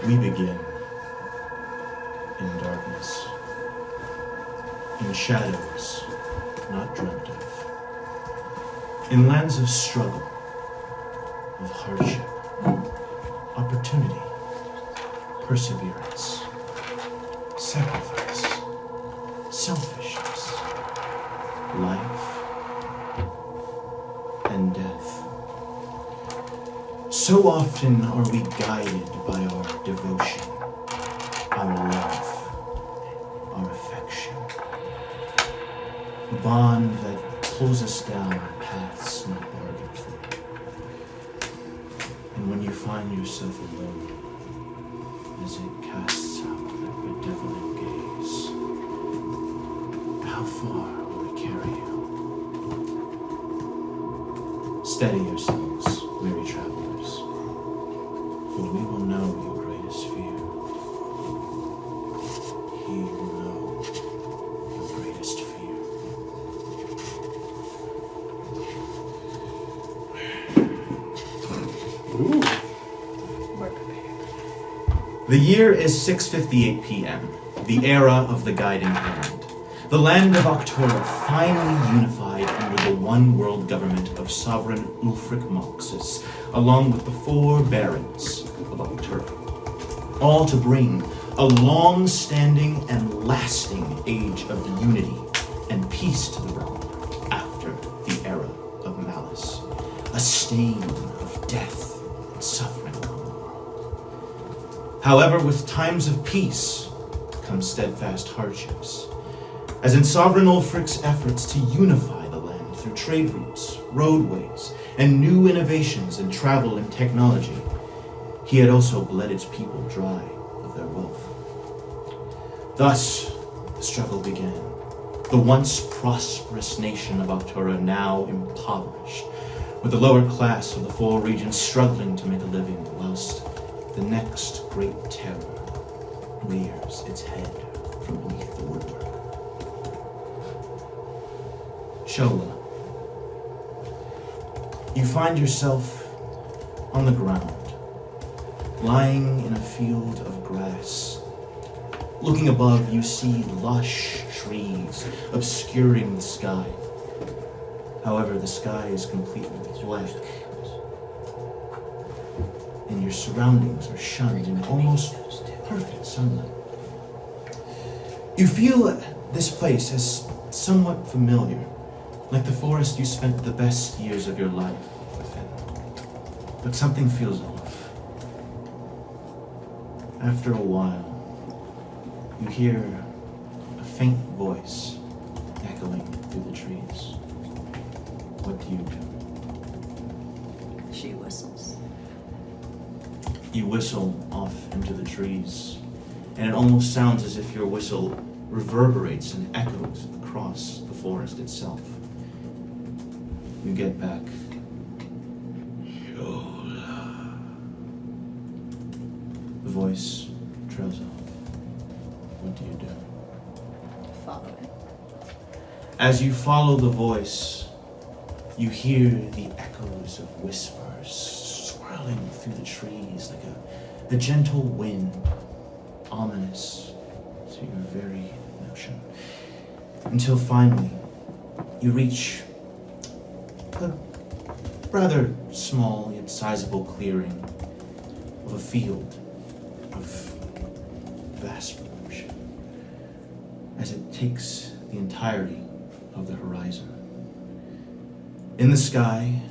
We begin in darkness, in shadows not dreamt of, in lands of struggle, of hardship, opportunity, perseverance, sacrifice, selfishness, life, and death. So often are we guided by our devotion, our love, our affection, a bond that pulls us down paths not bargained for. And when you find yourself alone, as it casts out that bedeviling gaze, how far will it carry you? Steady yourselves, weary travelers, for we will know your greatest fear. He will know your greatest fear. Ooh. The year is 6:58 p.m., the era of the guiding hand. The land of Octura finally unified under the one world government of sovereign Ulfric Moxus, along with the 4 barons of Octura, all to bring a long-standing and lasting age of unity and peace to the realm after the era of malice, a stain of death and suffering on the world. However, with times of peace come steadfast hardships, as in Sovereign Ulfric's efforts to unify the land through trade routes, roadways, and new innovations in travel and technology, he had also bled its people dry of their wealth. Thus, the struggle began. The once prosperous nation of Octura now impoverished, with the lower class of the 4 regions struggling to make a living, whilst the next great terror rears its head from beneath the woodwork. Shola, you find yourself on the ground, lying in a field of grass. Looking above, you see lush trees obscuring the sky. However, the sky is completely black, and your surroundings are shunned in almost perfect sunlight. You feel this place as somewhat familiar, like the forest you spent the best years of your life within. But something feels off. After a while, you hear a faint voice echoing through the trees. What do you do? She whistles. You whistle off into the trees, and it almost sounds as if your whistle reverberates and echoes across the forest itself. You get back. Shola. The voice trails off. What do you do? Follow it. As you follow the voice, you hear the echoes of whispers swirling through the trees like a gentle wind, ominous to your very notion. Until finally, you reach a rather small yet sizable clearing of a field of vast proportion, as it takes the entirety of the horizon. In the sky,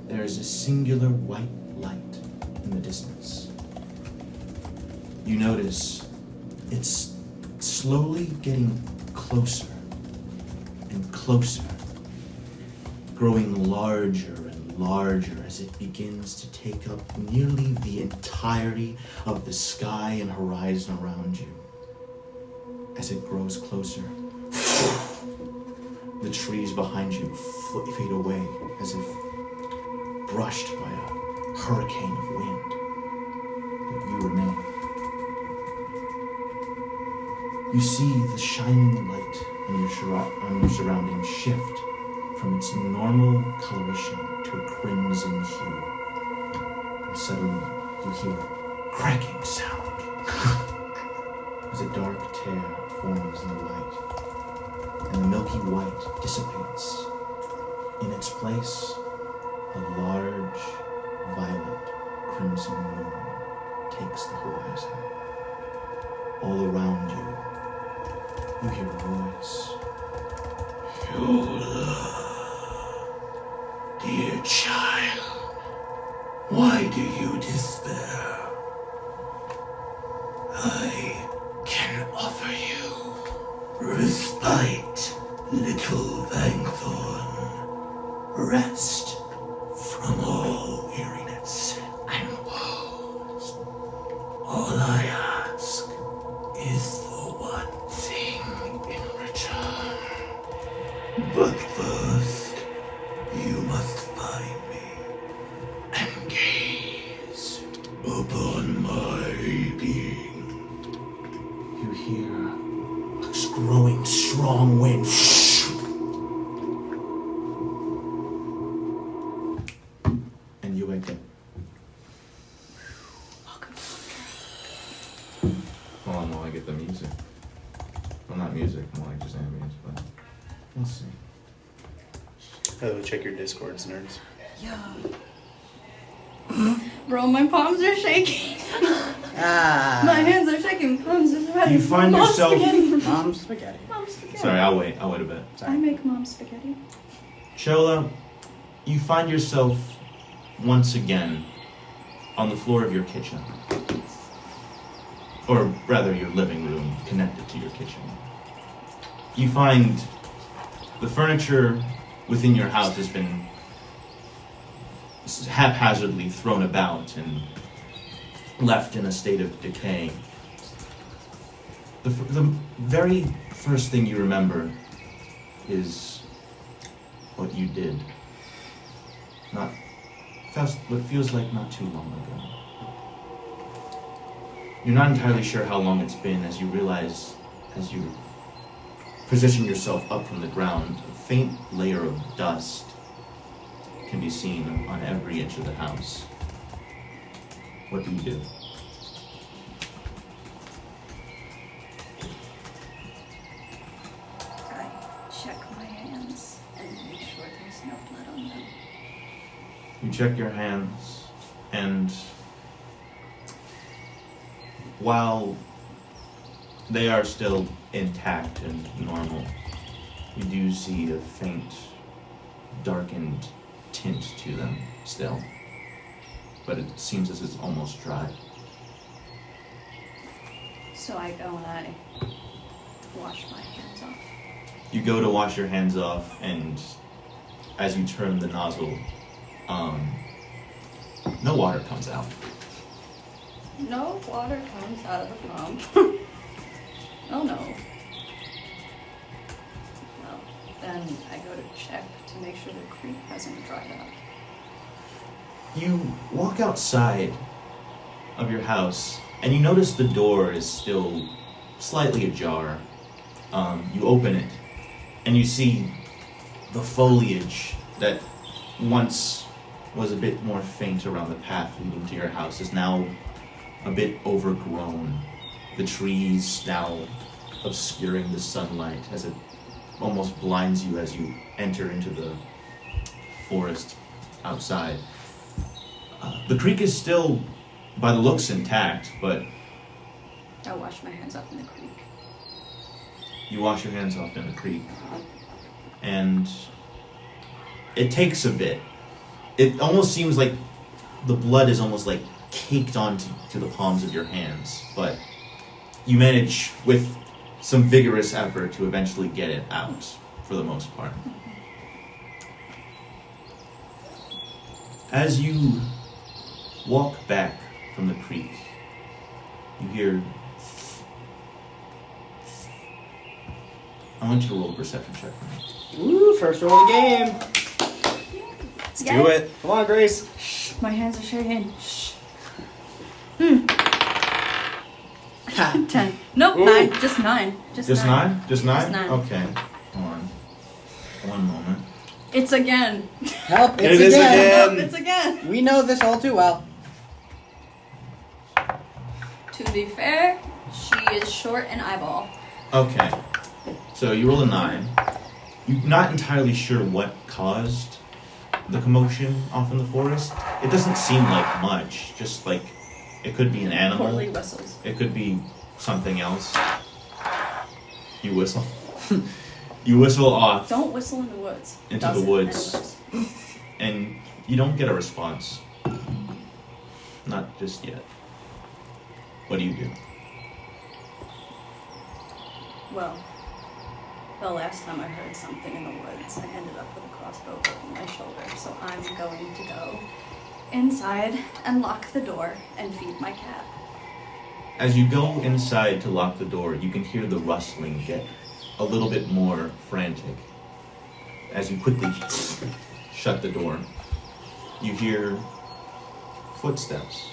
there is a singular white light in the distance. You notice it's slowly getting closer and closer, growing larger and larger as it begins to take up nearly the entirety of the sky and horizon around you. As it grows closer, the trees behind you fade away as if brushed by a hurricane of wind. But you remain. You see the shining light on your surroundings shift from its normal coloration to a crimson hue. And suddenly you hear cracking sound as a dark tear forms in the light, and the milky white dissipates. In its place, a large, violet, crimson moon takes the horizon. All around you, you hear a voice. Yola, dear child, why do you despair? I can offer you respite, little Vangthorn. Rest from all weariness and woes. All I ask is for one thing in return. But first, you must find me and gaze upon my being. You hear a growing strong wind. And you wake up. Hold on while I get the music. Well, not music, more like just ambience, but we'll see. Oh, check your Discords, nerds. Yeah. Bro, my palms are shaking. My hands are shaking. Palms are sweating. You find Mom's yourself- spaghetti. Mom's spaghetti. Mom's spaghetti. Sorry, I'll wait a bit. I make mom's spaghetti. Shola, you find yourself once again on the floor of your kitchen. Or rather, your living room connected to your kitchen. You find the furniture within your house has been haphazardly thrown about and left in a state of decay. The very first thing you remember is what you did. What feels like not too long ago. You're not entirely sure how long it's been as you realize, as you position yourself up from the ground, a faint layer of dust can be seen on every inch of the house. What do you do? I check my hands and make sure there's no blood on them. You check your hands, and while they are still intact and normal, you do see a faint, darkened tint to them still. But it seems as it's almost dry. So I go and I wash my hands off. You go to wash your hands off, and as you turn the nozzle, no water comes out. No water comes out of the pump. Oh no. Well, then I go to check to make sure the creek hasn't dried up. You walk outside of your house, and you notice the door is still slightly ajar. You open it, and you see the foliage that once was a bit more faint around the path leading to your house is now a bit overgrown. The trees now obscuring the sunlight as it almost blinds you as you enter into the forest outside. The creek is still, by the looks, intact, but I wash my hands off in the creek. you wash your hands off in the creek, and it takes a bit. It almost seems like the blood is almost like caked onto the palms of your hands, but you manage with some vigorous effort to eventually get it out for the most part. As you walk back from the creek, you hear... I want you to roll a perception check for me. Ooh, first roll of the game. Let's do it. Come on, Grace. Shh, my hands are shaking. Shh. 10. Nope, Ooh. 9. Just 9. Just nine? Just nine? Just 9. Okay. Hold on. One moment. It's again. Help, It it's is again. Nope, it's again. We know this all too well. To be fair, she is short and eyeball. Okay. So you roll a 9. You're not entirely sure what caused the commotion off in the forest. It doesn't seem like much. Just like it could be an animal. Poorly whistles. It could be something else. You whistle. You whistle off Don't whistle in the woods. into the Doesn't. woods, and you don't get a response. Not just yet. What do you do? Well, the last time I heard something in the woods, I ended up with a crossbow over my shoulder, so I'm going to go inside and lock the door and feed my cat. As you go inside to lock the door, you can hear the rustling get a little bit more frantic. As you quickly shut the door, you hear footsteps.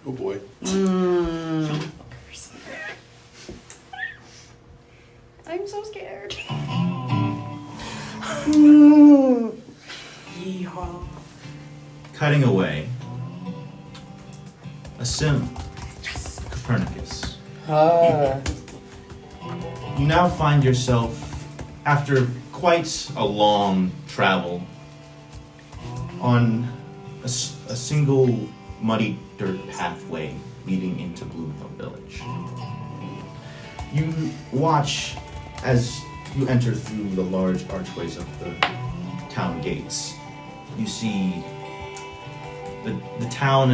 Oh boy. I'm so scared. Yeehaw. Cutting away, a sim, Copernicus. You now find yourself, after quite a long travel, on a single muddy dirt pathway leading into Bloomhill Village. You watch as you enter through the large archways of the town gates. You see the town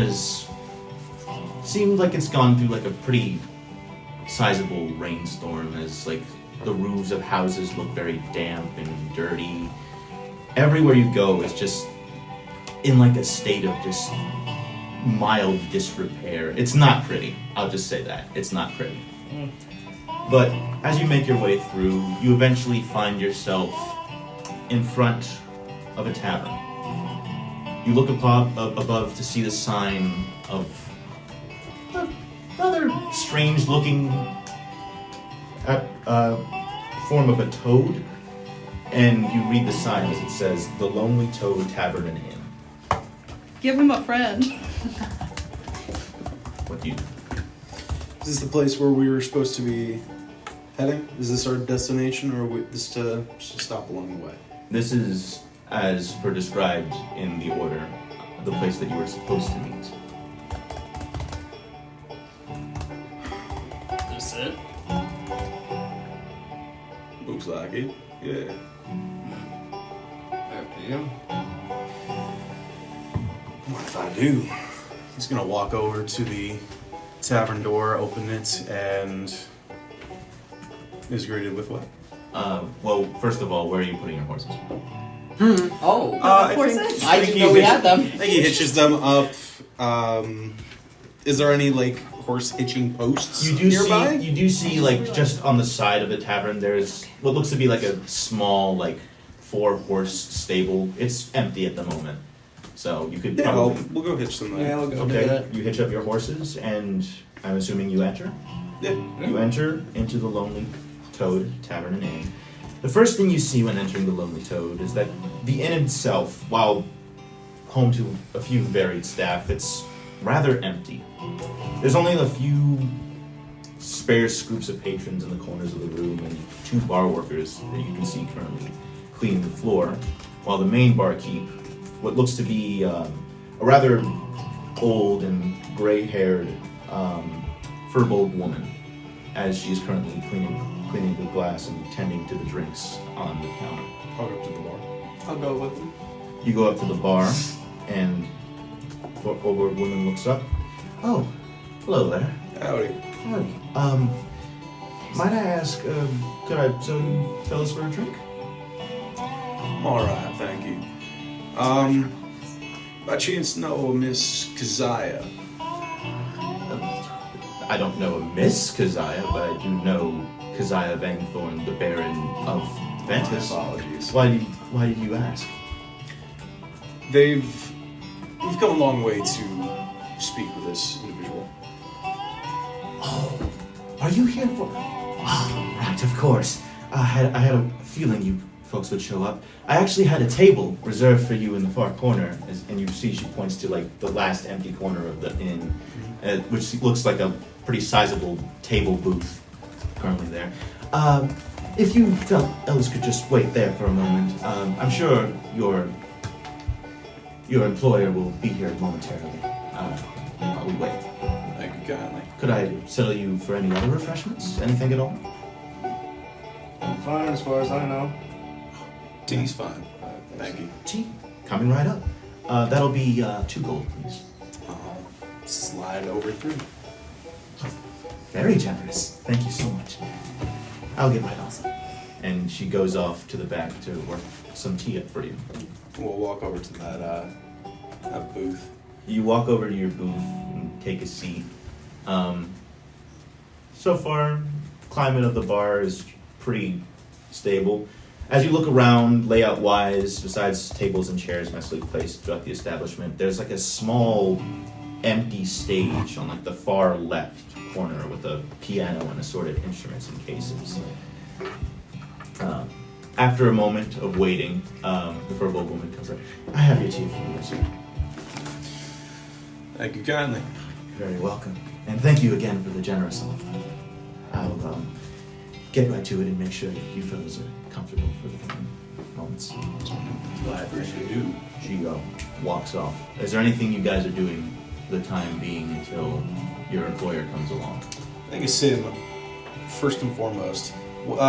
seems like it's gone through like a pretty sizable rainstorm, as like the roofs of houses look very damp and dirty. Everywhere you go is just in like a state of just mild disrepair. It's not pretty. I'll just say that. It's not pretty. But as you make your way through, you eventually find yourself in front of a tavern. You look above to see the sign of a rather strange-looking form of a toad, and you read the sign as it says, "The Lonely Toad Tavern and Inn." Give him a friend. What do you do? Is this the place where we were supposed to be heading? Is this our destination, or just to stop along the way? This is, as per described in the order, the place that you were supposed to meet. This it? Looks like it. Yeah. After you. What if I do? He's gonna walk over to the tavern door, open it, and is greeted with what? Well, first of all, where are you putting your horses? Oh. I horses? I didn't know we had them. I think he hitches them up. Is there any like horse hitching posts You do nearby? see, like, just on the side of the tavern, there's what looks to be like a small, like, 4-horse stable. It's empty at the moment, so you could Yeah, probably. we'll go hitch them there. Yeah, we'll go do Okay, that. you hitch up your horses, and I'm assuming you enter. Yeah. You enter into the Lonely Toad Tavern and Inn. The first thing you see when entering the Lonely Toad is that the inn itself, while home to a few varied staff, it's rather empty. There's only a few sparse groups of patrons in the corners of the room and 2 bar workers that you can see currently cleaning the floor, while the main barkeep, what looks to be a rather old and gray-haired, fur-bowled woman, as she is currently cleaning the glass and tending to the drinks on the counter. I'll go up to the bar. I'll go with them. You go up to the bar, and the older woman looks up. Oh, hello there. Howdy. Howdy. Might I ask, could I sell you fellas for a drink? I'm alright, thank you. By chance know Miss Keziah? I don't know a Miss Keziah, but I do know Keziah Vangthorn, the Baron of Ventus. Apologies. Why did you ask? We've come a long way to speak with this individual. Oh, are you here for? Oh, right, of course. I had a feeling you folks would show up. I actually had a table reserved for you in the far corner, and you see she points to like the last empty corner of the inn, which looks like a pretty sizable table booth currently there. If you felt Ellis could just wait there for a moment, I'm sure your employer will be here momentarily. While we wait. Thank you kindly. Could I settle you for any other refreshments? Anything at all? I'm fine as far as I know. Tea's fine. Thank you. Tea, coming right up. That'll be 2 gold, please. I'll slide over 3. Very generous. Thank you so much. I'll get right on. And she goes off to the back to work some tea up for you. We'll walk over to that booth. You walk over to your booth and take a seat. So far, climate of the bar is pretty stable. As you look around, layout-wise, besides tables and chairs mostly placed throughout the establishment, there's like a small empty stage on like the far left corner with a piano and assorted instruments and cases. After a moment of waiting, the verbal woman comes up. I have your tea for you, sir. Thank you kindly. You're very welcome. And thank you again for the generous offer. I'll get right to it and make sure you fellows are comfortable for the coming moments. Glad you do. She walks off. Is there anything you guys are doing for the time being until your employer comes along? I think it's Sim, first and foremost.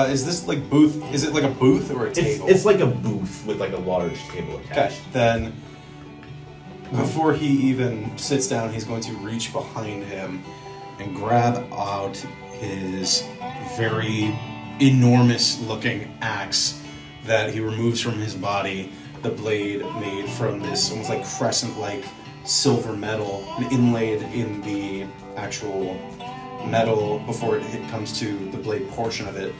Is this like booth? Is it like a booth or a table? It's like a booth with like a large table Okay, attached. then before he even sits down, he's going to reach behind him and grab out his very enormous looking axe that he removes from his body, the blade made from this almost like crescent-like silver metal and inlaid in the actual metal before it comes to the blade portion of it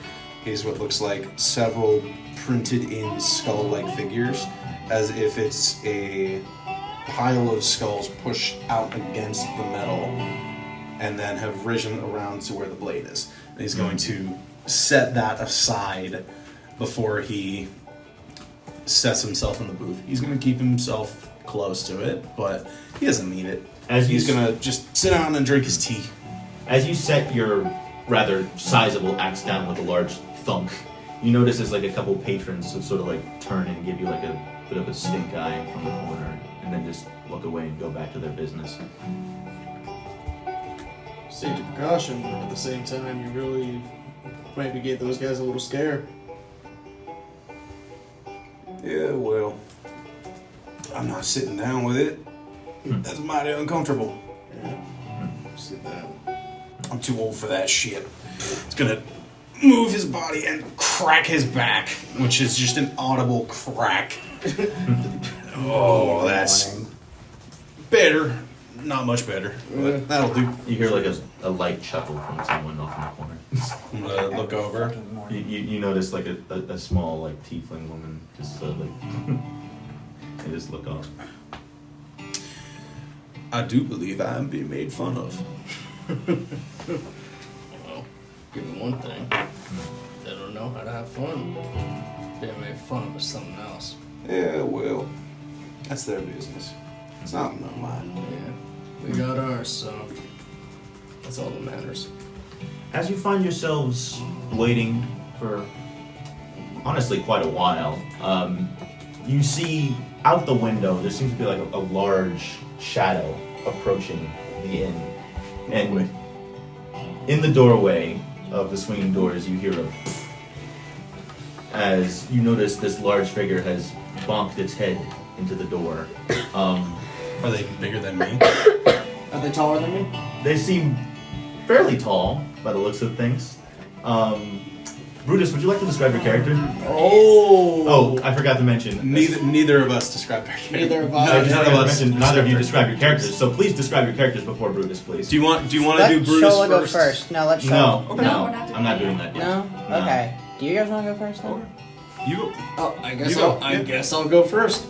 is what looks like several printed in skull-like figures, as if it's a pile of skulls pushed out against the metal and then have risen around to where the blade is. And he's going to set that aside before he sets himself in the booth. He's going to keep himself close to it, but he doesn't need it. He's going to just sit down and drink his tea. As you set your rather sizable axe down with a large thunk, you notice there's like a couple patrons who sort of like turn and give you like a bit of a stink eye from the corner, and then just look away and go back to their business. Safety precaution, but at the same time, you really maybe gave those guys a little scare. Yeah, well, I'm not sitting down with it. That's mighty uncomfortable. Yeah. See that. I'm too old for that shit. It's gonna move his body and crack his back, which is just an audible crack. Oh, that's better. Not much better, but that'll do. You hear like a light chuckle from someone off in the corner. I'm gonna look over. You notice like a small like tiefling woman just like they just look off. I do believe I am being made fun of. Well, give me one thing. They don't know how to have fun. Being made fun of is something else. Yeah, well, that's their business. It's not mine. Yeah, we got ours, so that's all that matters. As you find yourselves waiting for honestly quite a while, you see out the window there seems to be like a large shadow approaching the inn. And in the doorway of the swinging doors, you hear a pfft as you notice this large figure has bonked its head into the door. Are they bigger than me? Are they taller than me? They seem fairly tall by the looks of things. Brutus, would you like to describe your character? Oh, I forgot to mention. Neither of us described our character. Neither of No, us. I just forgot to mention neither of you describe your characters. So please describe your characters before Brutus, please. Do you want to Let do Brutus Shola go first? first. No, let Shola. No, Okay. No, we're not doing I'm not that doing yet. that yet. No? No. Okay. Do you guys want to go first then? You go. Oh, I guess You go. I guess I'll go first.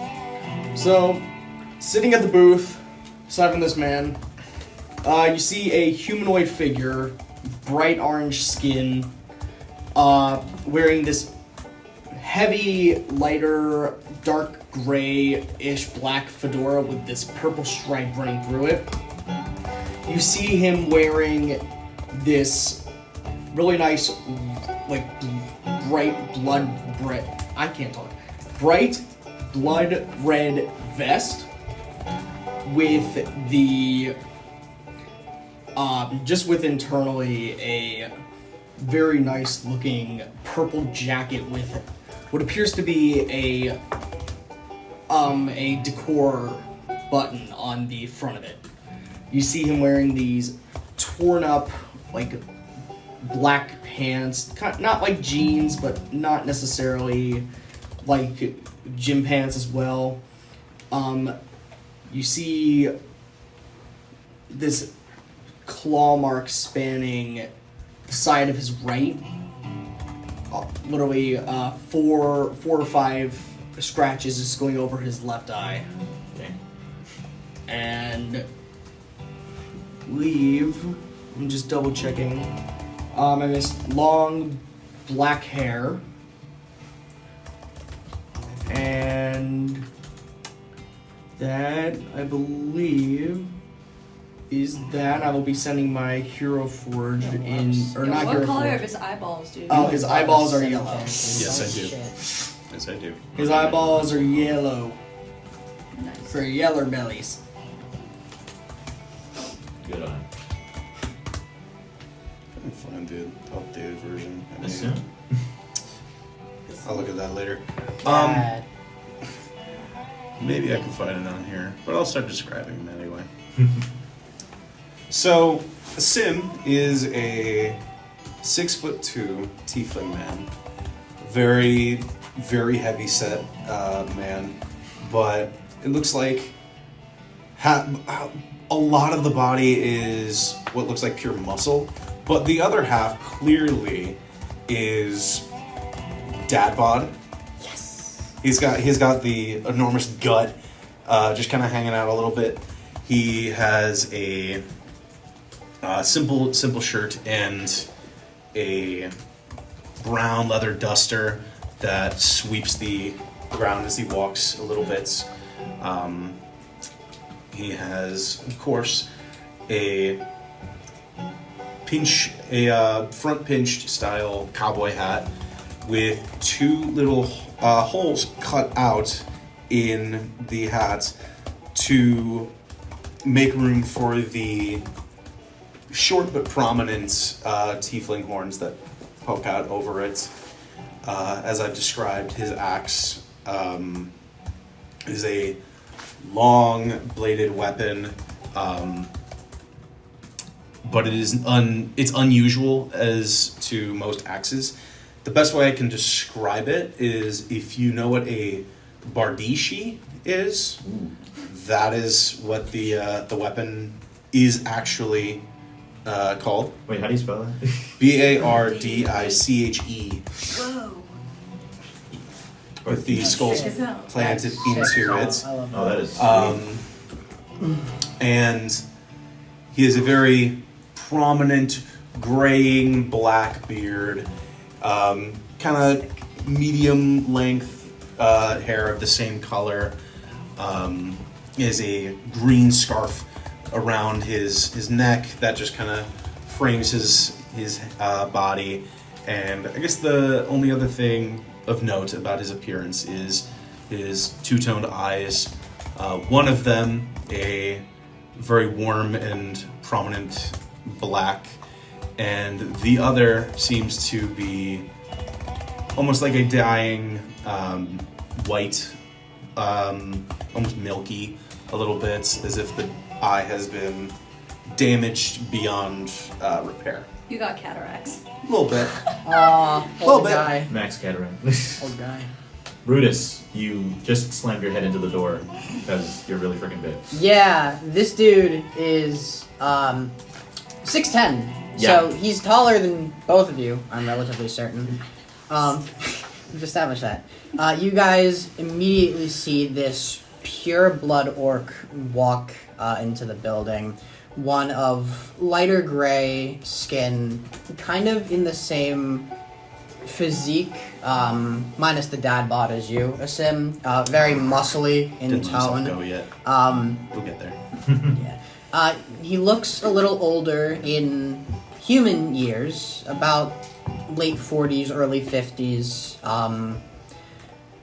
So, sitting at the booth, aside from this man, you see a humanoid figure, bright orange skin, wearing this heavy, lighter, dark gray-ish black fedora with this purple stripe running through it. You see him wearing this really nice, like, bright blood red vest with the, just with internally a very nice looking purple jacket with what appears to be a decor button on the front of it. You see him wearing these torn up, like, black pants, not like jeans, but not necessarily like gym pants as well. You see this claw mark spanning the side of his right, literally 4 or 5 scratches just going over his left eye. Okay. And I'm just double checking. And this long black hair. And that, I believe, is that. I will be sending my Hero Forge in, or Yo, not what Hero color Forge. of his eyeballs, dude? Oh, his eyeballs are yellow. Yes, I do. Shit. Yes, I do. His eyeballs are yellow Nice. for yeller bellies. Good on. I can find the updated version. I This mean, soon? I'll look at that later. Bad. Maybe I can find it on here, but I'll start describing him anyway. So, Sim is a 6'2" tiefling man. Very, very heavy set man, but it looks like a lot of the body is what looks like pure muscle, but the other half clearly is dad bod. He's got the enormous gut, just kind of hanging out a little bit. He has a simple shirt and a brown leather duster that sweeps the ground as he walks a little bit. He has, of course, a front pinched style cowboy hat with 2 little holes cut out in the hat to make room for the short but prominent tiefling horns that poke out over it. As I've described, his axe is a long bladed weapon, but it's unusual as to most axes. The best way I can describe it is if you know what a bardishi is, that is what the weapon is actually called. Wait, how do you spell that? Bardiche. Whoa. With the skulls Check this out. planted Shit. into I it. love Oh, that is. And he has a very prominent graying black beard, kind of medium length hair of the same color. He has a green scarf around his neck that just kind of frames his body. And I guess the only other thing of note about his appearance is his 2-toned eyes. One of them a very warm and prominent black, and the other seems to be almost like a dying white, almost milky a little bit, as if the eye has been damaged beyond repair. You got cataracts. A little bit. Little bit. guy. Max Cataract. Old guy. Brutus, you just slammed your head into the door because you're really freaking big. Yeah, this dude is 6'10". Yeah. So he's taller than both of you, I'm relatively certain. We've established that. You guys immediately see this pure blood orc walk into the building. One of lighter gray skin, kind of in the same physique, minus the dad bod as you, Asim. Very muscly in Didn't let myself tone. go yet. We'll get there. Yeah. He looks a little older in human years, about late 40s, early 50s.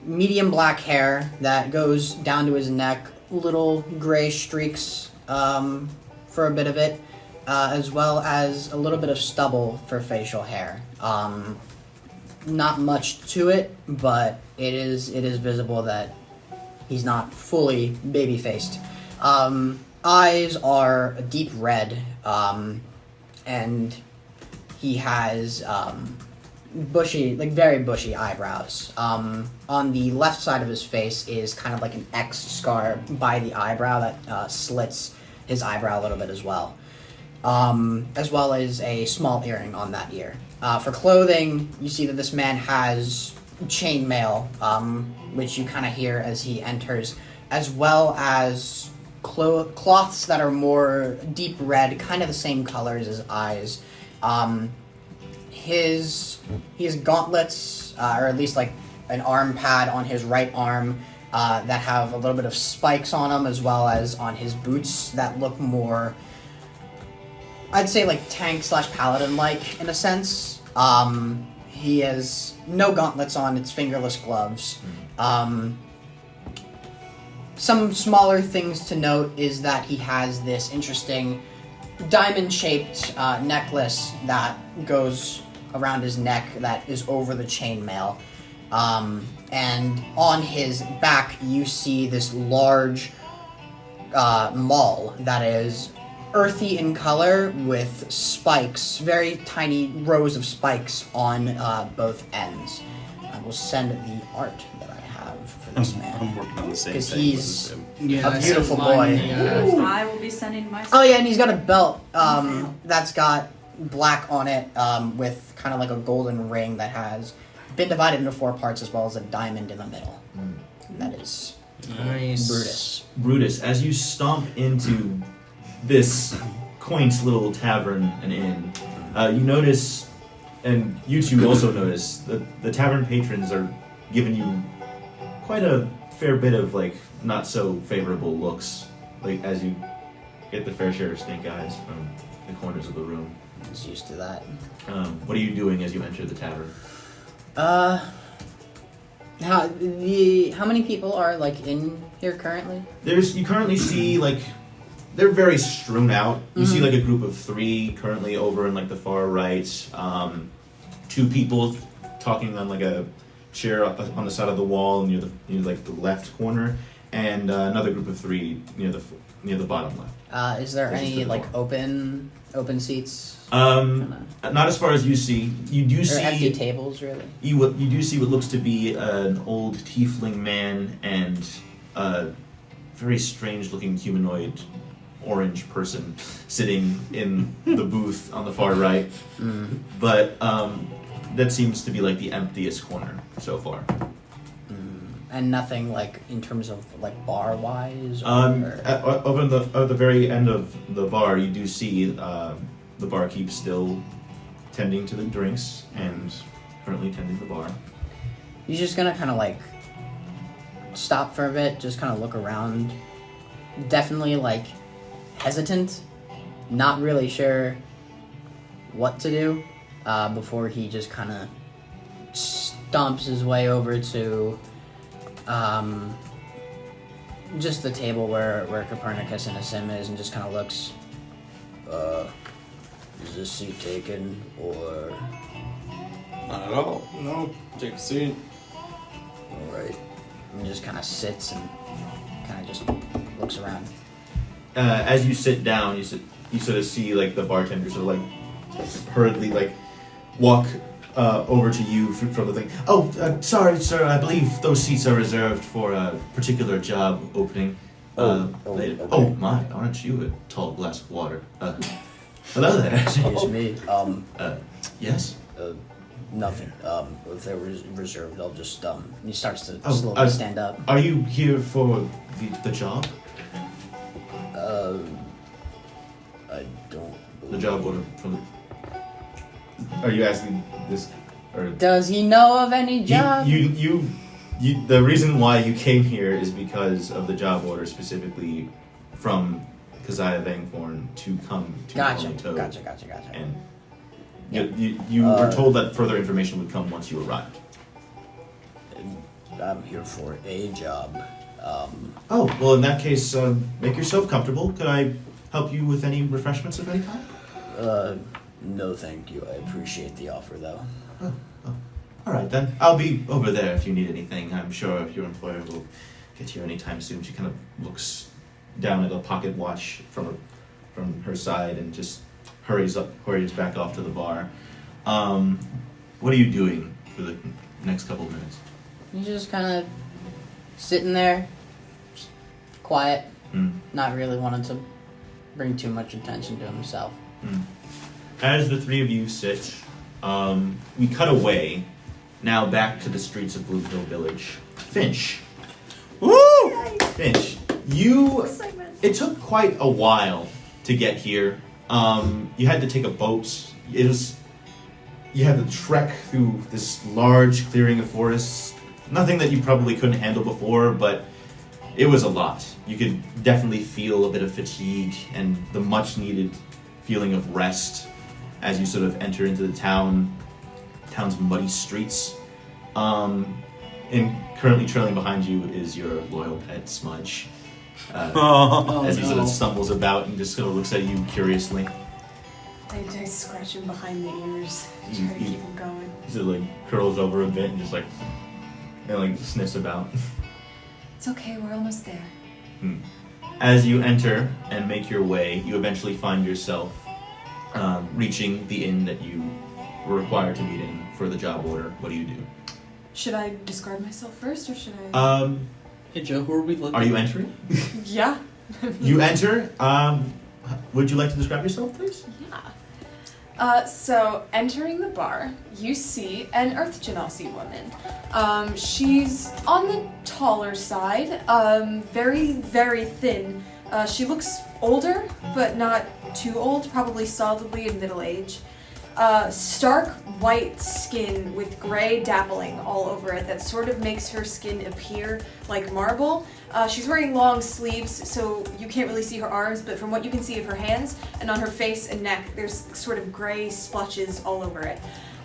Medium black hair that goes down to his neck, little gray streaks for a bit of it, as well as a little bit of stubble for facial hair. Not much to it, but it is visible that he's not fully baby-faced. Eyes are a deep red, and he has bushy, like very bushy eyebrows. On the left side of his face is kind of like an X scar by the eyebrow that slits his eyebrow a little bit as well as a small earring on that ear. For clothing, you see that this man has chainmail, which you kind of hear as he enters, as well as cloths that are more deep red, kind of the same color as his eyes. He has gauntlets, or at least like an arm pad on his right arm that have a little bit of spikes on them, as well as on his boots that look more, I'd say, like tank/paladin-like in a sense. He has no gauntlets on; it's fingerless gloves. Some smaller things to note is that he has this interesting diamond-shaped necklace that goes around his neck that is over the chainmail. And on his back, you see this large maul that is earthy in color with spikes, very tiny rows of spikes on both ends. I will send the art that I have for this man. I'm working on the same Because thing. he's Yeah, a beautiful boy. I will be sending my. Oh yeah, and he's got a belt that's got black on it with kind of like a golden ring that has been divided into 4 parts, as well as a diamond in the middle. And that is Nice. Brutus. Brutus, as you stomp into this quaint little tavern and inn, you notice, and you two also notice, that the tavern patrons are giving you quite a fair bit of, like, not so favorable looks, like, as you get the fair share of snake eyes from the corners of the room. He's used to that. What are you doing as you enter the tavern? How many people are like in here currently? You currently see, like, they're very strewn out. You see like a group of 3 currently over in like the far right. 2 people talking on like a chair on the side of the wall near like the left corner, and another group of 3 near the bottom left. Is there This is any the like door. open seats? Not as far as you see. You do Or see empty tables, really? You do see what looks to be an old tiefling man and a very strange-looking humanoid orange person sitting in the booth on the far right. But that seems to be like the emptiest corner so far. And nothing like in terms of like bar wise. Over at the very end of the bar, you do see the barkeep still tending to the drinks and currently tending the bar. You're just gonna kind of like stop for a bit, just kind of look around. Definitely like hesitant, not really sure what to do before he just kind of stomps his way over to just the table where Copernicus and Asim is, and just kind of looks. Is this seat taken or? Not at all. No. Take a seat. All right. And just kind of sits and kind of just looks around. As you sit down, you sort of see like the bartender sort of like hurriedly like walk over to you from the thing. Oh, sorry, sir. I believe those seats are reserved for a particular job opening later. Okay. Oh my! Aren't you a tall glass of water? Hello there. Excuse me. Yes. Nothing. If they're reserved, I'll just He starts to Oh, slowly stand up. Are you here for the job? I don't. The job order from the... Are you asking this Or Does he know of any job? you the reason why you came here is because of the job order specifically from Keziah Vangthorn to come to Gotcha. Toad. Gotcha. And you were told that further information would come once you arrived. I'm here for a job. Oh, well, in that case, make yourself comfortable. Could I help you with any refreshments of any kind? No thank you. I appreciate the offer, though. Oh. All right, then. I'll be over there if you need anything. I'm sure your employer will get you anytime soon. She kind of looks down at a pocket watch from her side and just hurries back off to the bar. What are you doing for the next couple of minutes? He's just kind of sitting there, just quiet, not really wanting to bring too much attention to himself. As the three of you sit, we cut away, now back to the streets of Blue Hill Village. Finch. Woo! Finch, Excitement. it took quite a while to get here. You had to take a boat. You had to trek through this large clearing of forest. Nothing that you probably couldn't handle before, but it was a lot. You could definitely feel a bit of fatigue and the much needed feeling of rest as you sort of enter into the town's muddy streets. And currently trailing behind you is your loyal pet, Smudge. As he sort of stumbles about and just sort of looks at you curiously. I scratch him behind the ears, try to keep him going. He sort of like curls over a bit and just like sniffs about. It's okay, we're almost there. As you enter and make your way, you eventually find yourself reaching the inn that you were required to meet in for the job order. What do you do? Should I describe myself first, or should I? Hey Joe, who are we looking Are you entering? Yeah. You enter. Would you like to describe yourself, please? Yeah. So entering the bar, you see an Earth Genasi woman. She's on the taller side, very, very thin. She looks older, but not too old, probably solidly in middle age. Stark white skin with gray dappling all over it that sort of makes her skin appear like marble. She's wearing long sleeves, so you can't really see her arms, but from what you can see of her hands and on her face and neck, there's sort of gray splotches all over it.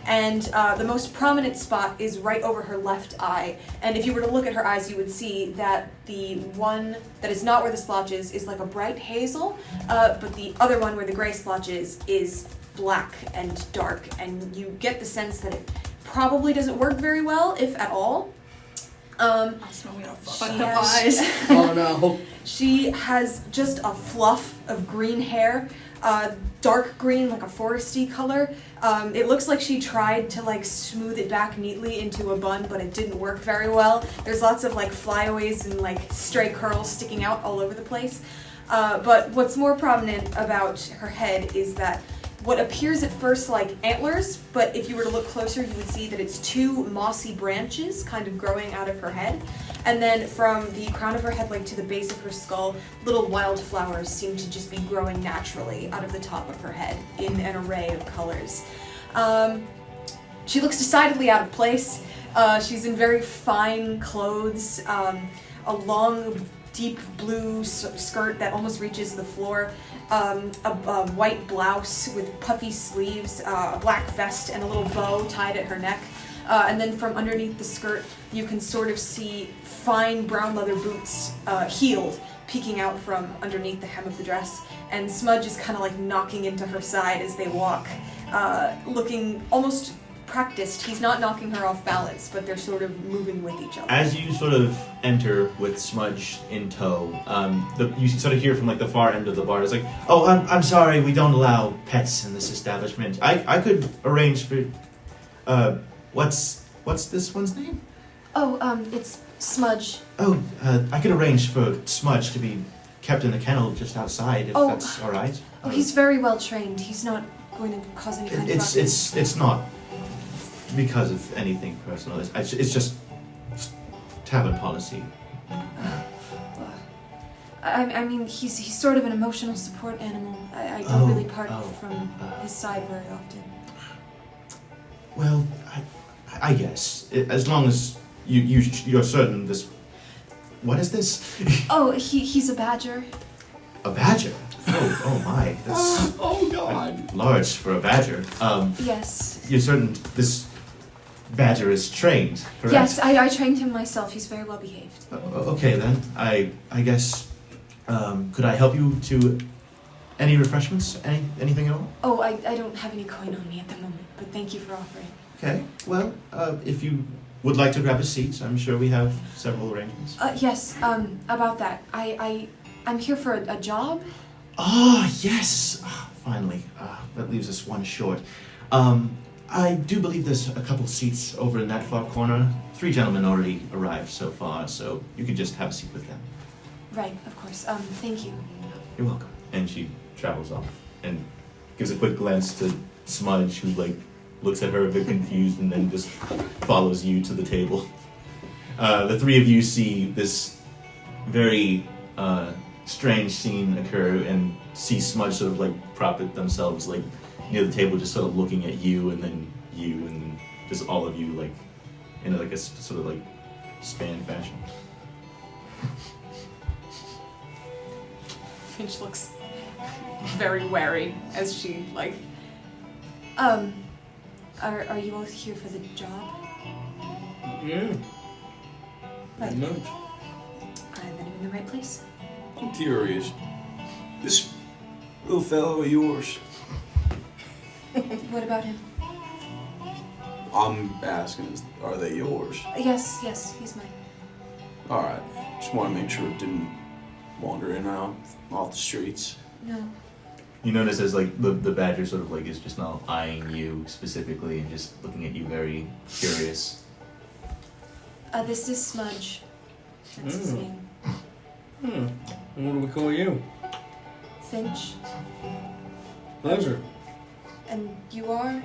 And the most prominent spot is right over her left eye. And if you were to look at her eyes, you would see that the one that is not where the splotch is like a bright hazel, but the other one where the gray splotch is black and dark. And you get the sense that it probably doesn't work very well, if at all. Oh no. She has just a fluff of green hair, dark green, like a foresty color. It looks like she tried to smooth it back neatly into a bun, but it didn't work very well. There's lots of flyaways and stray curls sticking out all over the place. But what's more prominent about her head is that what appears at first like antlers, but if you were to look closer, you would see that it's two mossy branches kind of growing out of her head. And then from the crown of her head, to the base of her skull, little wildflowers seem to just be growing naturally out of the top of her head in an array of colors. She looks decidedly out of place. She's in very fine clothes, a long, deep blue skirt that almost reaches the floor, a white blouse with puffy sleeves, a black vest, and a little bow tied at her neck. And then from underneath the skirt, you can sort of see fine brown leather boots, heeled, peeking out from underneath the hem of the dress. And Smudge is kind of knocking into her side as they walk, looking almost practiced. He's not knocking her off balance, but they're sort of moving with each other. As you sort of enter with Smudge in tow, you sort of hear from the far end of the bar, it's oh, I'm sorry, we don't allow pets in this establishment. I could arrange for, what's this one's name? Oh, it's Smudge. Oh, I could arrange for Smudge to be kept in the kennel just outside, if that's all right. Oh, he's very well trained. He's not going to cause any kind of ruckus. It's not because of anything personal. It's just tavern policy. I mean, he's sort of an emotional support animal. I don't really part from his side very often. Well, I guess as long as you're certain this. What is this? Oh, he's a badger. A badger? Oh my, that's Oh God. large for a badger. Yes. You're certain this badger is trained, correct? Yes, I trained him myself. He's very well behaved. Okay then, I guess, could I help you to any refreshments? Anything at all? Oh, I don't have any coin on me at the moment, but thank you for offering. Okay, well, if you would like to grab a seat, I'm sure we have several arrangements. Yes, about that. I'm here for a job. Ah, yes! Ah, finally, that leaves us one short. I do believe there's a couple seats over in that far corner. 3 gentlemen already arrived so far, so you could just have a seat with them. Right, of course. Thank you. You're welcome. And she travels off and gives a quick glance to Smudge, who looks at her a bit confused and then just follows you to the table. The 3 of you see this very strange scene occur and see Smudge sort of prop it themselves near the table, just sort of looking at you and then just all of you in a sort of span fashion. Finch looks very wary as she Are you all here for the job? Yeah. Right. Much. I'm in the right place. I'm curious. This little fellow of yours, What about him? I'm asking, are they yours? Yes, he's mine. Alright. Just want to make sure it didn't wander in and out off the streets. No. You notice as the badger sort of is just now eyeing you specifically and just looking at you very curious. This is Smudge. That's his name. And what do we call you? Finch. Pleasure. And you are?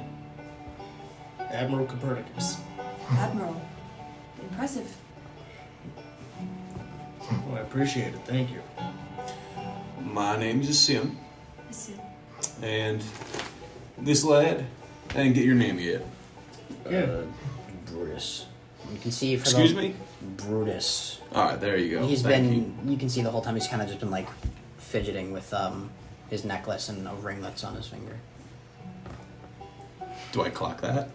Admiral Copernicus. Admiral. Impressive. Well, I appreciate it. Thank you. My name is Sim, Listen. and this lad, I didn't get your name yet. Yeah. Brutus. You can see for Excuse me? Brutus. Alright, there you go. He's Thank been. You can see the whole time he's kind of just been fidgeting with his necklace and ringlets on his finger. Do I clock that?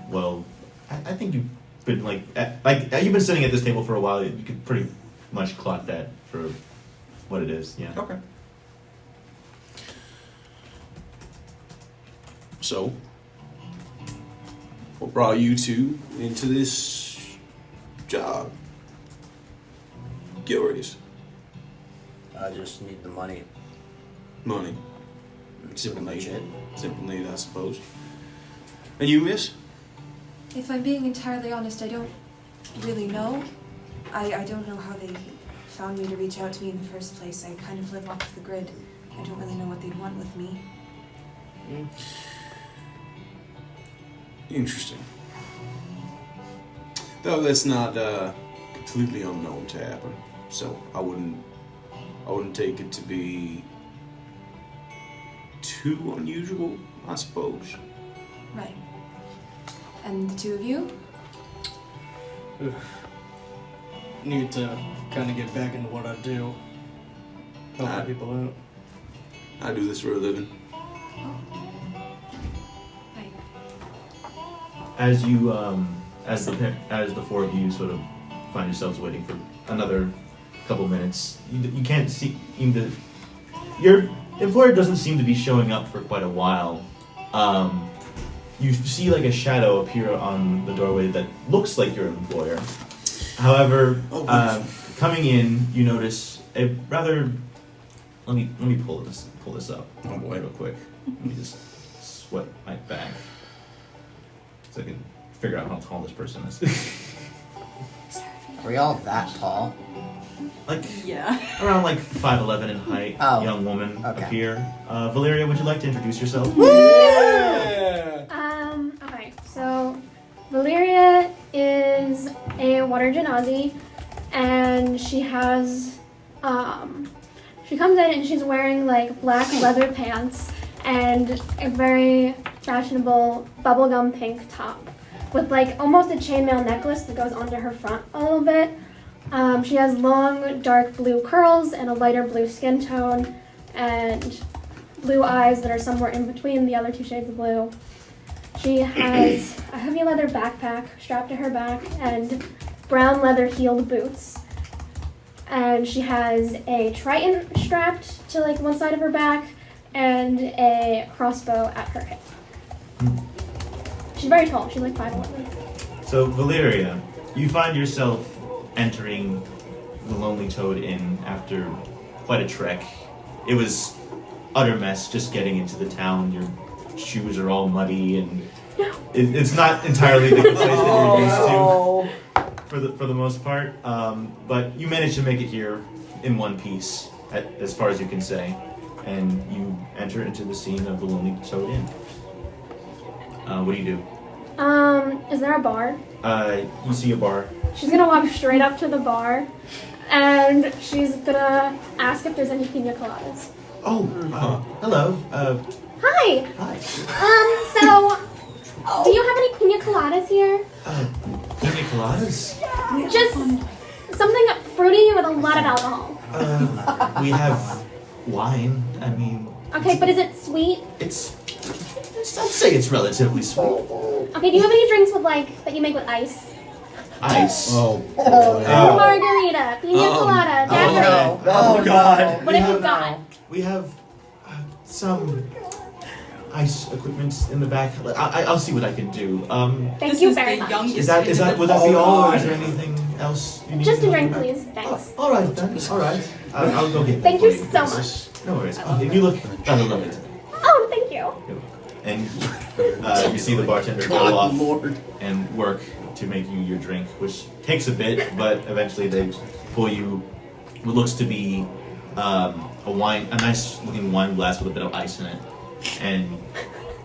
Well, I think you've been you've been sitting at this table for a while. You could pretty much clock that for what it is. Yeah. Okay. So, what brought you two into this job? Curious. I just need the money. Money. Pretty much it. Simple need, I suppose. And you, miss? If I'm being entirely honest, I don't really know. I don't know how they found me to reach out to me in the first place. I kind of live off the grid. I don't really know what they'd want with me. Interesting. Though that's not completely unknown to happen, so I wouldn't take it to be too unusual, I suppose. Right. And the 2 of you? Need to kind of get back into what I do. Helping people out. I do this for a living. Right. As you as the 4 of you sort of find yourselves waiting for another couple minutes, you can't seem to. Your employer doesn't seem to be showing up for quite a while. You see a shadow appear on the doorway that looks like your employer. However, coming in, you notice a rather. Let me pull this up. Oh boy. Real quick. Let me just sweat my back so I can figure out how tall this person is. Are we all that tall? Yeah. Around 5'11" in height, Oh. young woman Okay. appear. Valeria, would you like to introduce yourself? Okay, so Valeria is a water genasi, and she has, she comes in and she's wearing black leather pants and a very fashionable bubblegum pink top. with like almost a chainmail necklace that goes onto her front a little bit. She has long, dark blue curls and a lighter blue skin tone, and blue eyes that are somewhere in between the other two shades of blue. She has a heavy leather backpack strapped to her back and brown leather heeled boots. And she has a trident strapped to like one side of her back and a crossbow at her hip. She's very tall. She's like 5'11". So, Valeria, you find yourself entering the Lonely Toad Inn after quite a trek. It was utter mess just getting into the town. Your shoes are all muddy, and it's not entirely the place that you're used to for the most part. But you managed to make it here in one piece, as far as you can say, and you enter into the scene of the Lonely Toad Inn. What do you do? Is there a bar? You see a bar. She's gonna walk straight up to the bar, and she's gonna ask if there's any pina coladas. Oh, hello. Hi. Hi. So, do you have any pina coladas here? Pina coladas? Just something fruity with a lot of alcohol. We have wine. I mean, Okay, but is it sweet? I'd say it's relatively sweet. Okay, do you have any drinks with like that you make with ice? Ice. Margarita, pina colada, daiquiri. Oh God. What have you got? We have some ice equipment in the back. I'll see what I can do. Thank you very much. Is that would that be all, or is there anything else you need? Just a drink, please. Thanks. All right then. All right. I'll go get that. Thank for you so much. No worries. You look rather lovely today. Oh, thank you. And you see the bartender go off and work to make you your drink, which takes a bit, but eventually they pull you what looks to be a nice looking wine glass with a bit of ice in it, and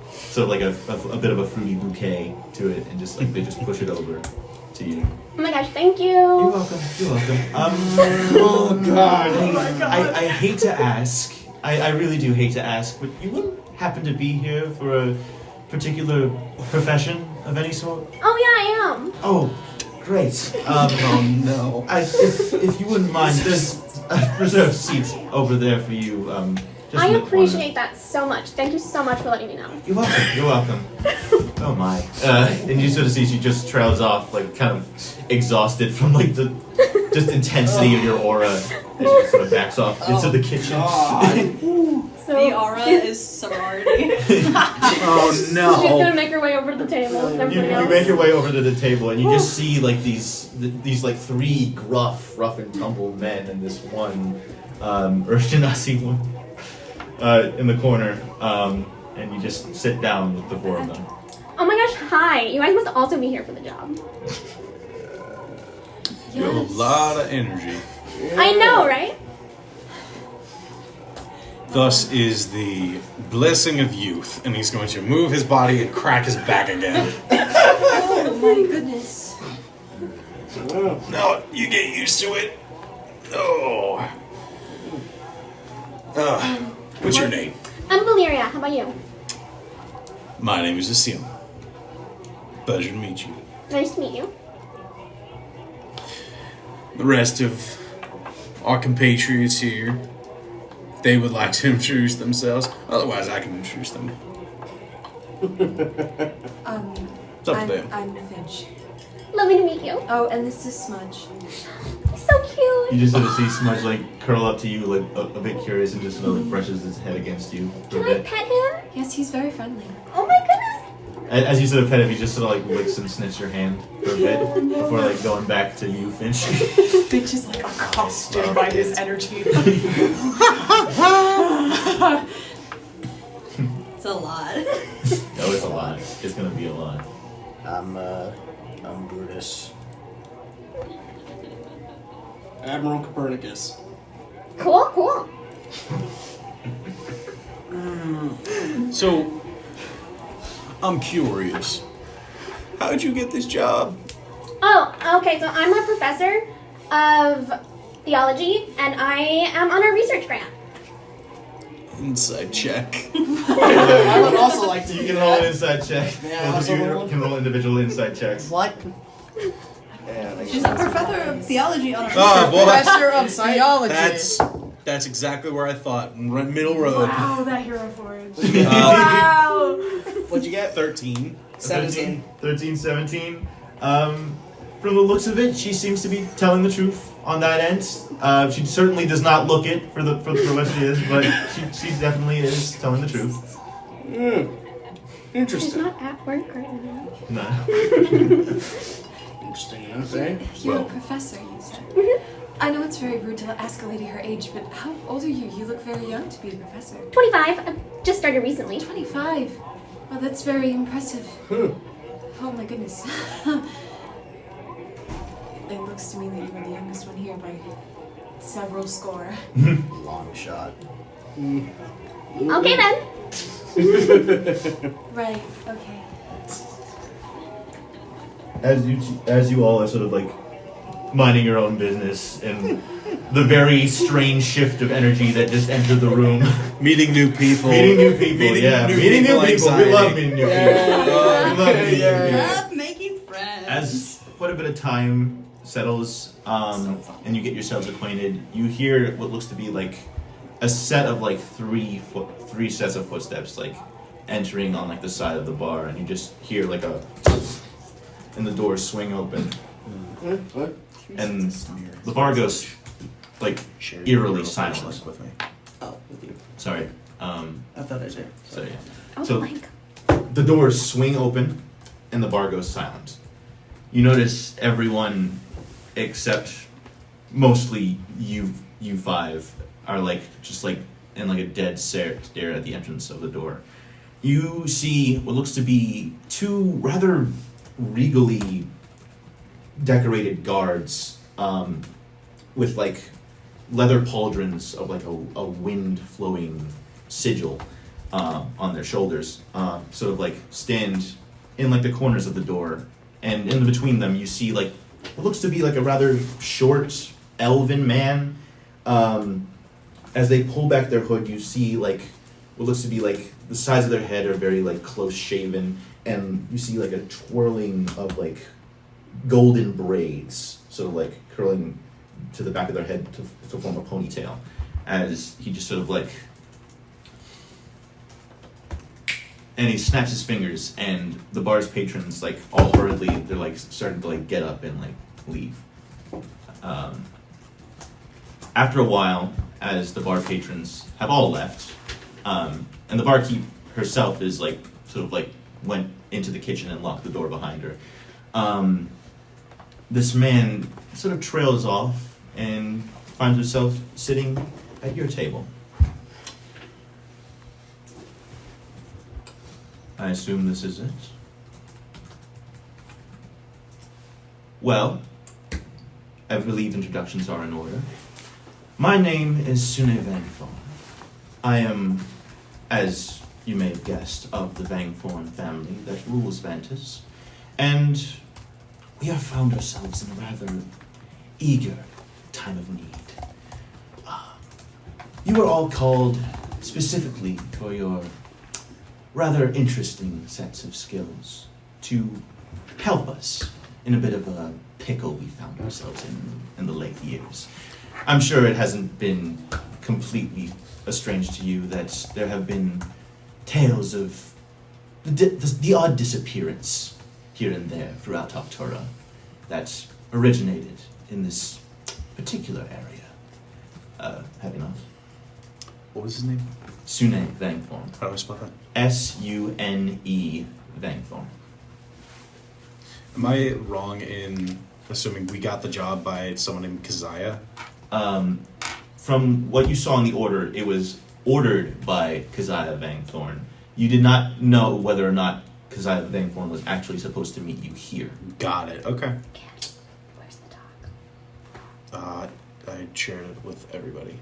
sort of like a bit of a fruity bouquet to it, and just like they just push it over to you. Oh my gosh, thank you. You're welcome. You're welcome. Oh God. I hate to ask. I really do hate to ask, but you wouldn't happen to be here for a particular profession of any sort? Oh yeah, I am. Oh, great. Oh no. If you wouldn't mind, there's a reserved seat over there for you. Just I in the corner. appreciate that so much. Thank you so much for letting me know. You're welcome. You're welcome. Oh my. And you sort of see she just trails off, like kind of exhausted from like the just intensity of your aura as she sort of backs off into the kitchen. So The aura is sorority. Oh no. she's gonna make her way over to the table with You everybody else. make your way over to the table, and you just see like these like three rough and tumble men and this one Urshanazi one in the corner, and you just sit down with the four of them. Oh my gosh, hi. You guys must also be here for the job. You have a lot of energy. I know, right? Thus is the blessing of youth, and he's going to move his body and crack his back again. Oh my goodness. No, you get used to it. Oh. What's your name? I'm Valeria. How about you? My name is Asim. Pleasure to meet you. Nice to meet you. The rest of our compatriots here, they would like to introduce themselves. Otherwise, I can introduce them. It's up to them. I'm Finch. Lovely to meet you. Oh, and this is Smudge. So cute. You just sort of see Smudge like curl up to you, like a bit curious, and just sort of like, brushes his head against you for Can a I bit. pet him? Yes, he's very friendly. Oh my goodness. As you sort of pet him, he just sort of like licks and sniffs your hand for a bit before like going back to you, Finch. Finch is like accosted by his energy. It's a lot. Oh, it's a lot. It's gonna be a lot. I'm Brutus. Admiral Copernicus. Cool. So, I'm curious. How'd you get this job? Oh, okay. So I'm a professor of theology, and I am on a research grant. Insight check. I would also like to You do can roll an that. inside check. Yeah, Both also of you roll. can roll individual inside checks. What? Yeah, She's a professor of theology on our Oh, boy. Professor of theology. That's exactly where I thought. Middle road. Wow, that hero forge. Wow. What'd you get? 13. 17. 13, 17. From the looks of it, she seems to be telling the truth on that end. She certainly does not look it for what she is, but she definitely is telling the truth. She's Interesting. not at work right now. No. Interesting enough, eh? You're Well. a professor, you said. I know it's very rude to ask a lady her age, but how old are you? You look very young to be a professor. 25. I just started recently. 25. Well, that's very impressive. Oh my goodness. It looks to me that you were the youngest one here by several score. Long shot. Okay then. Right, okay. As you all are sort of like minding your own business and the very strange shift of energy that just entered the room. Meeting new people. Meeting new people, Meeting yeah. new Meeting new people people. We anxiety. love meeting new people. We love meeting new people. Love making friends. As quite a bit of time settles, and you get yourselves acquainted, you hear what looks to be like a set of like three sets of footsteps like entering on like the side of the bar, and you just hear like and the doors swing open, What? and the bar goes like eerily silent. with me. Oh, with you. Sorry. I thought I did. Sorry. Oh, So- blank. The doors swing open, and the bar goes silent. You notice everyone, except mostly you five, are like just like in like a dead stare at the entrance of the door. You see what looks to be two rather regally decorated guards, with like leather pauldrons of like a wind flowing sigil on their shoulders, sort of like stand in like the corners of the door, and in between them you see like what looks to be like a rather short elven man. As they pull back their hood, you see like what looks to be like the sides of their head are very like close shaven, and you see like a twirling of like golden braids sort of like curling to the back of their head to form a ponytail, as he just sort of like, and he snaps his fingers, and the bar's patrons like all hurriedly, they're like starting to like get up and like leave. After a while, as the bar patrons have all left, and the barkeep herself is like sort of like went into the kitchen and locked the door behind her, this man sort of trails off and finds himself sitting at your table. I assume this is it. Well, I believe introductions are in order. My name is Sune Vangthorn. I am, as you may have guessed, of the Vangthorn family that rules Ventus, and we have found ourselves in a rather eager time of need. You were all called specifically for your rather interesting sets of skills to help us in a bit of a pickle we found ourselves in the late years. I'm sure it hasn't been completely strange to you that there have been tales of the odd disappearance here and there throughout Octura that originated in this particular area. Have you not? What was his name? Sune Vangthorn. How do I spell that? S-U-N-E Vangthorn. Am I wrong in assuming we got the job by someone named Keziah? From what you saw in the order, it was ordered by Keziah Vangthorn. You did not know whether or not Keziah Vangthorn was actually supposed to meet you here. Got it. Okay. Where's the dog? I shared it with everybody.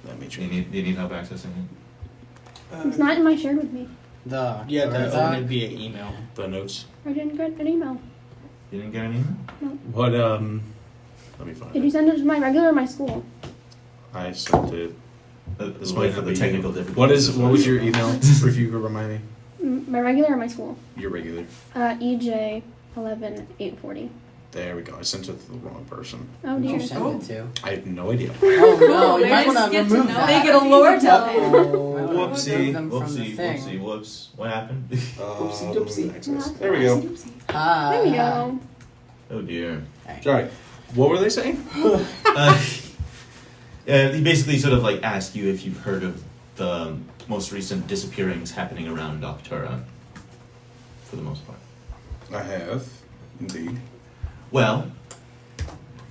That made Do sure. you need help accessing it? It's not in my shared with me. The You had to the- open it via email. The notes. I didn't get an email. You didn't get any email? What, let me find Did you it. send it to my regular or my school? I sent it, This way for the technical difficulties. What was your email? If you could remind me. My regular or my school? Your regular. EJ11840. There we go. I sent it to the wrong person. Oh Who'd dear. you send it to? I have no idea. Oh no, you might Let's want to get to remove know that. Make it a lore tell. Whoopsie. Them from the Whoopsie, thing. whoopsie, whoops. What happened? Whoopsie doopsie. access. There we go. There we go. Oh dear. Sorry. What were they saying? He basically sort of like asked you if you've heard of the most recent disappearings happening around Octura. For the most part. I have, indeed. Well,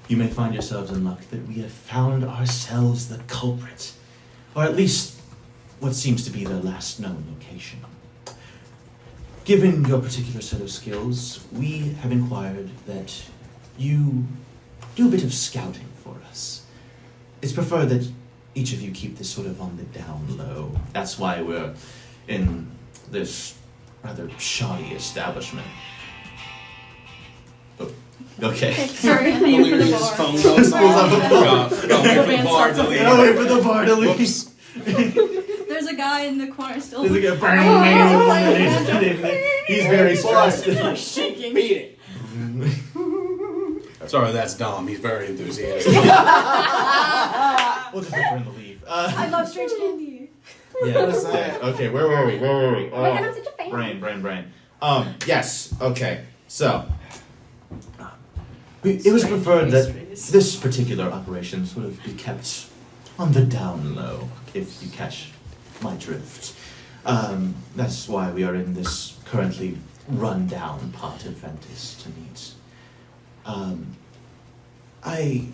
you may find yourselves in luck that we have found ourselves the culprit. Or at least what seems to be their last known location. Given your particular set of skills, we have inquired that you do a bit of scouting for us. It's preferred that each of you keep this sort of on the down low. That's why we're in this rather shoddy establishment. Oh, okay. Sorry, I'm waiting for the Valeria's bar. phone goes off. Gotta wait for the bar to leave. I'll wait for the bar to leave. There's a guy in the corner still. There's a guy. He's very stressed. Shaking. Beat it. Sorry, that's Dom. He's very enthusiastic. We'll just wait for him to leave. I love strange candy. Yeah. Okay. Where were we? Oh my god, I'm such a fan. Brain. Yes. Okay. So, it was preferred that this particular operation sort of be kept on the down low, if you catch my drift. That's why we are in this currently run-down part of Ventus to meet. I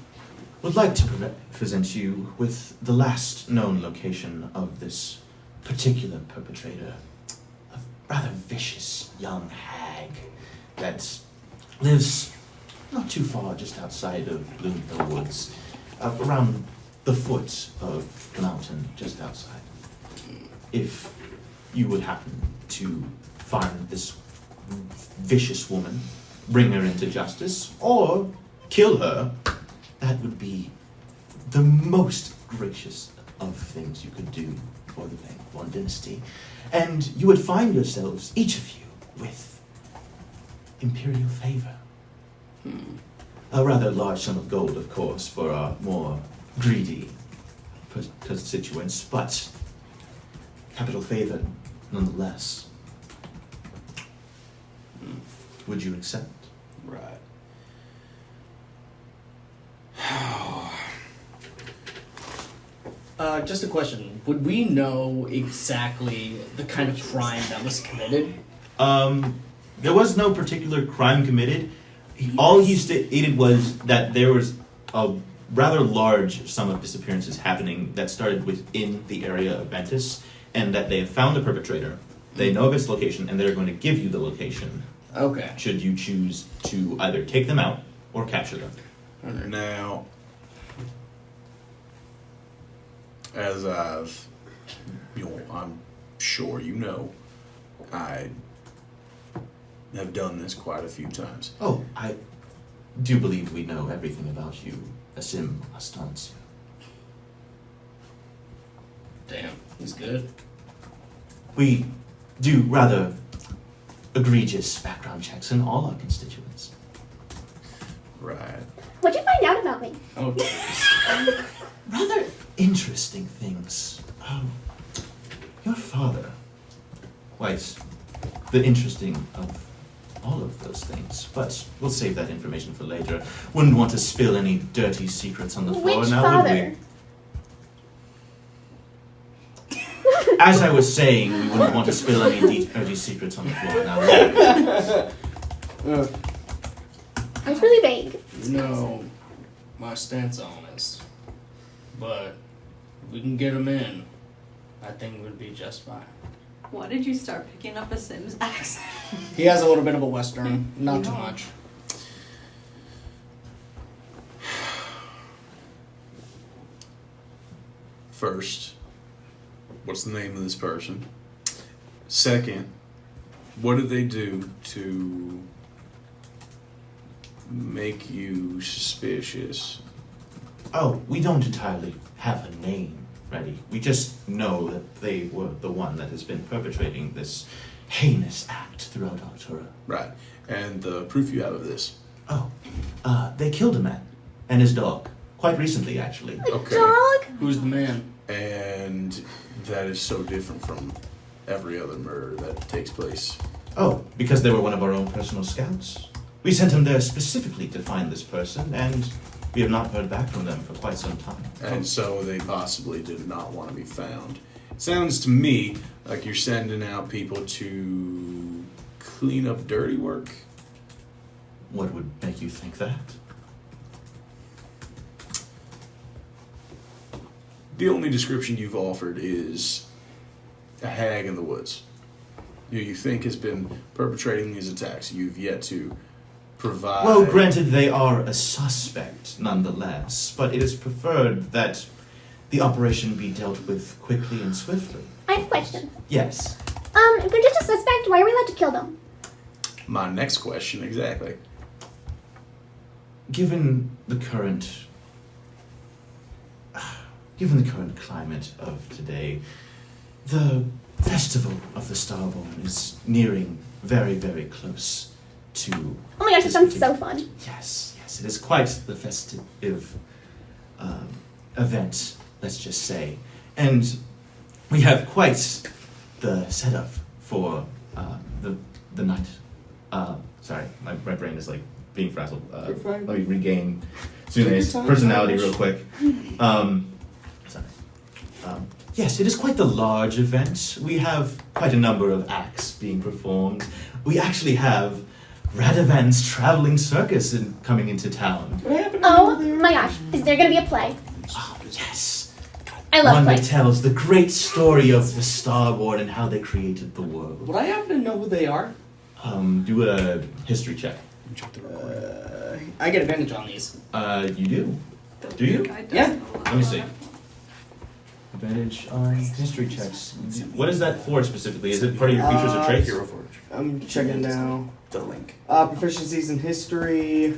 would like to present you with the last known location of this particular perpetrator. A rather vicious young hag that lives not too far just outside of Bloom Hill Woods, around the foot of the mountain just outside. If you would happen to find this vicious woman, bring her into justice, or kill her, that would be the most gracious of things you could do for the Vangborn dynasty. And you would find yourselves, each of you, with imperial favor. A rather large sum of gold, of course, for our more greedy constituents, but capital favor nonetheless. Would you accept? Right. Just a question. Would we know exactly the kind of crime that was committed? There was no particular crime committed. All he stated was that there was a rather large sum of disappearances happening that started within the area of Ventus, and that they have found a perpetrator. They know of its location, and they're going to give you the location. Okay. Should you choose to either take them out or capture them. Now, as I've, I'm sure you know, I have done this quite a few times. Oh, I do believe we know everything about you, Asim Astancia. Damn, he's good. We do rather egregious background checks in all our constituents. Right. What'd you find out about me? Oh, jeez. Rather interesting things. Your father. Quite the interesting of all of those things. But we'll save that information for later. Wouldn't want to spill any dirty secrets on the floor Which now, father? would we? As I was saying, we wouldn't want to spill any dirty secrets on the floor now, would we? I was really vague. You know my stance on this, but if we can get him in, I think we'd be just fine. Why did you start picking up a Sims accent? He has a little bit of a Western, not too much. First, what's the name of this person? Second, what did they do to make you suspicious? Oh, we don't entirely have a name ready. We just know that they were the one that has been perpetrating this heinous act throughout Octura. Right. And the proof you have of this? Oh, they killed a man and his dog. Quite recently, actually. Okay. Dog? Who's the man? And that is so different from every other murder that takes place. Oh, because they were one of our own personal scouts. We sent them there specifically to find this person, and we have not heard back from them for quite some time. And so they possibly did not want to be found. It sounds to me like you're sending out people to clean up dirty work. What would make you think that? The only description you've offered is a hag in the woods who you think has been perpetrating these attacks. You've yet to provide... Well, granted, they are a suspect nonetheless, but it is preferred that the operation be dealt with quickly and swiftly. I have a question. Yes. If they're just a suspect, why are we allowed to kill them? My next question, exactly. Given the current climate of today, the festival of the Starborn is nearing very, very close to... Oh my gosh, it sounds so fun. Yes, it is quite the festive event, let's just say. And we have quite the setup for the night. Sorry, my brain is like being frazzled. Let me regain Sune's personality real quick. Yes, it is quite the large event. We have quite a number of acts being performed. We actually have Radovan's traveling circus coming into town. Oh my gosh, is there gonna be a play? Oh, yes. I love One that plays. tells the great story of the Starborn and how they created the world. Would I happen to know who they are? Do a history check. Check the recording. I get advantage on these. You do. Do you? Yeah. Let me see. Advantage on history checks. What is that for specifically? Is it part of your features or traits? Hero Forge. I'm checking now. The link. Proficiencies in history. You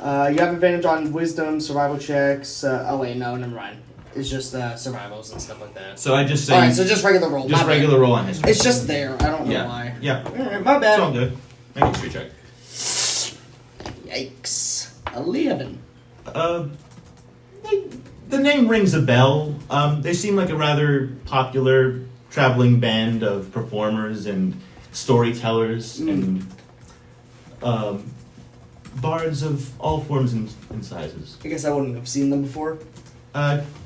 have advantage on wisdom, survival checks. Oh wait, no, never mind. It's just survivals and stuff like that. So I just say. Alright, so just regular roll. Just my regular bad. roll on history. It's just there. I don't know Yeah. why. Yeah. Alright, my bad. It's all good. Make a history check. Yikes. 11. The name rings a bell. They seem like a rather popular traveling band of performers and storytellers and bards of all forms and sizes. I guess I wouldn't have seen them before.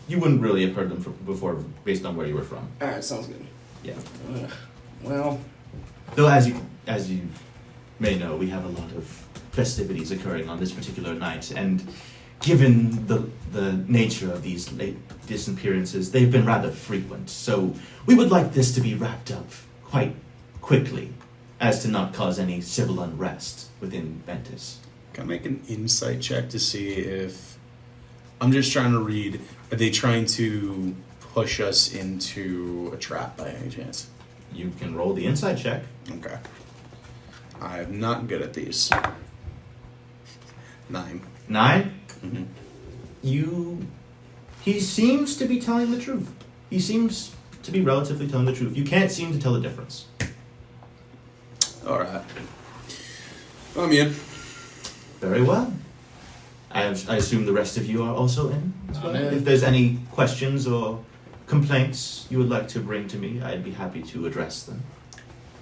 You wouldn't really have heard them before based on where you were from. Alright, sounds good. Yeah. Well, Though as you may know, we have a lot of festivities occurring on this particular night, and given the nature of these late disappearances, they've been rather frequent. So we would like this to be wrapped up quite quickly, as to not cause any civil unrest within Ventus. Can I make an insight check to see if... I'm just trying to read, are they trying to push us into a trap by any chance? You can roll the insight check. Okay. I'm not good at these. 9. 9? Mm-hmm. He seems to be telling the truth. He seems to be relatively telling the truth. You can't seem to tell the difference. Alright. I'm in. Very well. I assume the rest of you are also in as well? I'm in. If there's any questions or complaints you would like to bring to me, I'd be happy to address them.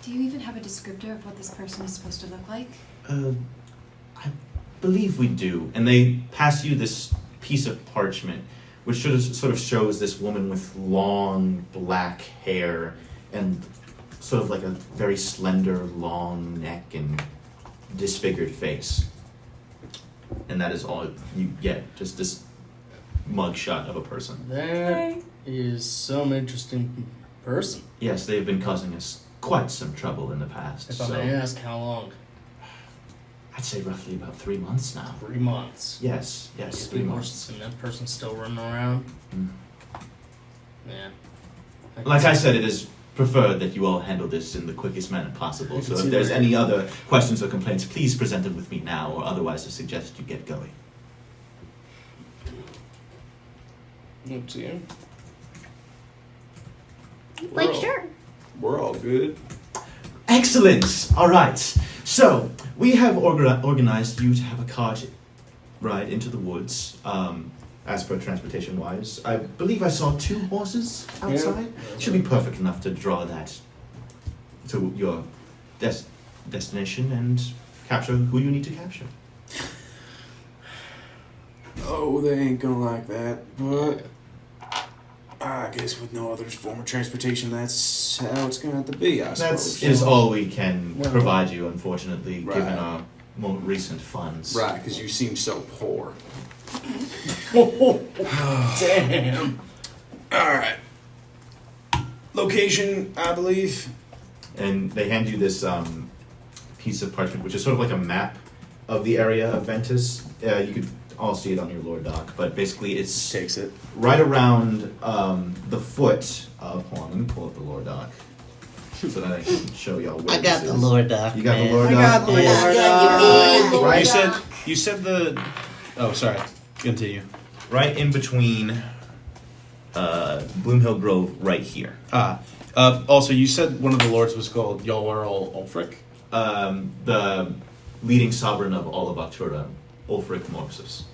Do you even have a descriptor of what this person is supposed to look like? I believe we do. And they pass you this piece of parchment, which sort of shows this woman with long black hair and sort of like a very slender, long neck and disfigured face. And that is all you get, just this mugshot of a person. That is some interesting person. Yes, they've been causing us quite some trouble in the past. If So I may ask, how long? I'd say roughly about 3 months now. 3 months. Yes, 3 months. And that person's still running around? Mm. Yeah. Like I said, it is preferred that you all handle this in the quickest manner possible. So if there's any other questions or complaints, please present them with me now, or otherwise I suggest you get going. Up to you. Like, sure. We're all good. Excellent. All right. So we have organized you to have a cart ride into the woods. As per transportation-wise, I believe I saw 2 horses outside. Should be perfect enough to draw that to your destination and capture who you need to capture. Oh, they ain't gonna like that, but I guess with no other form of transportation, that's how it's gonna have to be, I That suppose. is all we can provide you, unfortunately, Right. given our more recent funds. Right, because you seem so poor. Damn. Alright. Location, I believe. And they hand you this piece of parchment, which is sort of like a map of the area of Ventus. You could all see it on your lore doc, but basically it's Takes it. right around the foot of. Hold on, let me pull up the lore doc so that I can show y'all where I got this the is. lore doc. You got the man. lore I doc? got the Yeah. lore doc. Right. You said the. Oh, sorry. Continue. Right in between Bloomhill Grove, right here. Also, you said one of the lords was called Jarl Ulfric. The leading sovereign of all of Octura, Ulfric Morsus.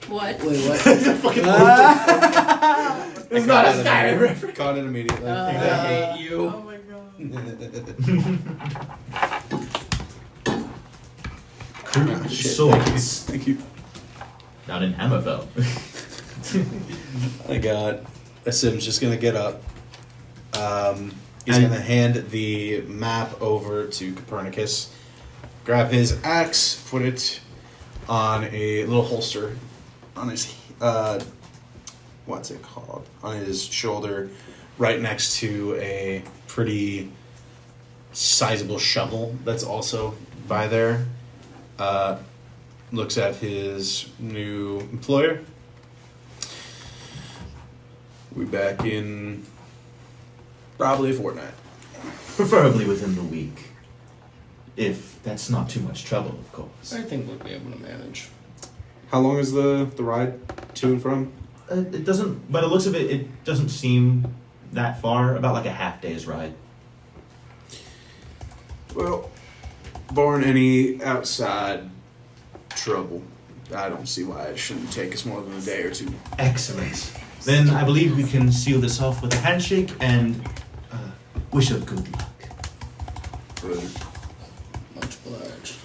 What? Wait, what? It's not a Skyrim reference. Caught it immediately. I hate you. Oh my god. Crude Shit, swords. Thank you. Down in Hammerfell. I got Asim's just gonna get up. He's And- gonna hand the map over to Copernicus, grab his axe, put it on a little holster on his what's it called? On his shoulder, right next to a pretty sizable shovel that's also by there. Looks at his new employer. We back in probably a fortnight. Preferably within the week. If that's not too much trouble, of course. I think we'll be able to manage. How long is the ride to and from? It doesn't, by the looks of it, it doesn't seem that far. About like a half day's ride. Well, barring any outside trouble, I don't see why it shouldn't take us more than a day or two. Excellent. Then I believe we can seal this off with a handshake and wish of good luck. Much obliged.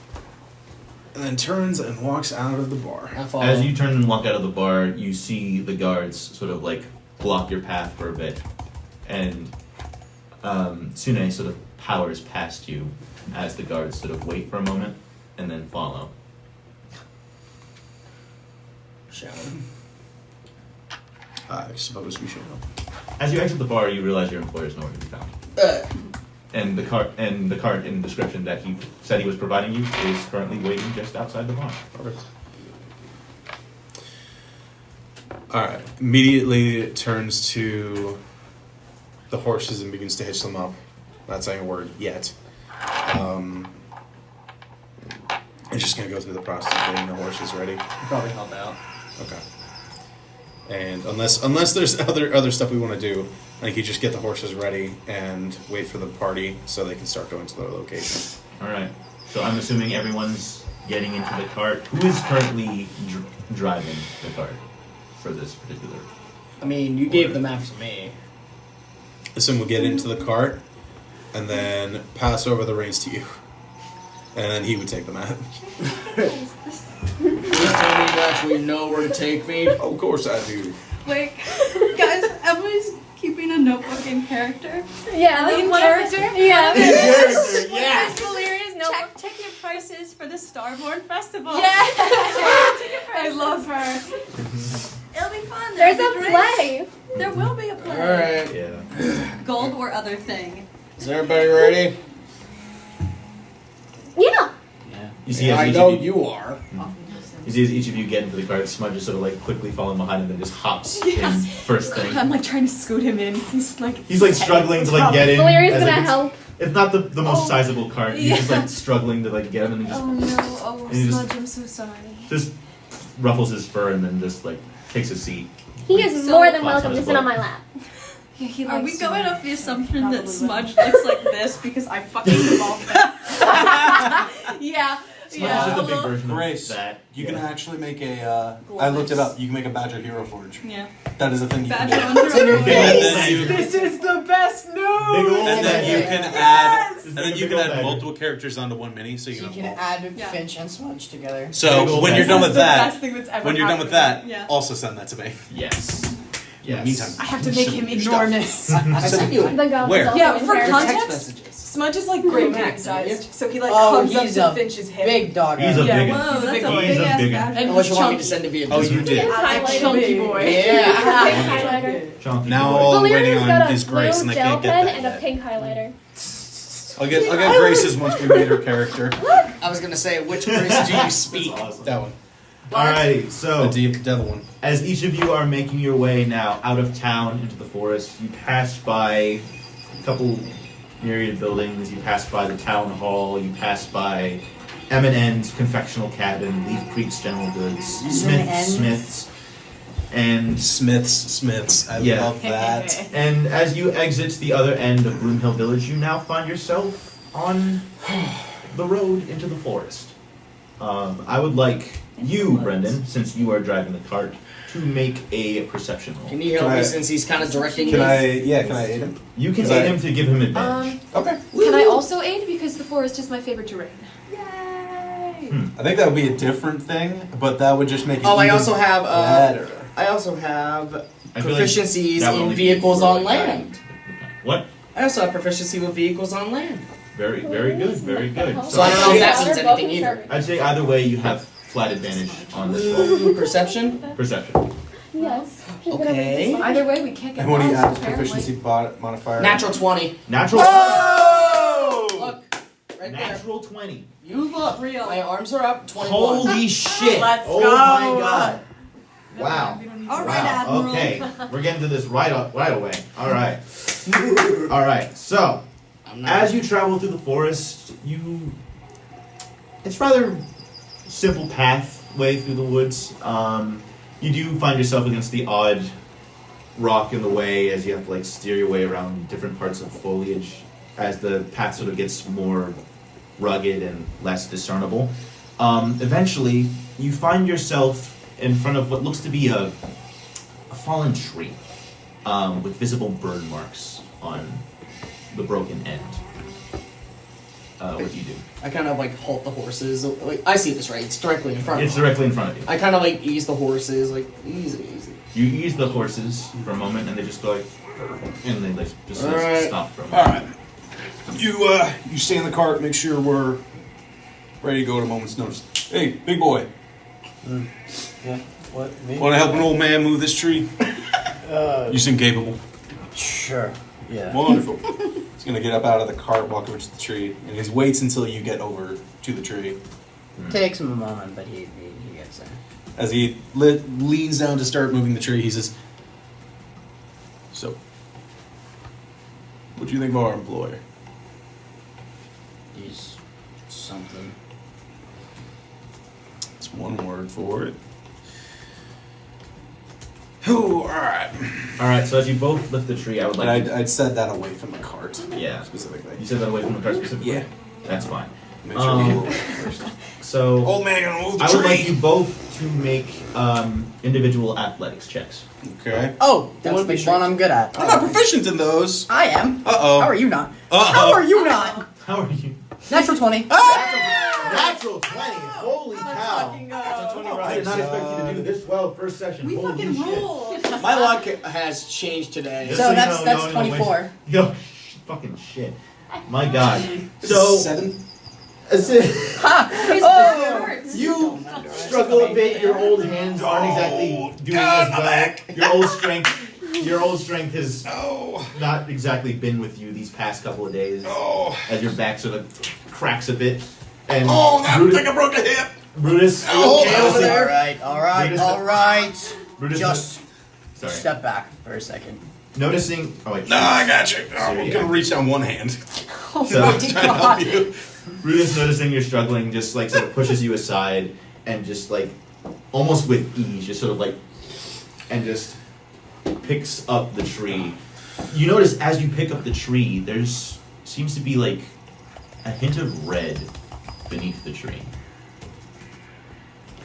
And then turns and walks out of the bar. I follow. As you turn and walk out of the bar, you see the guards sort of like block your path for a bit, and Sune sort of powers past you as the guards sort of wait for a moment and then follow. Shall we? I suppose we should know. As you exit the bar, you realize your employer's nowhere to be found. And the cart in the description that he said he was providing you is currently waiting just outside the bar. Alright. Immediately it turns to the horses and begins to hitch them up. Not saying a word yet. It's just gonna go through the process of getting the horses ready. Probably help out. Okay. And unless there's other stuff we want to do, I think you just get the horses ready and wait for the party so they can start going to their location. All right. So I'm assuming everyone's getting into the cart. Who is currently driving the cart for this particular? I mean, you gave the map to me. Sim will get into the cart and then pass over the reins to you. And then he would take the map. Please tell me that you know where to take me. Of course I do. Wait, guys, everybody's keeping a notebook in character. Yeah, In what character? Yeah. character, yeah. Valeria's notebook. Check your prices for the Starborn Festival. Yeah. I love her. It'll be fun. There's There'll a be drinks. play. There will be a play. Alright. Yeah. Gold or other thing. Is everybody ready? Yeah. You see, Yeah, as I each know of you, you are. you see as each of you get into the cart, Smudge is sort of like quickly following behind and then just hops in first thing. I'm like trying to scoot him in. He's like Struggling to like get in. Valeria's as, gonna like, help. It's not the most sizable cart. He's just yeah. like struggling to like get him and he just Oh no, oh And you just- Smudge, I'm so sorry. just ruffles his fur and then just like takes a seat. He is So more than Claps welcome on to his sit on butt. my lap. Yeah, he Are likes we to going win. off the assumption Probably that Smudge looks like this because I fucking evolved that? Yeah. It's Yeah. just a big version Grace, of that. you can actually make a. I looked it up. You can make a Badger Hero Forge. Yeah. That is a thing you can Badger do. under in your our And face. then you, This is the best Big news! ol' and then you badger. can add. Just And make then a you big can ol' add badger. multiple characters onto one mini, so you So you can can evolve. add Yeah. Finch and Smudge together. Big So ol' when you're badger. done This with is the that, best thing that's ever when you're done happened with to me. that, Yeah. also send that to me. Yes. In the Yes. meantime, I have to make him send your enormous. I sent you The gum Where? is also Yeah, in for here. context- text messages. Smudge is like great Max, sized, so he like Oh, comes up he's to a Finch's hip. Big dog. He's a Yeah, big Whoa, one. He's a that's big a boy. big He's a ass big one. badger. And Unless he's you want me to chunky. send it via Oh, you Discord. did. Highlighter. Chunky boy. Yeah. Pink highlighter. Chunky Now boy. all I'm waiting Valeria's got on a is Grace, blue and I gel can't get pen that and a yet. pink highlighter. I'll get Grace's once we meet her character. I was gonna say, which Grace do you speak? That's awesome. That one. Alrighty, so The devil one. as each of you are making your way now out of town into the forest, you pass by a couple myriad buildings. You pass by the town hall. You pass by M&N's confectional cabin, Leaf Creek's General Goods, M&N's? Smith's, and Smiths. I Yeah. love that. and as you exit the other end of Broomhill Village, you now find yourself on the road into the forest. I would like you, Brendan, since you are driving the cart, to make a perception roll. Can you help Can me I- since he's kind of directing Can me? can I aid him? You can 'Cause aid I- him to give him advantage. Okay. Can I also aid because the forest is my favorite terrain? Yay! I think that would be a different thing, but that would just make it Oh, I even also have better. I also have I feel like proficiencies that would in only be vehicles for, on like, land. What? I also have proficiency with vehicles on land. Very, very good, very good. So I don't know if that means Water, anything both either. and I'd say either way, you have flat advantage on this roll. Ooh, perception. Perception. Yes. She's gonna Okay. make this Either way, we can't get And what do you lost, add as apparently. proficiency modifier? Natural 20. Natural. Oh! Look, right there. Natural 20. You look. Real. My arms are up. 21. Holy shit! Let's oh go. my god! Wow. All right, Wow. Admiral. Okay, we're getting to this right away. All right. All right. So, I'm not. as you travel through the forest, it's rather simple pathway through the woods. You do find yourself against the odd rock in the way as you have to like steer your way around different parts of foliage as the path sort of gets more rugged and less discernible. Eventually, you find yourself in front of what looks to be a fallen tree with visible burn marks on the broken end. What do you do? I kind of like halt the horses. Like I see this right. It's directly in front It's of me. directly in front of you. I kind of like ease the horses. Like easy. You ease the horses for a moment, and they just go like, and they like just All right. stop for a moment. All right. You stay in the cart. Make sure we're ready to go at a moment's notice. Hey, big boy. Yeah. What? Me? Want to help an old man move this tree? You seem capable. Sure. Yeah. Wonderful. He's gonna get up out of the cart, walk over to the tree, and he waits until you get over to the tree. Takes him a moment, but he gets there. As he leans down to start moving the tree, he says, "So, what do you think of our employer?" He's something. That's one word for it. Oh, all right. All right. So as you both lift the tree, I would But like. I'd said that away from the cart. Yeah. Specifically. You said that away from the card specifically. Yeah. That's fine. Make sure we Um, roll it first. So Old man gonna move the I would tree. like you both to make individual athletics checks. Okay. Oh, that's wanna the be sure. one I'm good at. I'm not proficient in those. I am. Uh-oh. How are you not? Uh-oh. How are you not? How are you? Natural 20. Natural 20. Holy cow! I did not expect you to do this well first session. We Holy fucking shit. rolled. My luck has changed today. Just So you that's know, that's no, 24. Yo, fucking shit. My God. So 7. you struggle a bit. Your old hands aren't exactly doing as well. Your old strength has not exactly been with you these past couple of days. As your back sort of cracks a bit. And I think I broke a hip. Brutus, are you okay over there? Alright. Brutus, Just sorry. step back for a second. Noticing. Oh wait. No, I got you. I'm Sorry, gonna reach down one hand. So, Trying to help you. Brutus, noticing you're struggling, just like sort of pushes you aside and just like almost with ease, just sort of like and just picks up the tree. You notice as you pick up the tree, there's seems to be like a hint of red beneath the tree.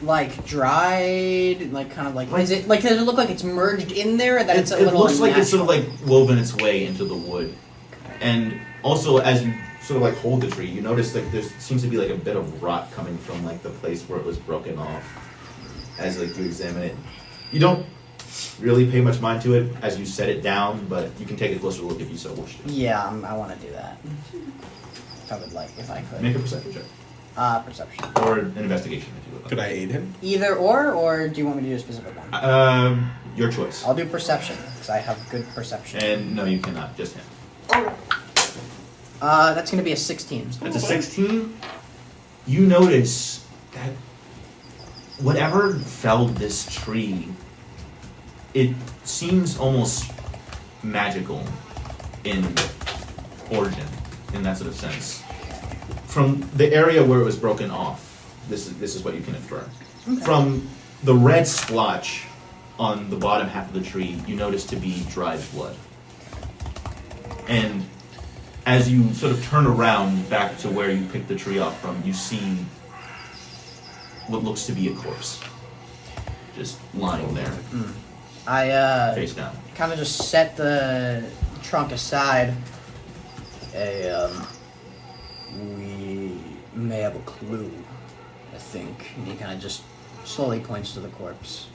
Like dried, like kind of like is it like does it look like it's merged in there, or that it's a It little? looks like it's sort of unnatural? like woven its way into the wood. And also, as you sort of like hold the tree, you notice like there seems to be like a bit of rot coming from like the place where it was broken off. As like you examine it, you don't really pay much mind to it as you set it down, but you can take a closer look if you so wish to. Yeah, I want to do that. If I would like, if I could. Make a perception check Perception. or an investigation if you would. Could I aid him? Either or do you want me to do a specific one? Your choice. I'll do perception because I have good perception. And no, you cannot. Just him. That's gonna be a 16. That's a 16. You notice that whatever felled this tree, it seems almost magical in origin, in that sort of sense. From the area where it was broken off, this is what you can infer. Okay. From the red splotch on the bottom half of the tree, you notice to be dried blood. And as you sort of turn around back to where you picked the tree off from, you see what looks to be a corpse. Just lying there, I face down. kind of just set the trunk aside. We may have a clue, I think. And he kind of just slowly points to the corpse.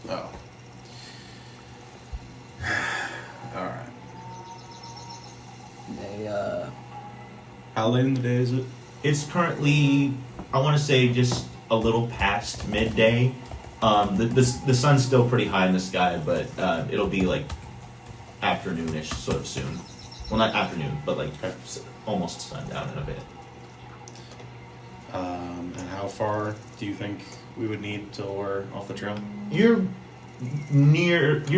Oh. Alright. They, How late in the day is it? It's currently, I want to say, just a little past midday. The sun's still pretty high in the sky, but it'll be like afternoonish sort of soon. Well, not afternoon, but like almost sundown in a bit. And how far do you think we would need till we're off the trail? You're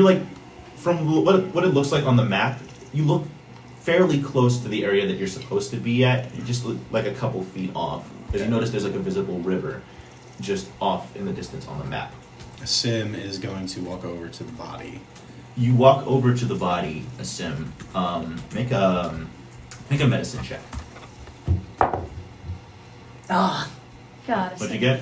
like, from what it looks like on the map, you look fairly close to the area that you're supposed to be at. You just look like a couple feet off. Because you notice there's like a visible river just off in the distance on the map. Sim is going to walk over to the body. You walk over to the body, Asim. Make a medicine check. Ah, God. What'd you get?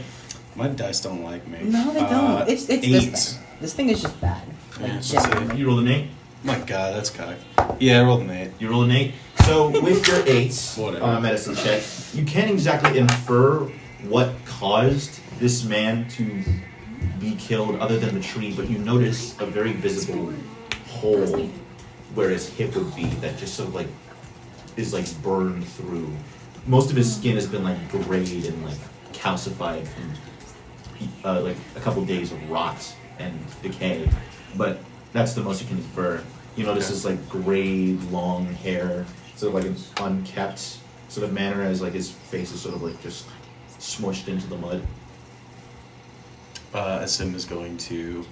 My dice don't like me. no, they don't. It's eight. this thing. This thing is just bad. Yeah, Like, let's genuinely. You rolled an 8? My god, that's cocked. Yeah, I rolled an 8. You rolled an 8. So with your 8s Whatever. on a medicine check, you can't exactly infer what caused this man to be killed other than the tree, but you notice a very visible hole where his hip would be that just sort of like is like burned through. Most of his skin has been like grayed and like calcified from like a couple days of rot and decay, but that's the most you can infer. You notice this like gray long hair, sort of like an unkept sort of manner, as like his face is sort of like just smushed into the mud. Sim is going to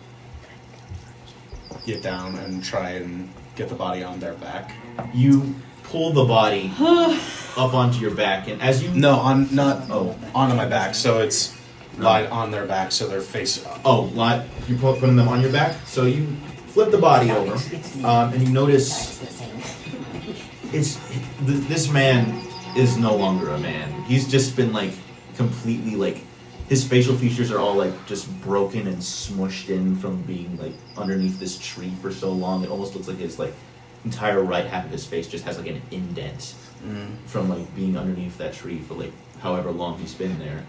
get down and try and get the body on their back. You pull the body up onto your back, and as you No, on not oh onto my back, so it's lied on their back, so they're face up. you're putting them on your back, so you flip the body over, and you notice this man is no longer a man. He's just been like completely like, his facial features are all like just broken and smushed in from being like underneath this tree for so long. It almost looks like his like entire right half of his face just has like an indent from like being underneath that tree for like however long he's been there.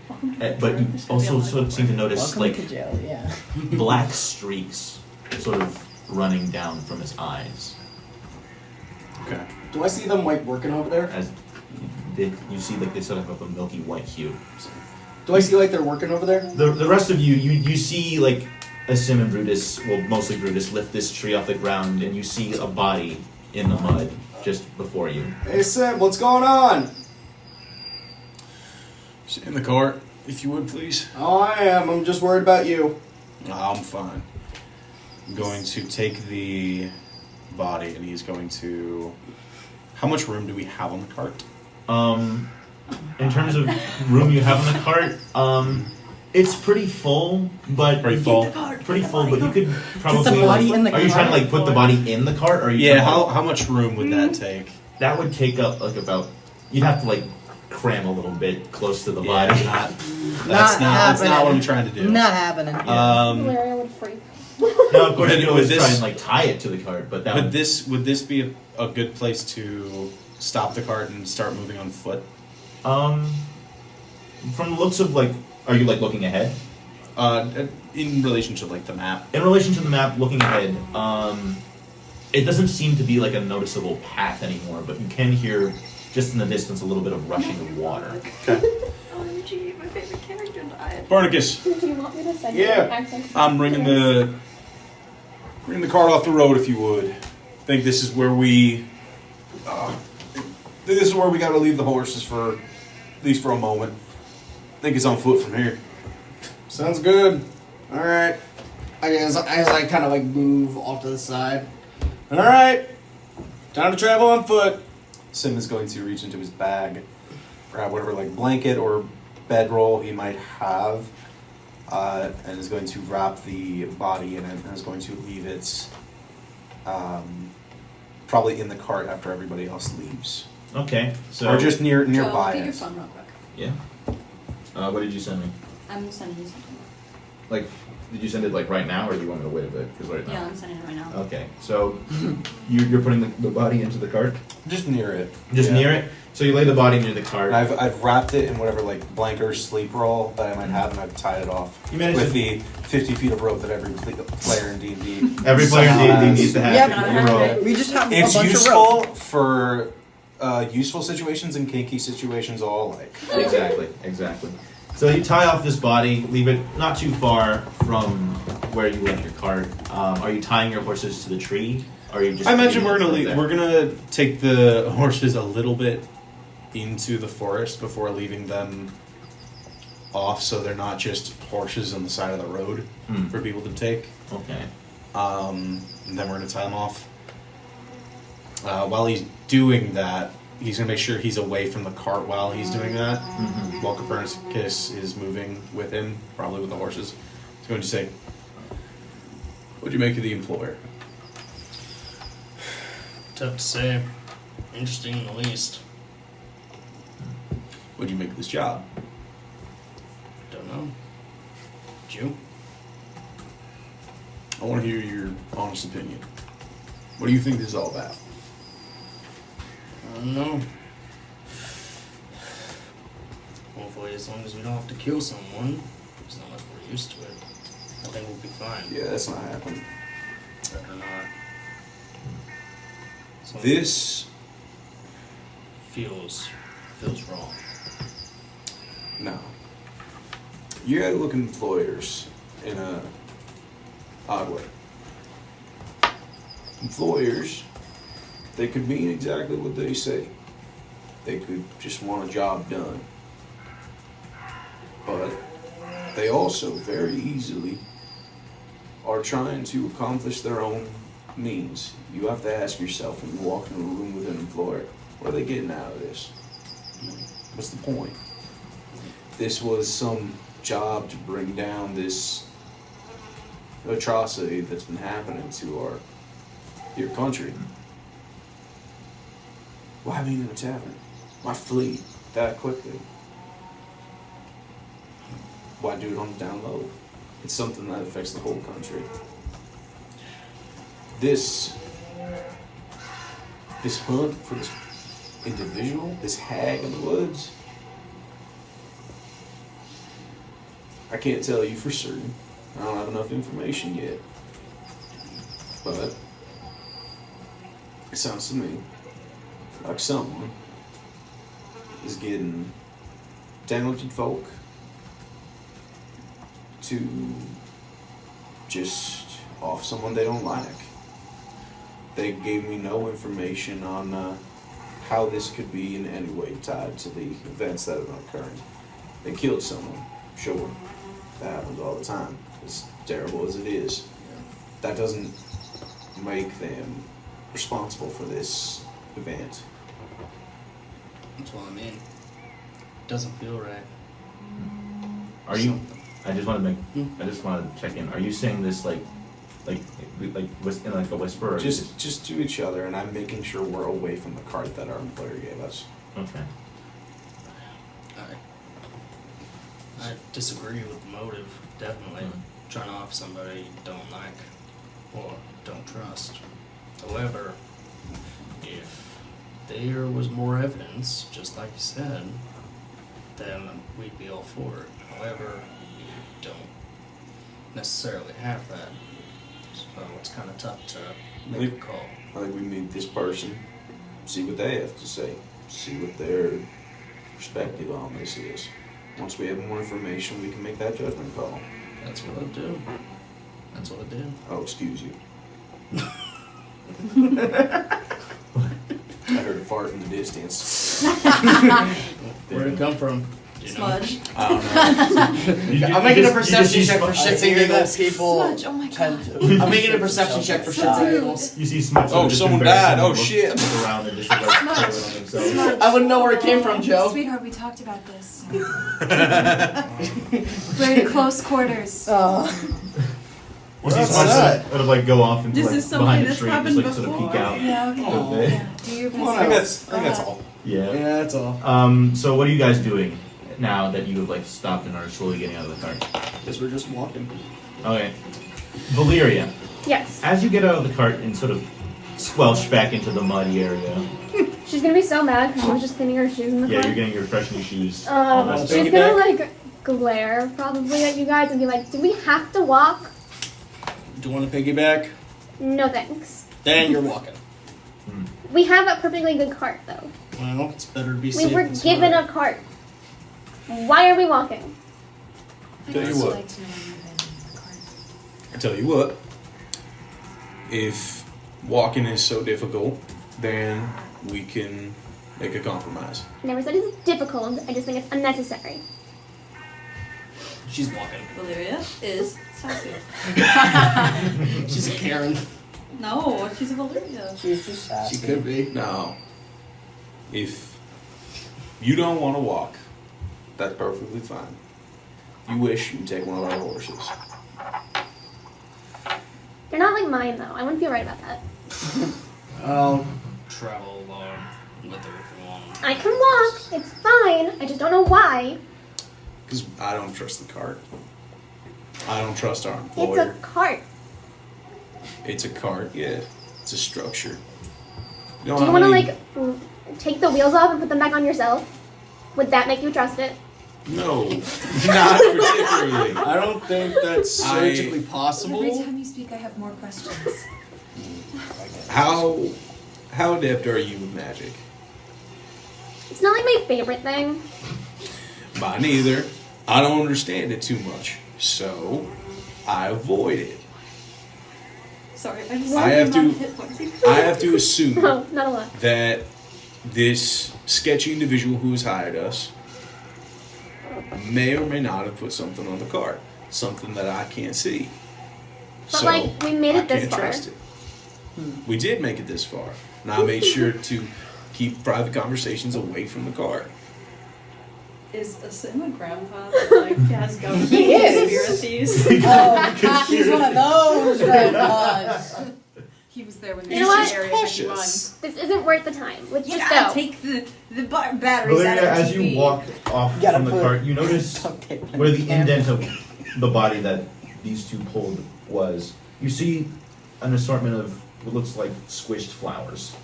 But you also sort of seem to notice Welcome like to jail, yeah. black streaks sort of running down from his eyes Okay. Do I see them like working over there? as you see like they sort of have a milky white hue. Do I see like they're working over there? The rest of you see like Asim and Brutus, well mostly Brutus, lift this tree off the ground, and you see a body in the mud just before you. Hey Sim, what's going on? Sit in the cart, if you would, please. Oh, I am. I'm just worried about you. I'm fine. I'm going to take the body, and he's going to... How much room do we have on the cart? In terms of room you have in the cart, It's pretty full, but Pretty full. Pretty full, but you could probably. the body in the are you trying to cart? like put the body in the cart, or are you? Yeah, trying to, how much room would that take? that would take up like about. You'd have to like cram a little bit close to the Yeah, body. that's not what I'm trying to do. Not happening. Valeria would freak. Now, of course, you Would could always this- try and like tie it to the cart, but that Would this be a good place to stop the cart and start moving on foot? from the looks of like, are you like looking ahead? In relation to like the map. In relation to the map, looking ahead, it doesn't seem to be like a noticeable path anymore, but you can hear just in the distance a little bit of rushing of water. OMG, my favorite character died. Barnacus, Do you want me to send Yeah. you access? I'm bringing the cart off the road if you would. I think this is where we got to leave the horses for at least for a moment. I think it's on foot from here. Sounds good. All right. As I kind of like move off to the side. All right. Time to travel on foot. Sim is going to reach into his bag, grab whatever like blanket or bedroll he might have, and is going to wrap the body in it and is going to leave it probably in the cart after everybody else leaves. Okay, so Or just nearby Joe, get your it. phone real quick. yeah. What did you send me? I'm sending you something. Like, did you send it like right now, or do you want me to wait a bit? Because right now. Yeah, I'm sending it right now. Okay, so you're putting the body into the cart, Just near it. just Yeah. near it. So you lay the body near the cart. And I've wrapped it in whatever like blanket or sleep roll that I might have, and I've tied it off You managed with to- the 50 feet of rope that every player in D&D. Every player in somehow D&D has. needs to have Yep. a roll. We just have It's a bunch useful of rope. for useful situations and kinky situations all alike. Exactly. So you tie off this body, leave it not too far from where you left your cart. Are you tying your horses to the tree? Or are you just? I imagine leaving them there? we're gonna take the horses a little bit into the forest before leaving them off, so they're not just horses on the side of the road for people to take. Okay. And then we're gonna tie them off. While he's doing that, he's gonna make sure he's away from the cart while he's doing that. Mm-hmm. While Copernicus is moving with him, probably with the horses. He's going to say, "What'd you make of the employer?" Tough to say. Interesting in the least. What'd you make of this job? Don't know. Did you? I want to hear your honest opinion. What do you think this is all about? I don't know. Hopefully, as long as we don't have to kill someone, it's not like we're used to it. I think we'll be fine. Yeah, that's not happening. Better not. So This, feels wrong. no. You gotta look at employers in a odd way. Employers, they could mean exactly what they say. They could just want a job done. But they also very easily are trying to accomplish their own means. You have to ask yourself when you walk into a room with an employer, what are they getting out of this? What's the point? This was some job to bring down this atrocity that's been happening to your country. Why be in a tavern? Why flee that quickly? Why do it on the down low? It's something that affects the whole country. This hunt for this individual, this hag in the woods, I can't tell you for certain. I don't have enough information yet. But it sounds to me like someone is getting talented folk to just off someone they don't like. They gave me no information on how this could be in any way tied to the events that are occurring. They killed someone, sure. That happens all the time, as terrible as it is. That doesn't make them responsible for this event. That's what I mean. Doesn't feel right. Are you I just want to check in. Are you saying this like in like a whisper? Or Just to each other, and I'm making sure we're away from the cart that our employer gave us. Okay. I disagree with the motive, definitely. Trying to off somebody you don't like or don't trust. However, if there was more evidence, just like you said, then we'd be all for it. However, you don't necessarily have that. So it's kind of tough to make a call. I think we meet this person, see what they have to say, see what their perspective on this is. Once we have more information, we can make that judgment call. That's what I do. That's what I did. Oh, excuse you. I heard a fart in the distance. Where'd it come from? You know? Smudge. I don't know. I'm making a perception check for shits and giggles. People Smudge, oh my tend God. to. I'm making a perception check for shits and giggles. You see Smudge. Oh, just someone embarrassed died. and Oh, look shit. Around and just like throw it on themselves. Smudge. I wouldn't know where it came from, Joe. Sweetheart, we talked about this. We're in close quarters. You see What's Smudge that? sort of like go off into This like is something behind a that's tree and just happened like sort of peek before. out. Yeah, okay. a bit. Yeah. Do your I think business. that's all. Yeah. Yeah, that's all. So what are you guys doing now that you have like stopped and are slowly getting out of the cart? Because we're just walking. Okay. Valeria, Yes. as you get out of the cart and sort of squelch back into the muddy area, She's gonna be so mad because she was just cleaning her shoes in the yeah, car. you're getting your fresh new shoes. all that She's stuff. gonna like glare probably at you guys and be like, "Do we have to walk?" Do you want to piggyback? No thanks. Then you're walking. We have a perfectly good cart though. Well, it's better to be We safe were than given sorry. a cart. Why are we walking? I'd Tell you also what. like to know when you've been in the cart. I tell you what, if walking is so difficult, then we can make a compromise. I never said it's difficult. I just think it's unnecessary. She's walking. Valeria is sassy. She's a Karen. No, she's a Valeria. She's just sassy. She could be. Now, if you don't want to walk, that's perfectly fine. If you wish, you can take one of our horses. You're not like mine though. I wouldn't feel right about that. Oh. Travel along with her if you want. I can walk. It's fine. I just don't know why. Because I don't trust the cart. I don't trust our It's employer. a cart. It's a cart, yeah. It's a structure. Do you want to like take the wheels off and put them back on yourself? Would that make you trust it? No, not particularly. I don't think that's surgically Every possible. time you speak, I have more questions. How adept are you with magic? It's not like my favorite thing. Mine either. I don't understand it too much, so I avoid it. Sorry, I just I have to- hit points. I have to assume No, not a lot. that this sketchy individual who has hired us may or may not have put something on the cart, something that I can't see. But, So like, we made it I this can't far. trust it. We did make it this far, and I made sure to keep private conversations away from the cart. Is Asim a grandpa that like has gone He is. conspiracies? Oh, he's one of those grandpas. He was there when You know what? the area 51. Cautious. This isn't worth the time. Let's just Yeah, go. take the batteries out of Valeria, the as TV. you walk off Gotta from the put cart, you notice duct tape in where the camera. indent of the body that these two pulled was. You see an assortment of what looks like squished flowers.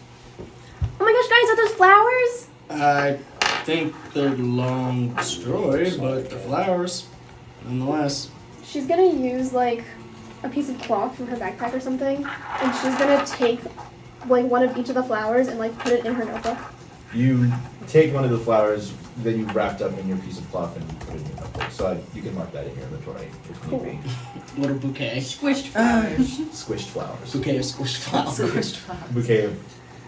Oh my gosh, guys, are those flowers? I think they're long destroyed, but the flowers, nonetheless. She's gonna use like a piece of cloth from her backpack or something, and she's gonna take like one of each of the flowers and like put it in her notebook. You take one of the flowers that you wrapped up in your piece of cloth and put it in your notebook. So you can mark that in your inventory if Cool. need be. Little bouquet. Squished flowers. Squished flowers. Bouquet of squished flowers. Squished flowers. Bouquet of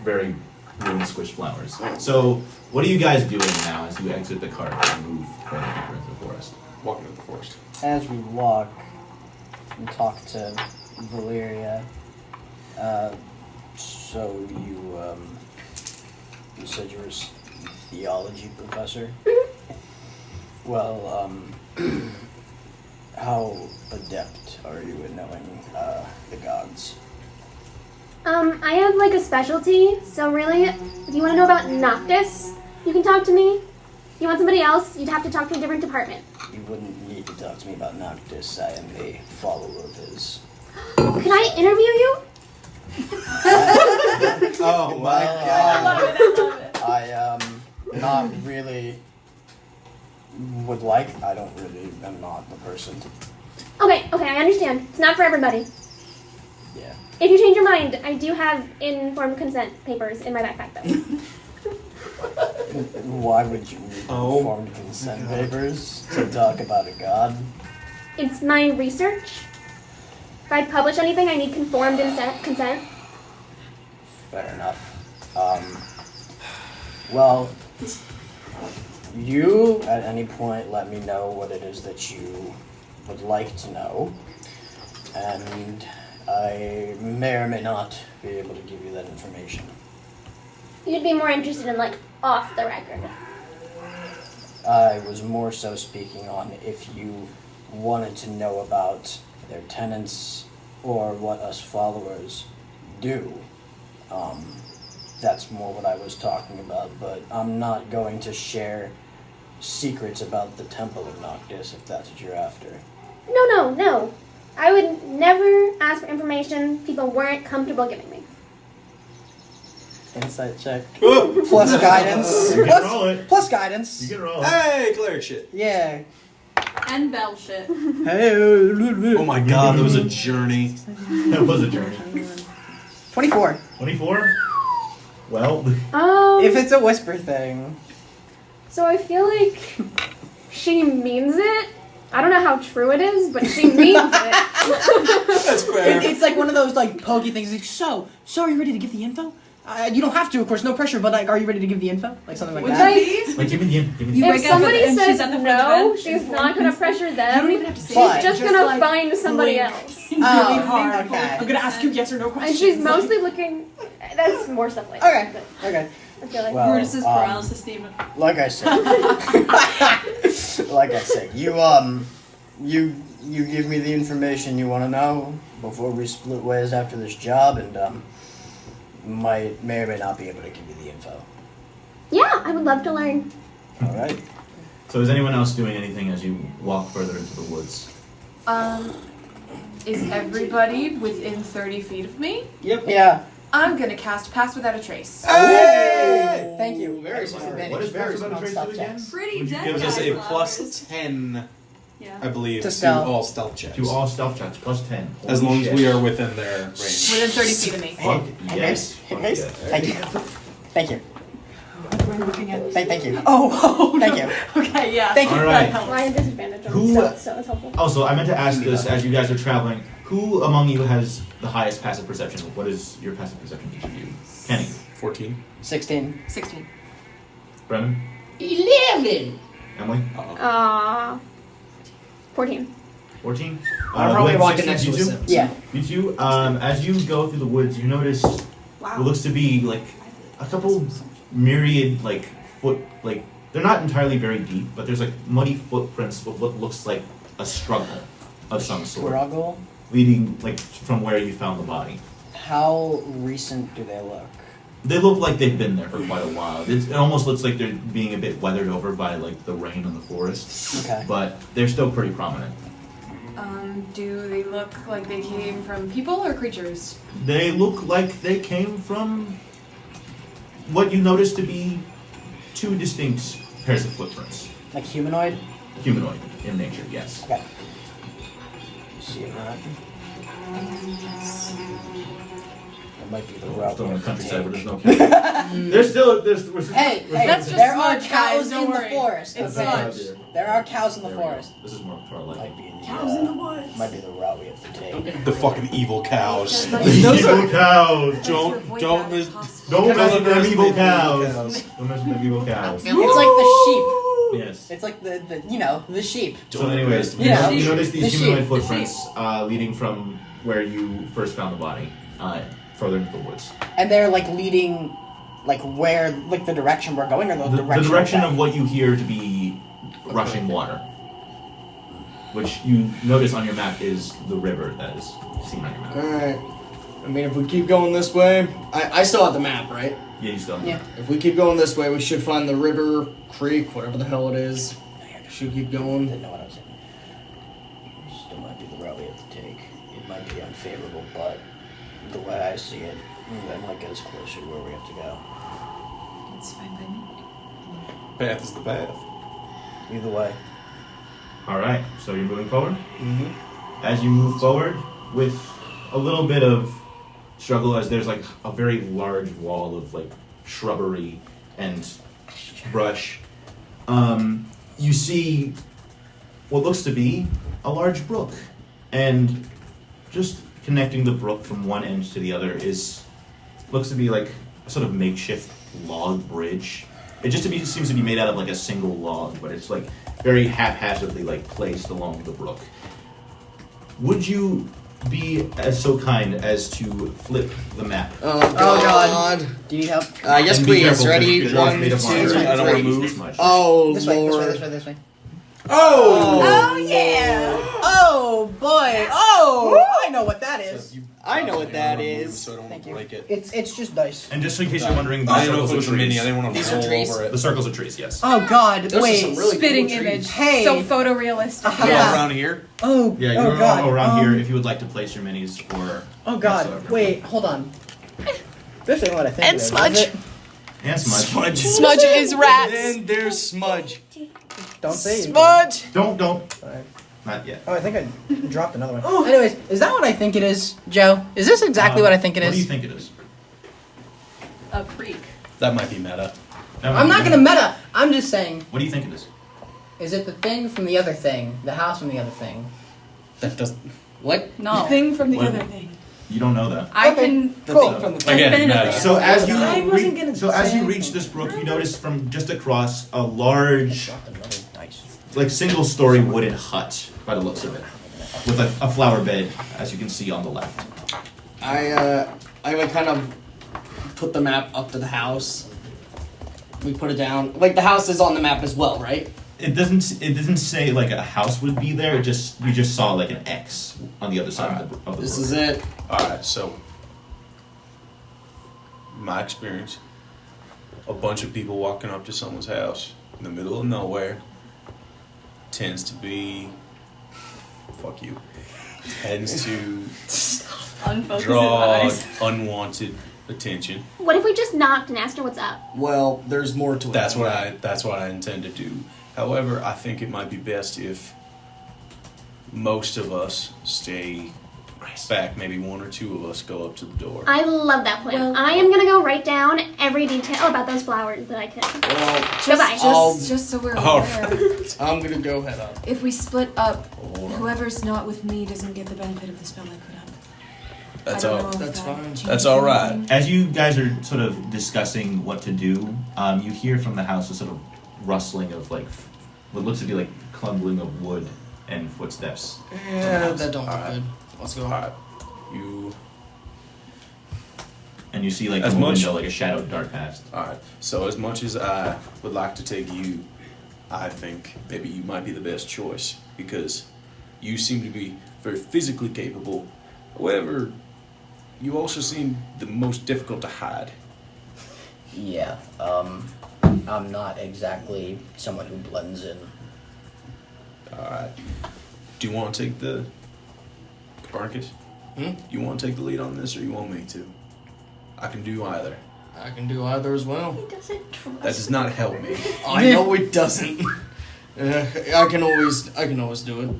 very ruined squished flowers. So what are you guys doing now as you exit the cart and move further deeper into the forest? Walking in the forest. As we walk and talk to Valeria, so you said you were a theology professor? Well, How adept are you at knowing the gods? I have like a specialty, so really, if you want to know about Noctis, you can talk to me. If you want somebody else, you'd have to talk to a different department. You wouldn't need to talk to me about Noctis. I am a follower of his. Can I interview you? Oh my Well, I love it. I not really would like. I don't really. I'm not the person to. Okay, I understand. It's not for everybody. Yeah. If you change your mind, I do have informed consent papers in my backpack, though. Why would you need informed consent papers to talk about a god? It's my research. If I publish anything, I need conformed consent. Fair enough. Well, you at any point let me know what it is that you would like to know, and I may or may not be able to give you that information. You'd be more interested in, like, off the record. I was more so speaking on if you wanted to know about their tenets or what us followers do. That's more what I was talking about, but I'm not going to share secrets about the Temple of Noctis if that's what you're after. No. I would never ask for information people weren't comfortable giving me. Insight check. Plus guidance. You can roll it. Plus guidance. You can roll it. Hey, cleric shit. Yeah. And bell shit. Hey. Oh my god, that was a journey. That was a journey. 24. 24? Well, If it's a whisper thing. So I feel like she means it. I don't know how true it is, but she means it. That's fair. It's like one of those like pokey things. Like, so are you ready to give the info? You don't have to, of course, no pressure. But like, are you ready to give the info? Like something like Would that. you like, give me the You If wake up somebody and she's says at the no, fridge she's bench, not gonna pressure them. You don't even have to say But- She's just Just gonna like find somebody blink. else. Really Oh, hard. okay. I'm gonna ask you yes or no And questions. she's mostly looking. That's more stuff like Okay. that. Okay. But I feel like Well, Brutus's paralysis demon. like I said, you give me the information you want to know before we split ways after this job, and may or may not be able to give you the info. Yeah, I would love to learn. All right. So is anyone else doing anything as you walk further into the woods? Is everybody within 30 feet of me? Yeah. I'm gonna cast Pass Without a Trace. Hey! Thank you. Very smart. What is Very Pass Without a smart Trace stuff, do again? Jax. Pretty dead Gives us a guy plus flowers. 10, Yeah. I believe, To to stealth. all stealth checks. To all stealth checks, plus 10. As Holy long as shit. we are within their range. Within 30 feet of me. Fuck Hey, yes. hey, Fuck guys. yes. Thank you. Thank you. What am I looking at? Thank you. Oh, Thank no. you. Okay, yeah. Thank you. That Alright. helps. Well, I have disadvantage on Who- stuff, so it's helpful. Also, I meant to ask this as you guys are traveling. Who among you has the highest passive perception? What is your passive perception, each of you? Kenny. 14. 16. 16. Brennan. 11. Emily. 14. 14. I'm probably who had walking 16? next to You a two? sim. Yeah. You two. As you go through the woods, you notice what looks to be like a couple myriad they're not entirely very deep, but there's like muddy footprints with what looks like a struggle of some sort, Squirrel. leading like from where you found the body. How recent do they look? They look like they've been there for quite a while. It almost looks like they're being a bit weathered over by like the rain in the forest, Okay. but they're still pretty prominent. Do they look like they came from people or creatures? They look like they came from what you notice to be two distinct pairs of footprints. Like humanoid? Humanoid in nature, yes. Okay. See that? That might be the We're route still we in the have to countryside, but take. there's no cows. There's still Hey, That's just there are smart, guys, cows don't in the worry. forest. It's okay? sludge. There are cows in the There we go. forest. This is more to our Might liking. be the, Cows in the woods. might be the route we have to take. The fucking evil cows. Evil cows. Don't miss. Don't mess with them underestimate evil the cows. Don't mess with them evil cows. It's like the sheep. Yes. It's like the the sheep. So anyways, underestimate Yeah. you notice The these sheep. humanoid footprints leading from where you first found the body, further into the woods. And they're like leading, like where, like the direction we're going, or the The direction. direction we're of what you hear to be rushing water. which you notice on your map is the river that is seen on your map. Alright. I mean, if we keep going this way, I still have the map, right? Yeah, you still. Yeah. If we keep going this way, we should find the river, creek, whatever the hell it is. Should keep going. Didn't know what I was saying. Still might be the route we have to take. It might be unfavorable, but the way I see it, that might get us closer to where we have to go. It's fine by me. Path is the path. Either way. All right. So you're moving forward. Mm-hmm. As you move forward, with a little bit of struggle, as there's like a very large wall of like shrubbery and brush, you see what looks to be a large brook, and just connecting the brook from one end to the other looks to be like a sort of makeshift log bridge. It just seems to be made out of like a single log, but it's like very haphazardly like placed along the brook. Would you be so kind as to flip the map? Oh God. Do you need help? Yes, And be please. careful, Ready? because the dog's 1, made 2, of monsters. I don't wanna 3. move. This much. Oh, This way, Lord. this way. Oh! yeah! Oh boy! Oh! I know what that is. I know what that is. So I don't want Thank to you. break it. It's just dice. And just in case you're wondering, the I didn't know if circles it was are a mini. trees. I didn't want to These are roll trees? over it. The circles are trees, yes. Oh God! Those are Wait. some really Spitting cool image. trees. Hey. So photorealistic. Go Yeah. around here. Oh. Yeah, oh you're God. all around here if you would like to place your minis or. Oh God! whatsoever. Wait, hold on. This ain't what I think. And it is, smudge. is it? And smudge. Smudge is rats. And there's Smudge. Don't say it. Smudge. Don't. Alright. Not yet. Oh, I think I dropped another one. Anyways, is that what I think it is, Joe? Is this exactly what I think it What do you is? think it is? A creek. That might be meta. I'm not gonna meta. I'm just saying. What do you think it is? Is it the thing from the other thing? The house from the other thing? That does. What? No. Thing from the What? other thing. You don't know that. I Okay. can. The Cool. thing from the Again, Definitively. meta. So as you I wasn't gonna as you say reach this brook, you notice from just across a large, Dropped another dice. like single-story wooden hut, by the looks of it, with a flower bed, as you can see on the left. I would kind of put the map up to the house. We put it down. Like the house is on the map as well, right? It doesn't say like a house would be there. You just saw like an X on the other side of the This brook. is it. Alright, so. My experience. A bunch of people walking up to someone's house in the middle of nowhere tends to be. Fuck you. Tends to Unfocus his draw eyes. unwanted attention. What if we just knocked and asked her what's up? Well, there's more to it. That's what I intend to do. However, I think it might be best if most of us stay back. Maybe one or two of us go up to the door. I love that plan. Well- I am gonna go write down every detail about those flowers that I could. Well, Goodbye. Just so we're All aware, I'm gonna go head up. if we split up, Hold on. whoever's not with me doesn't get the benefit of the spell I put up. That's I don't all. know if That's that fine. changes That's all right. anything. As you guys are sort of discussing what to do, you hear from the house a sort of rustling of like what looks to be like crumbling of wood and footsteps. Yeah, that don't look Alright. good. Let's go. Alright. You. And you see like As from a much- window like a shadow dart past. Alright. So, as much as I would like to take you, I think maybe you might be the best choice because you seem to be very physically capable. However, you also seem the most difficult to hide. Yeah, I'm not exactly someone who blends in. Alright. Do you want to take the. Copernicus? Hmm? Do you want to take the lead on this or you want me to? I can do either. I can do either as well. He doesn't trust. That does not help me. I know it doesn't. I can always do it,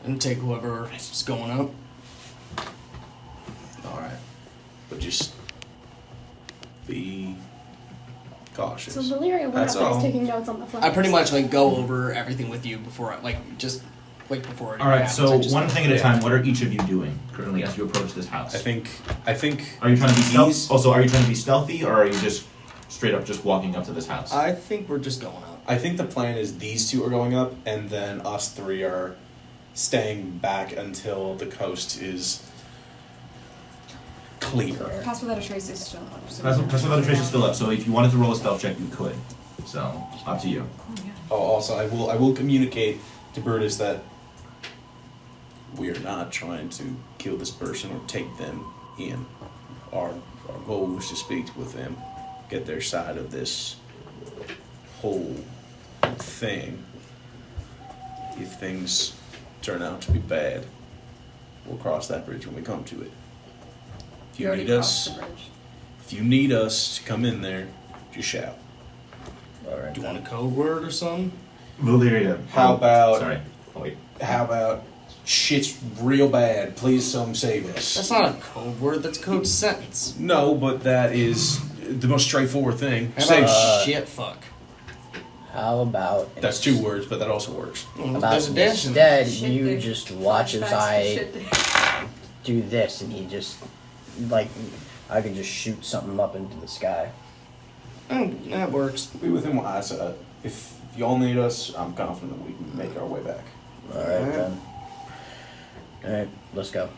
and take whoever's going up. Alright. But just be cautious. So Valeria went That's upstairs all. taking notes on the flowers. I pretty much like go over everything with you before I before it All right, happens. so I just- one thing at a yeah. time. What are each of you doing currently as you approach this house? I think Are you trying to be These- stealthy? Also, are you trying to be stealthy, or are you just straight up just walking up to this house? I think we're just going up. I think the plan is these two are going up and then us three are staying back until the coast is clear. Pass without a trace is still up. So That's without a trace is still up. So if you wanted to roll a stealth check, you could. So up to you. Oh, yeah. Oh, also I will communicate to Brutus that We are not trying to kill this person or take them in. Our goal was to speak with them, get their side of this whole thing. If things turn out to be bad, we'll cross that bridge when we come to it. If you need us, if you need us to come in there, just shout. All right. Do you want a code word or something? Valeria. How about? Sorry. Oh, wait. How about? Shit's real bad. Please, some save us. That's not a code word. That's a code sentence. No, but that is the most straightforward thing. How Say about shit fuck? How about That's 2 words, but that also works. about There's a dash in instead Shit you dick. just watch as Flashbacks to I shit dick. do this, and he just like I could just shoot something up into the sky. Oh, that works. Be within what I said. If y'all need us, I'm confident that we can make our way back. All right then. All right, let's go.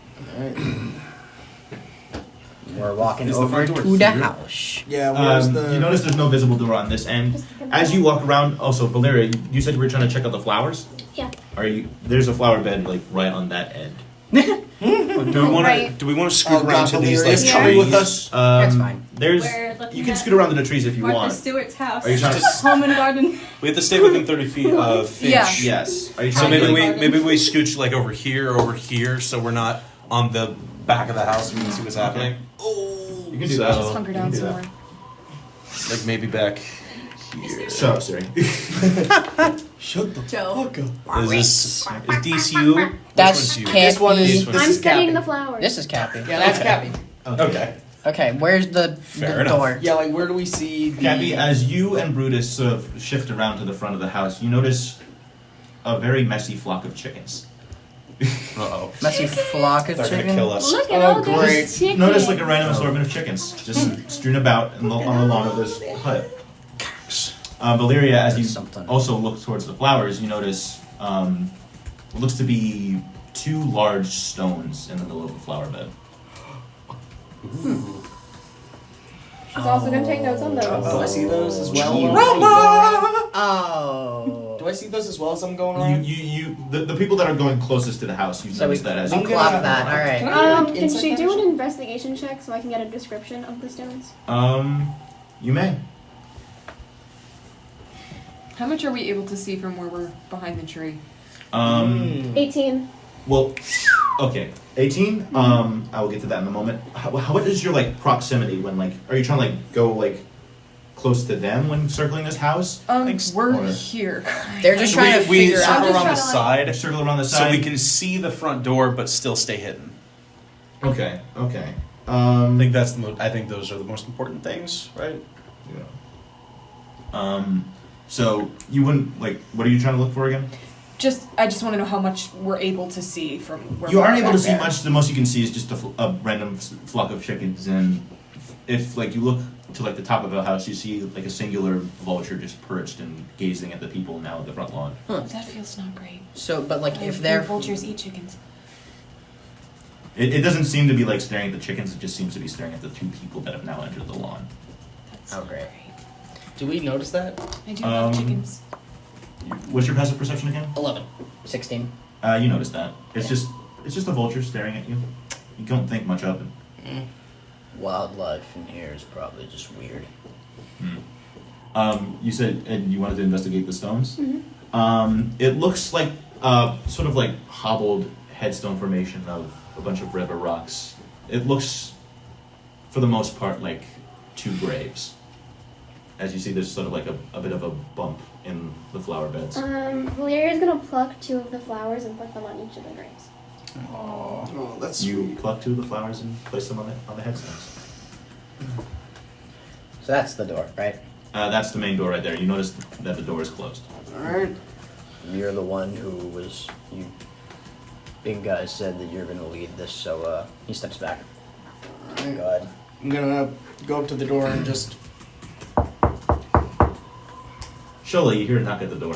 We're walking Is the over front door to the here? house. Yeah, where's You notice there's no visible door on this end. As you walk around, also Valeria, you said you were trying to check out the flowers. Yeah. Are you? There's a flower bed like right on that end. Do we want Right. to scoot Oh, around God, to these Valeria's like coming trees? with us. That's fine. There's. We're looking You can at scoot around to the trees if you Martha want. Stewart's house. Are you trying to? Home and garden. We have to stay within 30 feet of Finch. Yeah. Yes. Are you So trying maybe to? we scooch like over here, so we're not on the back of the house. We can see what's happening. You can do So- that. Just hunker You down can do somewhere. that. Like maybe back here. Shut up, Siri. Shut the Joe. fuck up. Is this you? That's Which one's you? Cappy. This one is. This one. This I'm is studying Cappy. the flowers. This is Cappy. Yeah, that's Cappy. Okay. Okay, where's the Fair enough. door? Yeah, like where do we see the? Gabby, as you and Brutus sort of shift around to the front of the house, you notice a very messy flock of chickens. Uh-oh. Messy flock of They're gonna chicken. kill us. Look at Oh, all great. those chickens. Notice like a random assortment of chickens just strewn about on the lawn of this hut. Valeria, as you That's something. also look towards the flowers, you notice what looks to be 2 large stones in the middle of the flower bed. She's also gonna take notes on those. Do I see those as well? Oh. Do I see those as well as I'm going around? The people that are going closest to the house, you So we notice that as we you clock that. All right. Can I, like, Can insight she that do or an investigation check so I can get a description of the stones? you may. How much are we able to see from where we're behind the tree? 18. Well, okay, 18. I will get to that in a moment. What is your like proximity when like? Are you trying to like go like close to them when circling this house? We're Or- here. They're just trying to we figure circle out. just around trying the to, like- side, Circle around the so side. we can see the front door, but still stay hidden. Okay. Okay. I think that's I think those are the most important things, right? Yeah. So you wouldn't like. What are you trying to look for again? I just want to know how much we're able to see from where You we're aren't able to back see there. much. The most you can see is just a random flock of chickens, and if like you look to like the top of the house, you see like a singular vulture just perched and gazing at the people now at the front lawn. That feels not great. So, but like if they're vultures eat chickens. It doesn't seem to be like staring at the chickens. It just seems to be staring at the 2 people that have now entered the lawn. That's Oh, great. Do we notice that? I do love chickens. What's your passive perception again? 11. 16. You notice that it's just a vulture staring at you. You don't think much of it. Wildlife in here is probably just weird. You said and you wanted to investigate the stones. Mm-hmm. It looks like sort of like hobbled headstone formation of a bunch of river rocks. It looks, for the most part, like 2 graves. As you see, there's sort of like a bit of a bump in the flower beds. Valeria's gonna pluck 2 of the flowers and put them on each of the graves. Oh, that's You pluck 2 of the flowers and place them on the headstones. So that's the door, right? That's the main door right there. You notice that the door is closed. alright. You're the one who was you. Big guy said that you're gonna lead this, so he steps back. Alright. Go ahead. I'm gonna go up to the door and just. Surely you hear a knock at the door.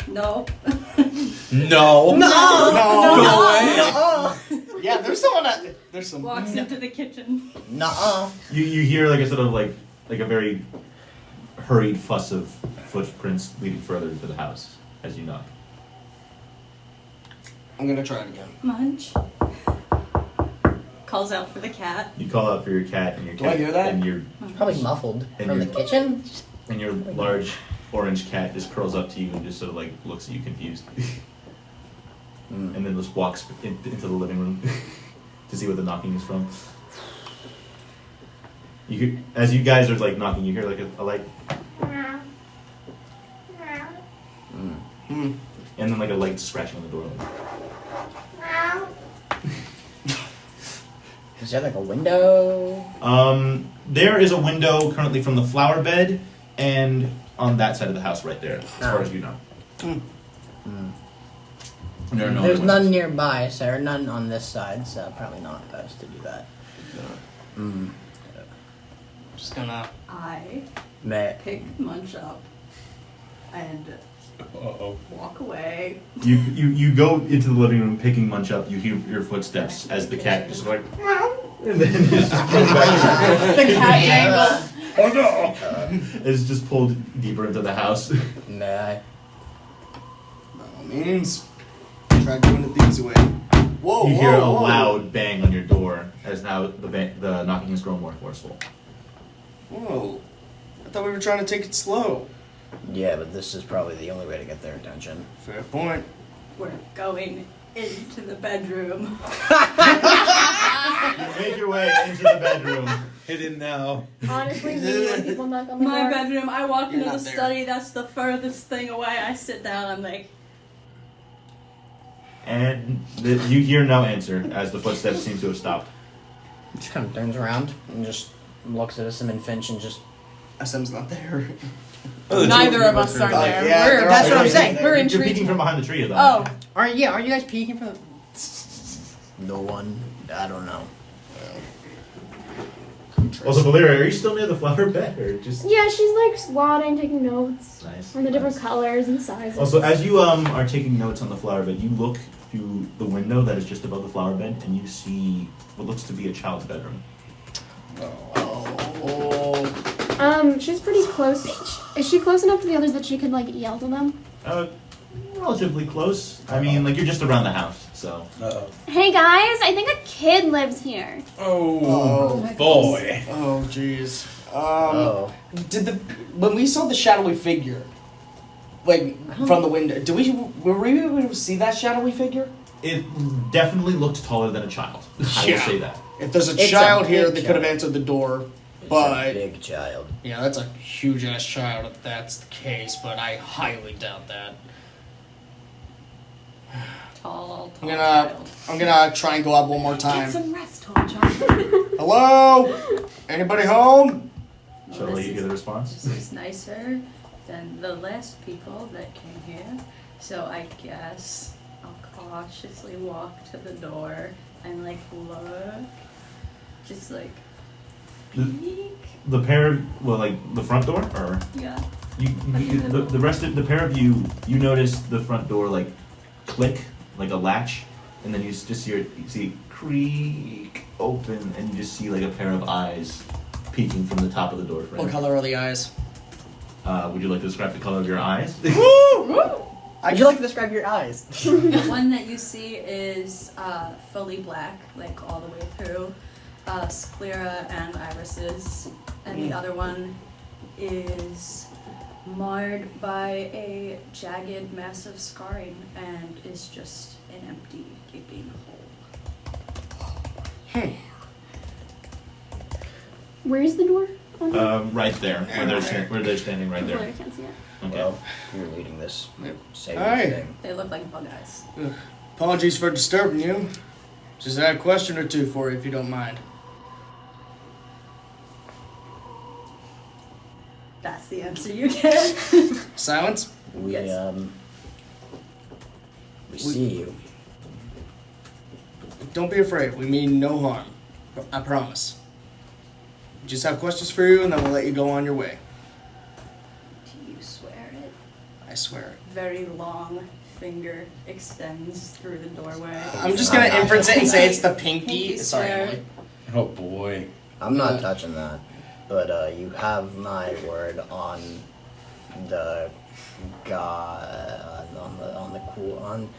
No. No. Go away. Yeah, there's someone there's some. Walks into the kitchen. Nuh-uh. You hear like a sort of like a very hurried fuss of footprints leading further into the house as you knock. I'm gonna try it again. Munch. Calls out for the cat. You call out for your cat, and your Do cat I hear that? and your Probably muffled And from the your- kitchen. and your large orange cat just curls up to you and just sort of like looks at you confused, and then just walks into the living room to see where the knocking is from. You hear, as you guys are like knocking, you hear like a light, and then like a light scratching on the door. Is there like a window? There is a window currently from the flower bed, and on that side of the house right there, as far as you know. There are no There's other none windows. nearby, so none on this side, so probably not best to do that. Just gonna. I Meh. pick Munch up and walk away. You go into the living room picking Munch up. You hear your footsteps as the cat just like, and then it's just pulled back. The cat jangle. Oh no! It's just pulled deeper into the house. Nah. By all means, try doing it the easy way. Whoa! You whoa, hear a whoa. loud bang on your door as now the knocking has grown more forceful. Whoa! I thought we were trying to take it slow. Yeah, but this is probably the only way to get their attention. Fair point. We're going into the bedroom. You make your way into the bedroom. Hidden now. Honestly, me when people knock on the My door. bedroom. I walk You're into the not there. study. That's the furthest thing away. I sit down. I'm like, And you hear no answer as the footsteps seem to have stopped. Just kind of turns around and just looks at SM and Finch and just. SM's not there. Neither of us are there. Yeah, We're, they're That's what I'm all saying. we're You're intrigued. peeking from behind the tree, though. Oh, Aren't you guys peeking from the. No one. I don't know. Also, Valeria, are you still near the flower bed, or just Yeah, she's like squatting, taking notes nice? on the different nice. colors and sizes. Also, as you are taking notes on the flower bed, you look through the window that is just above the flower bed, and you see what looks to be a child's bedroom. She's pretty close. Is she close enough to the others that she could like yell to them? Relatively close. I mean, like you're just around the house, so. Uh-oh. Hey guys, I think a kid lives here. Oh, boy. Oh, jeez. Oh. When we saw the shadowy figure, like from the window, were we able to see that shadowy figure? It definitely looked taller than a child. I will Yeah. say that. If there's a It's a child here, big they could have child. answered the door. It's But a big child. yeah, that's a huge ass child if that's the case. But I highly doubt that. tall I'm child. gonna try and go out one more get time. some rest, tall child. Hello? Anybody home? Shall I let you get a response? This is nicer than the last people that came here. So I guess I'll cautiously walk to the door and like look. Just like peek. The pair of, well, like the front door, or Yeah. the rest of the pair of you notice the front door like click like a latch, and then you just hear you see it creak open, and you just see like a pair of eyes peeking from the top of the door frame. What color are the eyes? Would you like to describe the color of your eyes? Would you like to describe your eyes? The one that you see is fully black, like all the way through, sclera and irises, and the other one is marred by a jagged, massive scarring and is just an empty, gaping hole. Where's the door? Right there, where they're standing right Oh, I there. can't see it. Okay. Well, you're leading this. Say Aye. your thing. They look like bug eyes. Apologies for disturbing you. Just had a question or two for you, if you don't mind. That's the answer you get. Silence? We Yes. we see you. Don't be afraid. We mean no harm. I promise. Just have questions for you, and then we'll let you go on your way. Do you swear it? I swear. Very long finger extends through the doorway. I'm just gonna inference it and say it's the pinky. Pinky Sorry, swear. Emily. Oh, boy. I'm not touching that, but you have my word on the God, on the cool on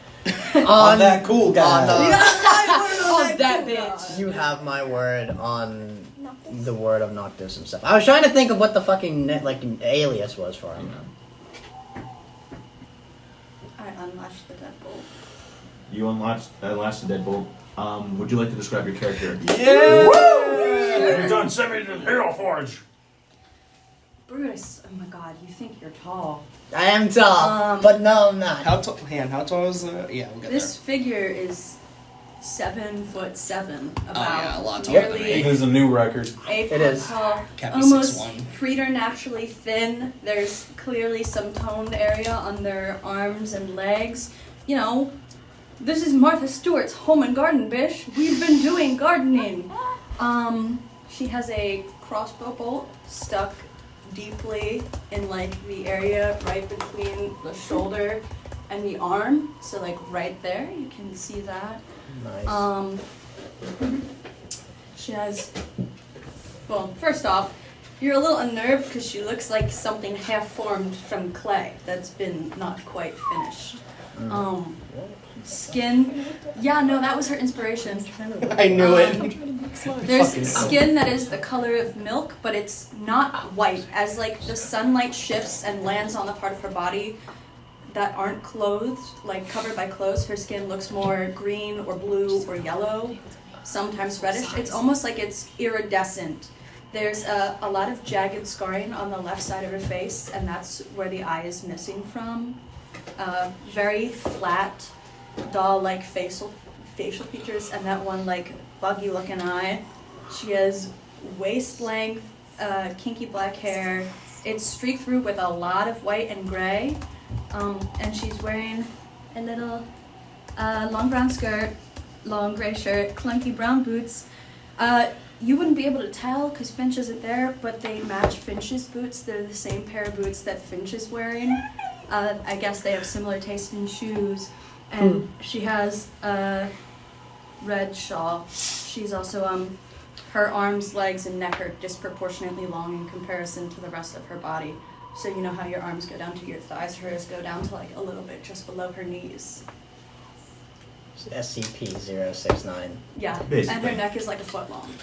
that cool guy. on that bitch. you have my word on the word of Noctis and stuff. I was trying to think of what the fucking alias was for him. I unlatched the deadbolt. You unlatched the deadbolt. Would you like to describe your character? Yeah! You done sent me to the Hero Forge. Brutus, oh my god, you think you're tall. I am tall, but no, I'm not. How tall? How tall is? Yeah, we'll get This figure is 7'7", about yeah, a lot taller than nearly me. It is a new record. 8 It foot is. tall, Can't be almost 6'1". preternaturally thin. There's clearly some toned area on their arms and legs. You know, this is Martha Stewart's home and garden, bish. We've been doing gardening. She has a crossbow bolt stuck deeply in the area right between the shoulder and the arm. So right there, you can see that. Nice. She has, well, first off, you're a little unnerved because she looks like something half-formed from clay that's been not quite finished. Skin, yeah, no, that was her inspiration. I knew it. There's skin that is the color of milk, but it's not white. As the sunlight shifts and lands on the part of her body that aren't clothed, covered by clothes, her skin looks more green or blue or yellow, sometimes reddish. It's almost like it's iridescent. There's a lot of jagged scarring on the left side of her face, and that's where the eye is missing from. Very flat, doll-like facial features, and that one buggy-looking eye. She has waist-length, kinky black hair. It's streaked through with a lot of white and gray, and she's wearing a little long brown skirt, long gray shirt, clunky brown boots. You wouldn't be able to tell because Finch isn't there, but they match Finch's boots. They're the same pair of boots that Finch is wearing. I guess they have similar taste in shoes. And she has a red shawl. She's also, her arms, legs, and neck are disproportionately long in comparison to the rest of her body. So you know how your arms go down to your thighs, hers go down to a little bit just below her knees. SCP-069. Yeah, Basically. and her neck is a foot long.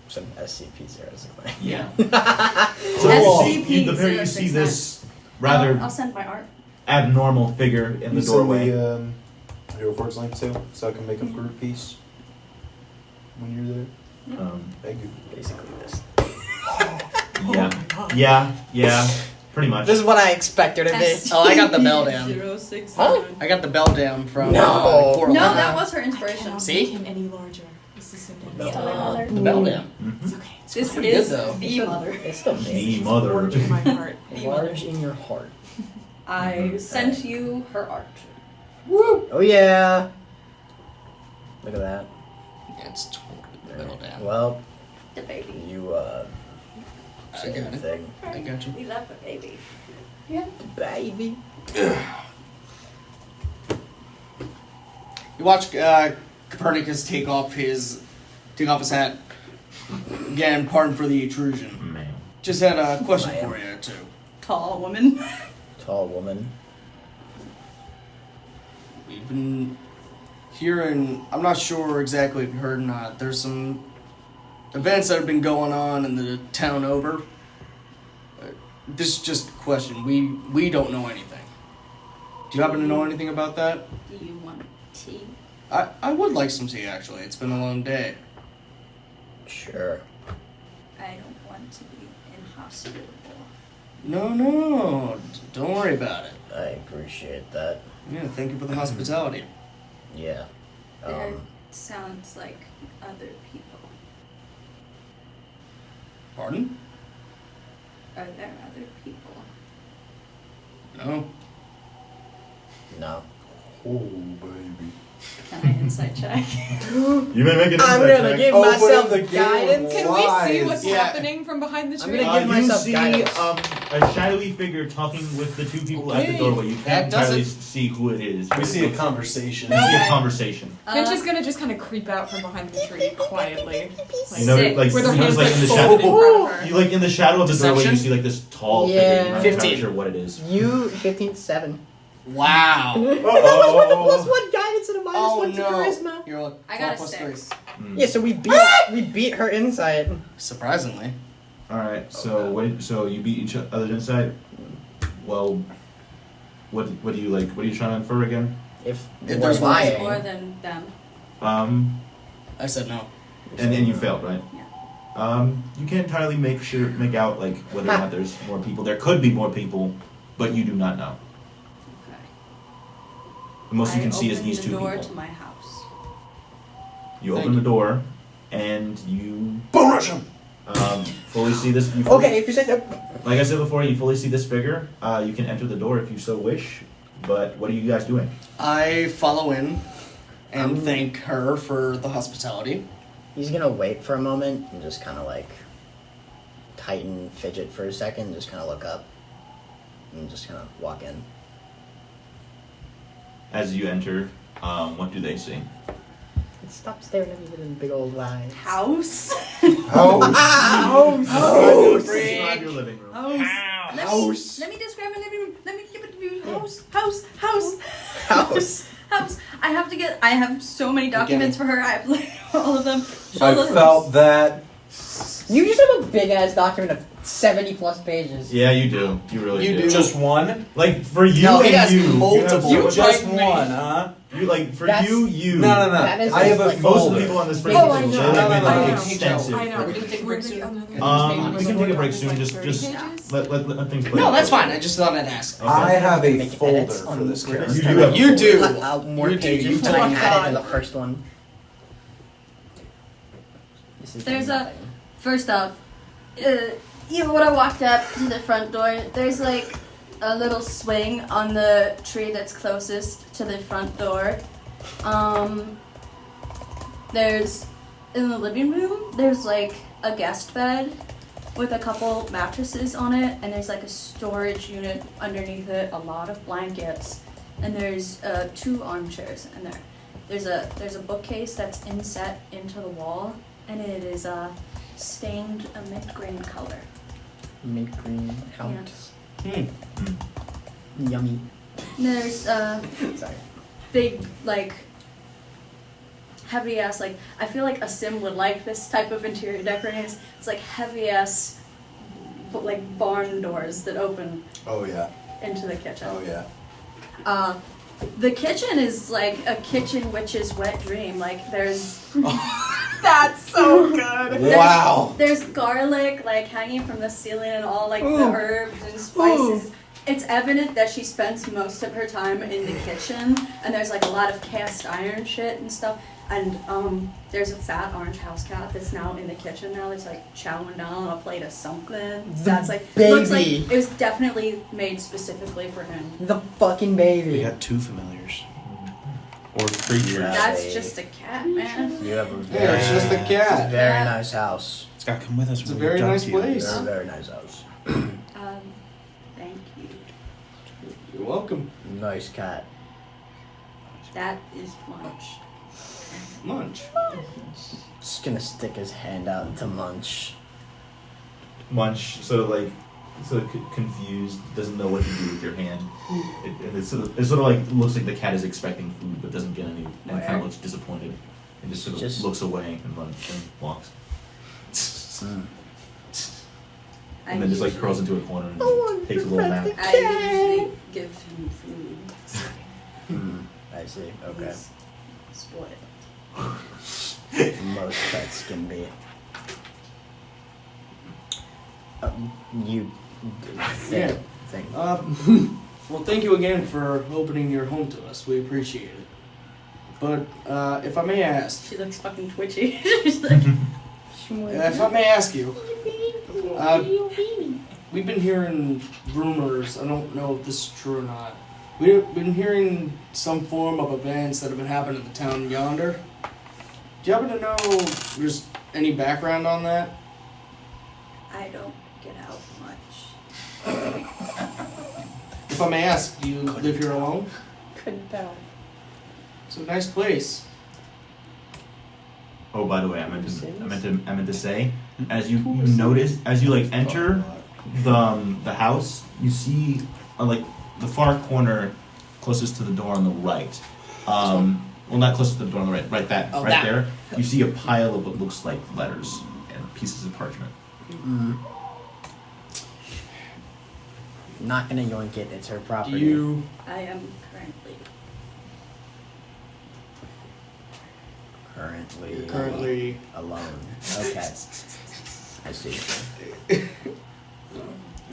Some SCP-069. Yeah. SCP-069. The pair you see this rather I'll send my art. abnormal figure in the doorway. Send the Hero Forge link too, so I can make a group piece when you're there. Thank you. Basically this. Yeah, pretty much. This is what I expected of it. Oh, I got the bell down. 069. Huh? I got the bell down from No. Coral. No, that was her inspiration. See? Him any larger. This is so No. dense. The bell down. It's okay. This pretty is good, though. the mother. It's still The me. mother. Large in my heart. Large in your heart. I sent you her art. Woo! Oh yeah! Look at that. Yeah, it's totally the bell down. Well, The baby. you I got it. thing. I got you. We love the baby. Baby. You watch Copernicus take off his hat. Again, pardon for the intrusion. Man. Just had a question Ma'am. for you, too. Tall woman. Tall woman. We've been hearing, I'm not sure exactly if you heard or not, there's some events that have been going on in the town over. This is just a question. We don't know anything. Do you happen to know anything about that? Do you want tea? I would like some tea, actually. It's been a long day. Sure. I don't want to be inhospitable. No. Don't worry about it. I appreciate that. Yeah, thank you for the hospitality. Yeah. There sounds like other people. Pardon? Are there other people? No. No. Oh, baby. Can I insight check? You may make an I'm insight gonna check. give Open myself the game guidance. Can we see Wise. what's Yeah. happening from behind the I'm tree? gonna give You myself see guidance. a shadowy figure talking with the two people at the Okay. doorway. You That can't does entirely it. see who it is. We but see it a looks- conversation. You see a Okay. conversation. Finch is gonna just kind of creep out from behind the tree quietly. You know, Six. like, With her you notice, hands like in the folded shadow. in front of her. You like in the shadow of the doorway. You Deception? see like this tall Yeah. figure. You're not entirely 15. sure what it is. You 15 7. Wow. Plus one guidance and a minus Oh one to no. charisma. You're like I got a 4 plus 6. 3. Yeah, so we beat her insight. Surprisingly. All right. So so you beat each other's insight. Well, what do you like? What are you trying to infer again? If If we're there's more More lying, than them. I said no. And you failed, right? Yeah. You can't entirely make out like whether or not there's more people. There could be more people, but you do not know. Okay. The most you can see is opened these the two door people. to my house. You Thank open you. the door, and you Bone rush him! fully see this. You fully, okay, if you say that. Like I said before, you fully see this figure. You can enter the door if you so wish. But what are you guys doing? I follow in and thank her for the hospitality. He's gonna wait for a moment and just kind of like tighten, fidget for a second, just kind of look up, and just kind of walk in. As you enter, what do they see? Stop staring at me with them big old eyes. House? Oh, Describe your living room. House. Let me describe my living room. Let me give it to you. House. House. House. I have so many documents for her. I have like all of them. I felt that. You just have a big ass document of 70 plus pages. Yeah, you do. You really You do. do. Just one? Like for you No, he and has you. multiple. You, have so Just much- one, huh? You like for That's- you. No. That is I have a like- Most of folder. the people on this Oh, freaking I table, know. they No, made no, like no. extensive. I know. Are we gonna take a break soon? We can take a break soon. Just let things play. No, out. that's fine. I just thought I'd ask. Okay. I have a Make folder edits for on this your- character. You do have- You do. Cut out more You do. pages You than I told had me. in the first one. This is There's nothing. First off, even when I walked up to the front door, there's like a little swing on the tree that's closest to the front door. There's in the living room, there's like a guest bed with a couple mattresses on it, and there's like a storage unit underneath it, a lot of blankets, and there's 2 armchairs in there. There's a bookcase that's inset into the wall, and it is stained a mint green color. Mint green count. Hmm. Yummy. And there's Sorry. big like heavy ass like I feel like a sim would like this type of interior decorating. It's like heavy ass like barn doors that open Oh, yeah. into the kitchen. Oh, yeah. The kitchen is like a kitchen witch's wet dream. Like there's That's so good. Wow. there's garlic like hanging from the ceiling and all like the herbs and spices. It's evident that she spends most of her time in the kitchen, and there's like a lot of cast iron shit and stuff. And there's a fat orange house cat that's now in the kitchen now. It's like chowing down on a plate of something. That's like looks like baby. it was definitely made specifically for him. The fucking baby. We got 2 familiars. Or creatures. Yeah. That's just a cat, man. You have a very, Yeah, it's just a it's cat. a very Yeah. nice house. It's got to come with us. It's a when we very talk nice to you. place. Very, very nice house. Thank you. You're welcome. Nice cat. That is Munch. Munch. Just gonna stick his hand out to Munch. Munch sort of confused, doesn't know what to do with your hand. It sort of like looks like the cat is expecting food but doesn't get any, and kind of looks disappointed, and just sort of looks away and runs and walks, and then just like curls into a corner and takes a little nap. I usually give him food. I see. Okay. He's spoiled. Most pets can be. You. Yeah. Thing. Well, thank you again for opening your home to us. We appreciate it. But if I may ask, She looks fucking twitchy. She's like, if I may ask you, we've been hearing rumors. I don't know if this is true or not. We've been hearing some form of events that have been happening in the town yonder. Do you happen to know just any background on that? I don't get out much. If I may ask, do you live here alone? Couldn't tell. It's a nice place. Oh, by the way, I meant to say, as you notice, as you like enter the house, you see like the far corner closest to the door on the right. Well, not closest to the door on the right, right there. You see a pile of what looks like letters and pieces of parchment. Not gonna yoink it. It's her property. I am currently. Currently alone. Okay. I see.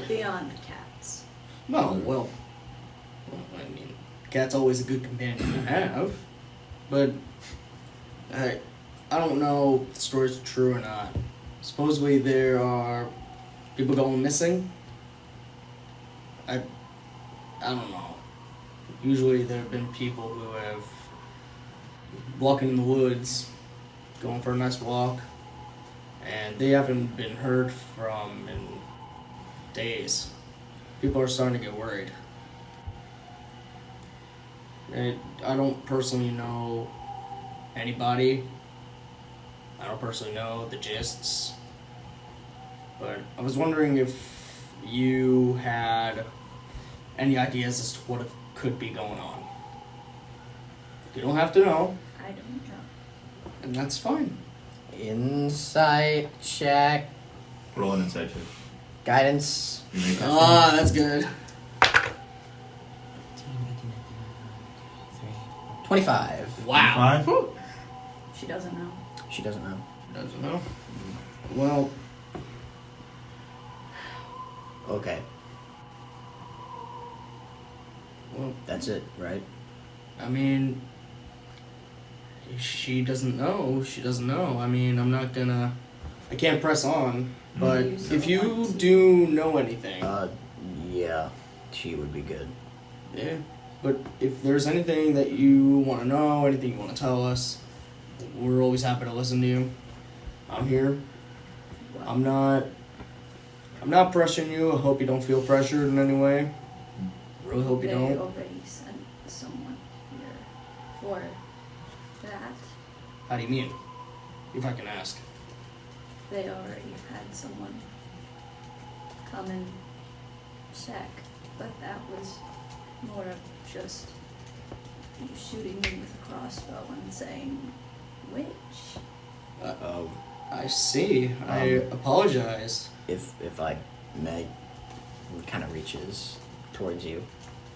Beyond cats. No, well, I mean, cat's always a good companion to have, but I don't know if the stories are true or not. Supposedly there are people going missing. I don't know. Usually there have been people who have walking in the woods, going for a nice walk, and they haven't been heard from in days. People are starting to get worried. I don't personally know anybody. I don't personally know the gists. But I was wondering if you had any ideas as to what could be going on. You don't have to know, I don't know. and that's fine. Insight check. Roll an insight check. Guidance. You make that. Ah, that's good. 25. Wow. 25? She doesn't know. She doesn't know. Doesn't know. Well, Okay. well, That's it, right? I mean, if she doesn't know, she doesn't know. I mean, I can't press on, but You if you want to. do know anything, Yeah. She would be good. yeah. But if there's anything that you want to know, anything you want to tell us, we're always happy to listen to you. I'm here. Well, I'm not pressuring you. I hope you don't feel pressured in any way. Really hope you they don't. already sent someone here for that. How do you mean? If I can ask. They already had someone come and check, but that was more of just you shooting me with a crossbow and saying, "Which?" I see. I apologize. If I may, kind of reaches towards you,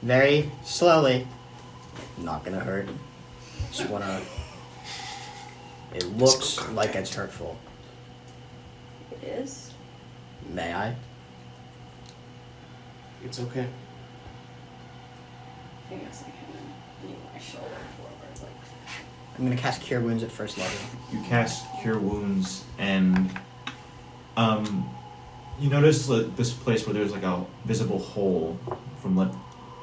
very slowly. Not gonna hurt. Just wanna. It looks like it's hurtful. It is. May I? It's okay. I guess I can lean my shoulder forward, like. I'm gonna cast Cure Wounds at first level. You cast Cure Wounds, and you notice this place where there's like a visible hole from what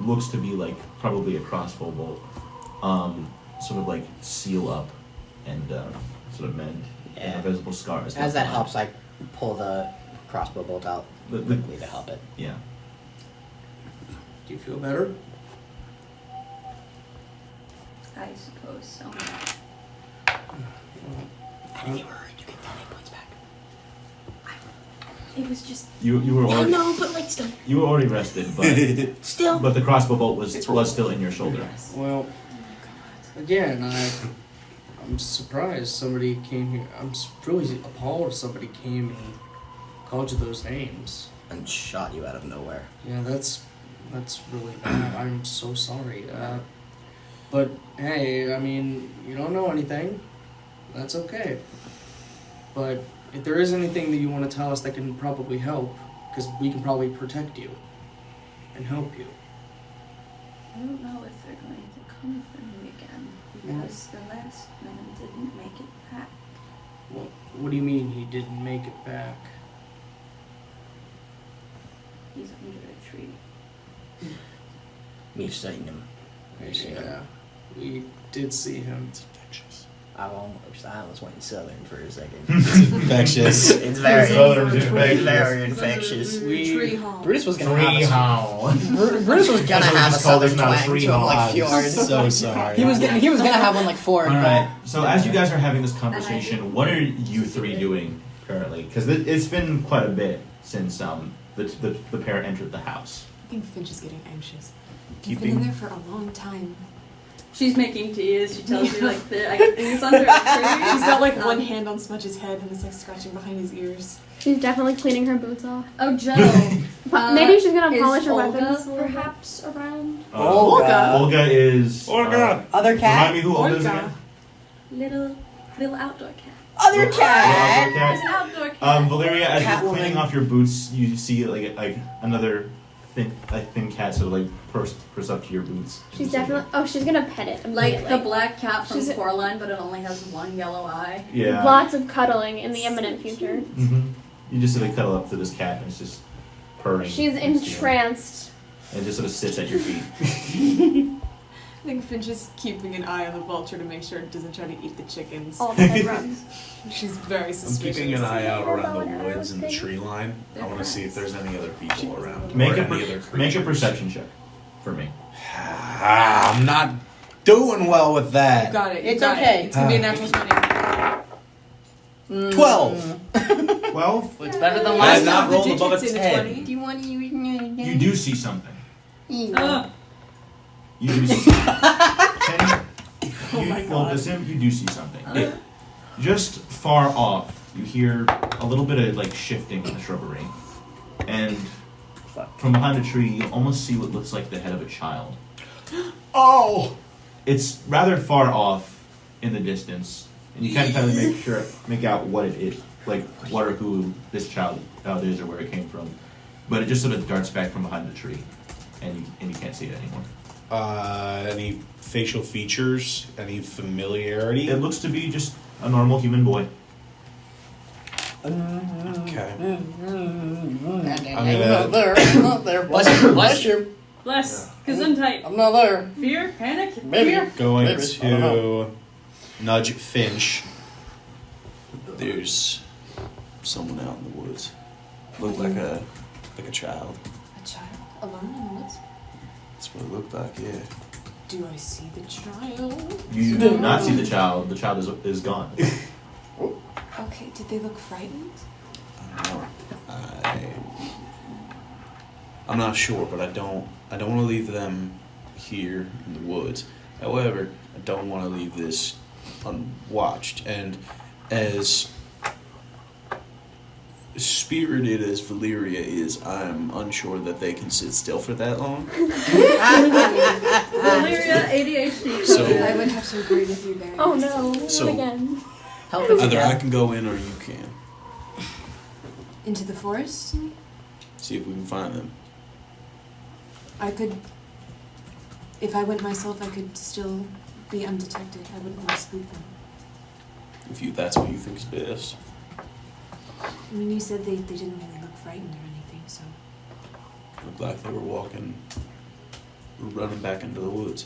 looks to be like probably a crossbow bolt, sort of like seal up and sort of mend. Yeah. And visible scars. As that helps, I pull the crossbow bolt out The- quickly to help it. Yeah. Do you feel better? I suppose so. And if you were hurt, you get 10 hit points back. It was just. You were already No, but like still. you were already rested, but Still. but the crossbow bolt was still in your shoulder. Well, again, I'm surprised somebody came here. I'm really appalled somebody came and called you those names. And shot you out of nowhere. Yeah, that's really bad. I'm so sorry. But hey, I mean, you don't know anything. That's okay. But if there is anything that you want to tell us that can probably help, because we can probably protect you and help you. I don't know if they're going to come for me again because the last man didn't make it back. Well, what do you mean he didn't make it back? He's under a tree. We've seen him. We've seen him. Yeah, we did see him. I was went southern for a second. Infectious. It's very, Southern's it's infectious. very infectious. Tree hall. Brutus was gonna Tree have howl. Brutus was gonna That's what we have a just call this southern now, twang tree to him like hall. Fjord. So sorry. He was gonna have one like Ford. All right. So as you guys are having this conversation, what are you three doing currently? Because it's been quite a bit since the pair entered the house. I think Finch is getting anxious. He's Keeping- been in there for a long time. She's making teas. She tells me like I got things under a tree. She's got like one hand on Smudge's head and is like scratching behind his ears. She's definitely cleaning her boots off. Oh, Joe. Maybe she's gonna is polish her Olga weapons. perhaps around? Olga is. Other cat. Remind me who Olga is Olga. again. Little outdoor cat. Other Little cat. outdoor cat. It's an outdoor cat. Valeria, as Cat you're cleaning woman. off your boots, you see like another thin cat sort of like purse up to your boots. She's definitely. Oh, she's gonna pet it. Like the immediately. black cat from She's- Coraline, but it only has one yellow eye. Yeah. Lots of cuddling in the imminent future. Mm-hmm. You just sort of cuddle up to this cat and it's just purring. She's next to you. entranced. And it just sort of sits at your feet. I think Finch is keeping an eye on the vulture to make sure it doesn't try to eat the chickens. All the head rubs. She's very I'm suspicious. keeping an eye out around the Valor woods and the thing. tree line. I want to see if there's any other people around. Make or a any other make a creatures. perception check for me. I'm not doing well with You that. got it. You It's got okay. It. It's gonna be a natural 20. 12. 12. It's better than I last have not The rolled above a digits in the 10. 20. Do you want to use You do see something. Oh, You do see something. Oh my Well, God. Sim, you do see something. Just far off, you hear a little bit of like shifting in the shrubbery, and from behind a tree, you almost see what looks like the head of a child. Oh! It's rather far off in the distance, and you can't kind of make out what it is, like what or who this child is or where it came from. But it just sort of darts back from behind the tree, and you can't see it anymore. Any facial features? Any familiarity? It looks to be just a normal human boy. Okay. I'm not there. Bless you. Bless you. bless. Gesundheit. I'm not there. Fear, panic, Maybe. fear. Going Maybe. I don't to nudge Finch. There's someone out in the woods. Looked like a child. A child alone in the woods. That's what it looked like. Yeah. Do I see the child? You do not see the child. The child is gone. Okay. Did they look frightened? I don't know. I'm not sure, but I don't want to leave them here in the woods. However, I don't want to leave this unwatched. And as spirited as Valeria is, I'm unsure that they can sit still for that long. Valeria, ADHD. So- I would have to agree with you there. Oh no, not So- again. Help us Either I again. can go in or you can. Into the forest? See if we can find them. I could. If I went myself, I could still be undetected. I wouldn't want to spook them. If that's what you think is best. I mean, you said they didn't really look frightened or anything, so. Looked like they were running back into the woods.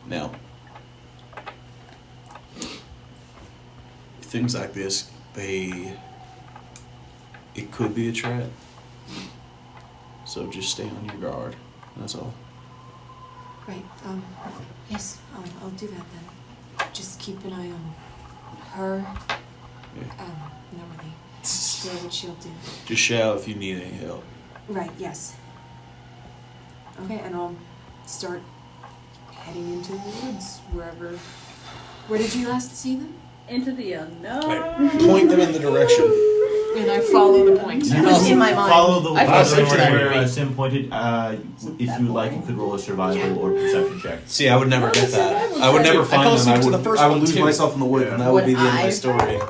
Now, things like this, it could be a trap. So just stay on your guard. That's all. Right. Yes, I'll do that then. Just keep an eye on her. Yeah. Not really. Sure what she'll do. Just shout if you need any help. Right, yes. Okay, and I'll start heading into the woods, wherever. Where did you last see them? Into the unknown. Point them in the direction. And I follow the point. It was in my mind. Follow the I follow direction the where movie. Sim pointed. If you like, you could roll a survival or perception check. See, I would never get that. I would never find them. I would lose myself in the woods, and that would be the end of my story.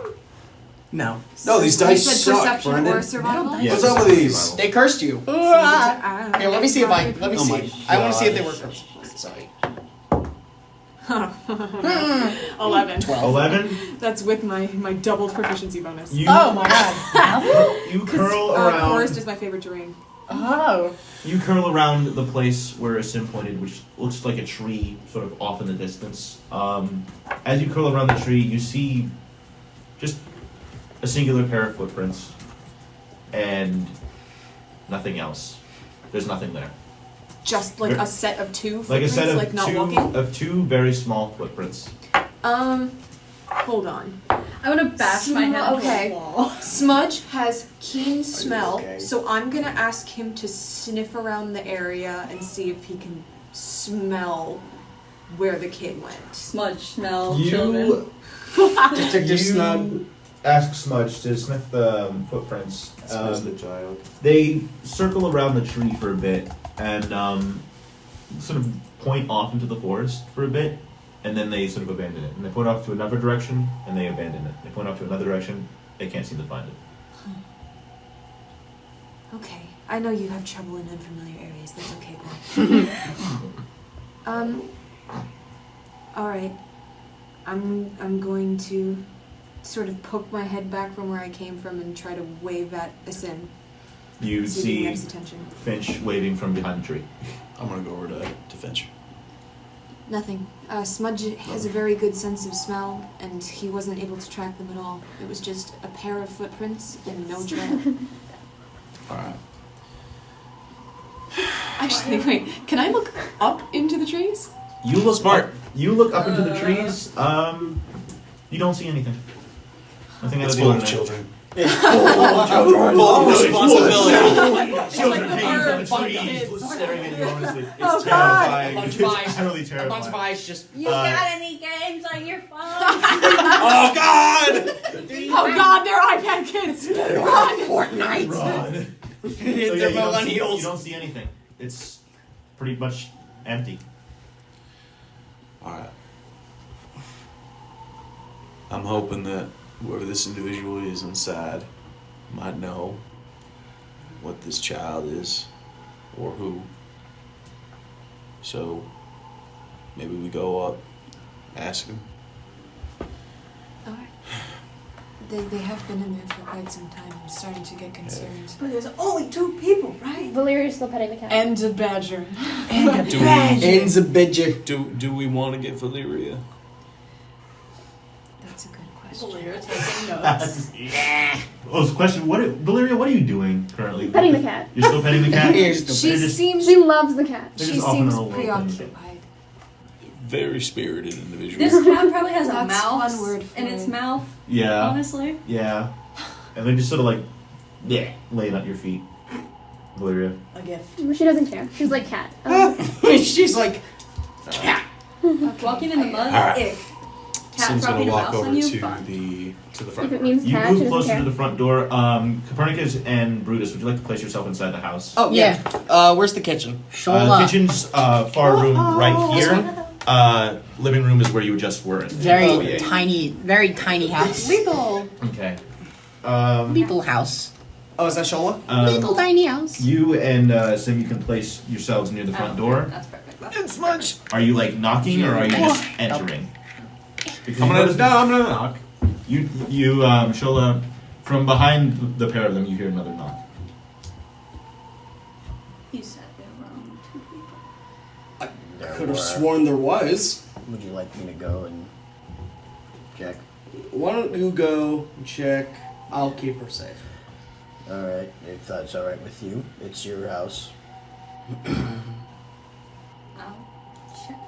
No. No, these You dice said suck, perception Brendan. or survival? Yeah, What's up with these? survival. They cursed you. Here, let me see if I. Let me Oh see. my I want to see if they gosh. were cursed. Sorry. 11. 12. 11. That's with my doubled proficiency bonus. You Oh my god. you curl Forest around. is my favorite terrain. Oh. You curl around the place where Asim pointed, which looks like a tree sort of off in the distance. As you curl around the tree, you see just a singular pair of footprints and nothing else. There's nothing there. Just like a set of two Like footprints, a set of like not walking? two very small footprints. Hold on. I want to bash my head Okay. into the wall. Smudge has keen smell, okay? so I'm gonna ask him to sniff around the area and see if he can smell where the kid went. Smudge, smell, children. Detective Snug. Ask Smudge to sniff the footprints. Smells the child. They circle around the tree for a bit and sort of point off into the forest for a bit, and then they sort of abandon it. And they point off to another direction, and they abandon it. They point off to another direction, they can't seem to find it. Okay, I know you have trouble in unfamiliar areas. That's okay, Gwen. All right. I'm going to sort of poke my head back from where I came from and try to wave at Asim. You See if he see gets attention. Finch waving from behind the tree. I'm gonna go over to Finch. Nothing. Smudge has a very good sense of smell, and he wasn't able to track them at all. It was just a pair of footprints and no trail. Alright. Actually, wait. Can I look up into the trees? You look Smart. Up, you look up into the trees. You don't see anything. Nothing out It's of the full of ordinary. children. Full of responsibility. Children like the hanging bird from the of trees, kids. staring at you honestly. It's Oh, God. terrifying. A bunch It's of eyes. utterly A bunch of terrifying. eyes just. You Uh, got any games on your phone? Oh God! Oh God, they're iPad kids! Run! Fortnite. Run. They're So, yeah, you millennials. don't see anything. It's pretty much empty. Alright. I'm hoping that whoever this individual is inside might know what this child is or who. So maybe we go up, ask him. Alright. They have been in there for quite some time. I'm starting to get concerned. But there's only 2 people, right? Valeria's still petting the cat. And a badger. Do we, Ends a bidget. do we want to get Valeria? That's a good question. You're taking notes. Oh, it's a question. Valeria, what are you doing currently? Petting the cat. You're still petting the cat? Here's the She They're just- seems She loves the cat. They're she just off in seems their own world things. preoccupied. Very spirited individual. This cat probably has a That's mouse one word for in its it. mouth, Yeah. honestly. Yeah. And they're just sort of like, yeah, laying at your feet. Valeria. A gift. She doesn't care. She's like cat. She's like, cat. Walking in the mud, Alright. ick. Cat Sim's dropping gonna a walk mouse over on you, to fun. the if front it door. means You cat, she move doesn't closer care. to the front door. Copernicus and Brutus, would you like to place yourself inside the house? Oh, yeah. Where's the kitchen? Shola. Kitchen's far room right here. Living room is where you just were. Very tiny house. Lethal. Okay. Little house. Oh, is that Shola? Little tiny house. You and Sim, you can place yourselves near the front door. That's perfect. It's Smudge. Are you like knocking or are you just entering? Because you notice I'm gonna knock. you Shola, from behind the pair of them, you hear another knock. You said there were only 2 people. There Could have were- sworn there was. Would you like me to go and check? Why don't you go and check? I'll keep her safe. Alright, if that's alright with you. It's your house. I'll check.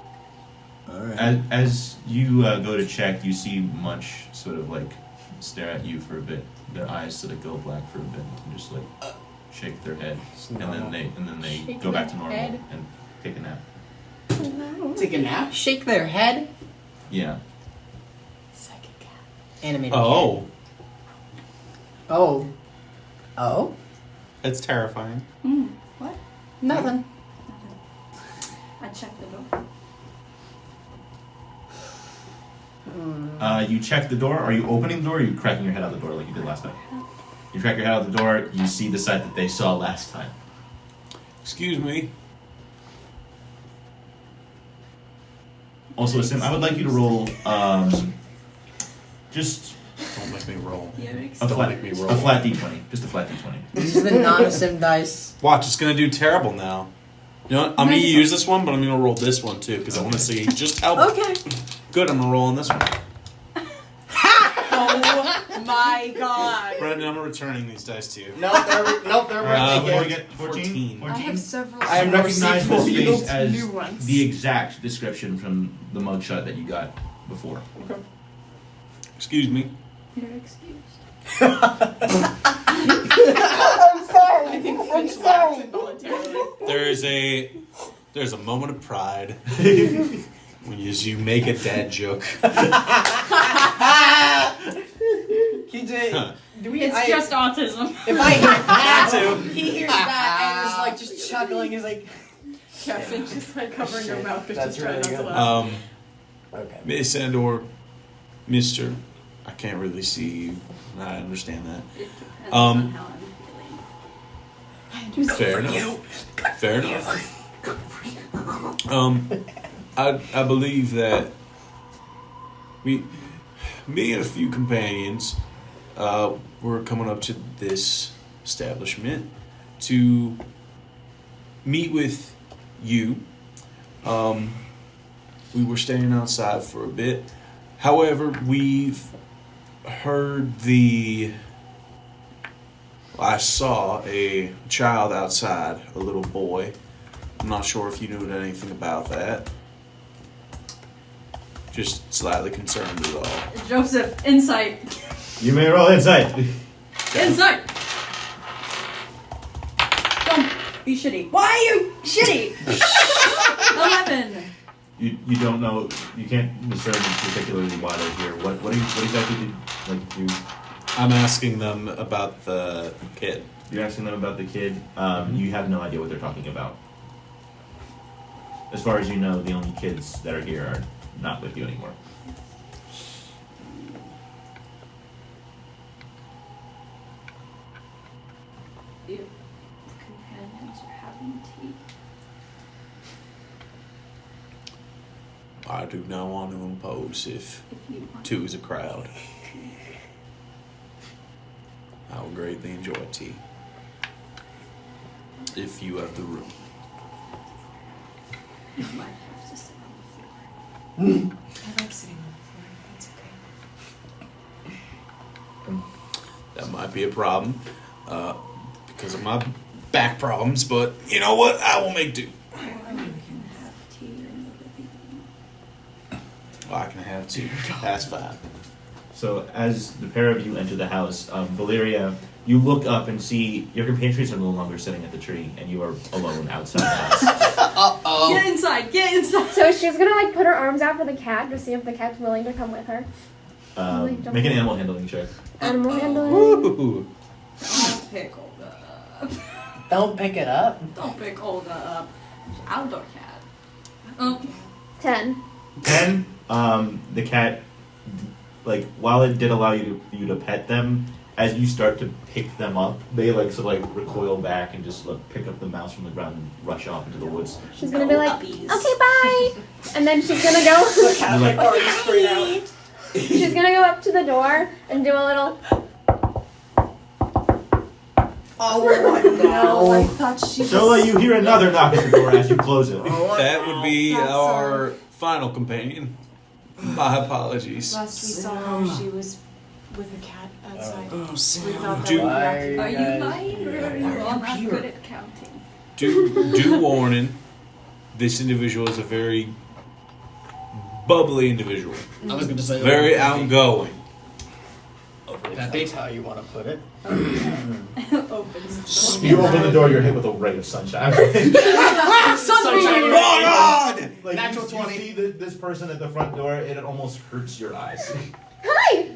Alright. As you go to check, you see Munch sort of like stare at you for a bit. Their eyes sort of go black for a bit and just like shake their head, and then they Shake go back their to normal head. and take a nap. Take a nap. Shake their head. Yeah. Second cat. Animated. Oh, cat. Oh. Oh? it's terrifying. What? Nothing. I checked the door. You check the door. Are you opening the door or are you cracking your head out the door like you did last time? You crack your head out the door, you see the sight that they saw last time. Excuse me. Also, Sim, I would like you to roll just Don't make me roll. A flat, make me roll. a flat d20. Just a flat d20. This is the non-sim dice. Watch, it's gonna do terrible now. You know what? I'm gonna use this one, but I'm gonna roll this one too because I want to see just how Okay. good I'm gonna roll on this one. Oh my god. Brendan, I'm returning these dice to you. Nope, they're What do we get? 14. I have several. I have never Recognize seen this for you. face as New ones. the exact description from the mugshot that you got before. Excuse me. You're excused. I think Finch laughed involuntarily. There's a moment of pride when you make a dad joke. Do we? It's just autism. If I hear that, too. he hears that and is like just chuckling. He's like, Yeah, Finch is like covering her mouth because That's she's trying really not to good. laugh. Okay. Miss and/or Mister, I can't really see you. I understand that. It depends Um, on how I'm feeling. Fair enough. Fair enough. I believe that me and a few companions, were coming up to this establishment to meet with you. We were staying outside for a bit. However, we've heard I saw a child outside, a little boy. I'm not sure if you knew anything about that. Just slightly concerned is all. Joseph, insight. You may roll insight. Insight. Don't be shitty. Why are you shitty? 11. You don't know. You can't discern particularly why they're here. What exactly did you? I'm asking them about the kid. You're asking them about the kid. You have no idea what they're talking about. As far as you know, the only kids that are here are not with you anymore. Your companions are having tea. I do not want to impose if If you want. two is a crowd. I will greatly enjoy tea. If you have the room. You might have to sit on the floor. I like sitting on the floor. That's okay. That might be a problem because of my back problems, but you know what? I will make do. Or you can have tea in the living room. I can have two. That's fine. So as the pair of you enter the house, Valeria, you look up and see your compatriots are no longer sitting at the tree, and you are alone outside the house. Get inside! Get inside! So she's gonna like put her arms out for the cat to see if the cat's willing to come with her. Make an animal handling check. Animal handling. Woo! Don't pick Olga up. don't pick it up. Don't pick Olga up. Outdoor cat. 10. 10. The cat, like, while it did allow you to pet them, as you start to pick them up, they recoil back and just pick up the mouse from the ground and rush off into the woods. She's gonna be like, Puppies. okay, bye. And then she's gonna go. You're like, She's gonna go up to the door and do a little. Oh my No, I thought she was. Shola, you hear another knock at the door as you close it. That would be That's our final companion. My apologies. Last we saw her, she was with a cat outside. Oh, We Sam. thought that Do, would Why be are Are you guys lying or here? are you all not good at counting? do warning. This individual is a very bubbly individual. I was going to say Very outgoing. That's how you want to put it. Opens the You open the door, you're hit with a ray of sunshine. Sunshine. Oh God! Like, Natural you 20. see this person at the front door, and it almost hurts your eyes. Hi.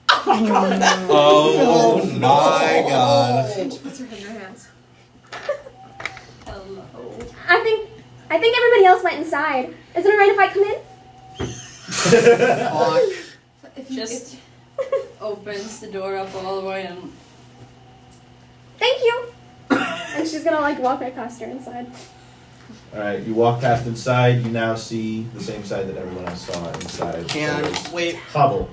Oh my God! Finch puts her head in her hands. Hello. I think everybody else went inside. Is it alright if I come in? If you, Just opens the door up all the way and Thank you. And she's gonna like walk across her inside. Alright, you walk past inside, you now see the same side that everyone else saw inside. Can There's wait. Hobble.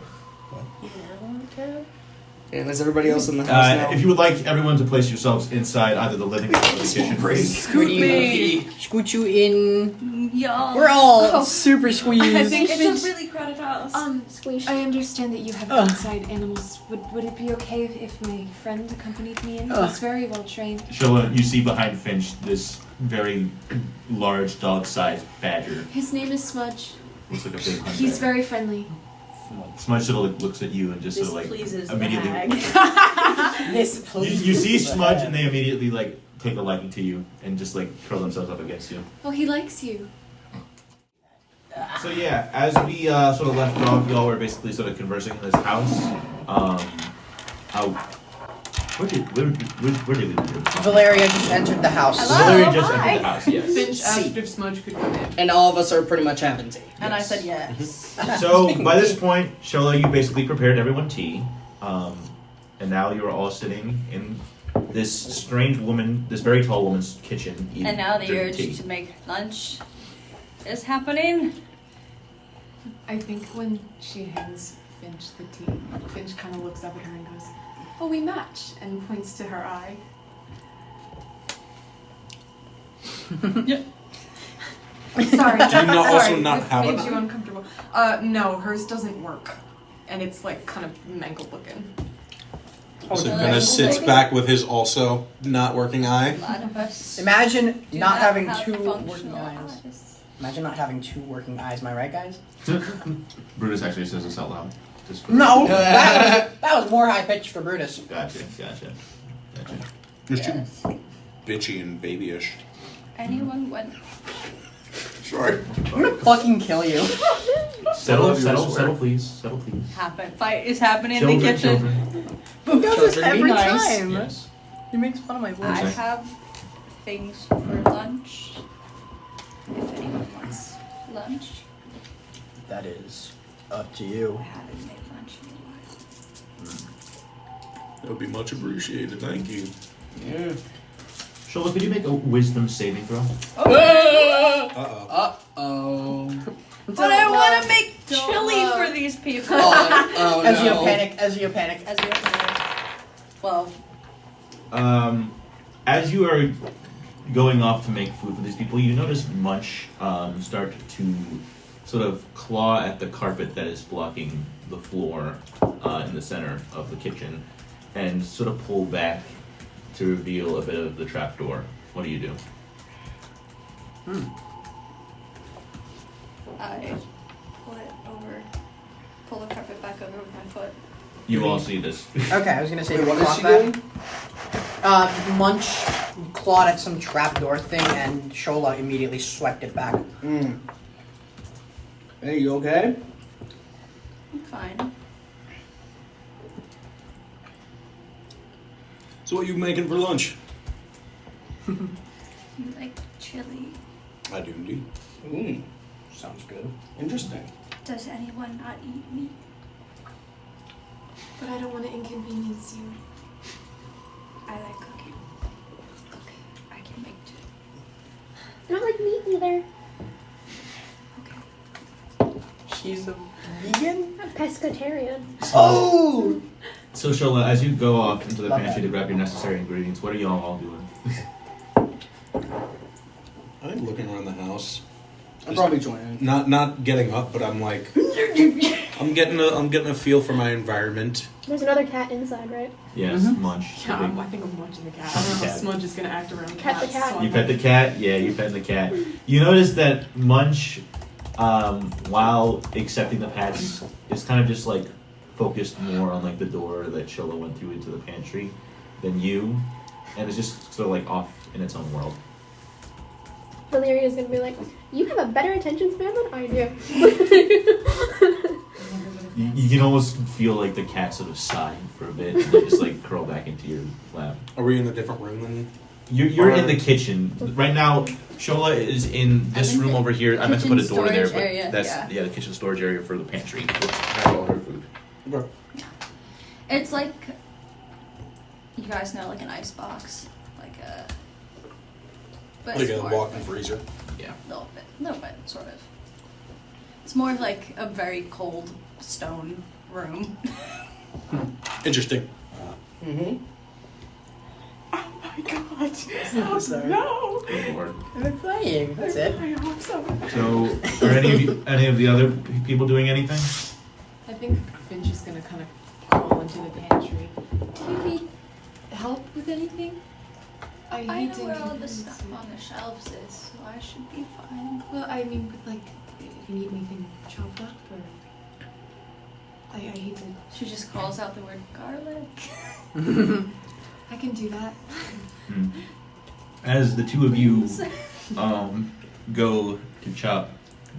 And is everybody else in the house now? If you would like everyone to place yourselves inside either the living room or the kitchen, Scoot me. Scoot you in. Y'all. We're all super squeezed. I think it's a really crowded house. Squeeze. I understand that you have outside animals. Would it be okay if my friend accompanied me in? He's very well trained. Shola, you see behind Finch this very large dog-sized badger. His name is Smudge. Looks like a big hunter. He's very friendly. Smudge sort of looks at you and just This sort of like pleases immediately. the hag. This please. You see Smudge and they immediately like take a liking to you and just like curl themselves up against you. Oh, he likes you. So yeah, as we sort of left off, y'all were basically sort of conversing in this house. Where did we leave this? Valeria just entered the house. Hello? Valeria just Hi. entered the house. Yes. Finch asked if Smudge could come in. And all of us are pretty much having tea. And I said yes. So by this point, Shola, you basically prepared everyone tea, and now you are all sitting in this strange woman, this very tall woman's kitchen. Eating, And now the drinking urge tea. to make lunch is happening. I think when she hands Finch the tea, Finch kind of looks up at her and goes, "Oh, we match," and points to her eye. Sorry. Do you not also Sorry, not this have made an you eye? uncomfortable. No, hers doesn't work, and it's like kind of mangled looking. So no, Venice that's sits okay. back with his also not working eye. A lot of us Imagine do not having have two working functional eyes. Imagine not having two working eyes. Am I right, guys? Brutus actually says this out loud. Just for No, that was more high pitched for Brutus. Gotcha. You're Yes. too bitchy and babyish. Anyone went. Sorry. I'm gonna fucking kill you. Settle, swear. please. Fight is happening in the kitchen. Who does this Children, be every nice. time? Yes. He makes fun of my voice. I Okay. have things for lunch. If anyone wants lunch, That is up to I you. haven't made lunch in a while. That would be much appreciated. Thank you. Yeah. Shola, could you make a wisdom saving throw? Uh-oh. Uh-oh. But I want to make Don't chili look. for these people. Oh, As you no. panic. As you know. Well, As you are going off to make food for these people, you notice Munch start to sort of claw at the carpet that is blocking the floor in the center of the kitchen, and sort of pull back to reveal a bit of the trapdoor. What do you do? I pull the carpet back over with my foot. You all see this. Okay, I was gonna say Wait, what claw is she back. doing? Munch clawed at some trapdoor thing, and Shola immediately swept it back. Hey, you okay? I'm fine. So what are you making for lunch? You like chili? I do indeed. Sounds good. Interesting. Does anyone not eat meat? But I don't want to inconvenience you. I like cooking. Okay, I can make chili. I don't like meat either. Okay. She's a vegan? I'm pescatarian. Oh! So Shola, as you go off into the Love pantry that. to grab your necessary ingredients, what are y'all all doing? I'm looking around the house. I'm probably joining. Not getting up, but I'm like I'm getting a feel for my environment. There's another cat inside, right? Yes, Mhm. Munch. Yeah, I think I'm watching the cat. I don't know how Cat. Smudge is gonna act around Pet the cats. cat. So You I'm pet the like, cat? Yeah, you pet the cat. You notice that Munch, while accepting the pets, is kind of just like focused more on like the door that Shola went through into the pantry than you, and it's just sort of like off in its own world. Valeria's gonna be like, you have a better attention span than I do. You can almost feel like the cat sort of sigh for a bit and then just like curl back into your lap. Are we in a different room than? You're in the kitchen right now. Shola is in this I'm in room the over here. I meant to put a kitchen door there, storage but area, that's yeah. the kitchen storage area for the pantry. Have all her food. Okay. It's like, you guys know, like an ice box, like a. But Like it's a more walk-in like freezer. little bit, sort of. It's more of like a very cold stone room. Interesting. Mm-hmm. Oh my god. Sorry. No. Good lord. They're playing. That's it. I hope so. So, are any of the other people doing anything? I think Finch is gonna kind of crawl into the pantry. Do you need help with anything? I hate know to where all the inconvenience stuff you. on the shelves is, so I should be fine. Well, I mean, with like, if you need anything chopped up, or I hate to. She just calls out the word garlic. I can do that. Hmm. As the two of you go to chop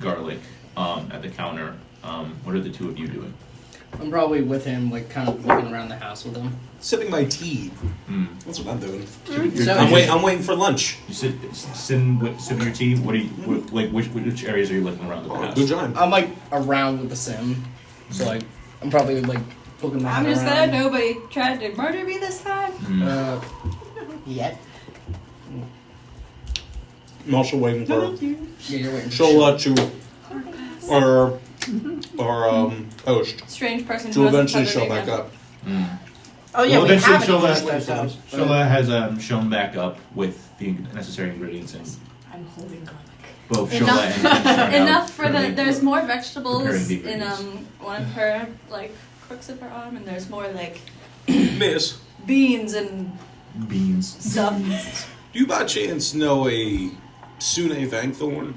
garlic at the counter, what are the two of you doing? I'm probably with him, like, kind of looking around the house with him. Sipping my tea. Hmm. That's what I'm doing. You're- So- I'm waiting for lunch. You sipping your tea. What are you like? Which areas are you looking around the Oh, house? good job. I'm, like, around with the sim. So, like, I'm probably, like, poking my I'm head just around. glad nobody tried to murder me this time. Uh, Yet. I'm also waiting for yeah, you're waiting for Shola to, or host Strange person to who hasn't eventually covered show me back yet. up. Mm. Oh yeah, Well, we eventually haven't Shola- introduced ourselves. Shola has shown back up with the necessary ingredients, and I'm holding garlic. both Shola Enough- and Finch are now Enough for the. preparing There's for- more vegetables preparing the in ingredients. one of her like crooks of her arm, and there's more like Miss, beans and beans. stuff. do you by chance know a Sune Vangthorn?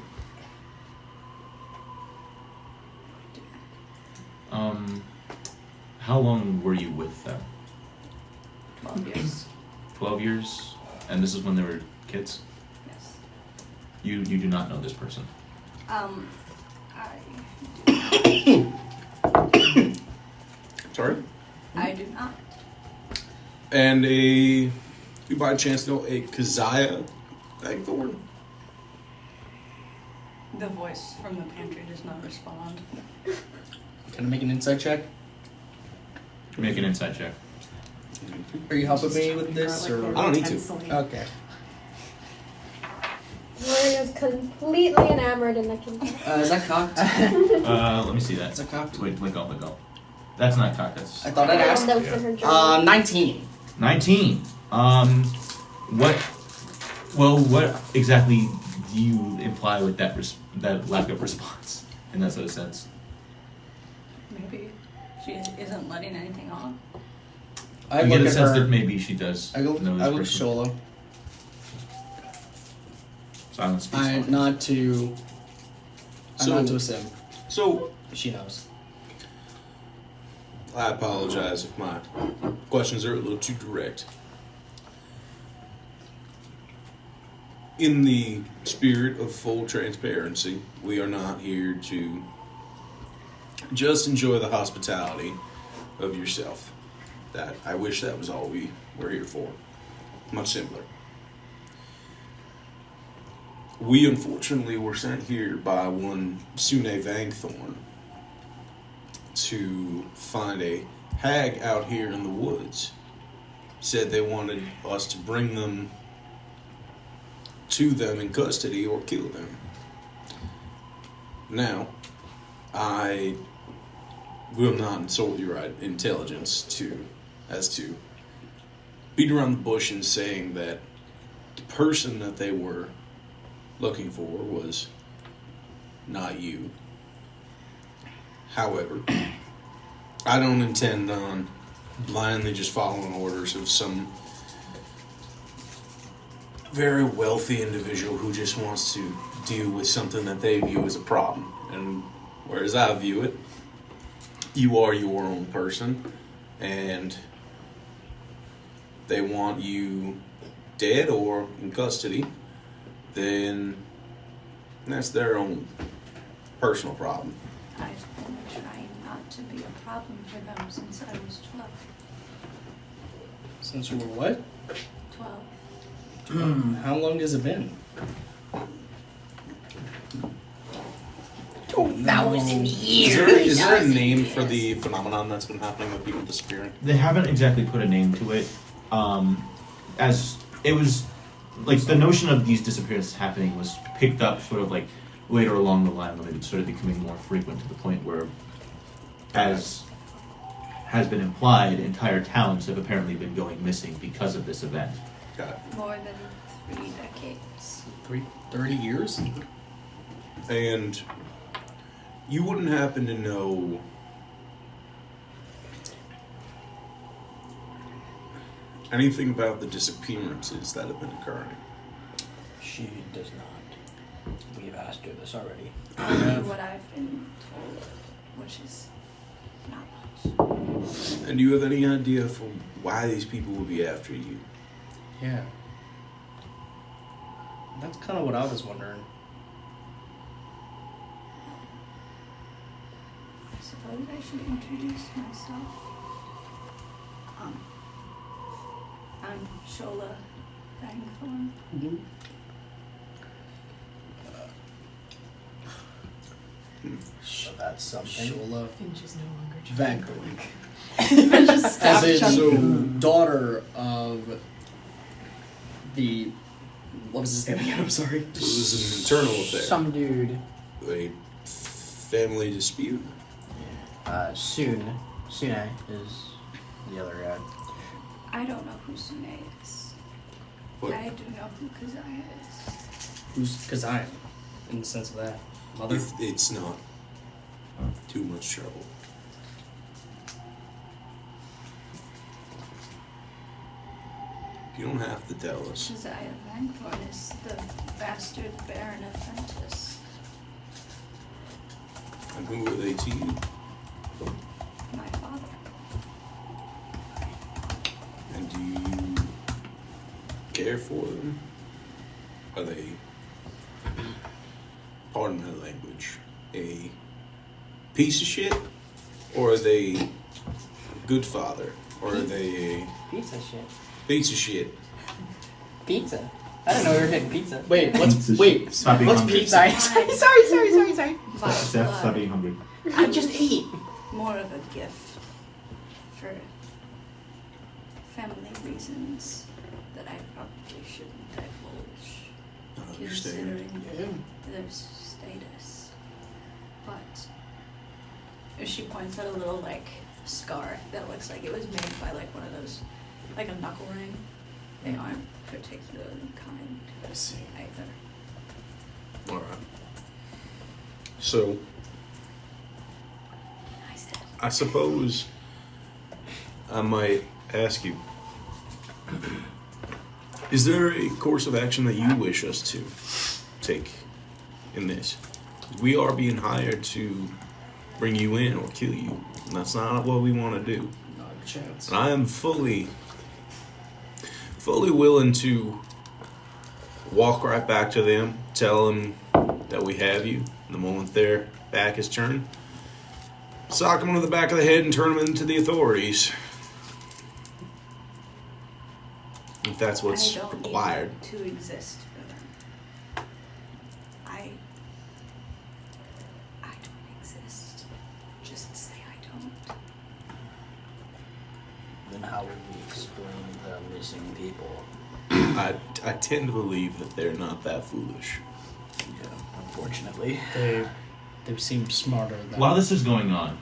How long were you with them? 12 years. 12 years, and this is when they were kids. Yes. You do not know this person. I. Sorry. I do not. And you by chance know a Keziah Vangthorn? The voice from the pantry does not respond. Can I make an insight check? Make an insight check. Are you helping me with this, or? I don't need to. Okay. Gloria's completely enamored in the kitchen. Is that cocked? Let me see that. Is that cocked? Wait, let go. That's not cocked. That's I thought I'd ask. Notes in her journal. 19. 19. What exactly do you imply with that that lack of response in that sort of sense? Maybe she isn't letting anything off. I You get look a at sense her. that maybe she does I look know this at person. Shola. Silence speaks I volumes. nod to. I So- nod to a sim. So, She knows. I apologize if my questions are a little too direct. In the spirit of full transparency, we are not here to just enjoy the hospitality of yourself. That I wish that was all we were here for. Much simpler. We unfortunately were sent here by one Sune Vangthorn to find a hag out here in the woods. Said they wanted us to bring them to them in custody or kill them. Now, I will not insult your intelligence as to beat around the bush and saying that the person that they were looking for was not you. However, I don't intend on blindly just following orders of some very wealthy individual who just wants to deal with something that they view as a problem. And whereas I view it, you are your own person, and they want you dead or in custody, then that's their own personal problem. I've been trying not to be a problem for them since I was 12. Since you were what? 12. How long has it been? 2,000 years. Is there a name for the phenomenon that's been happening with people disappearing? They haven't exactly put a name to it. As it was, like, the notion of these disappearances happening was picked up sort of like later along the line when it started becoming more frequent, to the point where, as has been implied, entire towns have apparently been going missing because of this event. Got it. More than 3 decades. 30 years? And you wouldn't happen to know anything about the disappearances that have been occurring? She does not. We've asked her this already. Only what I've been told, which is not much. And do you have any idea for why these people would be after you? Yeah. That's kind of what I was wondering. I suppose I should introduce myself. I'm Shola Bangthorn. So that's something. Shola Finch is no longer Vanguard. Just As stop in, chuckling. daughter of the... What was his name again? I'm sorry. It was an internal affair. Some dude. A family dispute. Sune is the other guy. I don't know who Sune is. What? I do know who Kazaya is. Who's Kazaya? In the sense of that. Mother? It's not too much trouble. You don't have to tell us. Kazaya Vanthorn is the bastard Baron of Ventus. And who are they to you? My father. And do you care for them? Are they, pardon my language, a piece of shit? Or are they a good father? Or are they a Pizza shit. piece of shit? Pizza. I don't know we were getting pizza. Wait, what's Stop being hungry. Sorry. Violet Steph, stop blood. being hungry. I just ate. More of a gift for family reasons that I probably shouldn't divulge, I understand. considering their status. But she points at a little scar that looks like it was made by one of those, like a knuckle ring. They aren't particularly kind I see. either. Alright. So, I said, I suppose I might ask you, is there a course of action that you wish us to take in this? We are being hired to bring you in or kill you, and that's not what we want to do. Not a chance. And I am fully willing to walk right back to them, tell them that we have you. The moment their back is turned, sock them to the back of the head and turn them into the authorities. If that's what's I don't required. need to exist for them. I don't exist. Just say I don't. Then how would we explain the missing people? I tend to believe that they're not that foolish. Yeah, unfortunately. They seem smarter than... While this is going on,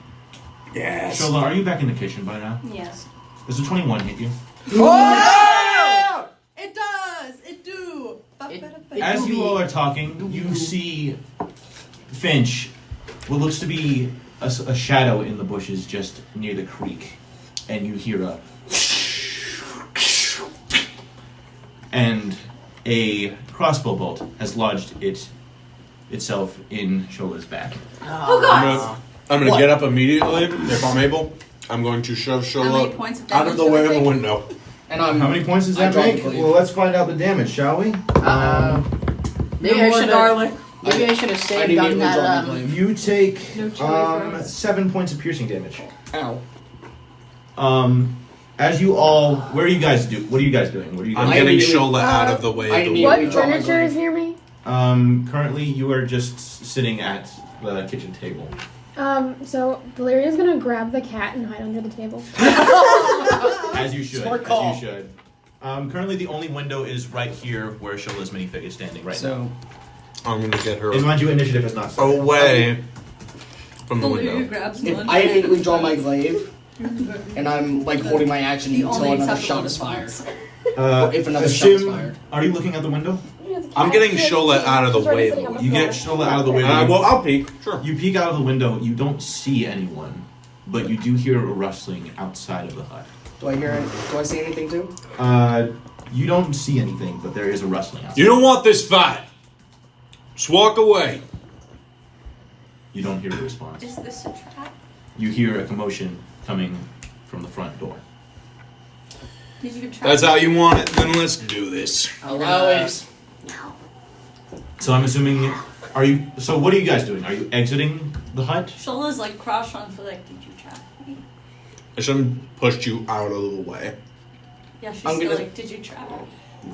Yes. Shola, are you back in the kitchen by now? Yes. Does a 21 hit you? Oh! It does! It do! As you all are talking, you see Finch, what looks to be a shadow in the bushes just near the creek, and you hear a and a crossbow bolt has lodged itself in Shola's back. Oh God! I'm gonna What? get up immediately if I'm able. I'm going to shove How many Shola points of out of damage the do I way of the take? window. And I'm... How many points does I that dropped make? the glaive. Well, let's find out the damage, shall we? Maybe I should have. Maybe I should have I saved didn't on even that. drop my glaive. You take No chili fries. 7 points of piercing damage. Ow. As you all, what are you guys doing? What are you guys doing? I'm I getting immediately- Shola out of the way I of the immediately window. drop my Furniture is glaive. near me. Currently, you are just sitting at the kitchen table. So Valeria's gonna grab the cat and hide under the table. As you should. Smart call. As you should. Currently, the only window is right here where Shola's minifig is standing right now. I'm gonna get her And mind you, initiative is not started. away from the Valeria window. grabs If one. I immediately draw my glaive, And I'm like holding my action The until only another acceptable shot is fired. response. If another shot is Sim, fired. are you looking out the window? I'm getting Shola out of the way. Though. You get Shola out of the way. Well, I'll peek. Sure. You peek out of the window. You don't see anyone, but you do hear a rustling outside of the hut. Do I see anything too? You don't see anything, but there is a rustling outside. You don't want this fight. Just walk away. You don't hear a response. Is this a trap? You hear a commotion coming from the front door. Did you trap? That's how you want it. Then let's do this. Allow it. So I'm assuming, are you? So what are you guys doing? Are you exiting the hut? Shola's like crouched on for like, did you trap me? I should have pushed you out of the way. Yeah, she's I'm still gonna- like, did you trap me?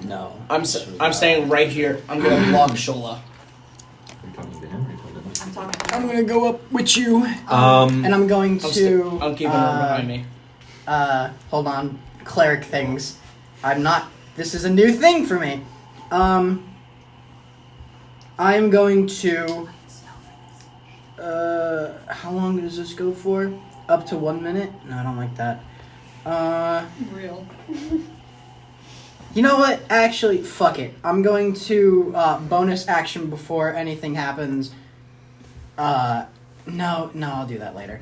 No. I'm staying right here. I'm gonna block Shola. Are you talking to him or are you talking to me? I'm talking to I'm her. gonna go up with you, Um, and I'm going to. I'm keeping her behind me. Hold on, cleric things. I'm not. This is a new thing for me. I am going to. How long does this go for? Up to 1 minute? No, I don't like that. Real. You know what? Actually, fuck it. I'm going to bonus action before anything happens. No, I'll do that later.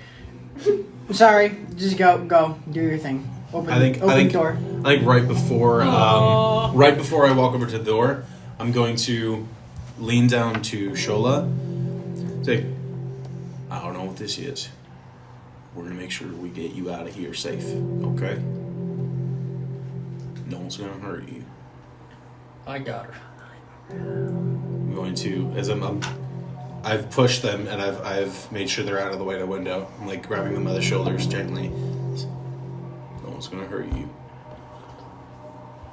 I'm sorry. Just go, do your thing. Open the door. I think right before I walk over to the door, I'm going to lean down to Shola. Say, I don't know what this is. We're gonna make sure we get you out of here safe, okay? No one's gonna hurt you. I got her. I'm going to, I've pushed them and I've made sure they're out of the way of the window. I'm like grabbing them by the shoulders gently. No one's gonna hurt you.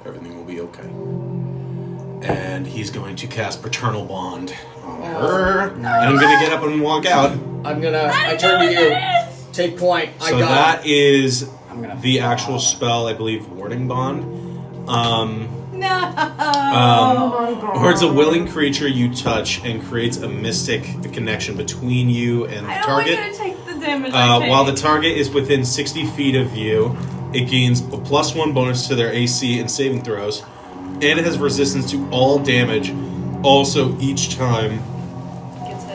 Everything will be okay. And he's going to cast Paternal Bond on her. And I'm gonna get up and walk out. I turn to you. Take point. I So got that is I'm gonna the actual spell, I believe, Warding Bond. Words a willing creature you touch and creates a mystic connection between you and the target. I'm only gonna take the damage. While the target is within 60 feet of you, it gains a +1 bonus to their AC and saving throws, and it has resistance to all damage. Also, each time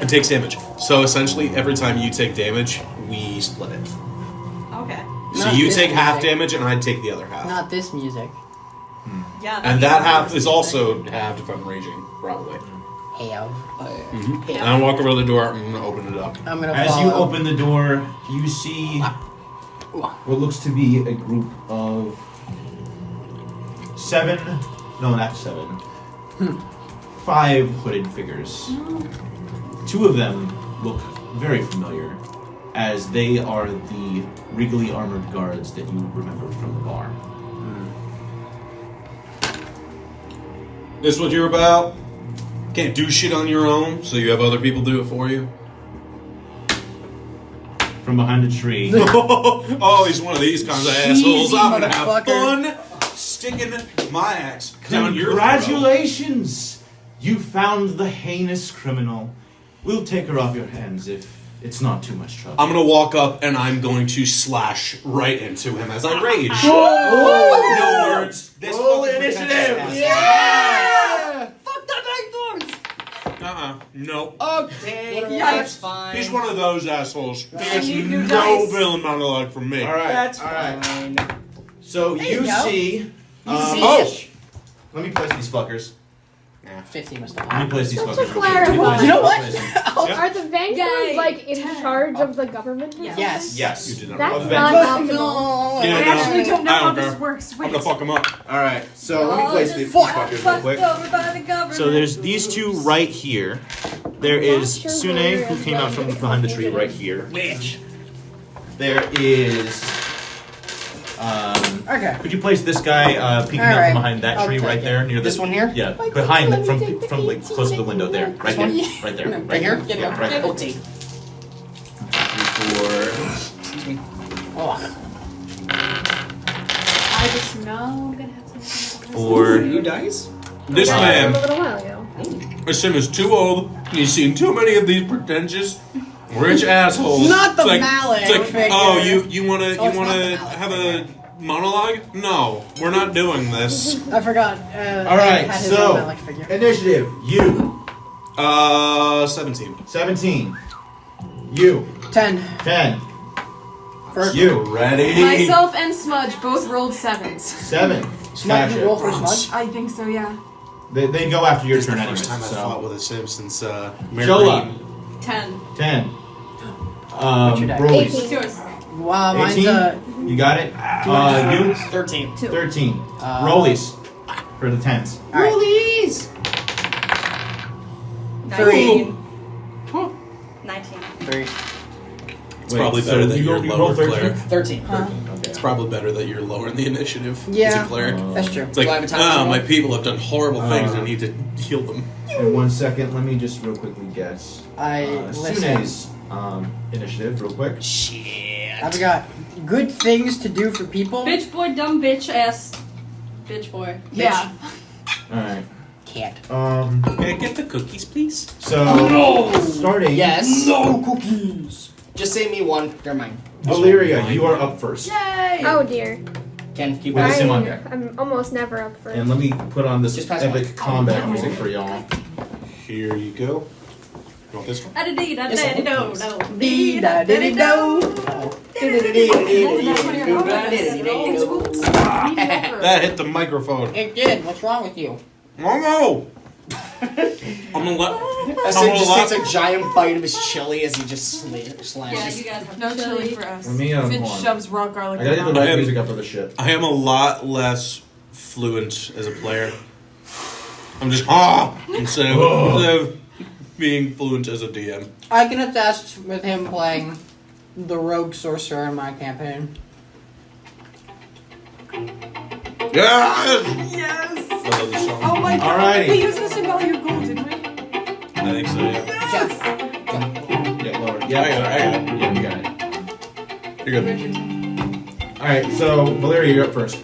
it takes damage. So essentially, every time you take damage, we split it. Okay. So Not you this take half music. damage, and I take the other half. Not this music. Yeah. And that half is also halved if I'm raging, probably. Hey-o. And I walk over to the door, I'm gonna open it up. I'm gonna As follow. you open the door, you see what looks to be a group of 7. No, not 7. 5 hooded figures. 2 of them look very familiar, as they are the regally armored guards that you remember from the bar. This what you're about? Can't do shit on your own, so you have other people do it for you? From behind a tree, Oh, he's one of these kinds of assholes. Cheesy I'm gonna have motherfucker. fun sticking my axe down your throat. congratulations! You found the heinous criminal. We'll take her off your hands if it's not too much trouble. I'm gonna walk up and I'm going to slash right into him as I rage. Whoa! No words. This fucking initiative! pretentious Yeah! Fuck that thorns! asshole. Nope. Okay, that's fine. He's one of those assholes. He gets need new no dice. villain monologue from me. All right. That's all right. fine. So There you you go. see. Oh! Let me place these fuckers. 50 must Let me have. place these Just fuckers. to real quick. Let me clarify. place You know them, what? place them. Yep. Are the Vanguards Yay. like in charge of the government? or Yes. something? Yes. Yes. You did not That's roll not that. optimal. Yeah, I no, actually don't know I how don't this care. works. I'm Wait. gonna fuck him up. All right. So let me place these fuckers real Fucked quick. over by the government. So there's these two right here. There is Sure Sune, where who came out from everybody behind the is. tree right here. There is. Okay. Could you place this guy peeking out Alright. from behind that I'll tree take right it. there near This one here? Yeah, Like, behind let it, me take the from like close to the window there, right there, one? right there, Right here? Yeah, right there. OT. 3, 4. Oh. I just know I'm gonna have to. Four. New dice? This From a man, little while ago. this sim is too old, and he's seen too many of these pretentious Rich assholes. Not the It's like, mallet It's like, figure. oh, you wanna Oh, it's not the mallet have a monologue? No, we're not doing this. I forgot. All right, had his so own mallet figure. initiative. You 17. 17. You 10. 10. First. You Ready? Myself and Smudge both rolled 7s. 7. Smudge, you Gotcha. roll for Smudge. I think so, yeah. They go after your It's the turn anyway. first time I So fought with a sim since Mary Shola. Green. 10. 10. What's your die? Rollies. 18. What's yours? Wow, mine's 18. You got it. You 13. 13. Uh, Rollies for the 10s. Alright. Rollies! 19. 19. 3. It's probably better that you're you lower, roll 13? cleric. 13. Huh? Okay. It's probably better that you're lower in the initiative as Yeah. a cleric. That's true. It's like, Do I have a time oh, limit? my people have done horrible things. I Uh, need to heal them. In 1 second, let me just real quickly guess. Listen. Sune's initiative, real quick. Shit. I've got good things to do for people. Bitch boy, dumb bitch ass. Bitch boy. Yeah. Alright. Can't. Can I get the cookies, please? So, starting. Yes. No cookies. Just save me one. They're mine. Valeria, you are up first. Yay! Oh dear. Ken, keep With a it. sim on deck. I'm almost never up for And let me put on this Just pass epic one. combat music for y'all. Here you go. You want this one? That hit the microphone. It did. What's wrong with you? No! I'm gonna let. Sim I'm just gonna takes a giant bite of his chili as he just Yeah, slashes. you guys have No chili for us. Let me, Finch hold on. shoves raw garlic I gotta in get the my right am- music up for the shit. I am a lot less fluent as a player. I'm just instead of being fluent as a DM. I can attest with him playing the rogue sorcerer in my campaign. Yes! Yes! I love this song. Oh my god. Alrighty. We used this in Valor Gold, didn't we? I think so, yeah. Yes! Yeah, lower. I got it. Yeah, you got it. You're good. Alright, so Valeria, you're up first.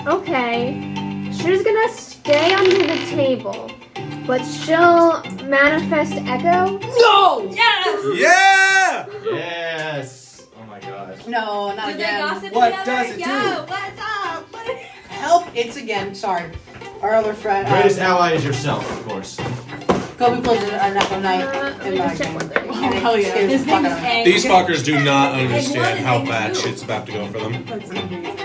Okay. She's gonna stay under the table, but she'll manifest Echo. No! Yes! Yeah! Yes! Oh my gosh. No, not Did they again. gossip What together? does it Yo, do? what's up? Help! It's again. Sorry. Our other friend. Greatest ally is yourself, of course. Kobe plays it another night Let in me my just check game. one thing. And it hell yeah. scares His the fuck name out is of me. Hank. These fuckers do not Egg one understand and how egg bad two. shit's about to go for them. That's amazing.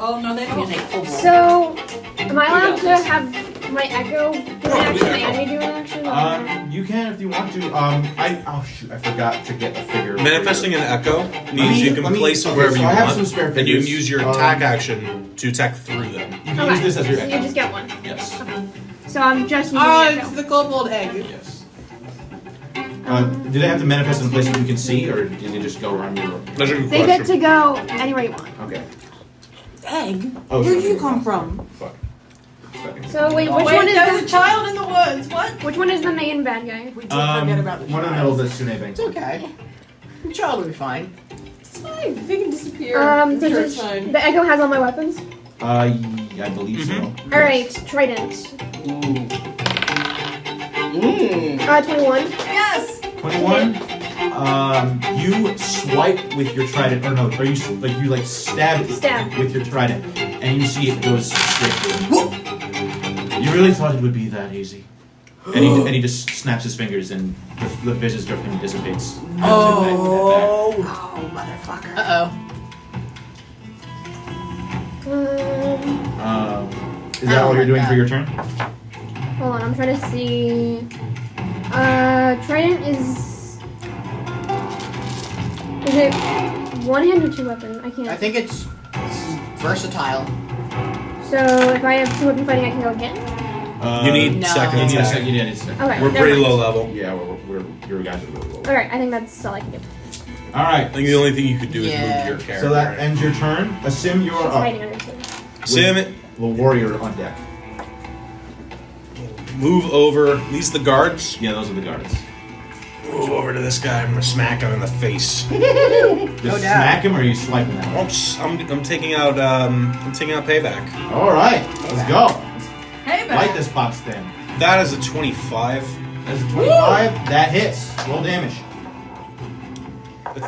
Oh no, they don't. He's a kobold. So, am I allowed to have my Echo? Can I actually Echo. command me do an action? You can if you want to. Oh shoot, I forgot to get a figure. Manifesting an echo means you can place them wherever so you I have want, some spare and you can figures. use your attack action to attack through them. You can use this as your so echo. you just get one. Yes. So I'm just using Oh, the it's Echo. the kobold egg. Yes. Do they have to manifest in a place that you can see, or do they just go around your? That's a good They get question. to go anywhere you want. Okay. Egg? Oh, Where did sorry. you come from? Fuck. Second. So wait, which one is there's a the child in the woods. What? which one is the main bad guy? We did forget about the one in the child. middle is Sune Bank. It's okay. The child will be fine. It's fine. They can disappear. So Sure, just it's fine. the Echo has all my weapons. I believe so. Mm-hmm. All right, Trident. Mmm. 21. Yes. 21. You swipe with your trident, or no, or you stab Stab. with your trident, and you see it goes straight through. You really thought it would be that easy? And he just snaps his fingers, and the visage of him dissipates. Oh, motherfucker. Uh Is that all you're doing for your turn? Hold on, I'm trying to see. Trident is it one hand or two weapon? I oh. can't. I think it's versatile. So if I have two weapon fighting, I can go again. You need No. second You need a attack. second. You need a second. Okay. We're never pretty mind. low level. Yeah, we're your guys are really low. All right, I think that's all I can do. All right. I think the only thing you could do is Yeah. move your character. So that ends your turn. Asim, you're She's up. hiding under two. Sim, The warrior on deck. move over. These are the guards. Yeah, those are the guards. Move over to this guy. I'm gonna smack him in the face. Just down. smack him, or are you swiping at him? I'm taking out payback. All right, let's go. Hey, Light man. this pop stand. That is a 25. That's a 25. That hits. Roll damage.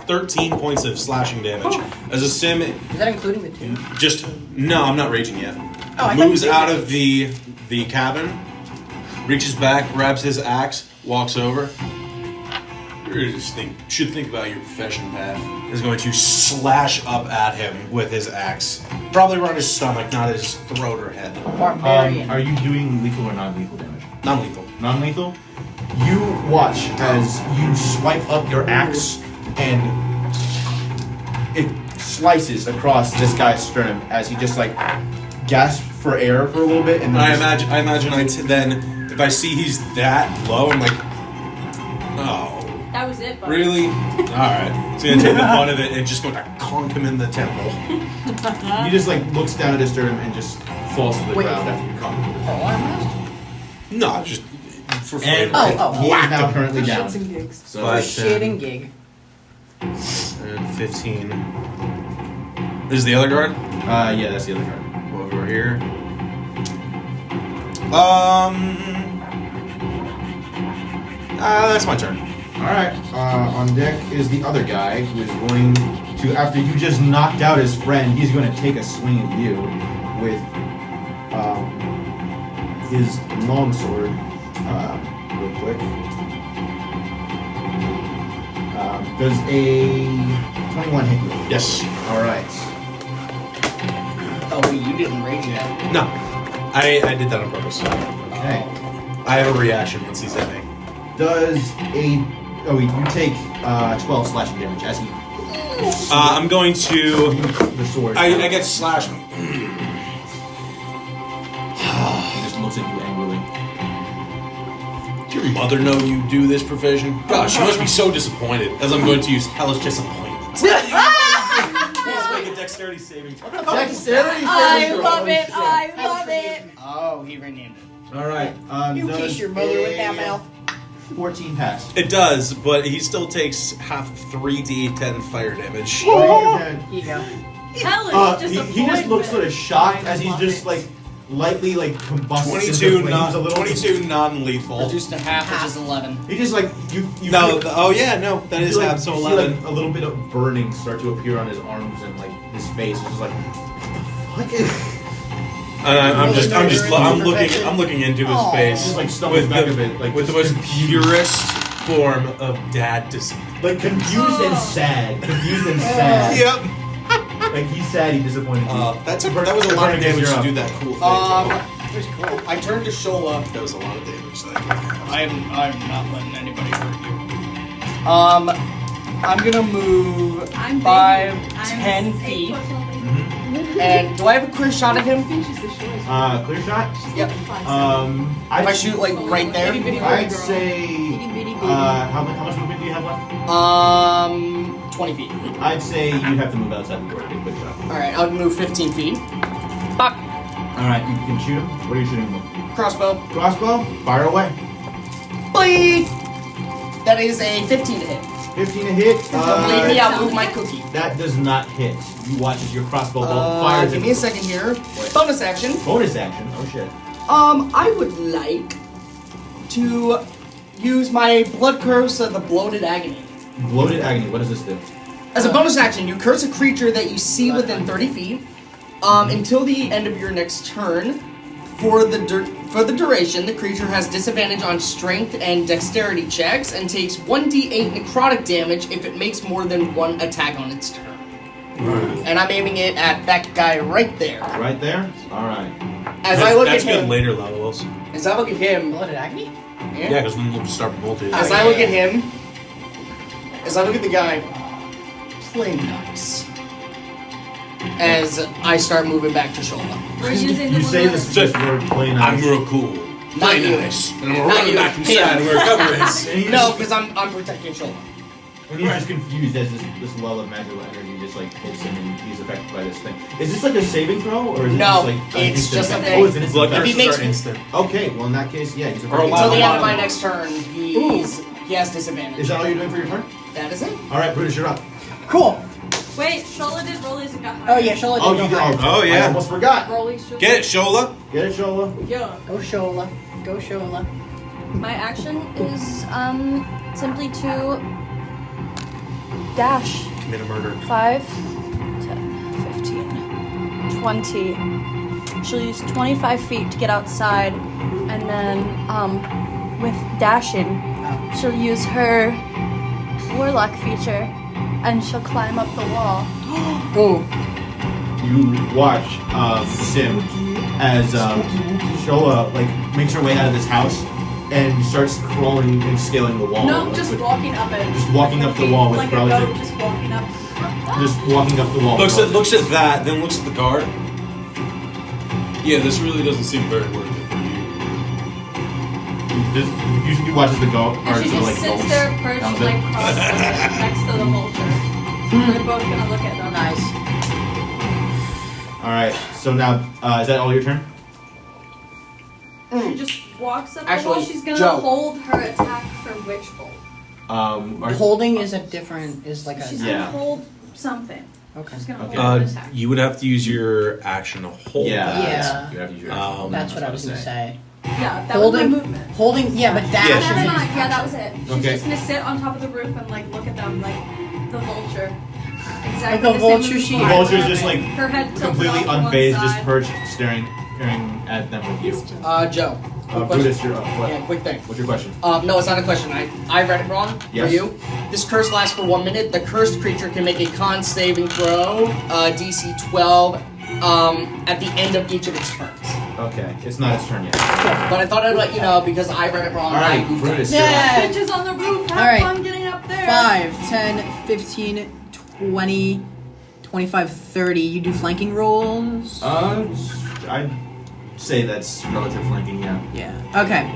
13 points of slashing damage. As a sim, Is that including the 2? just no, I'm not raging yet. Oh, I Moves thought you out did. of the cabin, reaches back, grabs his axe, walks over. You should think about your profession, Pat. Is going to slash up at him with his axe. Probably around his stomach, not his throat or head. Barbarian. Are you doing lethal or non-lethal damage? Non-lethal. Non-lethal? You watch as you swipe up your axe and it slices across this guy's sternum as he just like gasps for air for a little bit, and then I imagine then if I see he's that low, I'm like, oh. That was it, buddy. Really? Alright. So you're gonna take the butt of it and just going to conk him in the temple. he just like looks down at his sternum and just falls to the Wait. ground after you conk him. No, just for And flavor. he is now currently down. Shits and gigs. So Five, Shit and gig. And 15. This is the other guard? yeah, that's the other card. Over here. That's my turn. Alright, on deck is the other guy who is going to, after you just knocked out his friend, he's going to take a swing at you with his longsword. Real quick. Does a 21 hit you? Yes. Alright. Oh, wait, you didn't rage yet. No. I did that on purpose. Okay. I have a reaction once he's at me. Does a... Oh, you take 12 slashing damage as he... I'm going to... the sword. I get slashed. He just looks at you angrily. Does your mother know you do this profession? Gosh, she must be so disappointed, as I'm going to use hellish disappointment. Please make a dexterity saving throw. Dexterity! I love it. I love it. Oh, he renamed it. Alright, You does kiss your mother with that a mouth. 14 pass. It does, but he still takes half of 3d10 fire damage. Here you go. Hell is He just looks sort of shocked as he's just like lightly like combusts 22 into flames a little. 22 non-lethal. Reduced to half, which is 11. He just like you. No, feel- oh yeah, no, that you is feel half, like, so you see, 11. like, a little bit of burning start to appear on his arms and like his face. It's just like, what the fuck? I'm looking into his face Just like stumbles back a bit, like with the just most purest form of dad-deceit. like confused and sad. Confused and sad. Yep. Like he's sad. He disappointed you. That was a lot of damage to do that cool thing. It was cool. I turned to Shola. That was a lot of damage. That I gave him. I'm not letting anybody hurt you. I'm gonna move I'm 5, big. 10 I'm feet. 8 foot tall. And do I have a clear shot at him? Finch is the shortest. Clear shot. Yep. If If I shoot like right there. I'd say. How much movement do you have left? 20 feet. I'd say you'd have to move outside the door to get a quick shot. Alright, I'll move 15 feet. Pop. Alright, you can shoot him. What are you shooting with? Crossbow. Crossbow? Fire away. Bleed. That is a 15 to hit. 15 to hit. Believe me, I'll move my cookie. That does not hit. You watch as your crossbow bolt fires. Give me a second here. Bonus action. Bonus action. Oh shit. I would like to use my blood curse of the bloated agony. Bloated agony. What does this do? As a bonus action, you curse a creature that you see within 30 feet until the end of your next turn. For the duration, the creature has disadvantage on strength and dexterity checks and takes 1d8 necrotic damage if it makes more than one attack on its turn. Right. And I'm aiming it at that guy right there. Right there. All right. As I look at That's good him, later levels. as I look at him, Blooded agony? Yeah, because then they'll start bolting. As I look at him, as I look at the guy, play nice. As I start moving back to Shola. We're using You the say word. this word plain I'm nice. real cool. Not Play you. nice. And I'm Not running you. back inside Him. where cover is. And he's No, just- because I'm protecting Shola. And he's just confused as this well of magical energy just like hits him and he's affected by this thing. Is this like a saving throw or is it No, just like an it's instant just a effect? thing. Oh, it's an instant Blood effect. If he curses makes- are instant. Okay, well in that case, yeah, he's Or affected. Until the end of Wow. my next turn, he has disadvantage. Is that all you're doing for your turn? That is it. All right, Brutus, you're up. Cool. Wait, Shola did rollies and got Oh higher. yeah, Shola did Oh, go you higher. did. Oh, yeah. I almost forgot. Rolly should Get it, Shola. Get it, Shola. Yeah. Go Shola. Go Shola. My action is simply to dash. Commit a murder. 5, 10, 15, 20. She'll use 25 feet to get outside, and then with dashing, she'll use her warlock feature, and she'll climb up the wall. Ooh. You watch Sim as Shola makes her way out of this house and starts crawling and scaling the wall. No, just walking up it. Just walking up the wall with like probably a goat, just walking up. just walking up the wall. Looks at that, then looks at the guard. Yeah, this really doesn't seem very worth it for you. You watch as the goat And she just sits there perched cross-legged next to the vulture. They're both gonna look at them. Nice. All right. So now, is that all your turn? She just walks up the Actually, wall. She's gonna Joe. hold her attack for Witch Bolt. Holding is like a. She's Yeah. gonna hold something. Okay. She's gonna Okay. hold an attack. You would have to use your action to hold Yeah. that. Yeah. You have to use your action. That's what I was gonna say. Yeah, that Holding, was my movement. holding, yeah, but dash Yeah, is Never an mind. Yeah, that was it. She's Okay. just gonna sit on top of the roof and look at them like the vulture. Exactly. Like the same vulture movement. she The had. vulture's just her head tilted completely off to one unfazed, just side. perched, staring at them with you. Joe. Quick Brutus, question. you're up. What? Yeah, quick thing. What's your question? No, it's not a question. I read it wrong. Yes. For you. This curse lasts for 1 minute. The cursed creature can make a con saving throw, DC 12, at the end of each of its turns. Okay, it's not its turn yet. But I thought I'd let you know because I read it wrong. All right, I goofed Brutus, up. you're up. Yeah. Bitches on the roof. Have All right. fun getting up there. 5, 10, 15, 20, 25, 30. You do flanking rolls? I'd say that's relative flanking, yeah. Yeah. Okay.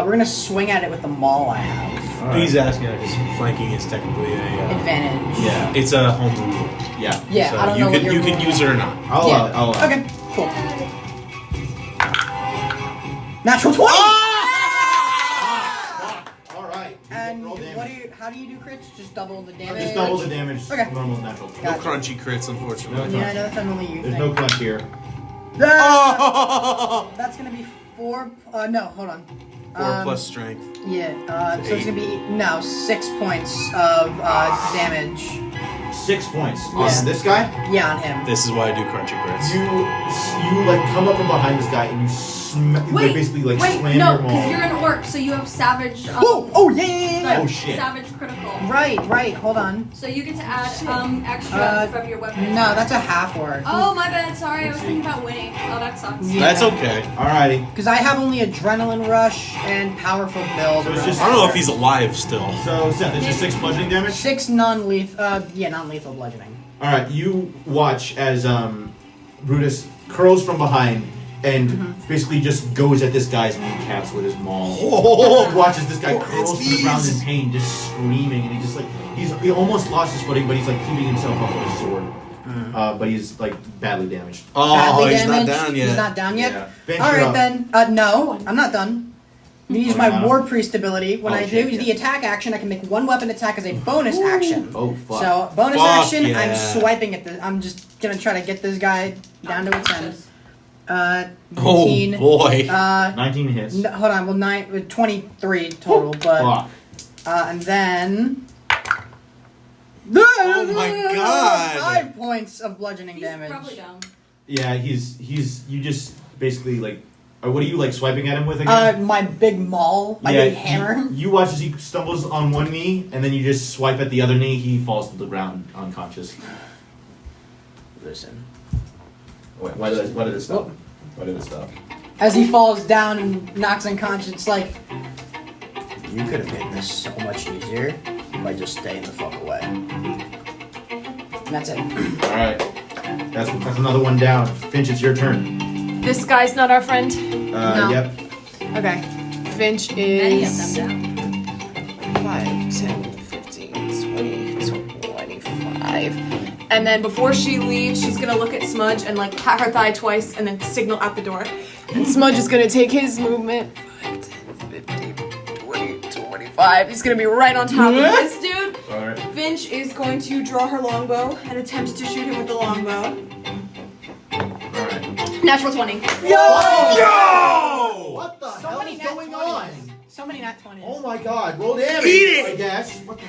We're gonna swing at it with the maul I have. All right. He's asking because flanking is technically a. Advantage. Yeah. It's a home rule. Yeah. Yeah, So I don't you know what can your you can rule use is. it or not. I'll allow it. I'll allow it. Okay. Cool. Natural 20. All right. And Roll damage. how do you do crits? Just double the damage. Just double the damage. Okay. Normal natural. No Gotcha. crunchy crits, unfortunately. Yeah, I know that's only you. There's thing. no crunch here. That's gonna be 4. No, hold on. 4 plus strength. Yeah. So it's gonna be 6 points of damage. 6 points Yeah. on this guy. Yeah, on him. This is why I do crunchy crits. You come up from behind this guy and you Wait, basically wait, slam no, your because maul. you're an orc, so you have savage. Oh yeah. Oh, shit. Savage critical. Right. Hold on. So you get to add extra from your weapon. No, that's a half word. Oh my bad. Sorry, I was thinking about winning. Oh, that sucks. Yeah. That's okay. Alrighty. Because I have only adrenaline rush and powerful build. So it's just- I don't know if he's alive still. So Seth, it's just 6 bludgeoning damage. 6 non-lethal. Non-lethal bludgeoning. All right, you watch as Brutus curls from behind and basically just goes at this guy's kneecaps with his maul. Oh, Watches this guy curls it's to the ground in these. pain, just screaming, and he just he almost lost his footing, but he's keeping himself up with his sword. But he's badly damaged. Oh, Badly he's not damaged. down yet. He's not down yet. Yeah. Finch, All you're right up. then. No, I'm not done. I'm gonna use my Wow. War Priest ability. When Oh, I shit, do yeah. the attack action, I can make one weapon attack as a bonus action. Oh fuck. So bonus Fuck action, I'm yeah. swiping at the. I'm just gonna try to get this guy down to its end. Oh 19. boy. 19 hits. Hold on. Well, 23 total, but Fuck. and then. Oh my God. 5 points of bludgeoning He's damage. probably down. Yeah, he's you just basically what are you swiping at him with again? My big maul, my big hammer. You watch as he stumbles on one knee, and then you just swipe at the other knee. He falls to the ground unconscious. Listen. Wait, why did it stop? Why did it stop? As he falls down and knocks unconscious, you could have made this so much easier by just staying the fuck away. And that's it. All right, that's another one down. Finch, it's your turn. This guy's not our friend. No. Yep. Okay. Finch Many of is them down. 5, 10, 15, 20, 25. And then before she leaves, she's gonna look at Smudge and pat her thigh twice and then signal out the door. And Smudge is gonna take his movement. 5, 10, 15, 20, 25. He's gonna be right on top of this dude. All right. Finch is going to draw her longbow and attempt to shoot him with the longbow. All right. Natural 20. Yo! What the hell is going on? So many nat 20s. Oh my god, roll damage, Eat it! I guess. What the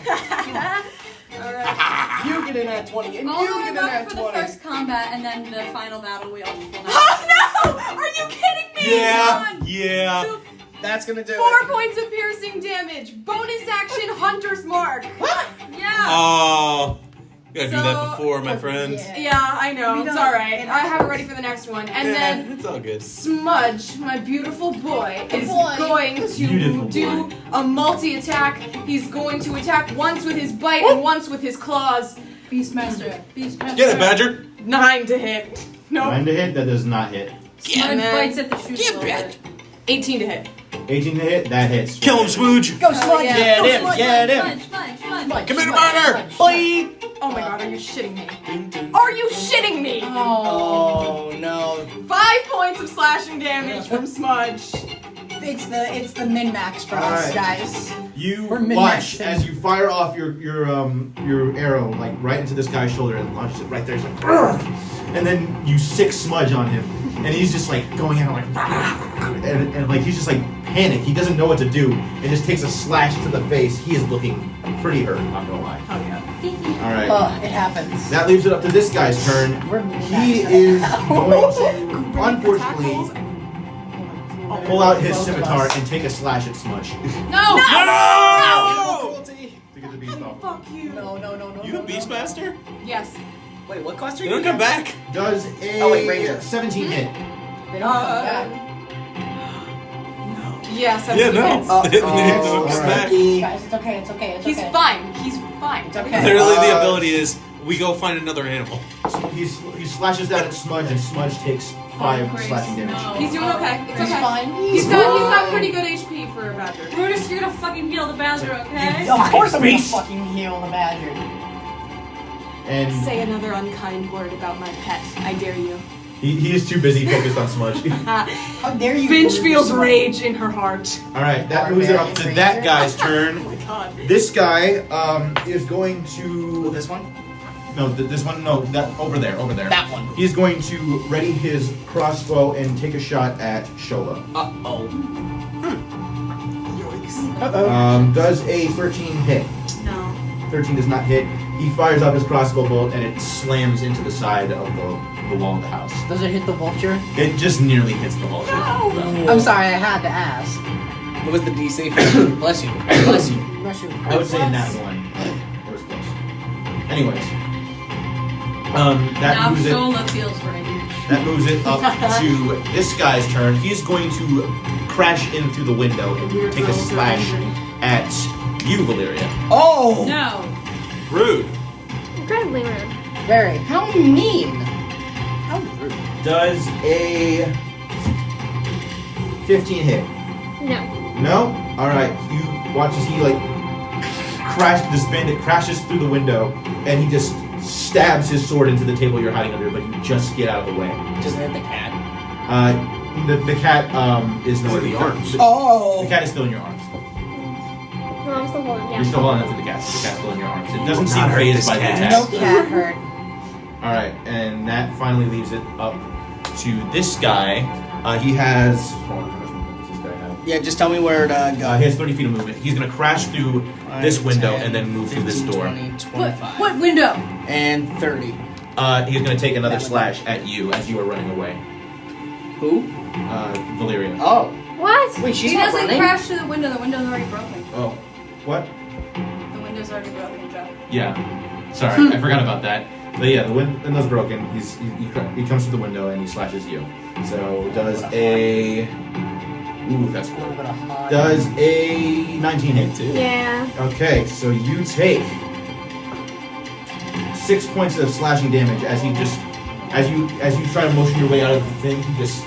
Alright. You get in at 20, and I'll you get in remember at for 20. the first combat, and then the final battle we all just will Oh no! Are you kidding me? Yeah. Come on. Yeah. So, That's gonna do 4 it. points of piercing damage. Bonus action, Hunter's Mark. Yeah. Oh. You gotta do that So- before, my friend. Yeah, I know. We It's don't- alright. I have it ready for the next one. And Yeah, then it's all good. Smudge, my beautiful boy, is Boy. going to Beautiful do boy. a multi-attack. He's going to attack once with his bite and once with his claws. Beastmaster. Beastmaster. Get it, Badger. 9 to hit. Nope. 9 to hit, that does not hit. Smudge And then- bites at the shoot a little bit. 18 to hit. 18 to hit, that hits. Kill him, Smooge. Go Smudge! yeah. Get Go him, Smudge! get him. Smudge, smudge, smudge. Commit a murder. Bye. Oh my god, are you shitting me? Are you shitting me? Oh no. 5 points of slashing damage from Smudge. It's the min max for All us, right. guys. You We're watch min-maxing. as you fire off your arrow like right into this guy's shoulder and launches it right there. He's like, "Urgh!" And then you sick Smudge on him, and he's just like going at him like, and like he's just like panicked. He doesn't know what to do, and just takes a slash to the face. He is looking pretty hurt. Not gonna lie. Oh yeah. All right. It happens. That leaves it up to this guy's turn. We're He min-maxed is right going to, Great unfortunately, attack rolls. pull out his scimitar and take a slash at Smudge. No! No! To get the beast off. Fuck you. No. You a Beastmaster? Yes. Wait, what class are You you? don't come back. Does a Oh, wait, Ranger. 17 hit. They don't come back. Yes. Yeah, no. Hits. No, it oh, comes alright. back. Guys, it's okay. He's fine. He's fine. It's okay. Literally, the ability is we go find another animal. He slashes down at Smudge, and Smudge takes 5 Christ, slashing damage. no. He's doing okay. It's He's okay. fine. He's got pretty good HP for a badger. Brutus, you're gonna fucking heal the badger, okay? Of course I'm gonna fucking heal the badger. And Say another unkind word about my pet. I dare you. he is too busy focused on Smudge. How dare you? Finch do feels this? rage in her heart. Alright, that moves it up to that guy's turn. Oh my god. This guy is going to... This one? No, this one, no, that over there. That one. He's going to ready his crossbow and take a shot at Shola. Uh-oh. Does a 13 hit? No. 13 does not hit. He fires up his crossbow bolt and it slams into the side of the wall of the house. Does it hit the vulture? It just nearly hits the vulture. I'm sorry, I had to ask. What was the DC? Bless you. Bless you. I would say that one. It was close. Anyways. That Now moves it. Shola feels range. That moves it up to this guy's turn. He's going to crash in through the window and take a slash at you, Valeria. Oh! No. Rude. Incredibly rude. Very. How mean? How rude. Does a 15 hit? No. No? Alright, you watch as he this bandit crashes through the window and he just stabs his sword into the table you're hiding under, but you just get out of the way. Doesn't hit the cat. The cat is nowhere in the to be arms. found. Oh! The cat is still in your arms. No, I'm still holding. Yeah. You're still holding onto the cat. The cat's still in your arms. It doesn't seem Not hurt phased this by the cat. attack. No cat hurt. Alright, and that finally leaves it up to this guy. He has... Hold on, how much movement does this guy have? Yeah, just tell me where to go. He has 30 feet of movement. He's going to crash through this window and then move through this door. 20, 25. What window? And 30. He's going to take another slash at you as you are running away. Who? Valeria. Oh. What? Wait, she's He not doesn't running? crash through the window. The window's already broken. Oh. What? The window's already broken, Joe. Yeah. Sorry, I forgot about that. But yeah, the window's broken. He comes through the window and he slashes you. So does a... Ooh, that's cool. Does a 19 hit too? Yeah. Okay, so you take 6 points of slashing damage as he just, as you try to motion your way out of the thing, he just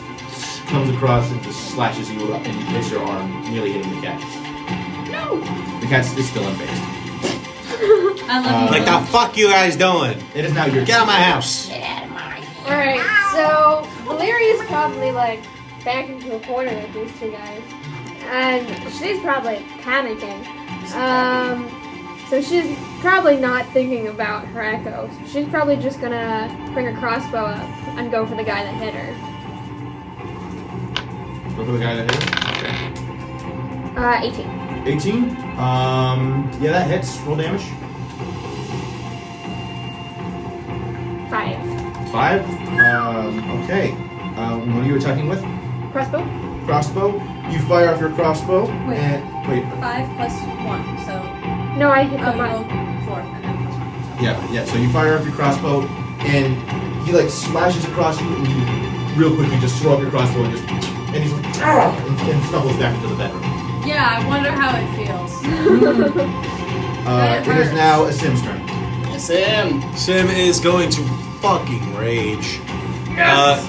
comes across and just slashes you up and you hits your arm, nearly hitting the cat. No! The cat is still unfazed. I love you. Like the fuck you guys doing? It is now your Get out of my house. Alright, so Valeria's probably back into a corner with these two guys. And she's probably panicking. So she's probably not thinking about her echo. So she's probably just gonna bring her crossbow up and go for the guy that hit her. Go for the guy that hit him? Okay. 18. 18. Yeah, that hits. Roll damage. 5. 5. Okay. What are you attacking with? Crossbow? Crossbow. You fire off your crossbow. Wait. And wait. 5 plus 1, so. No, I hit Oh, the you rolled mark. 4 and then plus 1. So. Yeah. So you fire off your crossbow, and he like slashes across you, and you real quickly just throw up your crossbow and he's like and stumbles back into the bedroom. Yeah, I wonder how it feels. It is now a Sim's turn. Sim. Sim is going to fucking rage. Yes.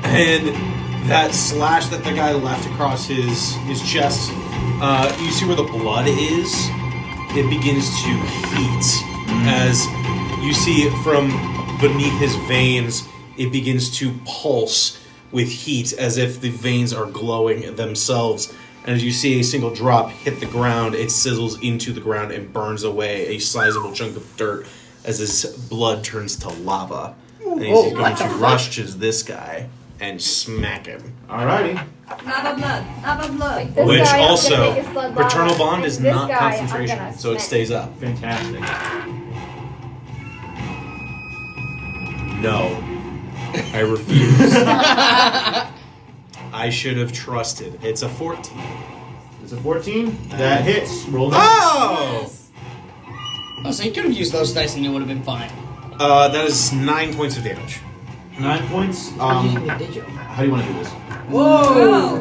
And that slash that the guy left across his chest, you see where the blood is? It begins to heat. As you see from beneath his veins, it begins to pulse with heat as if the veins are glowing themselves. And as you see a single drop hit the ground, it sizzles into the ground and burns away a sizable chunk of dirt as his blood turns to lava. And he's going to rush to this guy and smack him. Alrighty. Lava blood. Lava blood. This Which guy, I'm gonna also, make his blood Paternal lava, Bond and is this not guy, I'm concentration, gonna so it smack. stays up. Fantastic. No. I refuse. I should have trusted. It's a 14. It's a 14. That hits. Roll damage. Oh! Oh, so you could have used those dice and you would have been fine. That is 9 points of damage. 9 points. I'm using the digital. How do you want to do this? Whoa.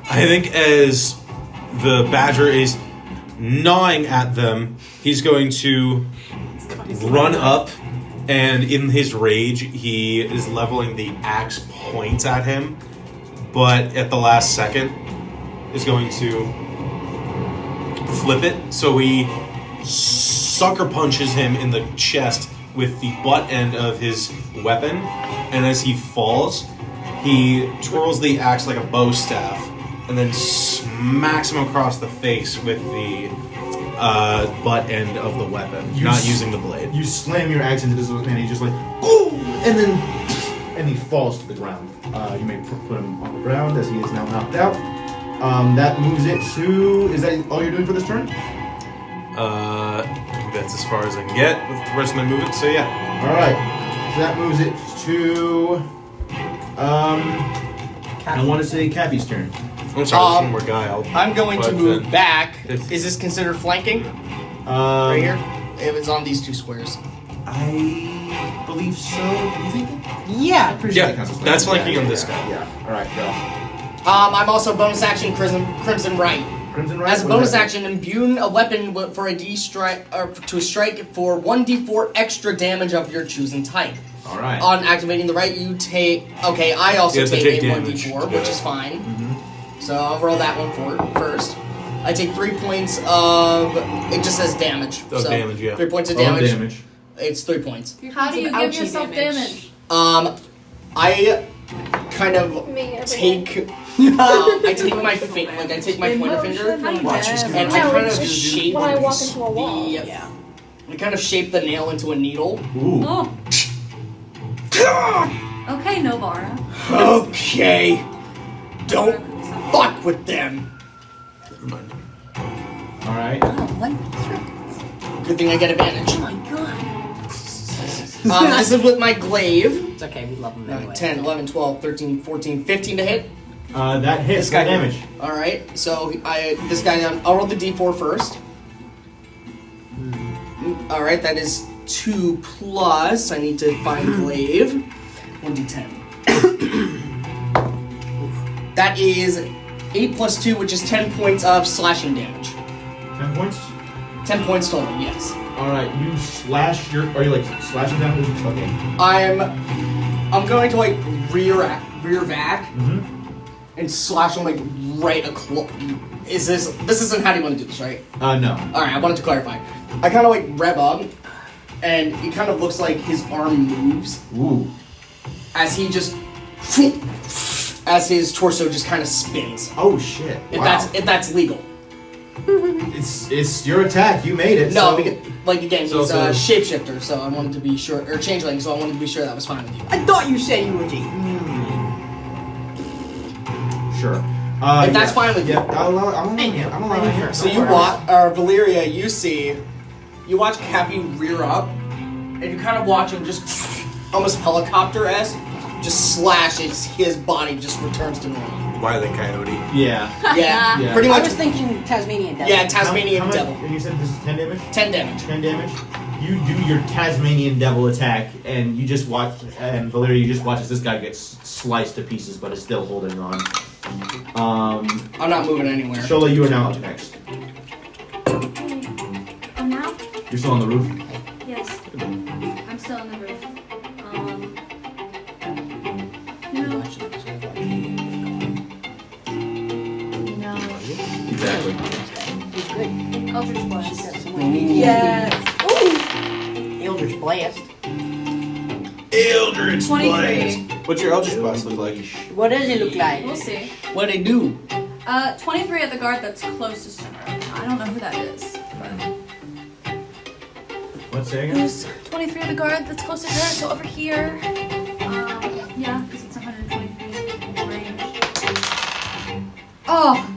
I think as the badger is gnawing at them, he's going to run up, and in his rage, he is leveling the axe point at him, but at the last second is going to flip it, so he sucker punches him in the chest with the butt end of his weapon, and as he falls, he twirls the axe like a bow staff, and then smacks him across the face with the butt end of the weapon, not using the blade. You slam your axe into this and he's just like, ooh, and he falls to the ground. You may put him on the ground as he is now knocked out. That moves it to. Is that all you're doing for this turn? That's as far as I can get with the rest of my movement. So yeah. All right. So that moves it to. I want to say Cappy's turn. I'm sorry, there's one more guy. I'm going to but move then- back. If- Is this considered flanking? Right here? It was on these 2 squares. I believe so. You think? Yeah. Pretty sure Yeah, that counts as that's flanking on Yeah, this yeah, guy. Yeah. All right, go. I'm also bonus action Crimson Right. Crimson Right. As a what bonus is that? action, imbue a weapon for a strike or to strike for 1d4 extra damage of your choosing type. All right. On activating the right, you take. Okay, I also You have to take take a damage 1d4, to do which it. is fine. Mm-hmm. So I'll roll that one first. I take 3 points of. It just says damage. Of so damage, yeah. 3 points of All damage. damage. It's 3 points. How do you give Ouchie yourself damage? I kind of Me every take. I take my I take my pointer finger Watch she's and gonna- I No, kind it's of just shape when I walk into a wall. the. I kind of shape the nail into a needle. Ooh. Oh. Okay, Novara. Okay, don't fuck with them. Never mind. All right. Good thing I get advantage. Oh my god. This is with my glaive. It's okay, we love them anyway. 10, 11, 12, 13, 14, 15 to hit. That hits. This guy What damage. Alright, so this guy, I'll roll the d4 first. Alright, that is 2 plus. I need to find glaive. 1d10. That is 8 plus 2, which is 10 points of slashing damage. 10 points. 10 points total, yes. All right. You slash your. Are you like slashing down? Okay. I'm going to like rear back Mm-hmm. and slash him like right across. This isn't how do you want to do this, right? No. Alright, I wanted to clarify. I kind of like rev up, and it kind of looks like his arm moves Ooh. as he just, as his torso just kind of spins. Oh shit. If Wow. that's legal. It's your attack. You made it. No, so- because, like again, So- he's a so- shapeshifter, so I wanted to be sure, or changeling, so I wanted to be sure that was fine with you. I thought you said you were G. Sure. If that's fine with you. Yeah, I'm allowing it. So you watch, Valeria, you watch Cappy rear up, and you kind of watch him just almost helicopter-esque, just slash his body just returns to normal. Wile E. Coyote. Yeah. Yeah, pretty I much. was thinking Tasmanian devil. Yeah, Tasmanian How much- devil. And you said this is 10 damage? 10 damage. 10 damage. You do your Tasmanian devil attack, and you just watch, and Valeria, you just watch as this guy gets sliced to pieces, but is still holding on. I'm not moving anywhere. Shola, you are now up next. I'm now? You're still on the roof? Yes. I'm still on the roof. No. No. Exactly. Eldritch Blast. Yes. Eldritch Blast. Eldritch 23. What's your Eldritch Blast look like? What does it look like? We'll see. What'd it do? 23 at the guard that's closest to her. I don't know who that is. But What's that again? there's 23 at the guard that's closest to her, so over here. Yeah, because it's 120 feet range. Oh!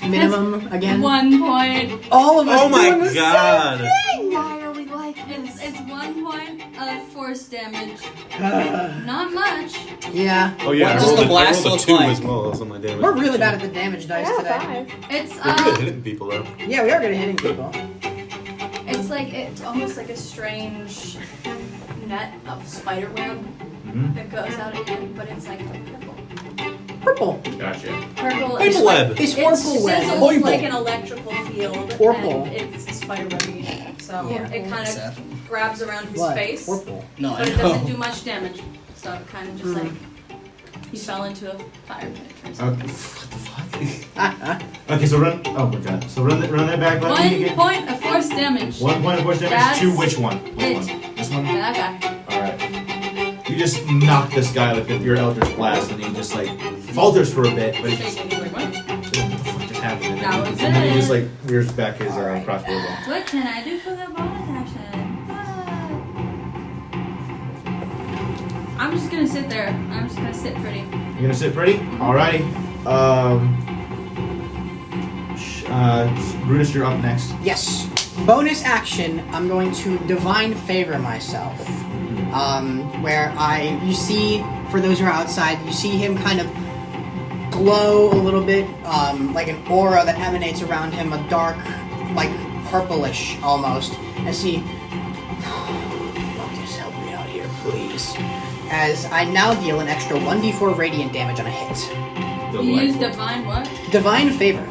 Minimum again. 1 point. All of us Oh doing my the god! Why are we like this? It's 1 point of force damage. Not much. Yeah. Oh yeah, What I does rolled the a blast 2 look like? as well as on my damage. We're really bad at the damage dice Yeah, today. 5. It's We're good at hitting people though. Yeah, we are good at hitting people. it's almost like a strange net of spider web that goes out at you, but it's like purple. Purple. Gotcha. Purple. It's and web. It's It purple web. sizzles like an electrical field. Purple. And it's spider webby. So Yeah. it kind Seth. of grabs around his What? face, Purple. No, but I it doesn't know. do much damage. So it kind of just like he fell into a fire pit. Or Okay. something. What the fuck? Okay, so run. Oh my god. So run that back button 1 again. point of force damage. 1 point of force damage That's to which one? Which it. one? This one? That guy. Alright. You just knock this guy with your Eldritch Blast, and he just like falters for a bit, but he just. Shaking. He's like, what? What the fuck just happened? And That then, was and then he it. just like rears back his crossbow again. What can I do for the bonus action? I'm just gonna sit there. I'm just gonna sit pretty. You're gonna sit pretty? Alrighty. Brutus, you're up next. Yes. Bonus action, I'm going to divine favor myself. Where you see, for those who are outside, you see him kind of glow a little bit, like an aura that emanates around him, a dark, like purplish almost. As he, just help me out here, please. As I now deal an extra 1d4 radiant damage on a hit. You use divine what? Divine favor.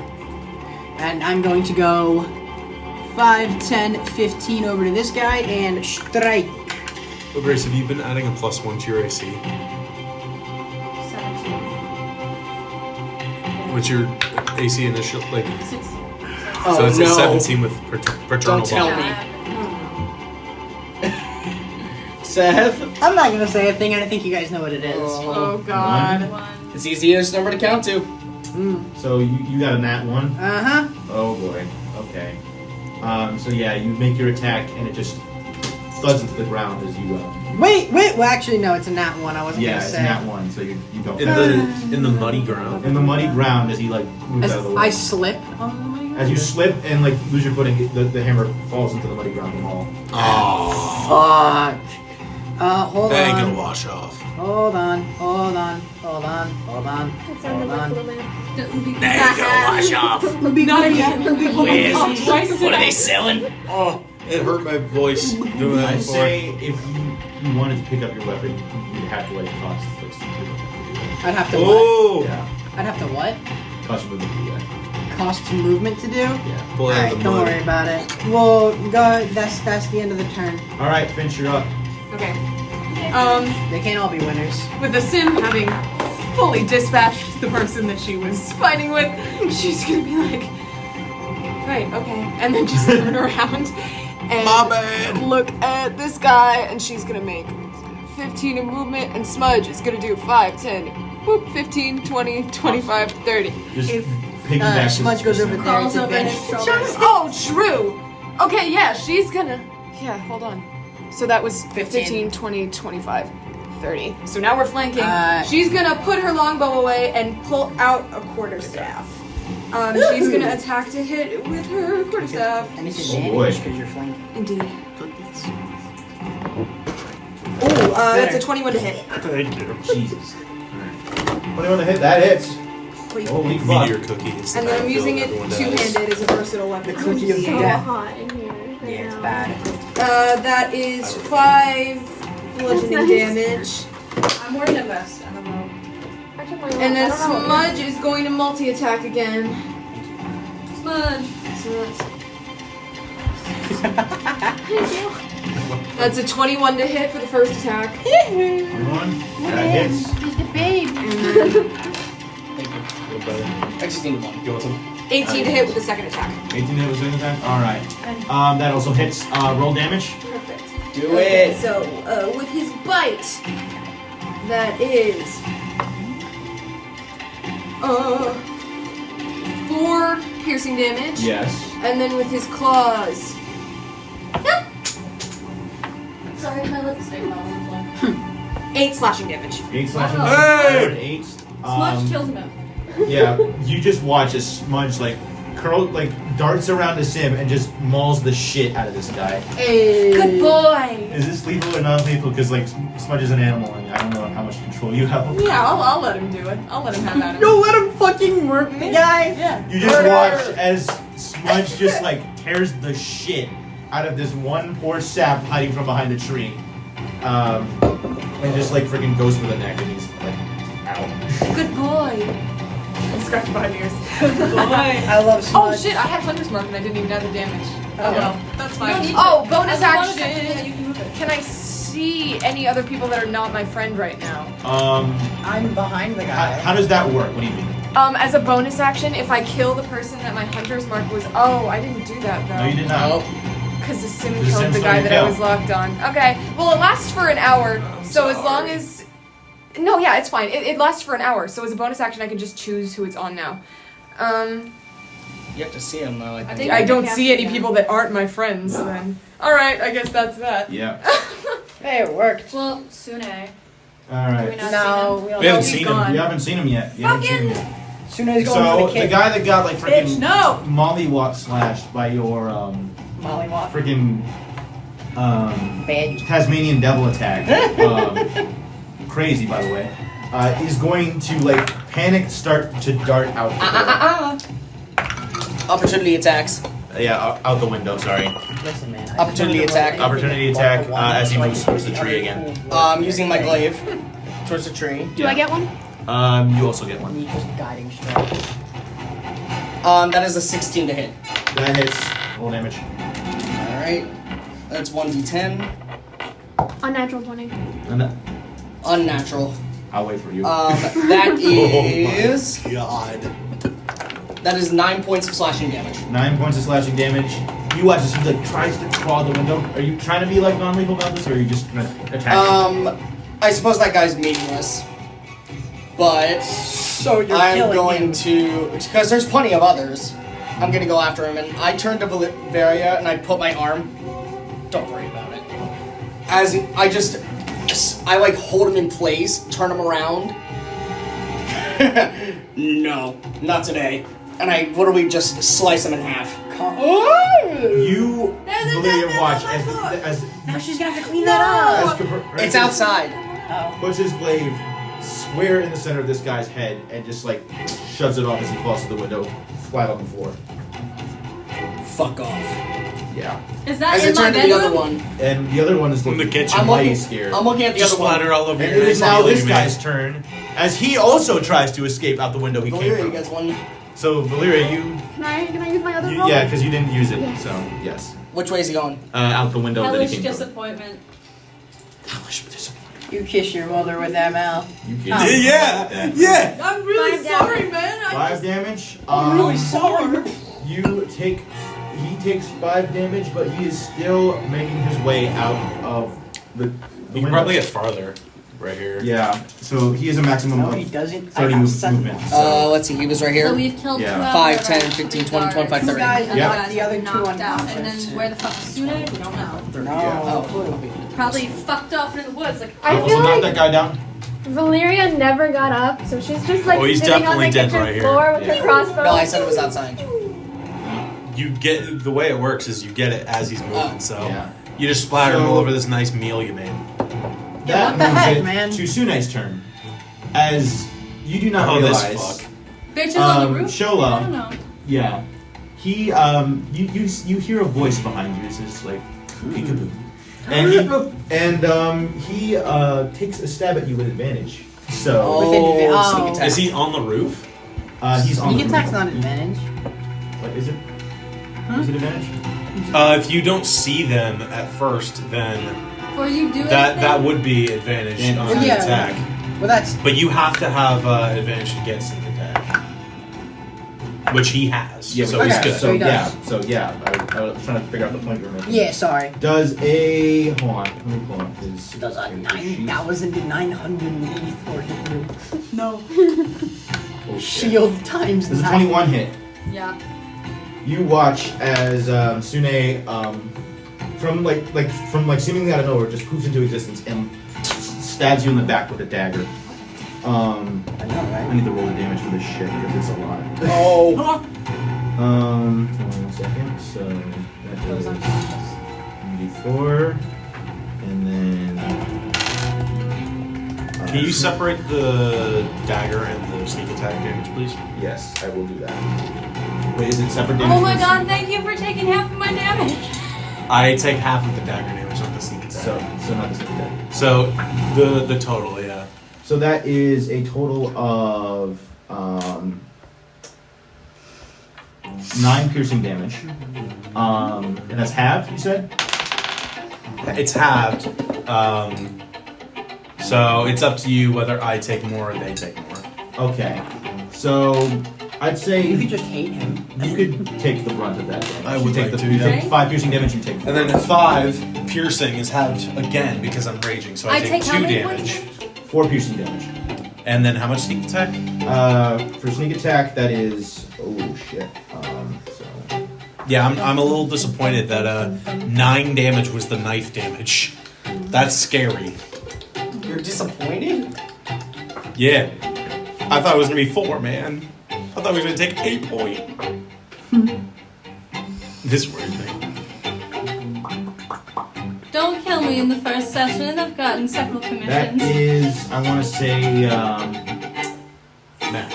And I'm going to go 5, 10, 15 over to this guy and strike. Oh, Grace, have you been adding a +1 to your AC? 17. What's your AC initial, like, 16. Oh, so it's no. a 17 with paternal Don't tell bond. me. Seth? I'm not gonna say a thing, and I think you guys know what it is. Oh god. One. It's the easiest number to count to. So you got a nat 1? Uh-huh. Oh boy. Okay. So yeah, you make your attack and it just thuds into the ground as you. Wait. Well, actually, no. It's a nat 1. I wasn't Yeah, gonna it's say. nat 1, so you don't. In the muddy ground. In the muddy ground as he like moves As out of the way. I slip. Oh As you slip and like lose your footing, the hammer falls into the muddy ground and all. Oh, fuck. Hold that ain't gonna on. wash off. Hold on. It sounded like Blue Man. The Ubi. That ain't gonna wash off. Not again. Twice What are they selling? Oh, it hurt my voice doing that I'd before. say if you wanted to pick up your weapon, you'd have to like cost like some movement to do that. I'd have to what? Oh! Yeah, I'd have to what? cost movement to do that. Cost some movement to do? Yeah. Pull out Alright, of the don't mud. worry about it. Well, go. That's the end of the turn. All right, Finch, you're up. Okay. They can't all be winners. With the sim having fully dispatched the person that she was fighting with, she's gonna be like, right, okay, and then just turn around and My bad. look at this guy, and she's gonna make 15 in movement, and Smudge is gonna do 5, 10, boop, 15, 20, 25, 30. Just If- piggyback. Smudge goes over there. Crawls It's over his advantage. shoulder. Oh, true! Okay, yeah, she's gonna, yeah, hold on. So that was 15. 15, 20, 25, 30. So now we're flanking. She's gonna put her longbow away and pull out a quarterstaff. She's gonna attack to hit with her quarterstaff. And it's Oh, boy. advantage because you're flanking. Indeed. Oh, that's a 21 to hit. Thank you. Jesus. 21 to hit, that hits. Wait. Holy fuck. Meteor cookies. And then I'm I using feel it everyone does. two-handed as a versatile weapon. The cookie of So death. hot in here. right Yeah, it's now. bad. That is 5 bludgeoning damage. I'm wearing a vest. I don't know. Actually, my And then I don't know. Smudge is going to multi-attack again. Smudge. That's a 21 to hit for the first attack. 21. That hits. He's the babe. Thank you. I just need one. You want some? 18 to hit with the second attack. 18 hit was doing that? Alright. That also hits. Roll damage. Perfect. Do it. So, with his bite, that is 4 piercing damage. Yes. And then with his claws, Sorry, my lipstick fell on the floor. 8 slashing damage. 8 slashing Wow. damage. 8. Smudge kills him. Yeah, you just watch as Smudge darts around to Sim and just mauls the shit out of this guy. Good boy. Is this lethal or non-lethal? Because Smudge is an animal and I don't know how much control you have. Yeah, I'll let him do it. I'll let him have at it. Don't let him fucking murk the guy. Yeah. You just watch as Smudge just tears the shit out of this one poor sap hiding from behind a tree, and just freaking goes for the neck and he's ow. Good boy. I scratched my ears. I love Smudge. Oh shit! I had Hunter's Mark and I didn't even have the damage. Oh, well, that's fine. You don't need Oh, to. bonus As a bonus action. yeah, you can move it. Can I see any other people that are not my friend right now? I'm behind the guy. How does that work? What do you mean? As a bonus action, if I kill the person that my Hunter's Mark was, I didn't do that though. No, you did not. Because the sim The killed sim the saw guy you that I kill. was locked on. Okay. Well, it lasts for an hour, so as long as... No, yeah, it's fine. It lasts for an hour, so as a bonus action, I can just choose who it's on now. You have to see him though. I think. think- I don't Yeah. see any people that aren't my friends then. Alright, I guess that's that. Yeah. Hey, it worked. Well, Sune. All Do we right. not No, see we don't We haven't know. he's seen him. gone. You haven't seen him yet. You haven't seen him yet. Sune's going So for the the kick. guy that got freaking no! mollywop slashed by your Mollywop. freaking Bad. Tasmanian devil attack, crazy by the way, is going to panic start to dart out the Opportunity attacks. door. Yeah, out the window. Sorry. Listen, man. I Opportunity just wanted to attack. know Opportunity anything attack, about the one as he that's moves towards the tree again. cool Using my glaive towards the tree. Do I get one? You also get one. Neat, just guiding strike. That is a 16 to hit. That hits. Roll damage. All right. That's 1d10. Unnatural 20. And that, Unnatural. I'll wait for you. That is God. that is 9 points of slashing damage. 9 points of slashing damage. You watch as he tries to claw the window. Are you trying to be non-lethal about this, or are you just gonna attack? I suppose that guy's meaningless. But So you're I'm killing going him. to, because there's plenty of others. I'm gonna go after him, and I turn to Varia and I put my arm. Don't worry about it. As I hold him in place, turn him around. No, not today. And I literally just slice him in half. You literally watch as Now she's gonna have to clean that up. It's outside. Oh. puts his glaive square in the center of this guy's head and just shoves it off as he falls to the window, flat on the floor. Fuck off. Yeah. Is that As I in my turn to the other bedroom? one, And the other one is From the kitchen. I'm mighty looking, scared. I'm looking at the Just other one. splatter all over And your it is nice now feeling, this man. guy's turn, as he also tries to escape out the window he came Valyria, from. you guys one. So Valyria, you Can I use my other roll? yeah, because you didn't use it. Yes. So yes, Which way is he going? out the window that Hellish he came disappointment. from. Hellish disappointment. You kiss your mother with that mouth. You kidding? Oh. Yeah. I'm really 5 sorry, damage. man. 5 damage. I'm really sorry. He takes 5 damage, but he is still making his way out of the You can window. probably get farther. right here. Yeah. So he has a maximum No, of he doesn't. 30 I have movement. Let's see. He was right here. So we've killed Yeah. 2 5, out of 10, our 15, 20, guards. 25, 30. You guys And Yeah. knocked the other two knocked out. And unconscious. then where the fuck is Sune? We don't know. No. Probably fucked off in the woods. Like, I Also feel knock like that guy down. Valeria never got up, so she's just like Oh, he's sitting on definitely the dead kitchen right here. floor with Yeah. the crossbow. No, I said it was outside. You get the way it works is you get it as he's moving. Oh. So Yeah. you just splatter him So- all over this nice meal you made. That what the moves heck, it man? to Sune's turn. As you do not Oh, this realize, fuck. bitches on the roof? Shola. I don't know. Yeah. He you hear a voice behind you. It says like peekaboo. And he takes a stab at you with advantage. So Oh. sneak attack. Is he on the roof? he's on Sneak the attack's roof. not an advantage. What is it? Is it advantage? If you don't see them at first, then Before you do that anything, would be advantage Yeah. on Well, the yeah. attack. Well, that's But you have to have advantage to get sneak attack, which he has. Yeah, so but he's okay. good. So he does. yeah, so yeah. I was trying to figure out the point you were making. yeah. Sorry. Does a hold on? Let me pull up his. Does a sheet. 9,984 hit you? no. Oh, shit. Shield times Does a 9. 21 hit? Yeah. You watch as Sune from seemingly out of nowhere just poofs into existence and stabs you in the back with a dagger. I know, I right? need to roll the damage for this shit because it's a lot. Oh. Hold on 1 second. So that is 94, and then. Can you separate the dagger and the sneak attack damage, please? Yes, I will do that. Wait, is it separate damage? Oh my from the- god, thank you for taking half of my damage. I take half of the dagger damage, not the sneak attack. So not the sneak attack. So the total, yeah. So that is a total of 9 piercing damage. And that's halved, you said? It's halved. So it's up to you whether I take more or they take more. Okay. So I'd say You could just hate him. you could take the brunt of that damage. I would you take like the, to, you yeah. take 5 piercing damage, you take And then 5 piercing is halved again because I'm raging, so I take how 2 many damage. points? 4 piercing damage. And then how much sneak attack? For sneak attack, that is oh shit. So Yeah, I'm a little disappointed that 9 damage was the knife damage. That's scary. You're disappointed? Yeah. I thought it was gonna be 4, man. I thought we were gonna take 8 point. This worries me. Don't kill me in the first session. I've gotten several that commissions. is, I want to say math.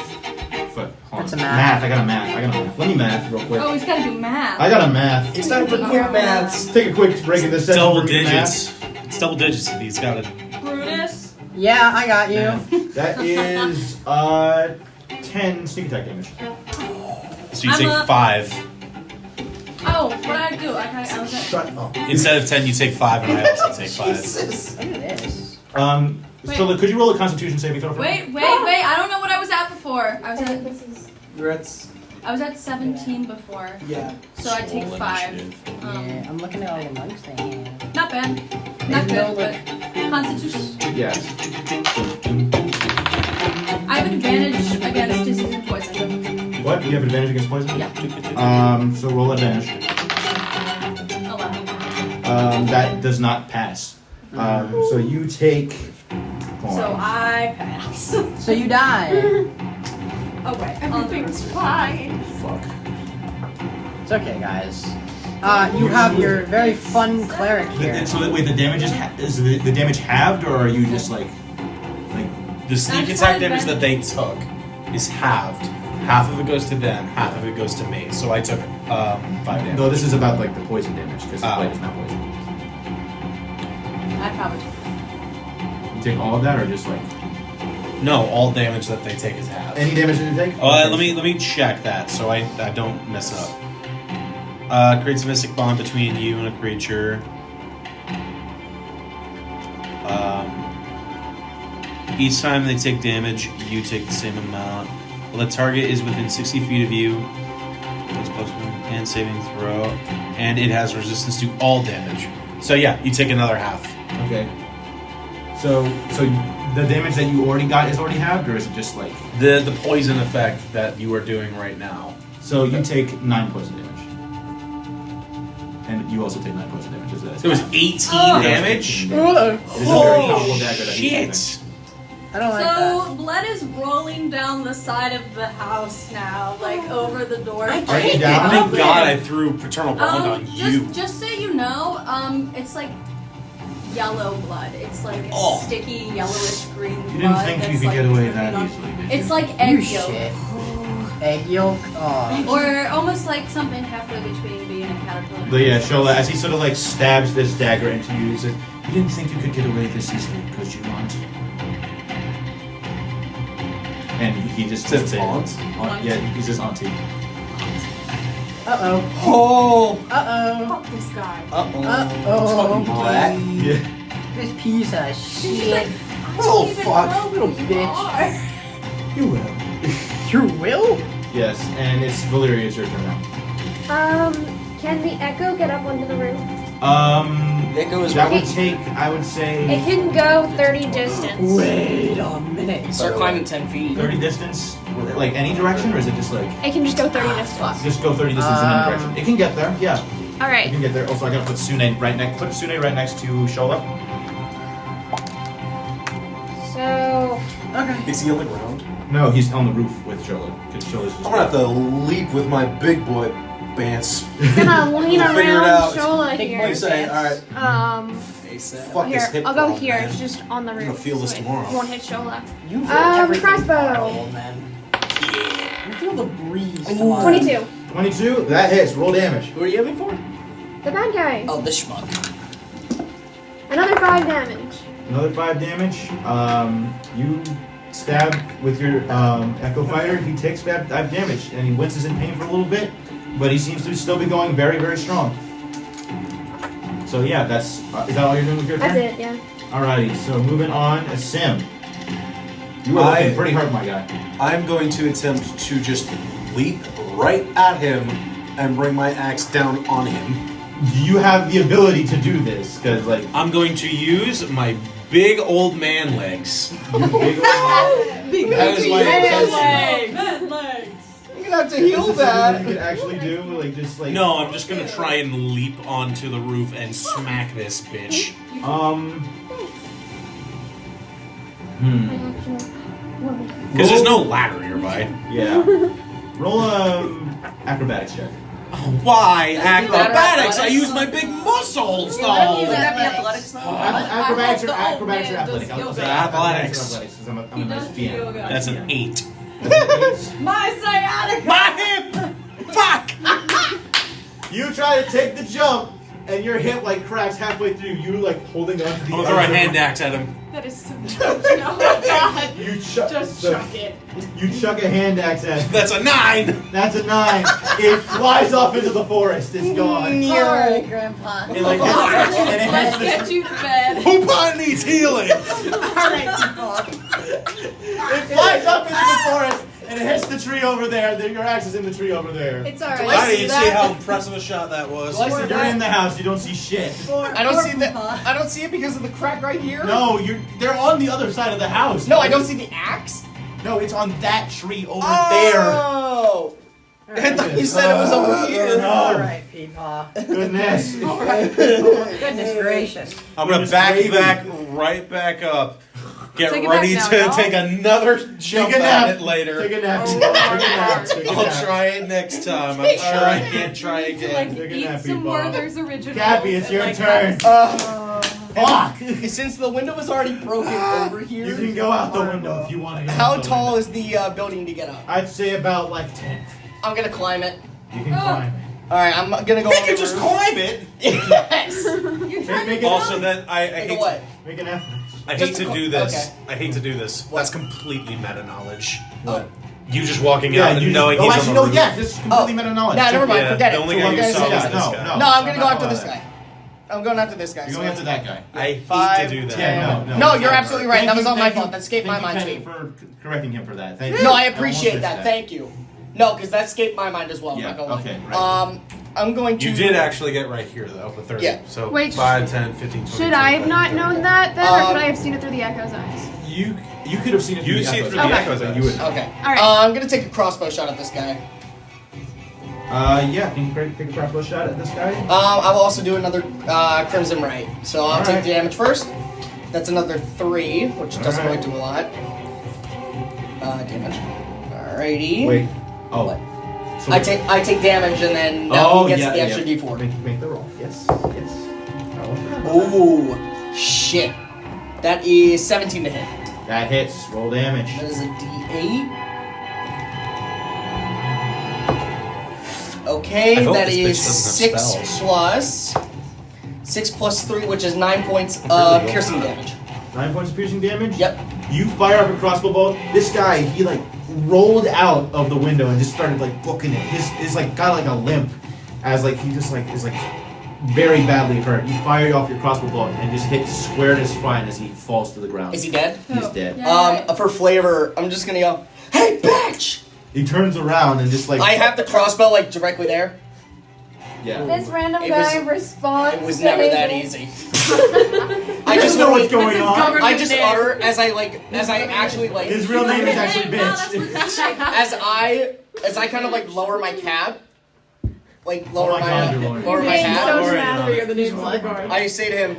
Hold on. That's a math. I got a math. Let me math real quick. Oh, he's gotta do math. I got a math. It's time for quick maths. Take a quick break in this session. Double for me to digits. It's double digits if he's got it. Brutus. Yeah, I got you. math. That is 10 sneak attack damage. So you I'm take a- 5. Oh, what did I do? I was at. Shut up. Instead of 10, you take 5, and I also take 5. Jesus. Look at this. Wait. So could you roll a Constitution saving throw for me? Wait. I don't know what I was at before. I was at 17 before. Yeah. So I take 5. Yeah, I'm looking at all the monks they have. Not bad. Not good, but Constitution. Yes. I have advantage against disease and poison. What? You have advantage against poison? Yeah. So roll advantage. 11. That does not pass. So you take. Hold So on. I pass. So you die. Oh wait, everything's fine. Fuck. It's okay, guys. You have your very fun cleric here. So wait, the damage is the damage halved, or are you just like? The sneak That's attack fine, damage Ben. that they took is halved. Half of it goes to them, half of it goes to me. So I took 5 damage. No, this is about like the poison damage because the blade is not poison. I probably. You take all of that, or just like No, all damage that they take is half. any damage that you take? Let me check that so I don't mess up. Creates a mystic bond between you and a creature. Each time they take damage, you take the same amount. Well, the target is within 60 feet of you. It's plus 1 and saving throw, and it has resistance to all damage. So yeah, you take another half. Okay. So the damage that you already got is already halved, or is it just like The poison effect that you are doing right now. so? You take 9 poison damage, and you also take 9 poison damage. Is that? It was 18 damage. It is a very powerful dagger that he's using. Shit! I don't like that. So blood is rolling down the side of the house now, like over the door. Are you down? Thank God I threw paternal bond on you. Just so you know, it's like yellow blood. It's like sticky yellowish green blood. You didn't think you that's, could like, get away dripping that on- easily, did you? It's like You egg yolk. shit. Egg yolk? Oh. Or almost like something halfway between being a caterpillar. But yeah, Shola, as he sort of like stabs this dagger into you, he says, "You didn't think you could get away this easily because you want." And he just Says says, aunt? Yeah, he says auntie. Uh-oh. Oh! Uh-oh. Fuck this guy. Uh-oh. Uh-oh. Brat. Yeah. This piece of She's shit. like, Oh, even fuck. know who Little you bitch. are. You will. You will? Yes, and it's Valyria, it's your turn now. Can the echo get up onto the roof? Echo is That would right. take, I would say, It can go 30 distance. Wait a minute. Start climbing 10 feet. 30 distance, like any direction, or is it just like It can just go 30 distance. just go 30 distance in any direction? It can get there, yeah. All It right. can get there. Also, I gotta put Sune right next. Put Sune right next to Shola. So Okay. Is he on the ground? No, he's on the roof with Shola. Because Shola's just. I'm gonna have to leap with my big boy pants. I'm gonna lean We'll figure it around out. Shola What do you here. say? Alright. Fuck Here, this hip I'll go problem, here. man. It's just on the roof. gonna feel this so it tomorrow. Won't hit Shola. You feel everything crossbow. tomorrow, old man. You feel the breeze tomorrow. 22. 22. That hits. Roll damage. Who are you aiming for? The bad guy. Oh, this schmuck. Another 5 damage. Another 5 damage. You stab with your Echo Fighter. He takes 5 damage, and he winces in pain for a little bit, but he seems to still be going very, very strong. So yeah, that's is that all you're doing with your turn? That's it, yeah. Alrighty. So moving on, Sim. You are looking pretty hard, my guy. I'm going to attempt to just leap right at him and bring my axe down on him. You have the ability to do this, because like I'm going to use my big old man legs. you big old That is my intention. Man legs. You're gonna have to This heal is something that. you could actually do, like just like No, I'm just gonna try and leap onto the roof and smack this bitch. Because there's no ladder nearby. Yeah. Roll acrobatics check. Why acrobatics? I use my big muscles Would though. that be athletics though? Acrobatics or I hope the acrobatics or old man athletic. does I'll yoga. say Athletics. or athletics, 'cause I'm a He nice does DM. yoga. That's an 8. That's an My sciatica. My hip! Fuck! eight. You try to take the jump, and your hip like cracks halfway through. You like holding on to the. I'm gonna throw a hand axe at him. That is so Oh my god. You chuck. Just so- chuck it. You chuck a hand axe at him. That's a 9! That's a 9. It flies off into the forest. It's gone. Alright, Grandpa. It like hits, and it Let's hits get you to bed. Poupon needs healing! Alright, people. It flies up into the forest, and it hits the tree over there. Then your axe is in the tree over there. It's alright. I see didn't that? see how impressive a shot that was. Do I see You're in the house. You don't see shit. I don't see that. I don't see it because of the crack right here. No, they're on the other side of the house. No, I don't see the axe. No, it's on that tree over Oh. I thought you said it was over here. No. Alright, people. Goodness. Goodness gracious. I'm gonna Just back you waving. back right back up. Get Take it ready back to now, y'all. take another jump Take a nap. at it later. Take a nap. Take a nap. Take a I'll nap. try it next time. I'm sure I can't try To like again. Take a eat nap, some people. Werther's originals. Cappy, it's and, your like, turn. Fuck. Since the window is already broken over here, You can go out the window if you want to go. how out the tall window. is the building to get up? I'd say about like 10. I'm gonna climb it. You can climb. All right, I'm gonna go. They on can the just roof. climb it. Yes. Make it. Also, that I Make hate a what? Make an effort. I hate Just to a do cl- this. okay. I hate to do this. What? That's completely meta knowledge. What? You just walking Yeah, out and you knowing just, he's actually, on no, the roof. yeah, this is completely Oh. meta knowledge. Nah, never mind. Yeah, Forget it. the only So guy I'm you gonna saw say was yes. this no, guy. no. No, I'm gonna I'm go not after gonna this allow guy. I'm going after this guy. You're so- going after that guy. I hate 5, to do that. 10. No, No, you're absolutely right. That was all my Thank fault. you- That escaped my mind Thank you too. for correcting him for that. Thank you. No, I almost appreciate missed that. Thank you. No, because that escaped my mind as well. I'm Yeah, not gonna lie. okay, right. I'm going to. You did actually get right here, though, with 30. Yeah. So Wait, 5, 10, 15, 20. Should I have not known that then, or could I have seen it through the Echo's eyes? You could have seen it. You through see it the through echoes. the Okay. echoes. And you would. Okay. All right. I'm gonna take a crossbow shot at this guy. Yeah. Can you take a crossbow shot at this guy? I will also do another Crimson Right. So I'll take Alright. the damage first. That's another 3, which doesn't Alright. really do a lot. Damage. Alrighty. Wait. Oh. What? So I take damage and then now he gets the extra D4. Make the roll. Yes. Yes. Ooh, shit. That is 17 to hit. That hits. Roll damage. That is a D8. Okay, I hope that this bitch is doesn't have 6 spells. plus 6 plus 3, which is 9 points really of don't piercing know. damage. 9 points of piercing damage. Yep. You fire up a crossbow bolt. This guy, he like rolled out of the window and just started like booking it. His like got like a limp, as like he just like is like very badly hurt. You fired off your crossbow bolt and just hit square in his spine as he falls to the ground. Is he dead? He's dead. Yeah. For flavor, I'm just gonna go, hey, bitch! He turns around and just like I have the crossbow like directly there. yeah. This random It guy was- responds. It was to never that Hazel. easy. I just know what's literally- going on. I just utter as I actually like His real name is actually Hey, wow, that's bitch. what's like. as I kind of like lower my cap, like lower Oh my God, you're lowering lower it. my Being hat. so Alright, snappy are the names of the What? guard. I say to him,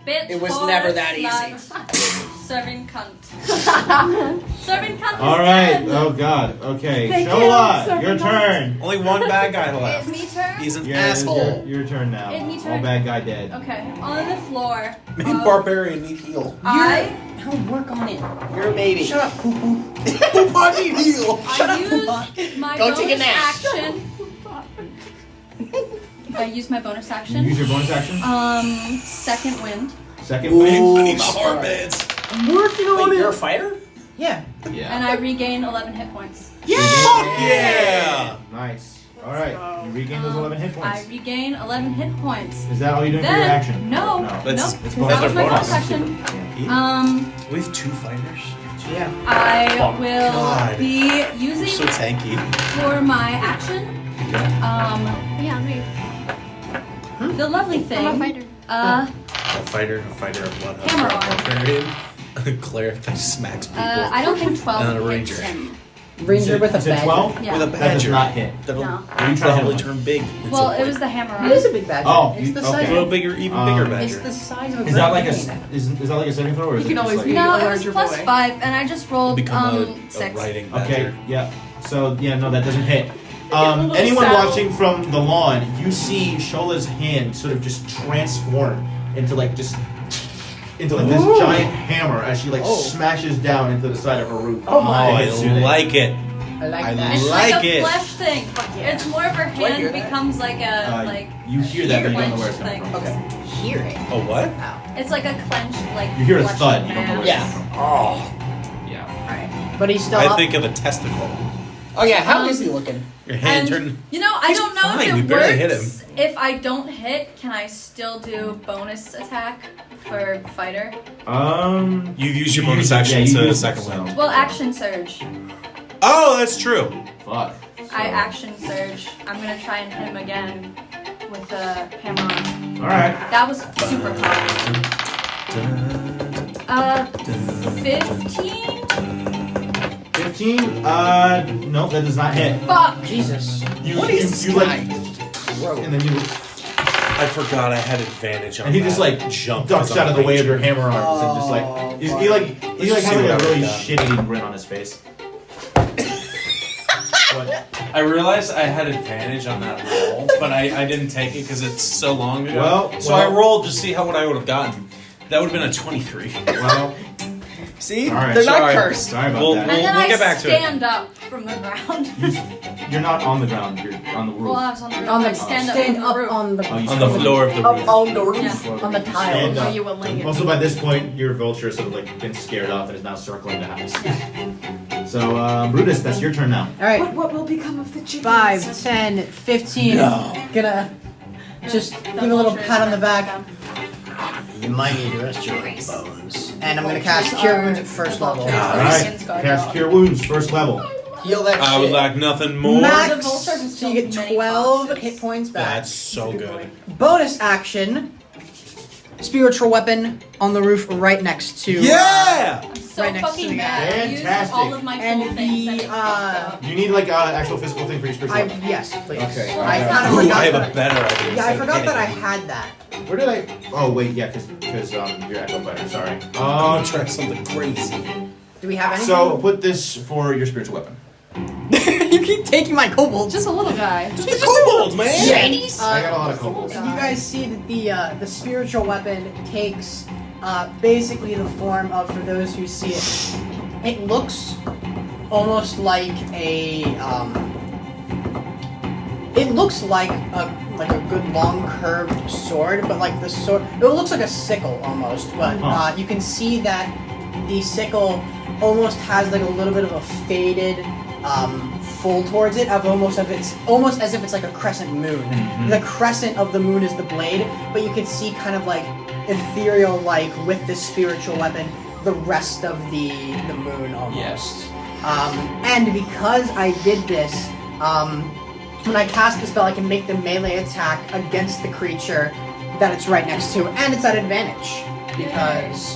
Bitch, It was whore, never that slut, Serving cunt. Serving cunt. All is right. dead. Oh God. Okay. Thank you, Shola, so your much. turn. Only one bad guy left. It's me turn. He's an Yeah, it's asshole. Your turn now. It's me All turn. bad guy dead. Okay, on the floor. Man, barbarian need heal. I I'll work on it. "You're a baby." Shut up, poo poo. I need heal. use my Go bonus take a nap. action. I use my bonus You action. use your bonus action. Second wind. Second Ooh, wave. smart. beds. Wait, you're a fighter? Yeah. Yeah. And I regain 11 hit points. Fuck yeah! Nice. All right. You regain those 11 hit I points. regain 11 hit points. Is that all you're doing for your Then, action? no, No. That's- nope, it's 'cause that was my bonus. bonus action. Yeah. We have 2 fighters. Yeah. I Oh, will God. be using So tanky. for my action. Yeah, me. The lovely thing. I'm a fighter. Uh, A fighter, a bloodhound. Hammer arm. Barbarian. A cleric that smacks people. I don't think 12 And a hits ranger. him. Ranger with a Is it bag. 12? Yeah. With a That does badger. not hit. That'll No. You try probably him. turn big. Well, it was the hammer It is arm. a big badger. Oh, it's you- the okay. size. A little bigger, even bigger Um, It's badger. the size of a. Is that like a grain. is that like a saving throw or is He it can just always like be- No, a it was larger plus boy. 5, and I just rolled Become a 6. riding badger. Okay, yeah. So yeah, no, that doesn't hit. a little Anyone saddle. watching from the lawn, you see Shola's hand sort of just transform into like this giant hammer as she like smashes down into the side of her roof. Oh, I Hits you there. like it. I like I that. It's like like a it. flesh thing. It's more of her I hear hand that? becomes like a like You hear that, but you don't know where it's clenched coming thing. from. Okay. Hear it. A what? It's like a clenched like. You hear a fleshy thud. You don't know hand. where Yeah. it's coming from. Oh. Yeah. But he's still I up. think of a testicle. Oh yeah, how is he looking? Your hand And turned. you know, I He's don't know fine, if we it barely works. hit him. If I don't hit, can I still do bonus attack for fighter? You've used your You bonus used it, action yeah, you to used second it, so- wind. Well, action surge. Oh, that's true. Fuck. I action surge. I'm gonna try and hit him again with the hammer on. All right. That was super hard. 15. 15. Nope, that does not hit. Fuck. Jesus. What is you this like, Whoa. and then you I forgot I had advantage on and he that. just like jumped ducks out of the way of your hammer arms and just Oh, like he like Let's has see like what a I've really done. shitty grin on his face. What? I realized I had advantage on that roll, but I didn't take it because it's so long ago. Well, I rolled to see what I would have gotten. That would have been a 23. Well, See? All right, They're not sorry. cursed. sorry about Well, that. And then we'll I get back to it. stand up from the ground. You're not on the ground. You're on the roof. Well, I was on the roof. On the I stand up stand from up the roof. on the Oh, you On the stand floor of the up roof. on the roof Yeah. on the Stand tiles. up. Are you a lingam? Also, by this point, your vulture has sort of like been scared off and is now circling the house. So, Brutus, that's your turn now. All right. What will become of the chickens? 5, 10, 15. Gonna just give a little pat on the back. You might need to rest your bones. And I'm gonna cast Cure Wounds at first level. All right, cast Cure Wounds, first level. Heal that I would shit. like nothing more. Max, The vulture can so you kill get many 12 foxes. hit points back. That's so good. Bonus action. Spiritual weapon on the roof right next to. Yeah! I'm so Right next to fucking the mad. I used Fantastic. all of my cool And things the, and it fucked up. You need like an actual physical thing for your spiritual weapon. Yes, please. Okay. I kind of Ooh, forgot. I have that a better idea. yeah, I instead of forgot that I hitting. had that. Where did I? Oh wait, yeah, because you're echo fighter. Sorry. I'm gonna try something crazy. Do we have anything? So put this for your spiritual weapon. you keep taking my kobold. Just a little guy. Just a kobold, man! I got a lot of kobolds. You guys see that the spiritual weapon takes basically the form of, for those who see it, it looks almost like a it looks like a good long curved sword, but like the sword, it looks like a sickle almost. But you can see that the sickle almost has like a little bit of a faded full towards it, of almost as if it's like a crescent moon. Mm-hmm. The crescent of the moon is the blade, but you can see kind of like ethereal, like with this spiritual weapon, the rest of the moon almost. And because I did this, when I cast the spell, I can make the melee attack against the creature that it's right next to, and it's at advantage because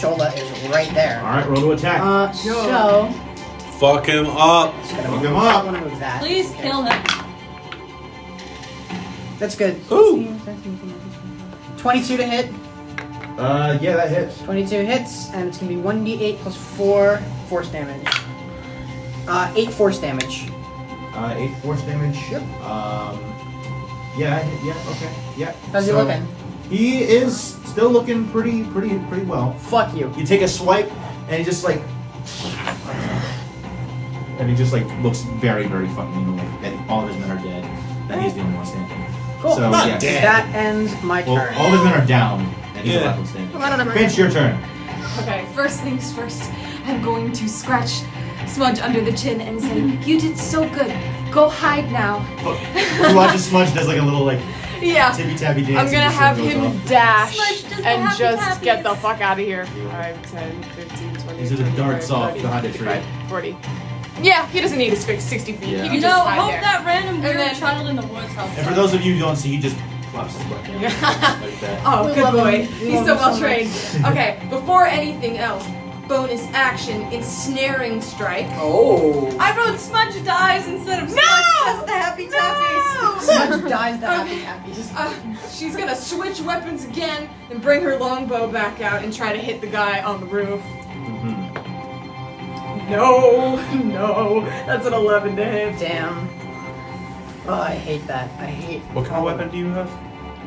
Shola is right there. All right, roll to attack. So Fuck him up. just gonna Fuck move, him up. I'm gonna move that. Please kill him. That's good. Ooh. 22 to hit. Yeah, that hits. 22 hits, and it's gonna be 1d8 plus 4 force damage. 8 force damage. 8 force damage. Yep. Yeah, okay, yeah. How's he looking? He is still looking pretty well. Fuck you. You take a swipe, and he just like, and he just like looks very fucking evil. Like that all of his men are dead. That he's the only one standing. Cool. So Not yes. dead. That ends my Well, turn. all of his men are down, and he's the Yeah. last one standing. Well, I don't know. Finch, your turn. Okay, first things first. I'm going to scratch Smudge under the chin and say, "You did so good. Go hide now." You watch as Smudge does like a little like Yeah. tippy tappy dance. I'm and gonna the shirt have goes him off. dash Smudge does the and happy just tappies. get the fuck out of here. 5, 10, 15, 20, These are the 25, darts off 30, behind a tree. 55, 40. Yeah, he doesn't need to fix 60 feet. Yeah. He You can know, just hide hope there. that random weird then- child in the woods helps. And for us. those of you who don't see, he just flops his butt down like that. Oh, We good love boy. him. We He's love so him so well trained. Okay, before anything else, bonus action, ensnaring strike. Oh. I wrote Smudge dies instead of Smudge does the happy tappies. Smudge dies the happy tappies. She's gonna switch weapons again and bring her longbow back out and try to hit the guy on the roof. Mhm. No, that's an 11 to hit. Damn. Oh, I hate that. I hate. What kind of weapon do you have?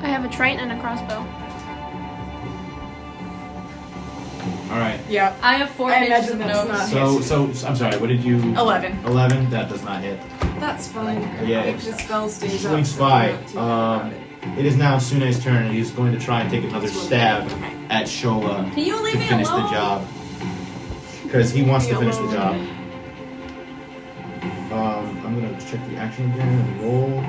I have a trident and a crossbow. All right. Yeah, I have 4 I pages imagine of that's notes. not So I'm sorry. What did you? 11. 11. That does not hit. That's fine. Yeah, If the spell stays Swing up. spy. so I'm not too bad It is now Sune's turn, and he's going to try and take another about it. stab Okay. at Shola Can you leave to me finish alone? the job. Because he wants to Me finish the alone. job. I'm gonna check the action again and roll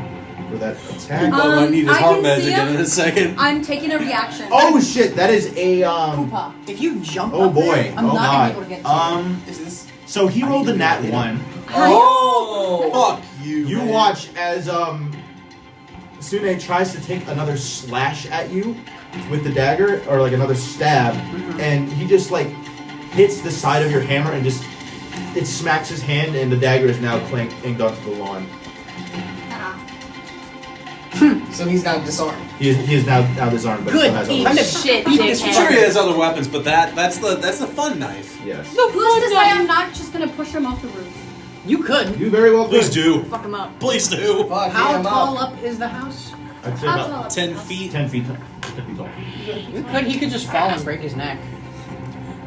for that attack. I need his I heart can meds see again him. in a second. I'm taking a reaction. Oh shit! That is a Poopa. If you jump Oh up there, boy! I'm Oh not god! gonna be able to get to you. So he rolled a nat 1. Oh, fuck you. You man. watch as Sune tries to take another slash at you with the dagger, or like another stab, and he just like hits the side of your hammer and just it smacks his hand, and the dagger is now clanked onto the lawn. So he's now disarmed. He is now disarmed, but Good. still has Eat other shit, beat this I'm sure he dickhead. has other weapons, but that's the fun knife. Yes. Who's to say I'm not just gonna push him off the roof? You could. You very well Please could. do. Fuck him up. Please do. Fuck How him tall up. up is the house? I'd say How about tall is 10 the house? feet. 10 feet. 10 feet tall. You could. He could just fall and break his neck.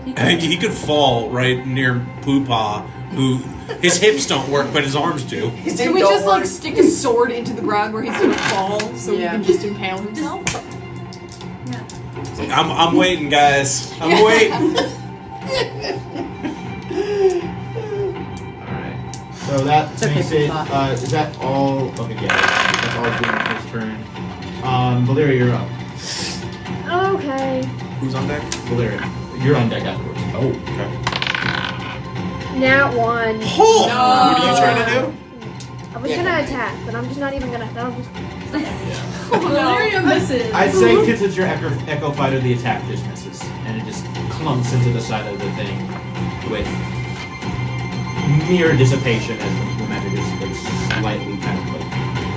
He could fall right near Poopa, who his hips don't work, but his arms do. Can we just like stick a sword into the ground where he's gonna fall so Yeah. he can just impale himself? I'm waiting, guys. I'm waiting. Alright. So that It's okay, makes it. Poopa. Is that all? Okay, yeah. That's all it's doing his turn. Valeria, you're up. Okay. Who's on deck? Valeria, you're on deck afterwards. Oh, okay. Nat 1. What are you trying to do? I was gonna attack, but I'm just not even gonna. That'll just. Valyria misses. I'd say because it's your echo fighter, the attack just misses, and it just clumps into the side of the thing with mere dissipation as the magic is like slightly kind of like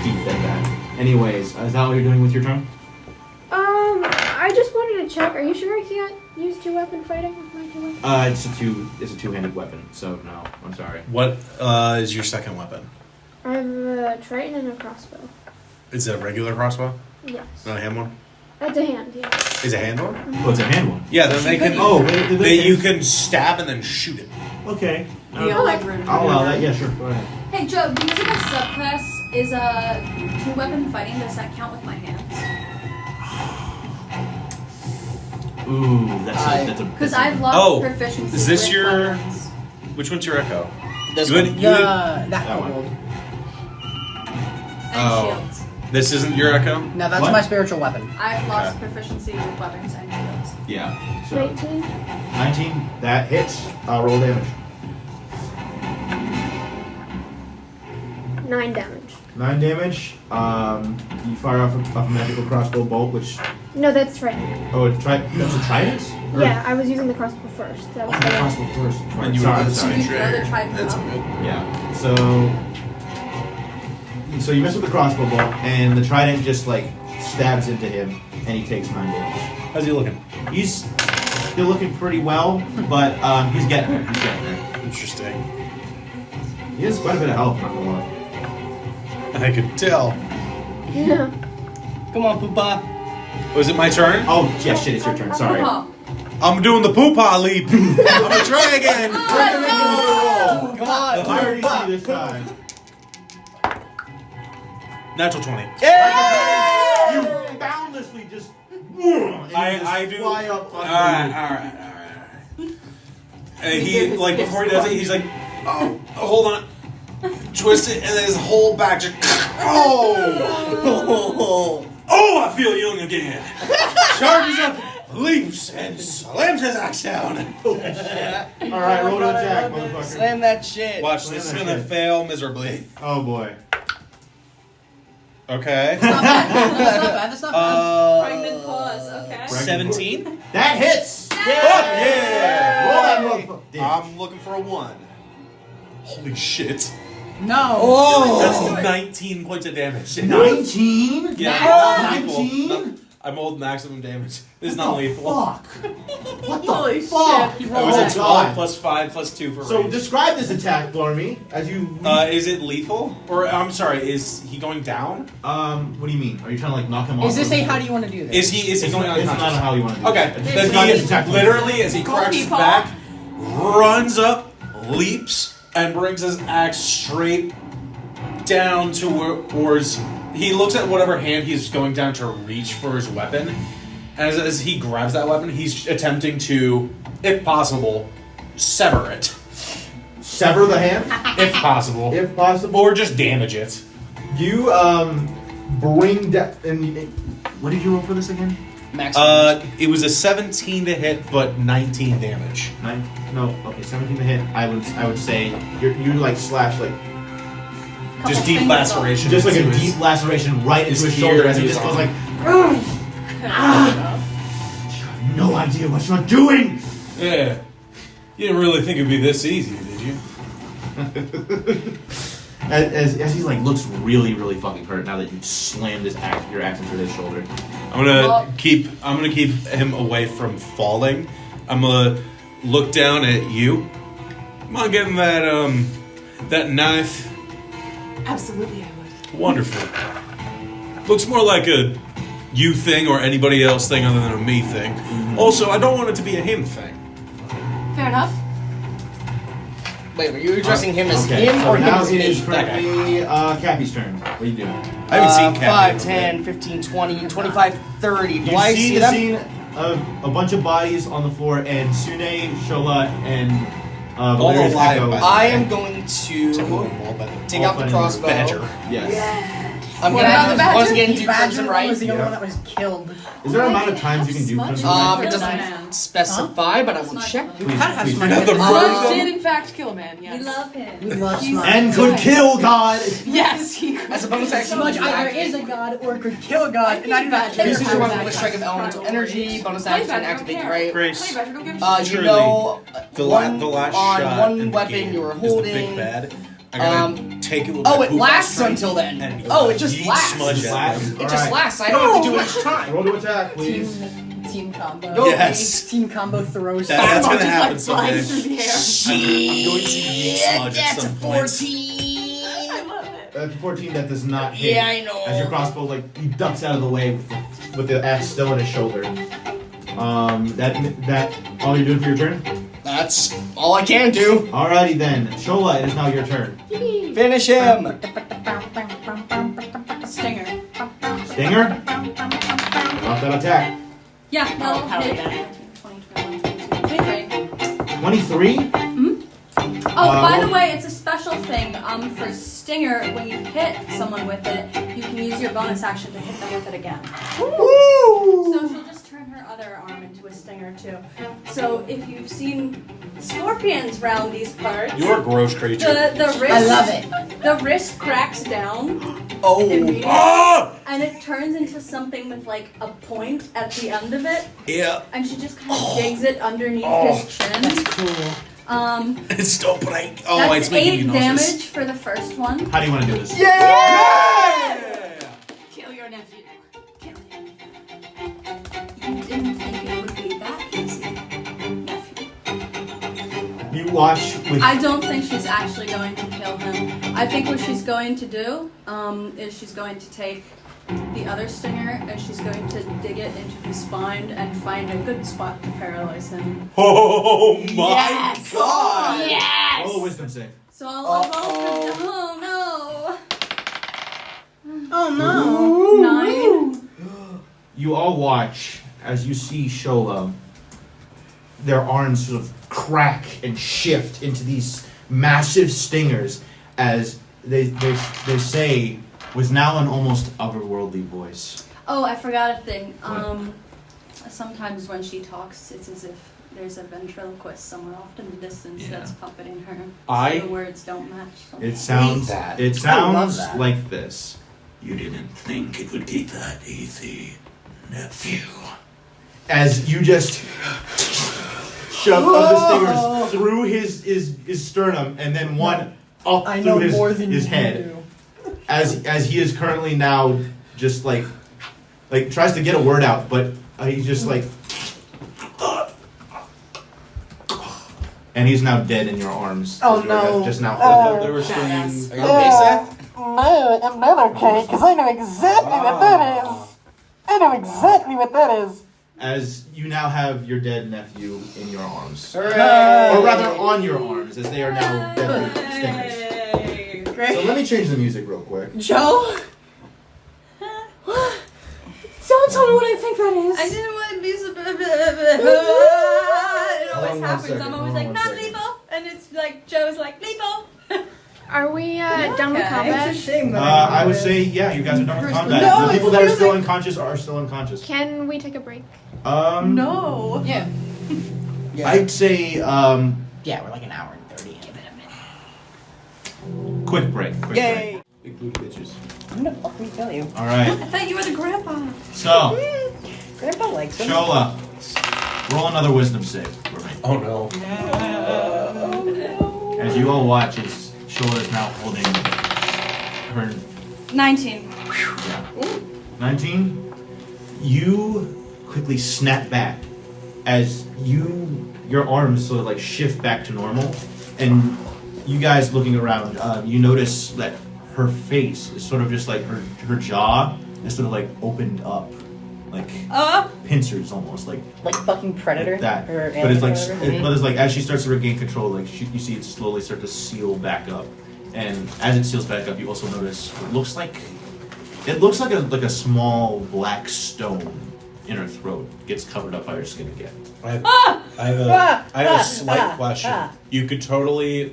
peaked at that. Anyways, is that what you're doing with your turn? I just wanted to check. Are you sure I can't use 2-weapon fighting with my 2 weapons? It's a two-handed weapon, so no, I'm sorry. What is your second weapon? I have a Triton and a crossbow. Is it a regular crossbow? Yes. Not a hand one? That's a hand, yeah. Is it a hand one? Oh, it's a hand one. Yeah, then they can. Oh, you can stab and then shoot it. Okay. The Allegra. I'll allow that. Yeah, sure. Go ahead. Hey Joe, using a subclass is a 2-weapon fighting. Does that count with my hands? Ooh, that's a. Because I've lost proficiency. Is this with your? weapons. Which one's your echo? This You one. would- you Yeah, that that one. one. And Oh. shields. This isn't your echo? No, that's What? my spiritual weapon. I've lost proficiency with weapons and shields. Yeah. So 19. 19. That hits. Roll damage. 9 damage. 9 damage. You fire off a magical crossbow bolt, which No, that's Triton. that's a trident. Or- Yeah, I was using the crossbow first. That Oh, was the the crossbow first. And you sorry, were I'm the sorry. You throw the trident That's up. good. Yeah. So you mess with the crossbow bolt, and the trident just like stabs into him, and he takes 9 damage. How's he looking? He's still looking pretty well, but he's getting there. He's getting there. Interesting. He has quite a bit of health, not gonna lie. I could tell. Yeah. Come on, Poopa. Was it my turn? Oh, yeah, shit, it's your turn. Sorry. Oh. I'm doing the poopa leap. I'm gonna try again. Come on. I already see this time. Natural 20. You boundlessly just. And I do. Fly up on Alright. And he, like, before he does it, he's like, oh, hold on. Twist it, and then his whole back just. Oh! Oh, I feel young again. Charges up, leaps, and slams his axe down. Alright, roll to attack, motherfucker. Slam that shit. Watch, this is gonna fail miserably. Oh boy. Okay. That's not bad. That's not bad. Pregnant pause. Okay. 17? That hits! Fuck yeah! Roll that motherfucker. I'm looking for a 1. Holy shit. No. Oh! That's 19 points of damage. 19? Yeah, 19? I'm old maximum damage. This is not lethal. Fuck. What the Holy fuck? shit. It was a 12 God. plus 5 plus 2 for So range. describe this attack for me as you. Is it lethal? Or, I'm sorry, is he going down? What do you mean? Are you trying to like knock him off? Is this a how do you want to do this? Is he It's going not, it's unconscious? not how you want to do Okay, it. Just then describe he this is attack for me. literally, as he Go crouches people. back, runs up, leaps, and brings his axe straight down towards. He looks at whatever hand he's going down to reach for his weapon. As he grabs that weapon, he's attempting to, if possible, sever it. Sever the hand, If possible. if possible. Or just damage it. You bring down. What did you roll for this again? Maximum. It was a 17 to hit, but 19 damage. 9? No. Okay, 17 to hit. I would say you like slash like Just Couple deep fingers laceration. just like a into his- deep laceration right into his here shoulder as and he his just goes arm. like. You have no idea what you're doing. Yeah. You didn't really think it'd be this easy, did you? As he's like looks really fucking hurt now that you slammed your axe into his shoulder. I'm gonna keep him away from falling. I'm gonna look down at you. Am I getting that knife? Absolutely, I would. Wonderful. Looks more like a you thing or anybody else thing other than a me thing. Also, I don't want it to be a him thing. Fair enough. Wait, were you addressing him as Okay, him so or him now as it me? is currently Cappy's turn. What are you doing? I haven't seen Cat 5, yet. 10, 15, 20, 25, 30. Do You I see see the them? scene of a bunch of bodies on the floor, and Sune, Shola, and Valeria's alive, Echo. by the I way. am going to take out the All crossbow. Badger. Yes. I'm What gonna about the badger? once again do Badger Crimson Right. was the only one that was killed. Is there an amount of times you can do Crimson Right? It doesn't specify, but I will check. We kind of have please. smart Another guys. version. Smudge did in fact kill a man, yes. We love him. We love He's- smart. And could kill God! Yes, he could. As a bonus action, Smudge you either activate- is a god or could kill a god, and I do not care. This is your Power weapon with a action. strike of elemental energy. Bonus Play action, badger, don't activate care. right. Grace. Play badger, don't give a shit. You Surely know, the one last on shot one in the weapon game you were is the holding. big bad. I gotta take it with my Oh, it poop lasts strike until then. and Oh, it just yeet lasts. Smudge at Lasts. them. It just lasts. I don't have to do it each time. Roll to attack, please. Team combo. Go. Yes. Team combo throws. That's Smudge gonna is, happen like, flying someday. through the air. I'm going to yeet Smudge at That's a some point. 14. I love it. That's 14, that does not hit. Yeah, I know. As your crossbow, like, he ducks out of the way with the axe still on his shoulder. That all you're doing for your turn? That's all I can do. Alrighty then. Shola, it is now your turn. Finish him. Stinger. Stinger? Off that attack. Yeah, that'll hell hit. yeah. 23. 23? Oh, by the way, it's a special thing. For Stinger, when you hit someone with it, you can use your bonus action to hit them with it again. So she'll just turn her other arm into a Stinger too. So if you've seen scorpions round these parts, You're a gross creature. the wrist, I love it. The wrist cracks down Oh. immediately, Ah! and it turns into something with like a point at the end of it, Yeah. and she just kind of digs it underneath his chin. That's cool. It's still break. Oh, That's it's making 8 me nauseous. damage for the first one. How do you want to do this? Yeah! Kill your nephew. Kill him. You didn't think it would be that easy, nephew. You watch with. I don't think she's actually going to kill him. I think what she's going to do is she's going to take the other stinger and she's going to dig it into his spine and find a good spot to paralyze him. Oh my Yes! god! Yes! Roll a wisdom save. So I'll roll for oh Oh no. no. 9. You all watch as you see Shola, their arms sort of crack and shift into these massive stingers as they say with now an almost otherworldly voice. Oh, I forgot a thing. Sometimes when she talks, it's as if there's a ventriloquist somewhere off in the distance Yeah. that's puppeting her. I- So the words don't match. It sounds that. it I love sounds that. like this. You didn't think it would be that easy, nephew. As you just shove the stingers through his sternum and then one up I through know more than his you head. do. As he is currently now just like tries to get a word out, but he's just like, and he's now dead in your arms. Oh, As you are no. Just now. Oh. They were Badass. screaming. Are you okay, Seth? No, I'm not okay, because I know exactly what that is. I know exactly what that is. As you now have your dead nephew in your arms, or Hooray. rather on your arms, as they are now dead stingers. So Great. let me change the music real quick. Joe? Don't tell me what I think that is. I didn't want to be so. It Hold always on one happens. second, I'm hold always on like, one not second. lethal. And it's like, Joe's like, lethal. Are we done with Okay. combat? It's a shame that I would say, yeah, you guys are done with combat. No, The people it's that are music. still unconscious are still unconscious. Can we take a break? No. Yeah. I'd say, Yeah, we're like an hour and 30. Give it a minute. quick break. Quick Yay! Big booty bitches. I'm gonna fucking tell you. break. All right. I thought you were the grandpa. So, Grandpa likes him. Shola, roll another wisdom save for me. Oh no. As you all watch, as Shola is now holding her 19. 19. You quickly snap back as your arms sort of like shift back to normal, and you guys looking around, you notice that her face is sort of just like her jaw is sort of like opened up, like pincers almost, like fucking Predator. that. Or But it's like, Alien or whatever. but it's like as she starts to regain control, like you see it slowly start to seal back up, and as it seals back up, you also notice it looks like a small black stone in her throat gets covered up by her skin again. I have a slight question. You could totally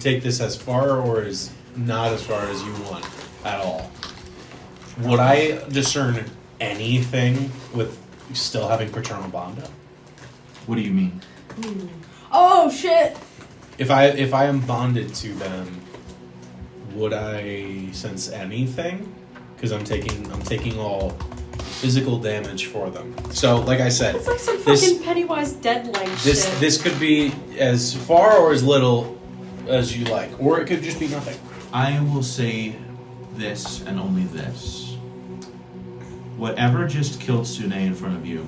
take this as far or as not as far as you want at all. Would I discern anything with still having paternal bond up? What do you mean? Oh shit! If I am bonded to them, would I sense anything? Because I'm taking all physical damage for them. So, like I said, It's like some this- fucking Pennywise dead-like This shit. this could be as far or as little as you like, or it could just be nothing. I will say this and only this. Whatever just killed Sune in front of you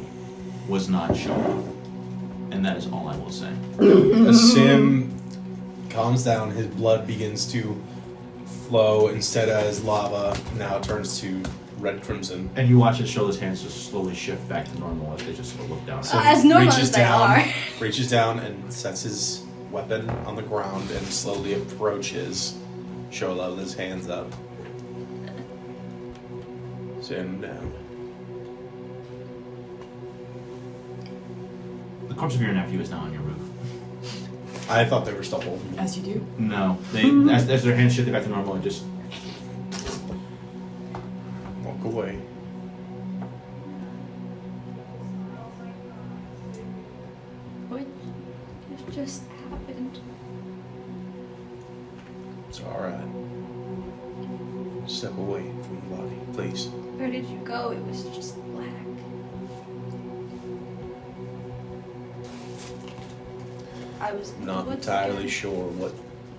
was not shown. And that is all I will say. As Sim calms down, his blood begins to flow. Instead as lava, now it turns to red crimson. And you watch Shola's hands just slowly shift back to normal as they just sort of look down. As normal as they are. Reaches down and sets his weapon on the ground and slowly approaches Shola with his hands up. Sit him down. The corpse of your nephew is now on your roof. I thought they were still holding. As you do. No, they as their hands shift back to normal and just Walk away. What just happened? It's alright. Step away from the body, please. Where did you go? It was just black. I was Not what's entirely again? sure what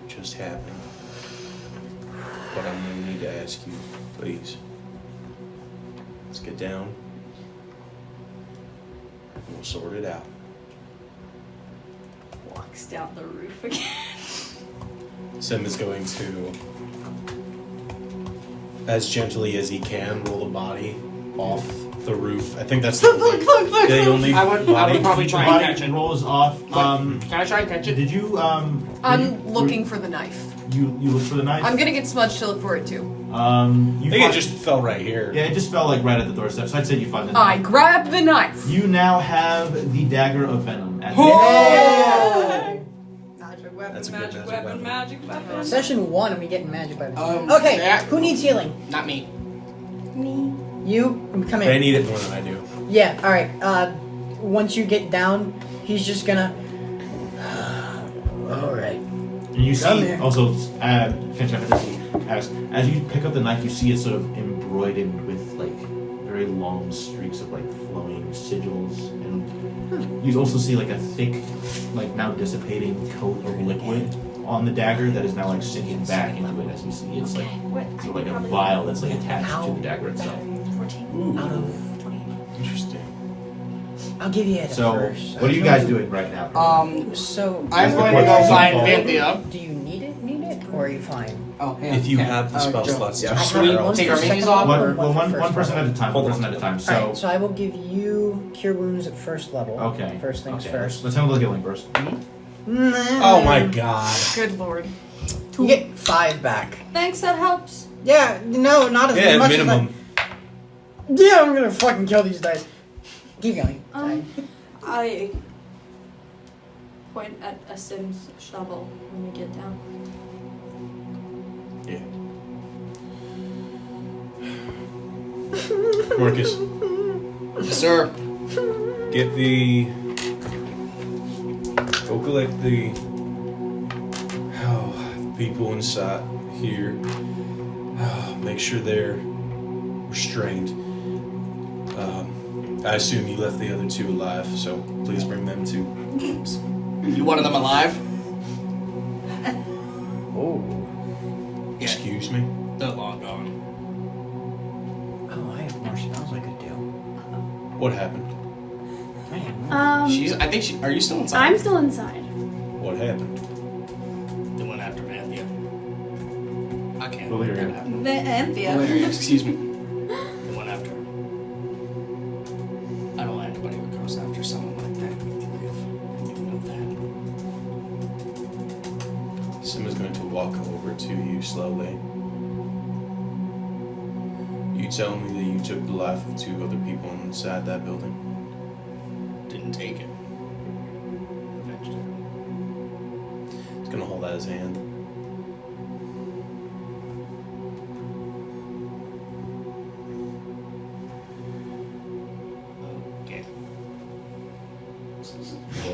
just happened. But I'm gonna need to ask you, please. Let's get down. We'll sort it out. Walks down the roof again. Sim is going to, as gently as he can, roll the body off the roof. I think that's the only I would probably try and body catch it. rolls off. Can I try and catch it? Did you I'm looking for the knife. You look for the knife? I'm gonna get Smudge to look for it too. You I think it find- just fell right here. Yeah, it just fell like right at the doorstep. So I'd say you find the I knife. grab the knife. You now have the dagger of venom. At Magic weapon, That's a good magic magic weapon, weapon. magic weapon. Session 1 and we getting magic weapons. Okay. Okay, who needs healing? Not me. Me. You? Come They here. need it more than I do. Yeah, alright. Once you get down, he's just gonna... Alright. And you Come see here. also finish up as you pick up the knife, you see it sort of embroidered with like very long streaks of like flowing sigils, and you also see like a thick, like now dissipating coat of liquid on the dagger that is now like sinking back into it. As you see, it's like sort of like a vial that's like attached to the dagger itself. 14. Out of... Interesting. I'll give you it So, first. what are you guys doing right now? So... I'm the going to go question find called. Vinthia. Do you need it, or are you fine? Oh, yeah. If you okay. have the spell Joe. slots Yeah. to I Should we have one take for our second minis off? level, One for first person at level. a time. Hold One on. person at a time. Alright, So, so I will give you Cure Wounds at first level. okay. First things okay. first. Let's handle the healing first. Oh my god. Good lord. You get 5 back. Thanks, that helps. Yeah, no, not as Yeah, much minimum. as Yeah, I'm gonna fucking kill these dice. Keep going. Sorry. I point at a Sim's shovel when we get down. Yeah. Marcus, Sir. get the. Go collect the. People inside here. Make sure they're restrained. I assume you left the other 2 alive, so please bring them too. You wanted them alive? Oh. Yeah. Excuse me? They're long gone. Oh, I have more spells I could do. What happened? I think she. Are you still inside? I'm still inside. What happened? They went after Vinthia. I can't. Valyria. That happened. Anthea. Valyria, excuse me. They went after her. I don't want anybody who goes after someone like that. You know that. Sim is going to walk over to you slowly. You tell me that you took the life of 2 other people inside that building. Didn't take it. Avenged it. He's going to hold out his hand.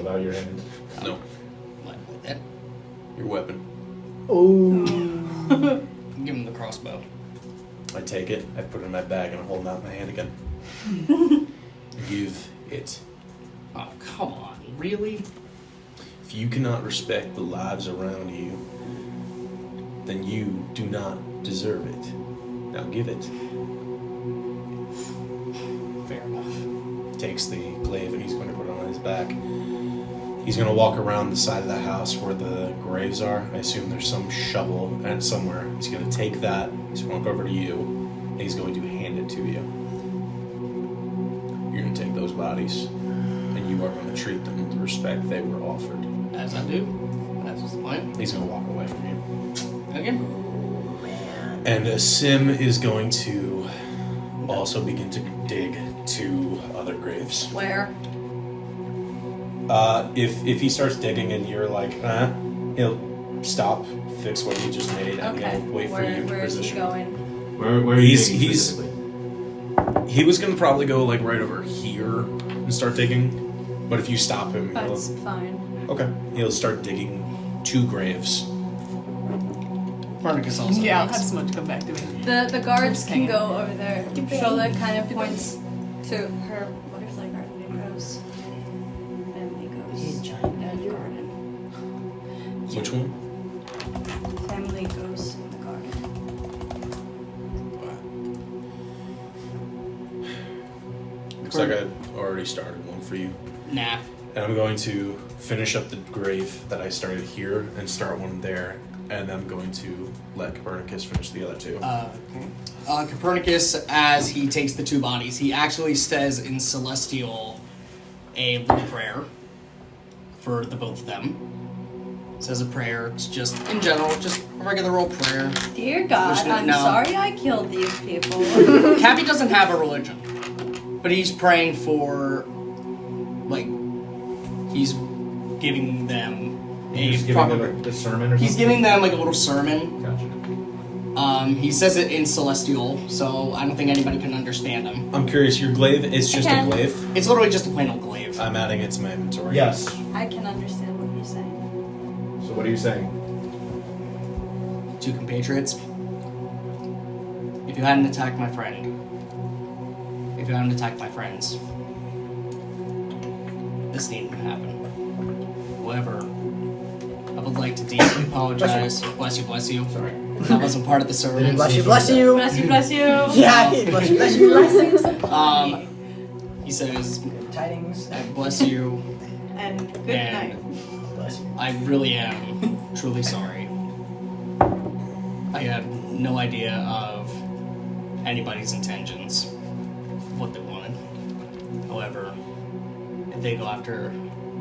out of your hand. No, Like that. your weapon. Oh. Give him the crossbow. I take it, I put it in my bag, and I hold it out in my hand again. Give it. Oh, come on. Really? If you cannot respect the lives around you, then you do not deserve it. Now give it. Fair enough. Takes the glaive and he's going to put it on his back. He's going to walk around the side of the house where the graves are. I assume there's some shovel and somewhere. He's going to take that. He's going to walk over to you, and he's going to hand it to you. You're going to take those bodies, and you are going to treat them with the respect they were offered. As I do. That's the plan. He's going to walk away from you. Again. And Sim is going to also begin to dig 2 other graves. Where? If he starts digging and you're like, he'll stop, fix what he just made, and Okay. he'll wait for you to Where is he position. going? Where are you digging He's specifically? he was gonna probably go like right over here and start digging, but if you stop him, That's fine. he'll start digging 2 graves. Marnicus also. Yeah, I'll makes- have someone come back to me. The guards hang can it. go over there. Shola kind of points to her butterfly garden and goes. Family goes in the garden. Which one? Family goes in the garden. Looks like I already started one for you. Nah. And I'm going to finish up the grave that I started here and start one there, and I'm going to let Copernicus finish the other 2. Okay. Copernicus, as he takes the 2 bodies, he actually says in Celestial a little prayer for the both of them. Says a prayer. It's just, in general, just a regular old prayer. Dear God, Which- I'm no. sorry I killed these people. Cappy doesn't have a religion, but he's praying for, like, he's giving them You're just a giving proper. them a sermon or He's something? giving them like a little sermon. Gotcha. He says it in Celestial, so I don't think anybody can understand him. I'm curious, your glaive is just a can. glaive? It's literally just a plain old glaive. I'm adding it to my inventory. Yes. I can understand what you're saying. So what are you saying? 2 compatriots. If you hadn't attacked my friend, if you hadn't attacked my friends, this needn't happen. However, I would like to deeply apologize. Bless you, bless you. Sorry. That wasn't part of the sermon. Bless you, bless you. Bless you, bless you. Yeah, bless you, bless you. Um, he says, Good tidings. bless you, And good and night. Bless you. I really am truly sorry. I had no idea of anybody's intentions, what they wanted. However, if they go after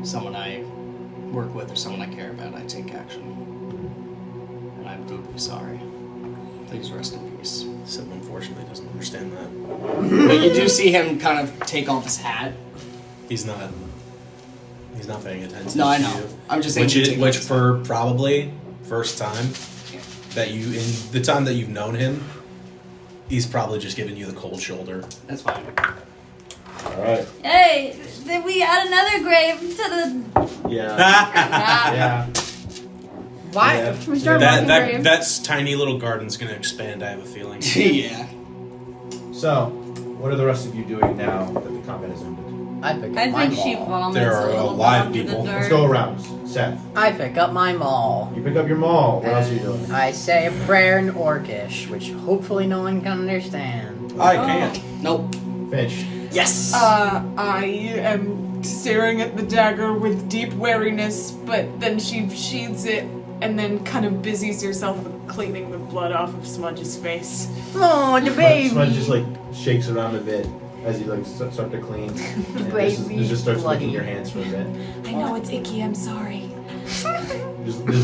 someone I work with or someone I care about, I take action. And I'm deeply sorry. Please rest in peace. Sim unfortunately doesn't understand that. But you do see him kind of take off his hat. He's not paying attention. No, I to know. you. I'm just saying. Which for probably first time that you in the time that you've known him, he's probably just giving you the cold shoulder. That's fine. Alright. Hey, then we add another grave to the. Yeah. Ah. Yeah. Why? Yeah. We start That walking grave. that's tiny little garden's gonna expand. I have a feeling. Yeah. So, what are the rest of you doing now that the combat has ended? I pick up I my think she maul. vomits There are a little alive bit onto people. the Let's dirt. go around. Seth, I pick up my maul. you pick up your maul. What else are you doing? I say a prayer in Orcish, which hopefully no one can understand. I can't. Nope. Finch. Yes. I am staring at the dagger with deep wariness, but then she sheathes it and then kind of busies herself with cleaning the blood off of Smudge's face. Oh, the baby. Smudge just like shakes around a bit as you like start to clean. And baby this just starts licking bloody. your hands for a bit. I know it's icky, I'm sorry.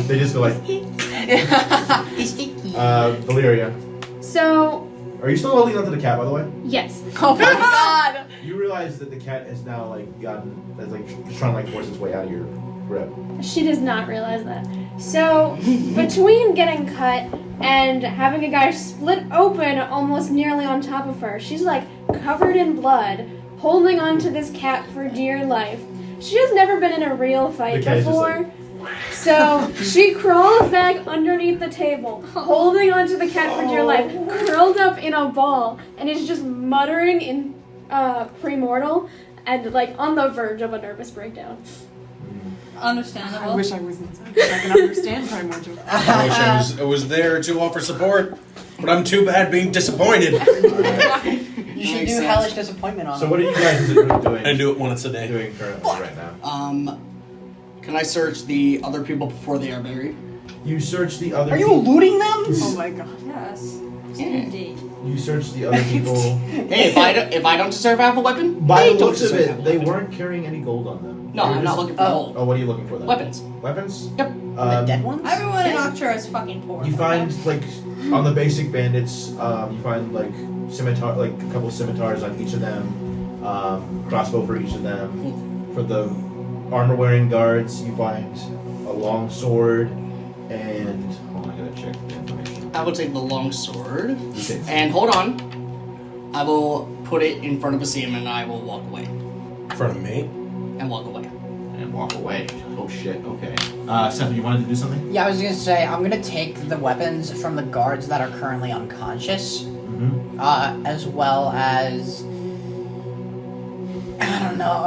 They just go like, It's icky. Valeria. So, Are you still holding onto the cat, by the way? yes. Oh my god! You realize that the cat has now like gotten, that's like trying to like force its way out of your grip. She does not realize that. So, between getting cut and having a guy split open almost nearly on top of her, she's like covered in blood, holding onto this cat for dear life. she has never been in a real fight The cat is just before. So she crawls back underneath the table, holding onto the cat for dear life, curled up in a ball, and is just muttering in premortal and like on the verge of a nervous breakdown. Understandable. I wish I was inside. I can understand primordial. I wish I was there to offer support, but I'm too bad being disappointed. You should Makes do sense. hellish disappointment on So him. what are you guys doing? I do it once a day. Doing currently right now. Can I search the other people before they are buried? You search the other. Are you looting them? Oh my god. Yes. Yeah. Indeed. You search the other people. Hey, if I don't deserve half a weapon, By they the don't looks of deserve half it, a they weapon. weren't carrying any gold on them. No, They were I'm not just- looking for gold. Oh, what are you looking for then? Weapons. Weapons? Yep. The dead ones? Everyone in Octura is fucking poor. You find like on the basic bandits, you find like scimitar, like a couple scimitars on each of them, crossbow for each of them. For the armor-wearing guards, you find a long sword and hold on, I gotta check the information. I will take the long sword. You take- And hold on. I will put it in front of Basim and I will walk away. In front of me? And walk away. and walk away. Oh shit. Okay. Seth, you wanted to do something? Yeah, I was gonna say, I'm gonna take the weapons from the guards that are currently unconscious, Mm-hmm. as well as... I don't know,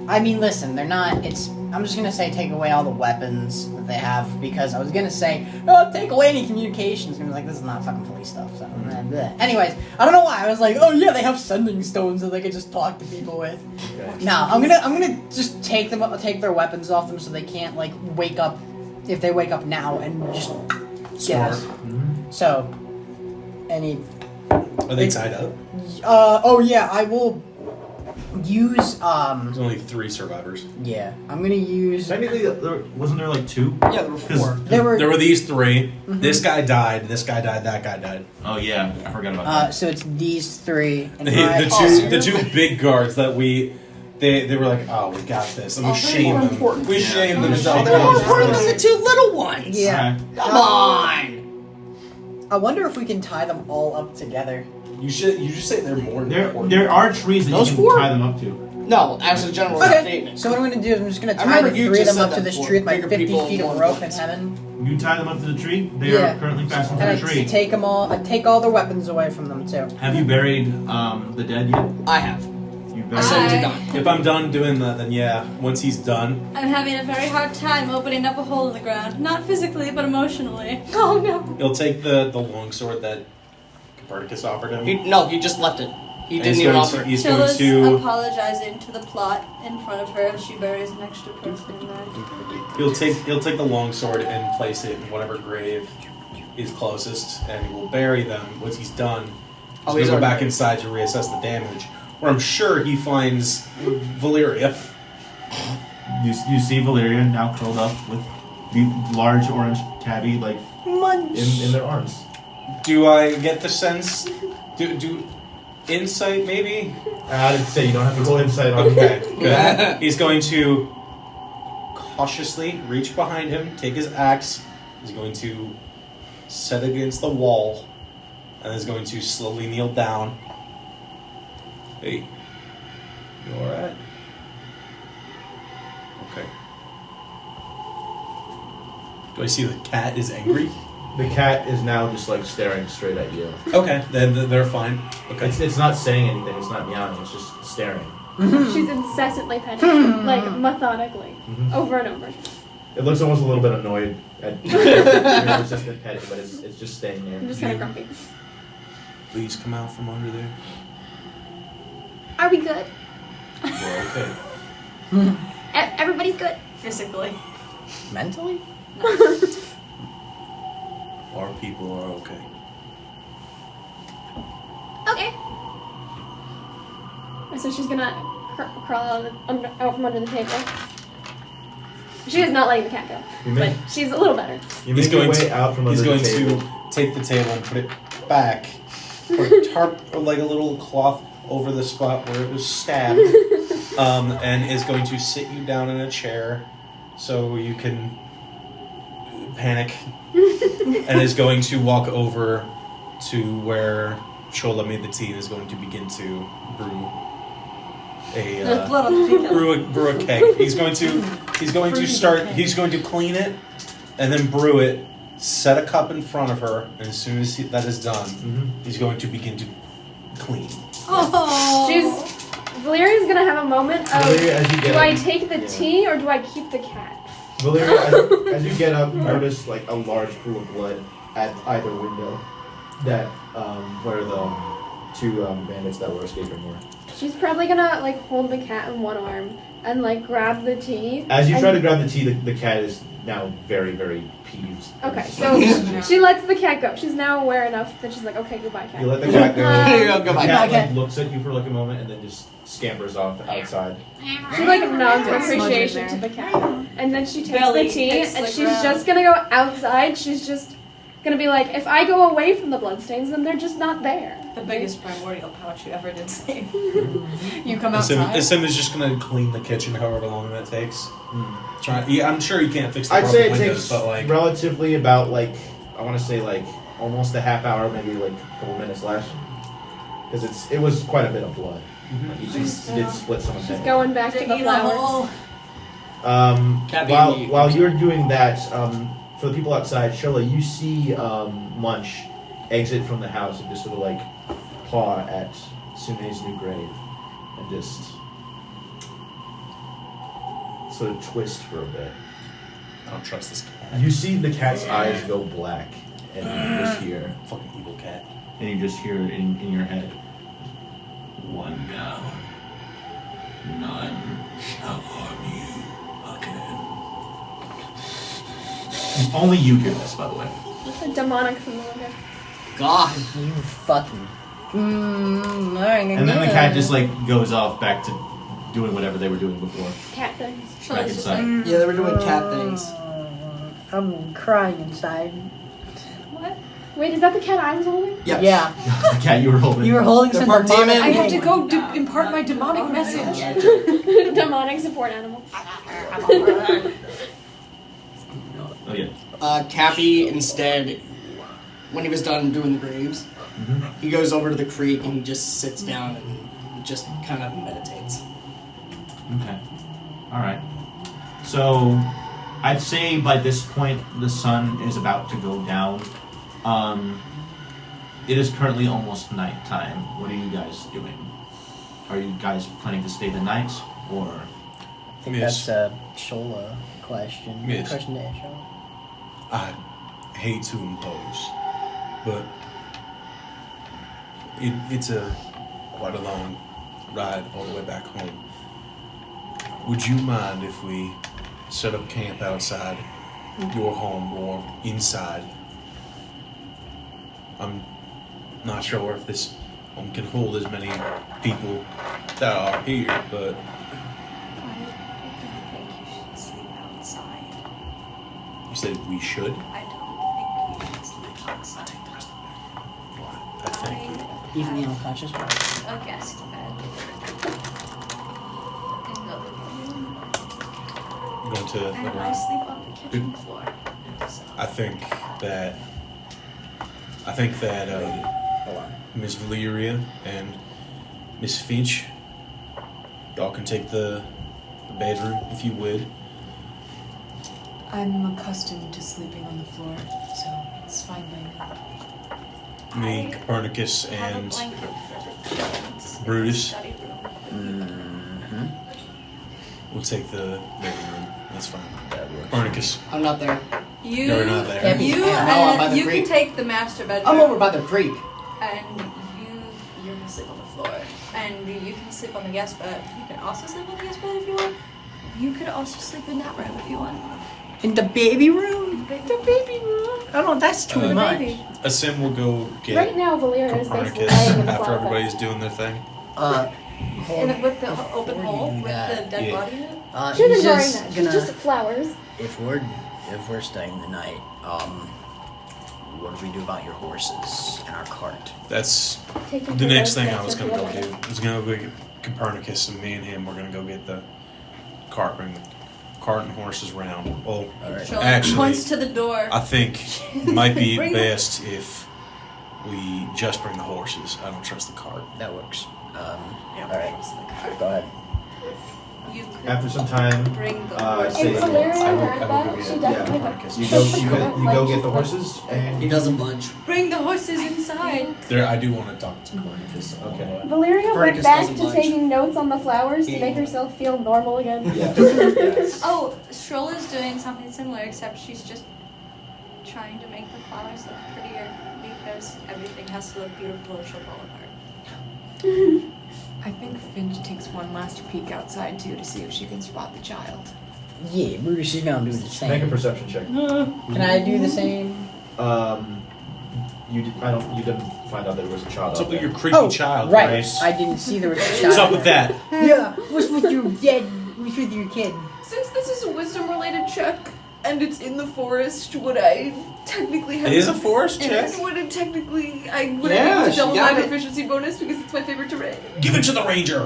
I mean, listen, they're not, I'm just gonna say take away all the weapons that they have, because I was gonna say, oh, take away any communications, and I was like, this is not fucking police stuff, so... bleh. Anyways, I don't know why, I was like, oh yeah, they have sending stones that they could just talk to people with. Okay. No, I'm gonna just take their weapons off them so they can't, like, wake up, if they wake up now, and just... Smart. Mm-hmm. So, any... Are they tied up? oh yeah, I will use, There's only 3 survivors. yeah, I'm gonna use... Technically, wasn't there like 2? Yeah, there were 4. There were... There were these 3. This guy died. This guy died. That guy died. Oh yeah, I forgot about that. so it's these 3, and The two big guards that they were like, oh, we got this, and we shamed them. We shamed them. Oh, they're more important than the 2 little ones. Yeah. Come on. I wonder if we can tie them all up together. You should say they're more important. There are trees that Those you can 4? tie them up to. No, as a general Okay, statement. so what I'm gonna do is I'm just gonna I tie the remember you 3 of just them up said to that this before. tree with my Bigger 50 people, feet more of rope in weapons. heaven. You tie them up to the tree. They Yeah. are currently fastened And to I the tree. take them all, I take all their weapons away from them too. Have you buried the dead yet? I have. You I buried. said to I- done. If I'm done doing that, then yeah. Once he's done, I'm having a very hard time opening up a hole in the ground. Not physically, but emotionally. Oh no. he'll take the longsword that Copernicus offered him. He just left it. He and didn't he's even going offer to, it. he's going Chilla's to apologizing to the plot in front of her as she buries an extra person in there. he'll take the longsword and place it in whatever grave is closest, and he will bury them. Once he's done, Oh, he's he's going to go already back buried. inside to reassess the damage. Where I'm sure he finds Valeria. You see Valeria now curled up with the large orange tabby like in their arms. Do I get the sense? Do insight maybe? I didn't say you don't have to roll insight on Okay, good. He's going to cautiously reach behind him, take his axe. He's going to set it against the wall, and is going to slowly kneel down. Hey, you all right? Okay. Do I see the cat is angry? The cat is now just like staring straight at you. Okay, then they're fine. Okay. It's not saying anything. It's not meowing. It's just staring. She's incessantly petting, like methodically, over and over. It looks almost a little bit annoyed at your persistent petting, but it's just staying there. I'm just kind of grumpy. Please come out from under there. Are we good? We're okay. Everybody's good. Physically. Mentally? Our people are okay. Okay. So she's gonna crawl out from under the table. She is not letting the cat go, You but make, she's a little better. you He's make your going way to- out from He's under going the table. to take the table and put it back, or tarp, or like a little cloth over the spot where it was stabbed, and is going to sit you down in a chair so you can panic, and is going to walk over to where Chola made the tea and is going to begin to brew. a Blood on the teacup. brew a keg. He's going to clean it and then brew it. Set a cup in front of her, and as soon as that is done, he's going to begin to clean. Oh. Valeria's gonna have a moment of, Valeria, as you get do I up- take the tea or do I keep the cat? Valeria, as you get up, you notice like a large pool of blood at either window. That where the two bandits that were escaping were. She's probably gonna like hold the cat in one arm and like grab the tea. As you and- try to grab the tea, the cat is now very, very peeved. Okay, so she lets the cat go. She's now aware enough that she's like, okay, goodbye, cat. You let the cat go. Here you go, The goodbye, cat cat. like, looks at you for like a moment and then just scampers off outside. She like nods Smudge in appreciation there. to the cat, and then she takes Belly the tea takes and the she's ground. just gonna go outside. She's just gonna be like, if I go away from the bloodstains, then they're just not there. The biggest primordial pouch you ever did save. You come Sim outside. is just going to clean the kitchen however long that takes. I'm sure he can't fix the I'd broken say it windows, takes but like relatively about like I want to say like almost a half hour, maybe like a couple minutes left, because it was quite a bit of blood. Like, you did split someone's head. Going back to the Digging a flowers. hole. Cabby, While you're doing that, for the people outside, Shola, you see Munch exit from the house and just sort of like paw at Sune's new grave and just sort of twist for a bit. I don't trust this cat. You see the cat's eyes go black, and you just hear, Fucking evil cat. and you just hear in your head, "One down, none shall harm you again." Only you hear this, by the way. It's a demonic familiar. God. You fucking. And then the cat just like goes off back to doing whatever they were doing before. Cat things. Back Shola's just inside. like, Yeah, they were doing cat things. I'm crying inside. What? Wait, is that the cat I was holding? Yep. Yeah. The cat you were holding. You were holding The some part demonic demon. I have to thing. go impart my demonic message. Demonic support animal. Oh yeah. Cappy instead, when he was done doing the graves, he goes over to the creek and he just sits down and just kind of meditates. Okay. All right. So, I'd say by this point the sun is about to go down. It is currently almost nighttime. What are you guys doing? Are you guys planning to stay the night, or? I think Yes. that's a Shola question. Yes. Question to Shola. I hate to impose, but it's quite a long ride all the way back home. Would you mind if we set up camp outside your home or inside? I'm not sure if this home can hold as many people that are here, but I think you should sleep outside. you said we should. I don't think you should sleep outside. I think. Even the unconscious one. A guest bed. In the living room. Going to And the I sleep on the kitchen floor. So I think that Miss Valeria and Miss Finch, y'all can take the bedroom if you would. I'm accustomed to sleeping on the floor, so it's fine by me. Me, Copernicus, have a and blanket for the kids. Brutus. Study room. We'll take the living room. That's fine. Copernicus, I'm not there. You, you're not there. Can't be- you, I'm by and the you can creek. take the master bedroom. I'm over by the creek. And you're gonna sleep on the floor. And you can sleep on the guest bed. You can also sleep on the guest bed if you want. You could also sleep in that room if you want. In the baby room? The baby room. I don't know, that's too The much. baby. Asim will go get Right now, Valeria is basically Copernicus laying in the after flower everybody's bed. doing their thing. And with the open hole with that, the dead yeah. body in it. She he's isn't wearing just that. gonna. She's just flowers. If we're staying the night, what do we do about your horses and our cart? That's Take them the to next the thing I was restaurant gonna go for the do. Was gonna go get Copernicus, and me and him were gonna go get the cart, bring the cart and horses round. Well, All right. Shirley actually, points to the door. I think it might be Bring best if we just bring the horses. I don't trust the cart. That works. Yeah, Alright. trust the car. Go ahead. You could After some time, bring the say If that- Valeria I will- heard I will that, give she you- definitely you go get the horses, and He doesn't budge. bring the horses inside. There, I do want to talk to Copernicus. Okay. Valeria went Copernicus back doesn't to budge. taking notes on the flowers to make herself feel normal again. Yes. Oh, Strolla's doing something similar, except she's just trying to make the flowers look prettier because everything has to look beautiful or she'll fall apart. I think Finch takes one last peek outside too to see if she can spot the child. Yeah, Brutus is gonna do the same. Make a perception check. Can I do the same? You didn't find out there was a child What's out up with there. your creepy child, right. Grace? I didn't see there was a child. What's up with that? Yeah, what's with your dead? What's with your kid? Since this is a wisdom-related check and it's in the forest, would I technically have? It is a forest check. Would it technically? I would Yeah, have she double got my it. proficiency bonus because it's my favorite terrain. Give it to the ranger.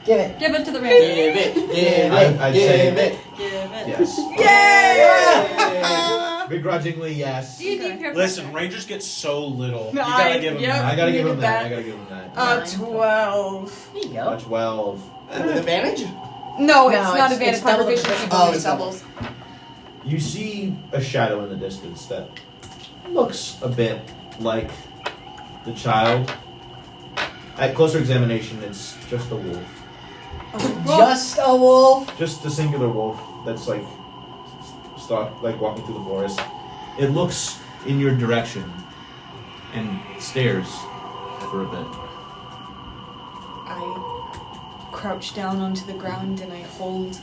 Give it. Give it to the ranger. Give it. I'd say Give it. yes. Yay! Begrudgingly, yes. Do you need your Listen, rangers get so little. You I- gotta give them yep. that. I gotta give Needed him that. that. I gotta give him that. 12. There you go. 12. With advantage? No, it's No, not it's- advantage. it's My double the proficiency proficiency. bonus it's double. doubles. You see a shadow in the distance that looks a bit like the child. At closer examination, it's just a wolf. Just a wolf. Just a singular wolf that's like walking through the forest. It looks in your direction and stares for a bit. I crouch down onto the ground and I hold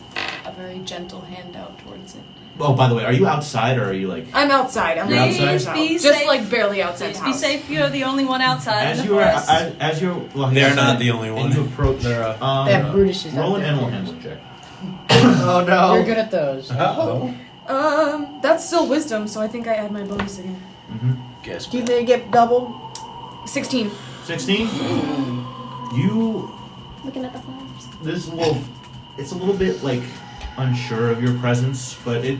a very gentle hand out towards it. Oh, by the way, are you outside or are you like? I'm outside. I'm You're not outside? Please be just safe. like barely outside Please the be house. safe. You're the only one outside in As the you are, forest. as you're walking They're outside not the only one. and you approach. They're, That Brutus is roll out an there. animal handling check. Oh no. You're good at those. Uh-oh. That's still wisdom, so I think I add my bonus again. Guess Do what? they get double? 16. 16. You. Looking at the flowers. This wolf. It's a little bit like unsure of your presence, but it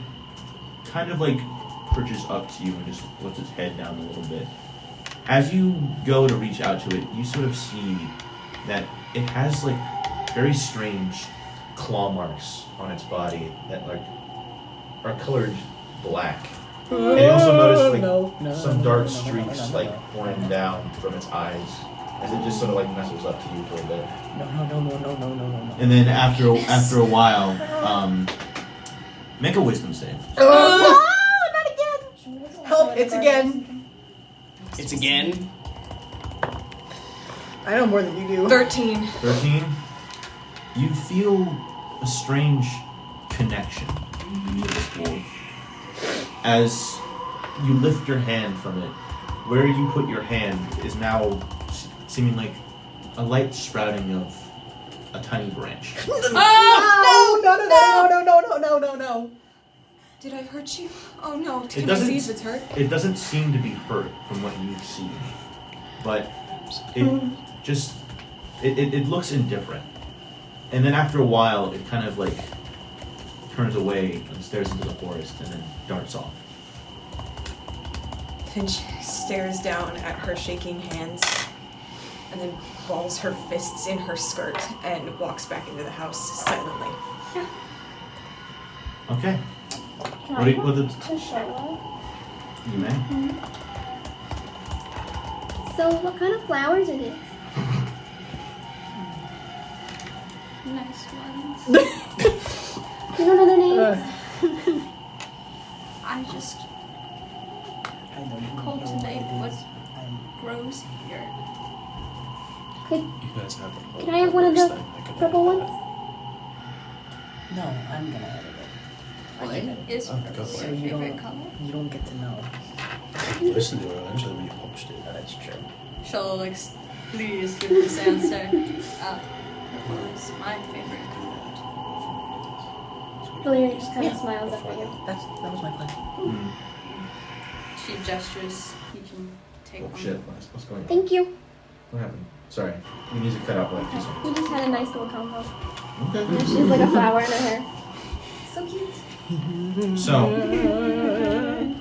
kind of like perches up to you and just lets its head down a little bit. As you go to reach out to it, you sort of see that it has like very strange claw marks on its body that like are colored black. And you also notice like some dark streaks like pouring down from its eyes as it just sort of like nestles up to you for a bit. No. And then after a while, make a wisdom save. Not again. Help! It's again. It's again. I know more than you do. 13. 13. You feel a strange connection to this wolf. As you lift your hand from it, where you put your hand is now seeming like a light sprouting of a tiny branch. No! Did I hurt you? Oh no. It Can I doesn't- see if it's hurt? It doesn't seem to be hurt from what you've seen, but it just it looks indifferent. And then after a while, it kind of like turns away and stares into the forest and then darts off. Finch stares down at her shaking hands and then balls her fists in her skirt and walks back into the house silently. Okay, Can What I do you- what talk did- to Shola? you may. So, what kind of flowers are these? Nice ones. You don't know their names? I just cultivate what grows here. Could, You guys have the whole can I have one of the thing. I could purple edit ones? No, I'm gonna edit What is Oh, go purple for your it. You favorite don't- color? it. You don't get to know. that. Listen to it eventually when you post it. Oh, that's true. Shola looks pleased with this answer. Purple is my favorite color. Valeria just kind of Yeah. smiles up at you. That was my plan. She gestures. You can take Oh one. shit! What's going on? Thank you. What happened? Sorry, your music cut out for like 2 seconds. We just had a nice little combo. Okay. And she's like a flower in her hair. So cute. So,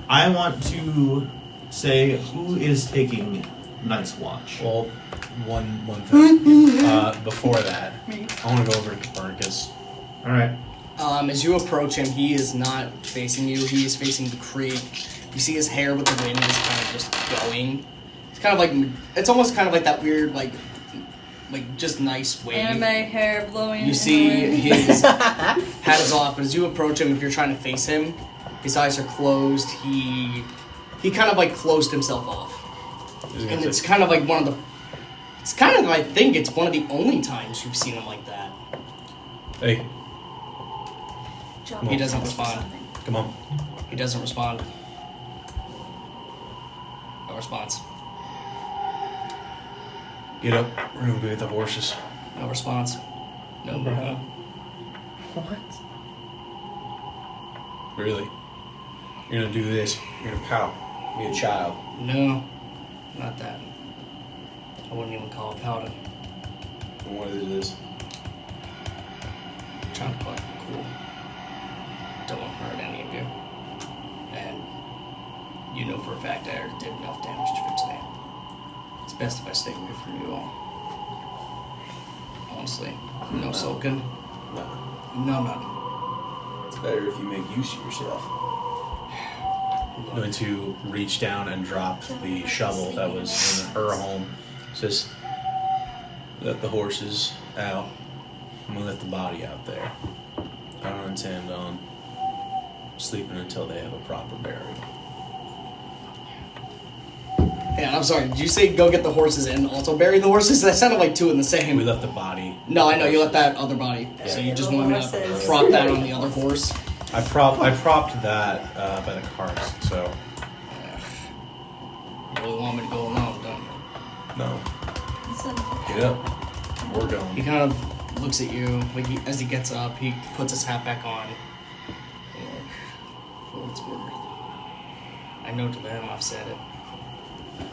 I want to say who is taking Night's Watch. Well, one thing. Before that, I want to go over to Copernicus. All right. As you approach him, he is not facing you. He is facing the creek. You see his hair with the wind is kind of just going. It's kind of like, it's almost kind of like that weird, like just nice wave. Anime hair blowing. You see his hat is off, but as you approach him, if you're trying to face him, his eyes are closed. He kind of like closed himself off, and it's kind of like one of the. It's kind of, I think it's one of the only times you've seen him like that. Hey, He doesn't respond. come on. He doesn't respond. No response. Get up. We're gonna be with the horses. No response. No, bro. What? Really? You're gonna do this. You're gonna pout. Be a child. No, not that. I wouldn't even call it pouting. And what is this? Trying to play cool. Don't want to hurt any of you. And you know for a fact I already did enough damage for today. It's best if I stay away from you all. Honestly. No sulking. No. No nothing. It's better if you make use of yourself. I'm going to reach down and drop the shovel that was in her home. Says, let the horses out. I'm gonna let the body out there. I don't intend on sleeping until they have a proper burial. Yeah, I'm sorry. Did you say go get the horses and also bury the horses? That sounded like two in the same. We left the body. No, I know you left that other body. So you just want me to prop that on the other horse? I propped that by the carts. So You really want me to go alone, don't you? no. Get up. We're going. He kind of looks at you, like as he gets up, he puts his hat back on. Look, for what it's worth. I know to them I've said it.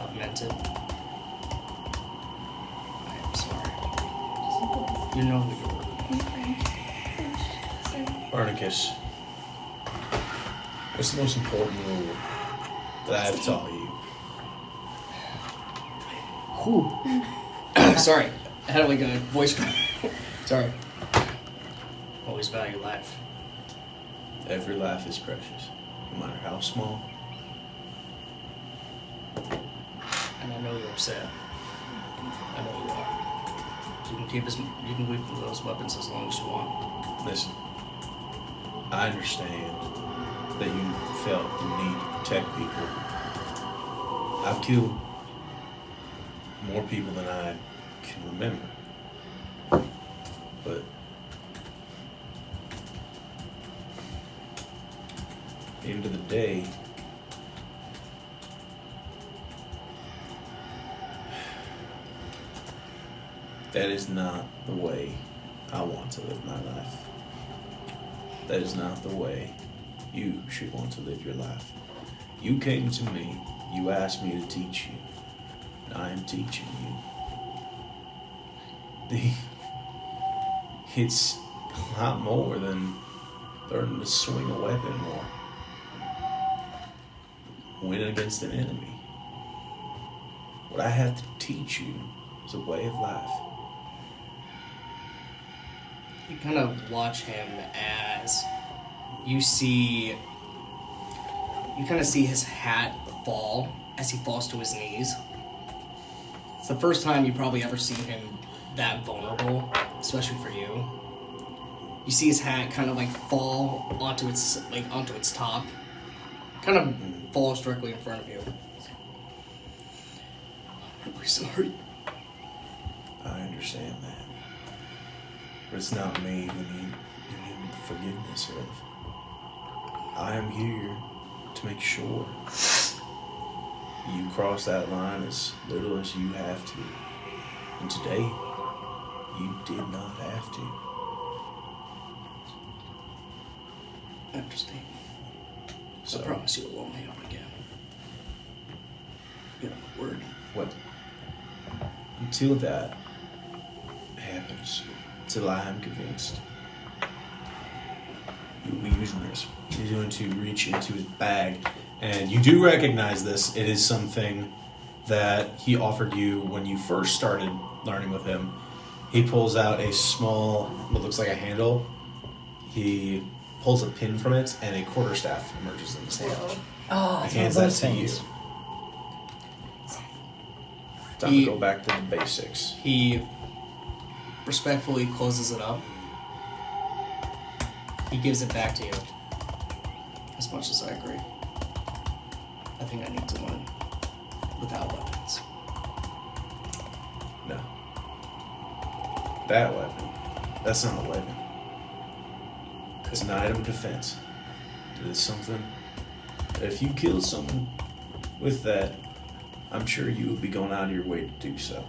I've meant it. I am sorry. You know who you are. Barnacus, what's the most important rule that I've taught you? Sorry, I had like a voice crack. Sorry. Always value life. Every life is precious, no matter how small. And I know you're upset. I know you are. You can keep those weapons as long as you want. Listen, I understand that you felt the need to protect people. I've killed more people than I can remember. But at the end of the day, that is not the way I want to live my life. That is not the way you should want to live your life. You came to me, you asked me to teach you, and I am teaching you. It's a lot more than learning to swing a weapon or win against an enemy. What I have to teach you is a way of life. You kind of watch him as you kind of see his hat fall as he falls to his knees. It's the first time you probably ever seen him that vulnerable, especially for you. You see his hat kind of like fall onto its top, kind of falls directly in front of you. I'm really sorry. I understand that. But it's not me who need forgiveness of. I am here to make sure you cross that line as little as you have to. And today, you did not have to. I understand. So, I promise you it won't happen again. You have a word. well, until that happens, till I am convinced, you'll be using this. He's going to reach into his bag, and you do recognize this. It is something that he offered you when you first started learning with him. He pulls out a small, what looks like a handle. He pulls a pin from it, and a quarterstaff emerges in his hand. Oh, He hands that to you. Time to go back to the basics. He respectfully closes it up. He gives it back to you. As much as I agree. I think I need to learn without weapons. No. That weapon. That's not a weapon. It's an item of defense. It is something that if you kill someone with that, I'm sure you would be going out of your way to do so.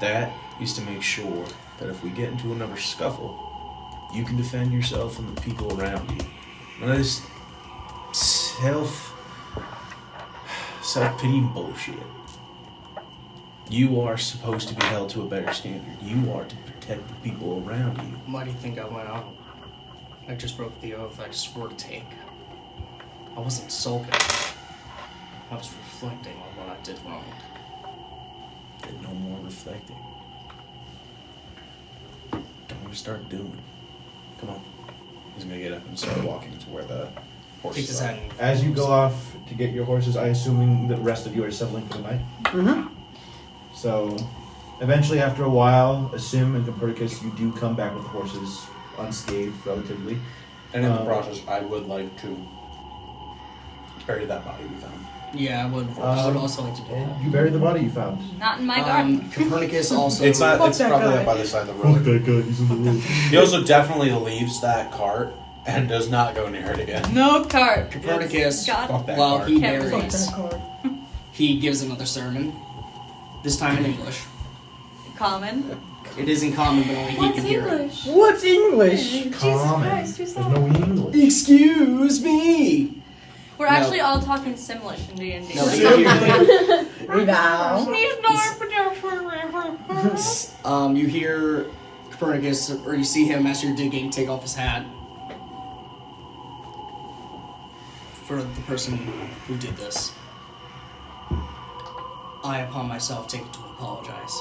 That is to make sure that if we get into another scuffle, you can defend yourself and the people around you. None of this self-pity bullshit. You are supposed to be held to a better standard. You are to protect the people around you. Why do you think I went out? I just broke the oath I swore to take. I wasn't sulking. I was reflecting on what I did wrong. Then no more reflecting. Don't want to start doing. Come on. He's gonna get up and start walking to where the horses are. As you go off to get your horses, I assuming the rest of you are settling for the night? Mm-hmm. So, eventually, after a while, Asim and Copernicus, you do come back with the horses unscathed, relatively. And in the process, I would like to bury that body we found. Yeah, I would also like to do that. You buried the body you found. Not in my garden. Copernicus also... It's not. Fuck It's that probably guy. up by the side of the road. that guy, he's in the road. He also definitely leaves that cart and does not go near it again. No cart. Copernicus, God. Fuck that while cart. he Can't buries, he gives another sermon. This time in English. Common. It isn't common, but only he What's can hear it. English? What's English? Jesus Common. Christ, who's There's that? no English. Excuse me! We're actually all talking Simlish in D&D. No, but you hear, Rebound. you hear Copernicus, or you see him as you're digging, take off his hat. For the person who did this. I, upon myself, take it to apologize.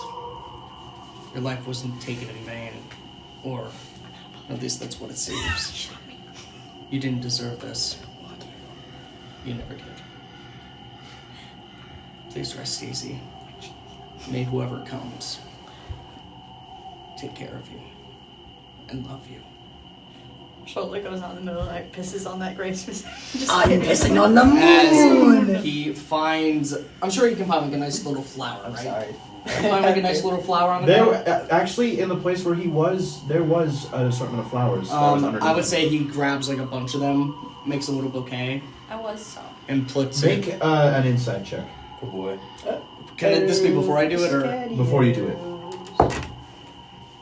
Your life wasn't taken in vain, or at least that's what it seems. You didn't deserve this. You never did. Please rest easy. May whoever comes take care of you and love you. Shoulder goes on in the middle of the night, pisses on that grave specific. I'm pissing on the As moon. he finds, I'm sure you can find like a nice little flower, I'm right? sorry. You find like a nice little flower on the There, ground. actually, in the place where he was, there was an assortment of flowers. That was underneath I would him. say he grabs like a bunch of them, makes a little bouquet, I was so. and puts Make it. an insight check Oh boy. Can this be before I do it, or? before you do it.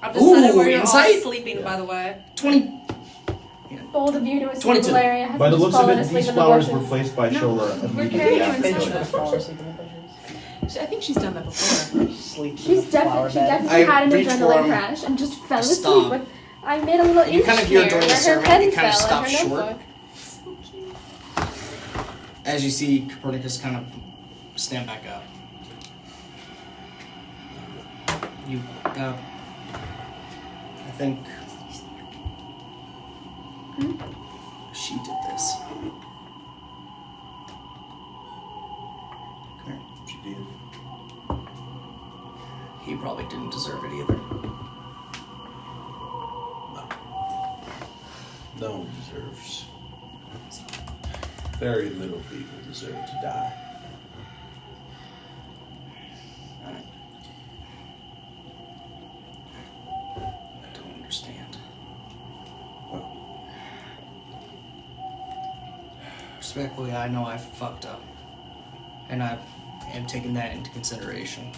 I've decided Ooh, where you're insight? all sleeping, by the way. 20. Bold of you to assume 22. Valeria has By the just looks of fallen it, asleep these in the flowers bushes. were placed by No, Shola we're immediately carrying after you the inside. ritual. Fall asleep in the bushes. I think she's done that before. Sleep in She's the flower she bed. definitely I had an reach for adrenaline him. crash and just fell Stop. asleep. But I made a little You inch kind of hear here during the where her sermon, pen it kind of fell in stops her short. notebook. As you see Copernicus kind of stand back up. You, I think she did this. Come here. She did. He probably didn't deserve it either. No one deserves. Very little people deserve to die. Alright. I don't understand. Well, Respectfully, I know I fucked up. And I am taking that into consideration.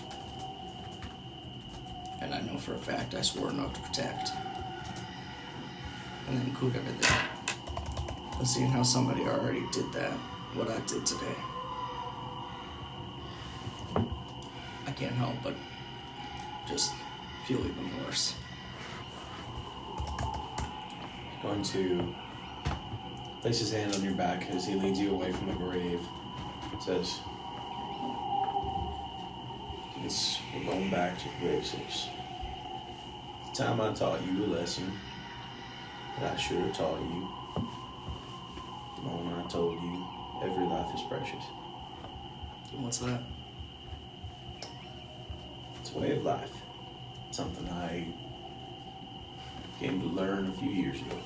And I know for a fact I swore not to protect. And include everything. But seeing how somebody already did that, what I did today, I can't help but just feel even worse. going to place his hand on your back as he leads you away from the grave. says, we're going back to the basics. The time I taught you a lesson that I should have taught you. The moment I told you every life is precious. What's that? It's a way of life. Something I came to learn a few years ago.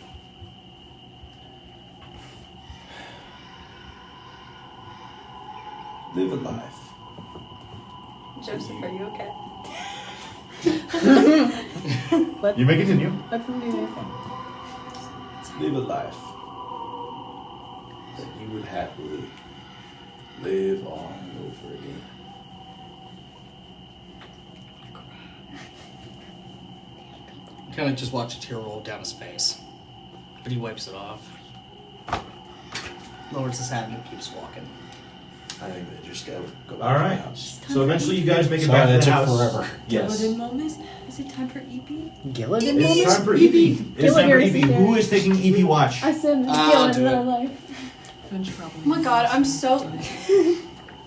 Live a life. Joseph, are you okay? You may continue. Let them do their thing. Live a life that you would happily live all over again. You kind of just watch a tear roll down his face, but he wipes it off, lowers his hat, and keeps walking. I think they just go back All to right. the house. So eventually you guys make it Sorry, back to that the took house. forever. Yes. Gilligan moment? Is it time for EP? Gilligan? It's time for EP. It's time for EP. Who is taking EP watch? I said I'll in do real it. life. Oh my god, I'm so.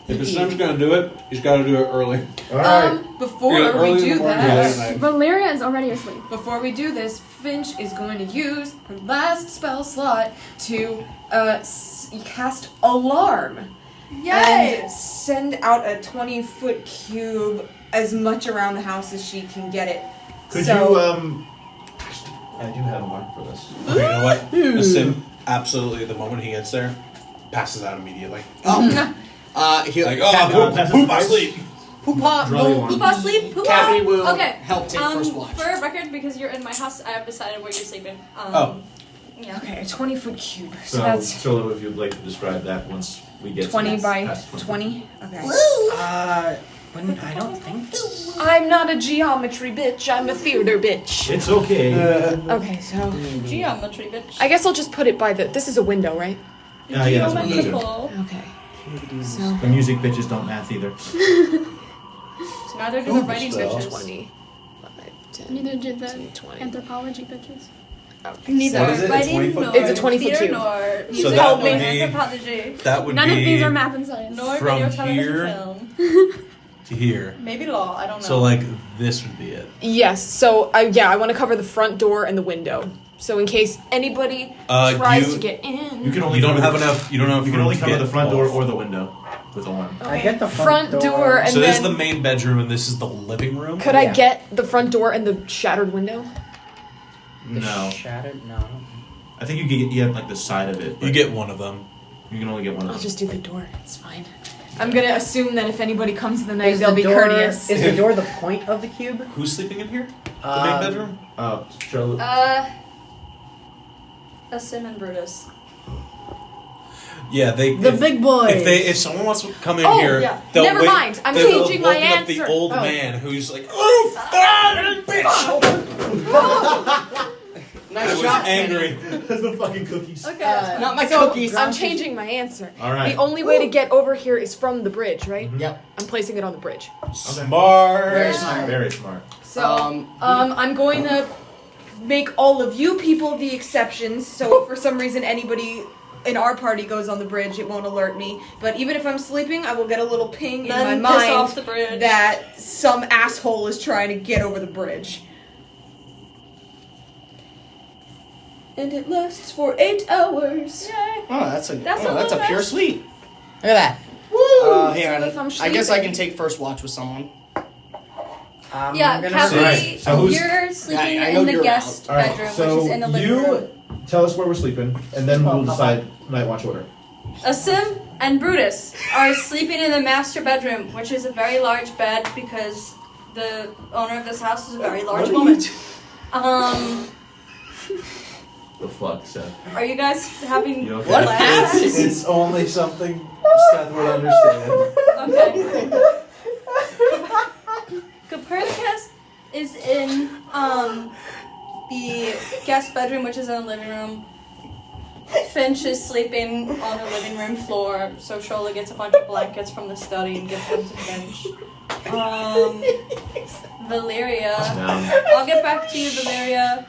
If his son's gonna do it, he's gotta do it early. All right. Before Yeah, early we in the do morning, that, late at night. Valeria is already asleep. before we do this, Finch is going to use her last spell slot to cast Alarm. Yay! And send out a 20-foot cube as much around the house as she can get it. Could So- you actually, I do have a mark for this. Okay, you know what? A sim, absolutely, the moment he gets there, passes out immediately. He, Like, poop, I sleep. Poopa Draw you will, one. Poop sleep, poop Cappy will Okay. help take first watch. For a record, because you're in my house, I have decided where you're sleeping. Oh. Yeah. Okay, a 20-foot cube. So, So, that's Cholo, if you'd like to describe that once we get 20 to by past 20. Okay. I don't think so. I'm not a geometry bitch. I'm a theater bitch. It's okay. Okay, so Geometry, bitch. I guess I'll just put it by the. This is a window, right? Yeah, that's what we'll do. Geometrical. Okay. So The music bitches don't math either. So neither do the writing bitches. 20. 10, Neither did the 20. anthropology bitches. Neither What is it? A writing 20-foot nor It's a 20-foot theater cube. nor So music that nor would be- anthropology That would None be of these are math and science. nor From video, television, here- film. to here. Maybe law. I don't know. So like this would be it. Yes. So I want to cover the front door and the window. So in case anybody tries to get in. You can only You don't cover have the- enough. You don't have. You can room only to cover get the front door both. or the window with alarm. I get the front door and So this is then the main bedroom, and this is the living room. could I Yeah. get the front door and the shattered window? No, Shattered? No. I think you can get like the side of it. You but get one of them. You can only get one of I'll them. just do the door. It's fine. I'm gonna assume that if anybody comes in the night, Is they'll the be door, courteous. Is the door the point of the cube? Who's sleeping in here? The main bedroom. Oh, Cholo. A Sim and Brutus. Yeah, they. The big boy. If someone wants to come in Oh, here, yeah. they'll Never wait- mind. I'm they'll changing my open up the answer. old Oh. man who's like, oh, fucking bitch! I Nice was shot, angry. That's the fucking cookies. Okay. Not my So, cookies. I'm changing my answer. All right. The only way to get over here is from the bridge, right? Yep. I'm placing it on the bridge. Smart. Very smart. Very smart. So, I'm going to make all of you people the exceptions. So if for some reason anybody in our party goes on the bridge, it won't alert me. But even if I'm sleeping, I will get a little ping Then in my piss off mind the bridge. that some asshole is trying to get over the bridge. And it lasts for 8 hours. Yay. Oh, that's a That's that's a a little pure nice. sleep. Look at that. Here, So if I'm I guess I sleeping- can take first watch with someone. I'm Yeah, gonna Kathy, Right, so who's- you're sleeping I know in the you're guest All right. bedroom, So which is in the living room. you tell us where we're sleeping, and then we'll decide night watch order. A Sim and Brutus are sleeping in the master bedroom, which is a very large bed because the owner of this house is a very large woman. The fuck, Seth? Are you guys having You okay? what happened? It's only something Seth would understand. Okay. Copernicus is in the guest bedroom, which is in the living room. Finch is sleeping on the living room floor, so Shola gets a bunch of blankets from the study and gives them to Finch. Valeria. I'll get back to you, Valeria.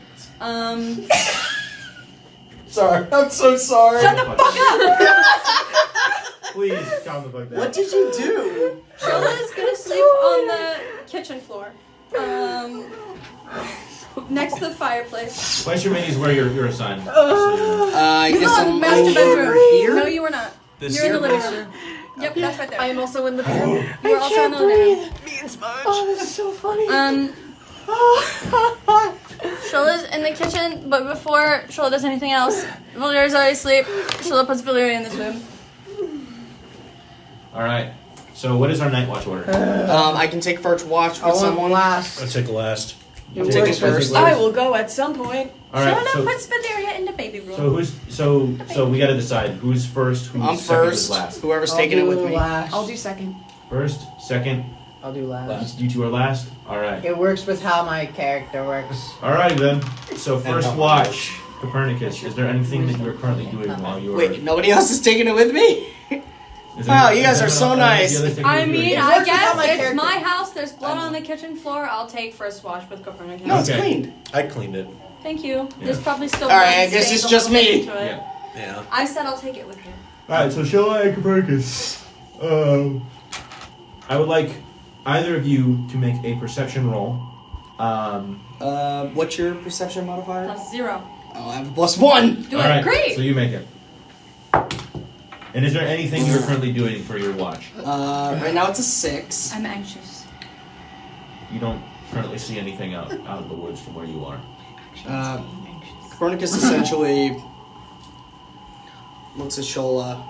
Sorry, I'm so sorry. Shut the fuck up! Please calm the fuck down. What did you do? Shola's gonna sleep on the kitchen floor. Next to the fireplace. Vice Your Mini is where you're assigned. I You guess know, I'm master bedroom. over here. No, you were not. This You're in the here? living room. Yep, that's right there. I am also in the bedroom. You are also in the living room. Me and Smudge. Oh, this is so funny. Shola's in the kitchen, but before Shola does anything else, Valeria's already asleep. Shola puts Valeria in this room. Alright. So what is our night watch order? I can take first watch I with want someone. last. I'll take last. I'm taking first. I will go at some point. Alright, Shola puts Valeria in the baby room. so who's so we gotta decide who's first, who's I'm second, who's first. last. Whoever's I'll taking it do with me. last. I'll do second. First, second, I'll do last. you two are last? Alright. It works with how my character works. Alright then. So first how watch, Copernicus, is there anything that you are currently doing while you are... Wait, nobody else is taking it with me? Is Wow, there- you guys is are so anyone else- nice. the other thing I you're doing? mean, It I works with guess how my it's character- my house. There's blood on the kitchen floor. I'll take first watch with Copernicus. No, it's Okay. cleaned. I cleaned it. Thank you. Yeah. There's probably still All right, blood I guess stains it's a just little bit me. into it. Yeah. Yeah. I said I'll take it with you. Alright, so Shola and Copernicus. I would like either of you to make a perception roll. What's your perception modifier? +0. Oh, I have a +1. Do Alright, it. Great. so you make it. And is there anything you're currently doing for your watch? Right now it's a 6. I'm anxious. You don't currently see anything out of the woods from where you are. Copernicus essentially looks at Shola.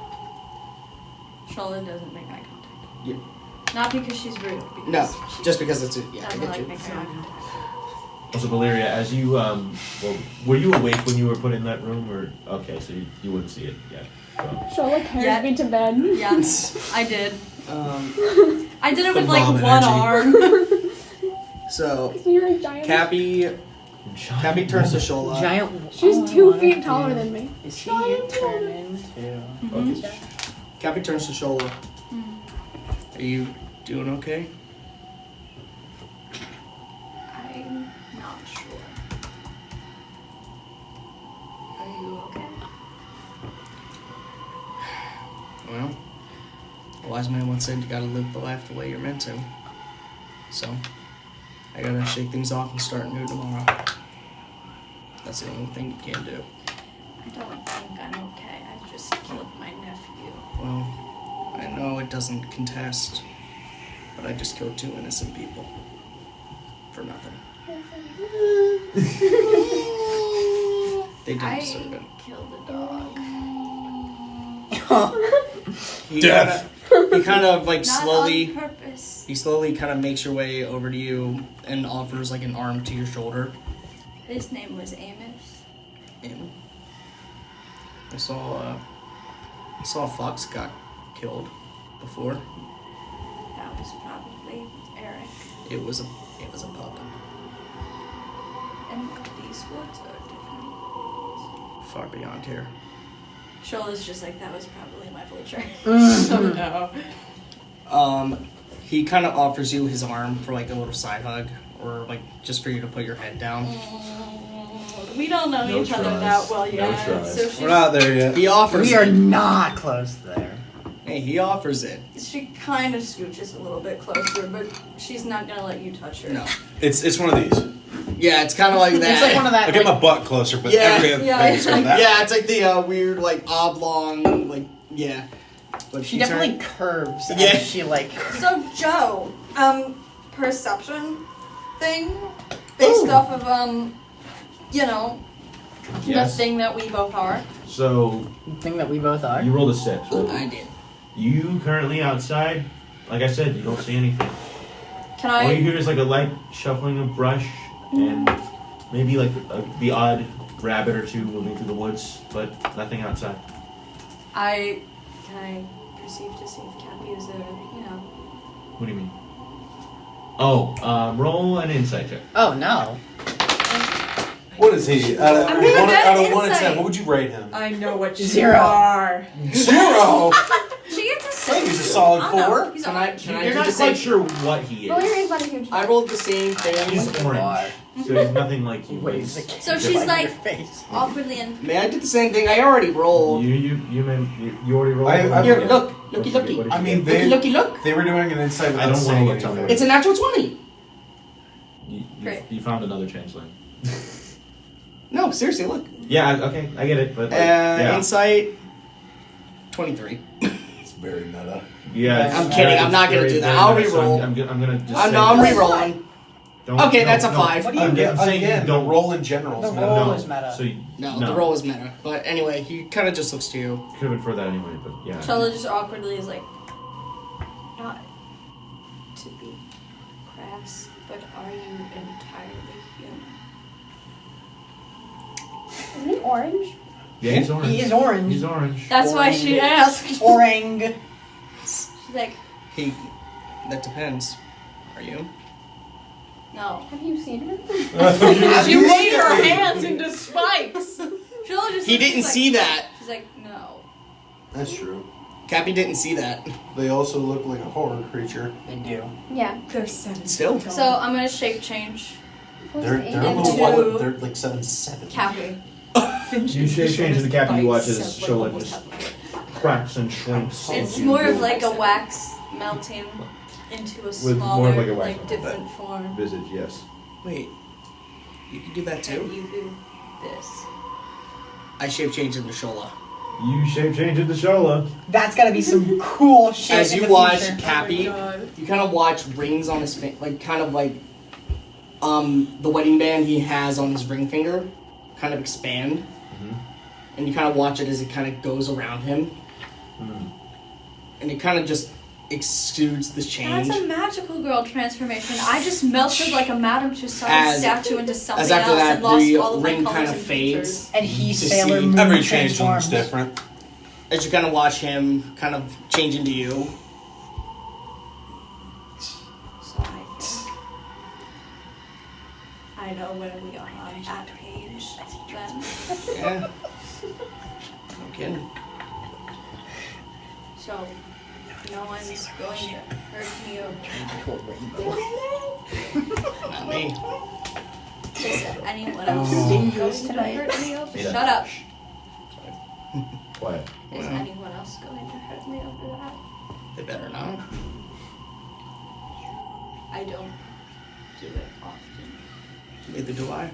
Shola doesn't make eye contact. Yeah. Not because she's rude. Because No, she just because it's a, yeah, I doesn't get like you. making eye contact. Also, Valeria, as you, well, were you awake when you were put in that room, or, okay, so you wouldn't see it yet. So. Shola carries Yeah. me to bed. Yeah, I did. Um, I did it The with like mom one energy. arm. so So you're a giant. Cappy turns to Shola. Giant. She's Oh, I 2 wanna feet do- taller than me. Is he your turn into? Mhm. Cappy turns to Shola. Mm. Are you doing okay? I'm not sure. Are you okay? Well, a wise man once said you gotta live the life the way you're meant to. So, I gotta shake things off and start new tomorrow. That's the only thing you can do. I don't think I'm okay. I just killed my nephew. Well, I know it doesn't contest, but I just killed 2 innocent people. For nothing. They didn't I deserve it. killed a dog. He Death. kind of like Not slowly. on purpose. He slowly kind of makes your way over to you and offers like an arm to your shoulder. His name was Amos. And I saw a fox got killed before. That was probably Eric. It was a pup. And these woods are different. Far beyond here. Shola's just like, that was probably my vulture. Oh no. He kind of offers you his arm for like a little side hug, or like just for you to put your head down. We don't know No each other tries. that well No yet. tries. So We're not there yet. He offers We are it. not close there. Hey, he offers it. she kind of scooches a little bit closer, but she's not gonna let you touch her. No. It's one of these. Yeah, it's kind of like that. It's like one of that. I get like- my butt closer, but Yeah. everything Yeah. is going that. Yeah, it's like the weird, like oblong, like yeah. But she he definitely curves. Yeah. And she like. So Joe, perception thing based off of you know, Yes. the thing that we both are. So, Thing that we both are. you rolled a 6, right? I did. You currently outside, like I said, you don't see anything. Can All you I? hear is like a light shuffling of brush and maybe like the odd rabbit or two moving through the woods, but nothing outside. Can I perceive to see if Cappy is there? You know. What do you mean? Oh, roll an insight check. Oh no. What is he? Out of, I'm really bad at 1 to 10, insight. what would you rate him? I know what you 0. are. 0! She gets a I 6. think he's a solid I don't know. 4. He's Can alright. I You're do not the quite same? sure what he is. Valeria's not a huge I rolled the same thing. He's orange, so he's nothing like you. Waves He's- a So candle she's in like- your face. Awkwardly in. Man, I did the same thing. I already rolled. You already rolled. I- Here, look. Looky, What looky. did you I mean, get? Looky, look. they were doing an insight I without don't saying wanna look, tell me. anything. It's a natural 20. Great. You found another changeling. No, seriously, look. Yeah, okay, I get it, but like, yeah. Insight 23. It's very meta. Yeah, it's I'm kidding, very- I'm not gonna very- do that. very I'll much so. reroll. I'm gonna just I'm say no, I'm this. rerolling. Don't- Okay, no, that's a no. 5. What do you I'm saying Again, don't roll in general. The is roll meta. No. is meta. So you, No, the roll is meta. But anyway, he kind of just looks to you. could have been for that anyway, but yeah. Shola just awkwardly is like, not to be crass, but are you entirely human? Isn't he orange? Yeah, he's orange. He is orange. He's orange. That's why she asked. Orang. She's like, That depends. Are you? no. Have you seen him? She made her hands into spikes. Shola just He looks didn't like- see that. She's like, no. That's true. Cappy didn't see that. They also look like a horror creature. They do. Yeah. They're 7. Still. So I'm gonna shape change They're a little Into- white. They're like 7'7". Cappy. You change into the cap and you watch as Shola just cracks and shrinks. It's into- more of like a wax melting into a more smaller, of like a wax different form. visage, yes. Wait. You can do that And too? you do this. I shape change into Shola. You shape change into Shola. That's gotta be some cool shit. As in you the watch future. Cappy, you kind of watch rings on his finger, like kind of like the wedding band he has on his ring finger, kind of expand, and you kind of watch it as it kind of goes around him, and it kind of just exudes this change. That's a magical girl transformation. I just melted like a Madame Tussauds As- statue into something as after else that, and lost the all of my ring colors kind of and fades. features. And he To Sailor see- Moon Every change transforms. looks different. As you kind of watch him kind of change into you, So I know where we are on that page then. yeah, no kidding. So no one's going to hurt me or Not me. is anyone else going to hurt me over? Yeah. Shut up. Quiet. Is anyone else going to hurt me over that? They better not. I don't do it often. Neither do I.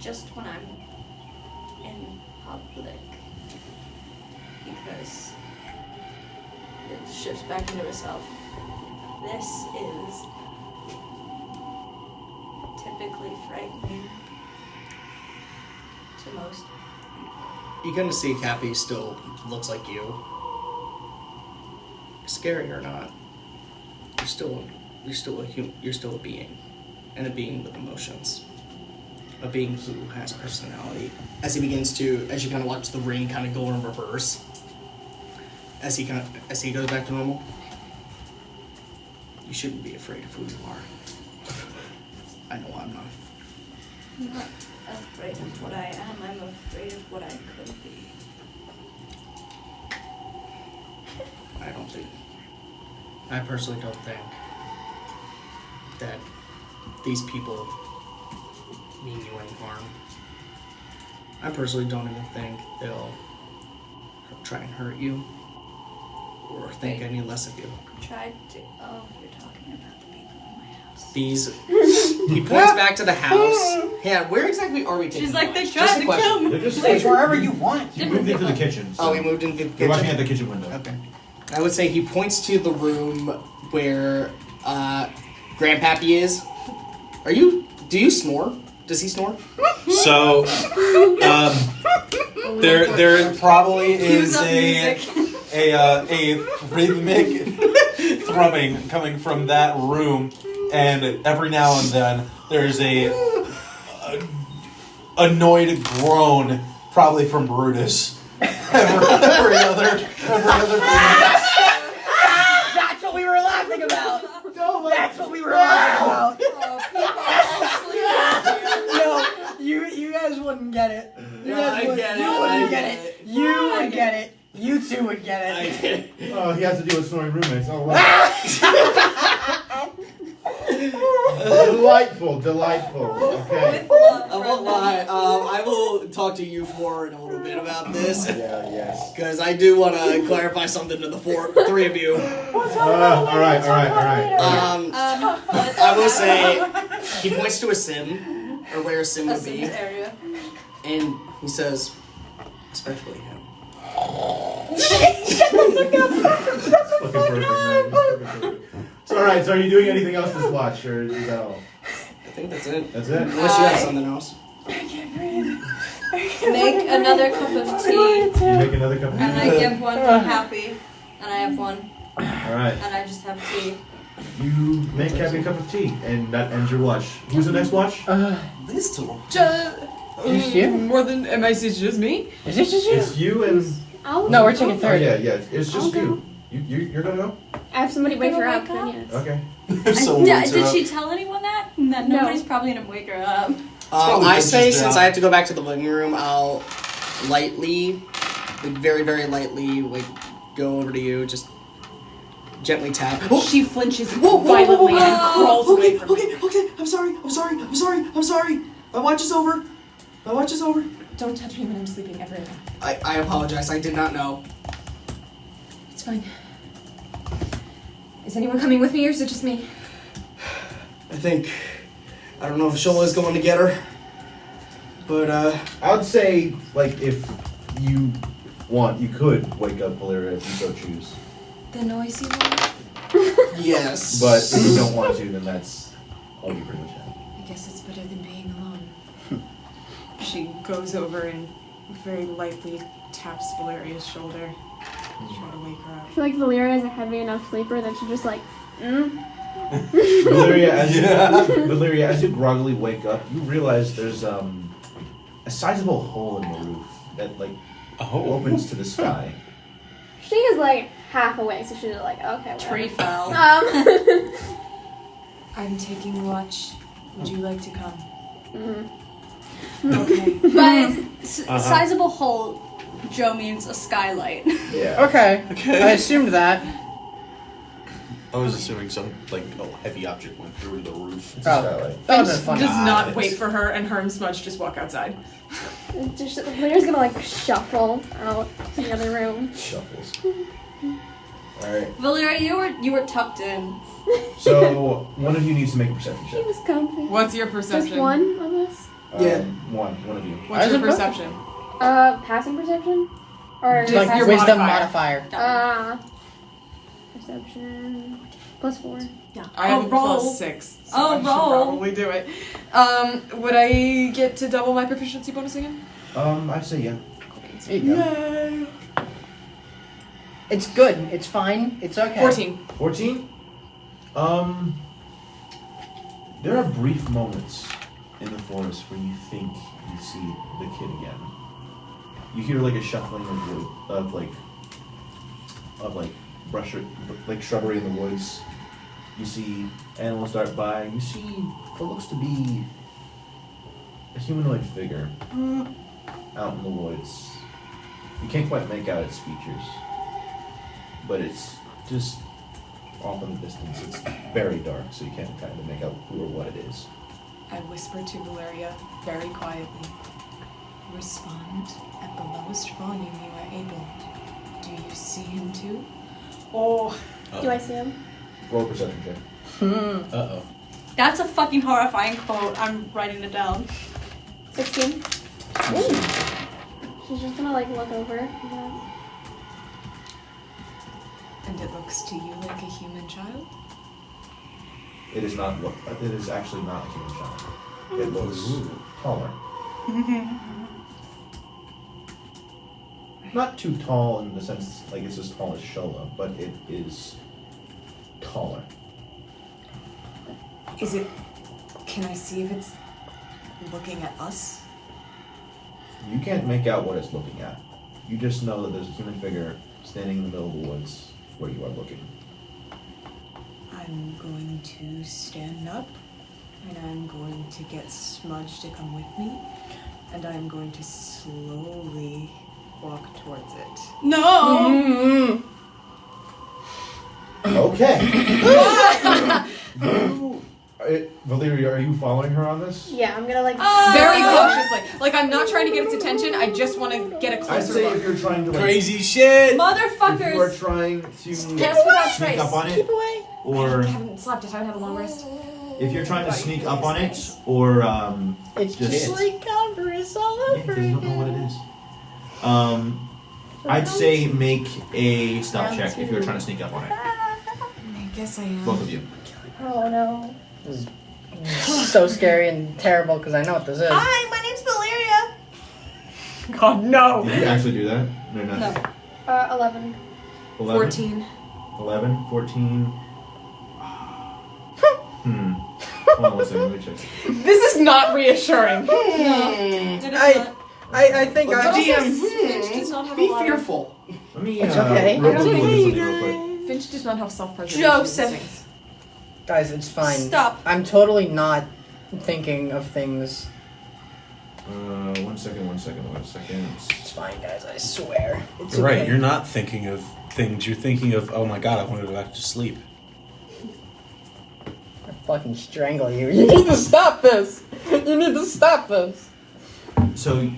Just when I'm in public. Because it shifts back into itself. This is typically frightening to most. You kind of see Cappy still looks like you. Scary or not, you're still a being, and a being with emotions, a being who has personality. As you kind of watch the ring kind of go in reverse, as he goes back to normal. You shouldn't be afraid of who you are. I know I'm not. I'm not afraid of what I am, I'm afraid of what I could be. I personally don't think that these people mean you any harm. I personally don't even think they'll try and hurt you or think any less of you. Tried to. Oh, you're talking about the people in my house. He points back to the house. Yeah, where exactly are we taking? She's like, they Just tried a to question. kill me. They're just Place wherever you want. You moved into the kitchen. So Oh, we moved into the You're watching kitchen. at the kitchen window. Okay. I would say he points to the room where Grandpappy is. Do you snore? Does he snore? So, there probably is a rhythmic thrumming coming from that room, and every now and then there's a annoyed groan, probably from Brutus. every other minute. That's what we were laughing about. That's what we were laughing about. No, you guys wouldn't get it. You guys wouldn't get it. You would get it. You two would get it. Oh, he has to deal with snoring roommates. Oh, wow. Delightful. Okay. Oh, won't lie. I will talk to you four in a little bit about this. Yeah, yes. Because I do want to clarify something to the three of you. All right. I will say, he points to a sim, or where a sim would be, area. and he says, especially him. Fucking perfect, man. Fucking perfect. So, all right. So, are you doing anything else this watch, or is that all? I think that's it. That's it. Unless you have something else. Make another cup of tea, You make another cup of tea. and I give one to Happy, and I have one, All right. and I just have tea. You make Happy a cup of tea, and that ends your watch. Who's the next watch? These two. Just you? More than is it just me? Is this just you? It's you and. No, we're taking Oh third. yeah. It's just I'll you. You're gonna go. If somebody wakes her up, Gonna then wake yes. Okay. If someone wakes her Did up- she tell anyone that? That No. nobody's probably gonna wake her up. Probably I just say, down. since I have to go back to the living room, I'll lightly, like very, very lightly, like go over to you, just gently tap. She flinches violently and crawls away from me. Okay. I'm sorry. My watch is over. Don't touch me when I'm sleeping ever again. I apologize. I did not know. It's fine. Is anyone coming with me or is it just me? I don't know if Shola's going to get her, but I would say, like, if you want, you could wake up Valeria if you so choose. The noisy one? yes. But if you don't want to, then that's all you pretty much have. I guess it's better than being alone. She goes over and very lightly taps Valeria's shoulder. Try to wake her I up. feel like Valeria is a heavy enough sleeper that she just like, Valeria, as you groggily wake up, you realize there's a sizable hole in the roof that opens to the sky. She is like half awake, so she's like, okay, Tree whatever. fell. I'm taking watch. Would you like to come? Mhm. Okay. But sizable hole, Joe means a skylight. Yeah. Okay. I assumed that. I was assuming some heavy object went through the roof. It's a skylight. That would've been funny. Does not wait for her, and her and Smudge just walk outside. Valeria's gonna like shuffle out to the other room. Shuffles. Alright. Valeria, you were tucked in. So, one of you needs to make a perception She check. was comfy. What's your perception? Just one of us? Yeah. One of you. What's your Isn't both? perception? Passing perception? Or Just Like your wisdom modifier. modifier. perception +4. Yeah. I have a roll. +6. So Oh, I should roll. probably do it. Would I get to double my proficiency bonus again? I'd say yeah. There you go. Yay! It's good. It's fine. It's okay. 14. 14? There are brief moments in the forest where you think you see the kid again. You hear like a shuffling of wood, of brush, like shrubbery in the woods. You see animals dart by. You see what looks to be a humanoid figure out in the woods. You can't quite make out its features, but it's just off in the distance. It's very dark, so you can't kind of make out who or what it is. I whisper to Valeria very quietly. Respond at the lowest volume you are able. Do you see him too? Oh. Do I see him? Roll a perception check. Uh-oh. That's a fucking horrifying quote. I'm writing it down. 16. She's just gonna like look over. And it looks to you like a human child? It is not. It is actually not a human child. It looks taller. Not too tall in the sense like it's as tall as Shola, but it is taller. Is it... Can I see if it's looking at us? You can't make out what it's looking at. You just know that there's a human figure standing in the middle of the woods where you are looking. I'm going to stand up, and I'm going to get Smudge to come with me, and I'm going to slowly walk towards it. No! Okay. You Valeria, are you following her on this? Yeah, I'm gonna like. Very cautiously. Like, I'm not trying to get its attention, I just want to get a I'd closer say look. if you're trying to like, Crazy shit! if you are Motherfuckers! trying to Guess without sneak trace. up on it, Keep away. or I haven't slept, I haven't had a long rest. if you're trying to sneak up on it, or It's Just- just like Converse all yeah, over 'cause you don't know what again. it is. I'd say make a stealth check if you're trying to sneak up on it. I guess I am. Both of you. Oh no. This is so scary and terrible because I know what this is. Hi, my name's Valeria. God, no! Did you actually do that? No, no. 11. 11? 14. 11, 14. Hold on one second, let me check. This is not reassuring. I think Well, I DM, Finch does not have be a lot of- fearful. Let me It's okay. roll It's to okay, look at you something real quick. Finch does not have self-preservation. Joseph. instincts. Guys, it's fine. Stop. I'm totally not thinking of things. 1 second. It's fine, guys. I swear. It's You're right, okay. you're not thinking of things. You're thinking of, oh my god, I want to go back to sleep. I'll fucking strangle you. You need to stop this. You need to stop this. So,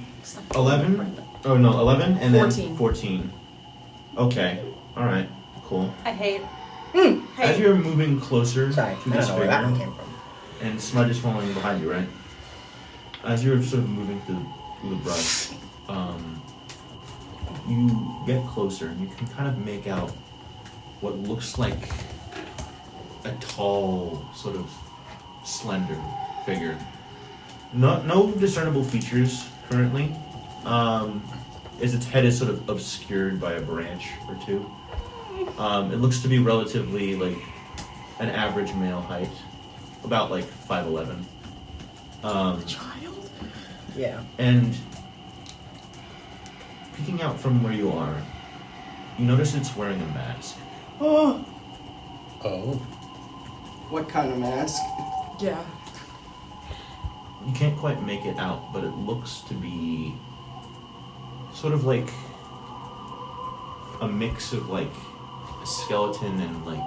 11? Oh no, 11 and 14. then 14. Okay, alright, cool. I hate. As you're moving closer Sorry, to I this don't know where that one figure, came from. and Smudge is following behind you, right? As you're sort of moving through the brush, you get closer and you can kind of make out what looks like a tall, sort of slender figure. No discernible features currently. As its head is sort of obscured by a branch or two. It looks to be relatively like an average male height, about like 5'11". Yeah. And peeking out from where you are, you notice it's wearing a mask. Oh. What kind of mask? Yeah. You can't quite make it out, but it looks to be sort of like a mix of like a skeleton and like,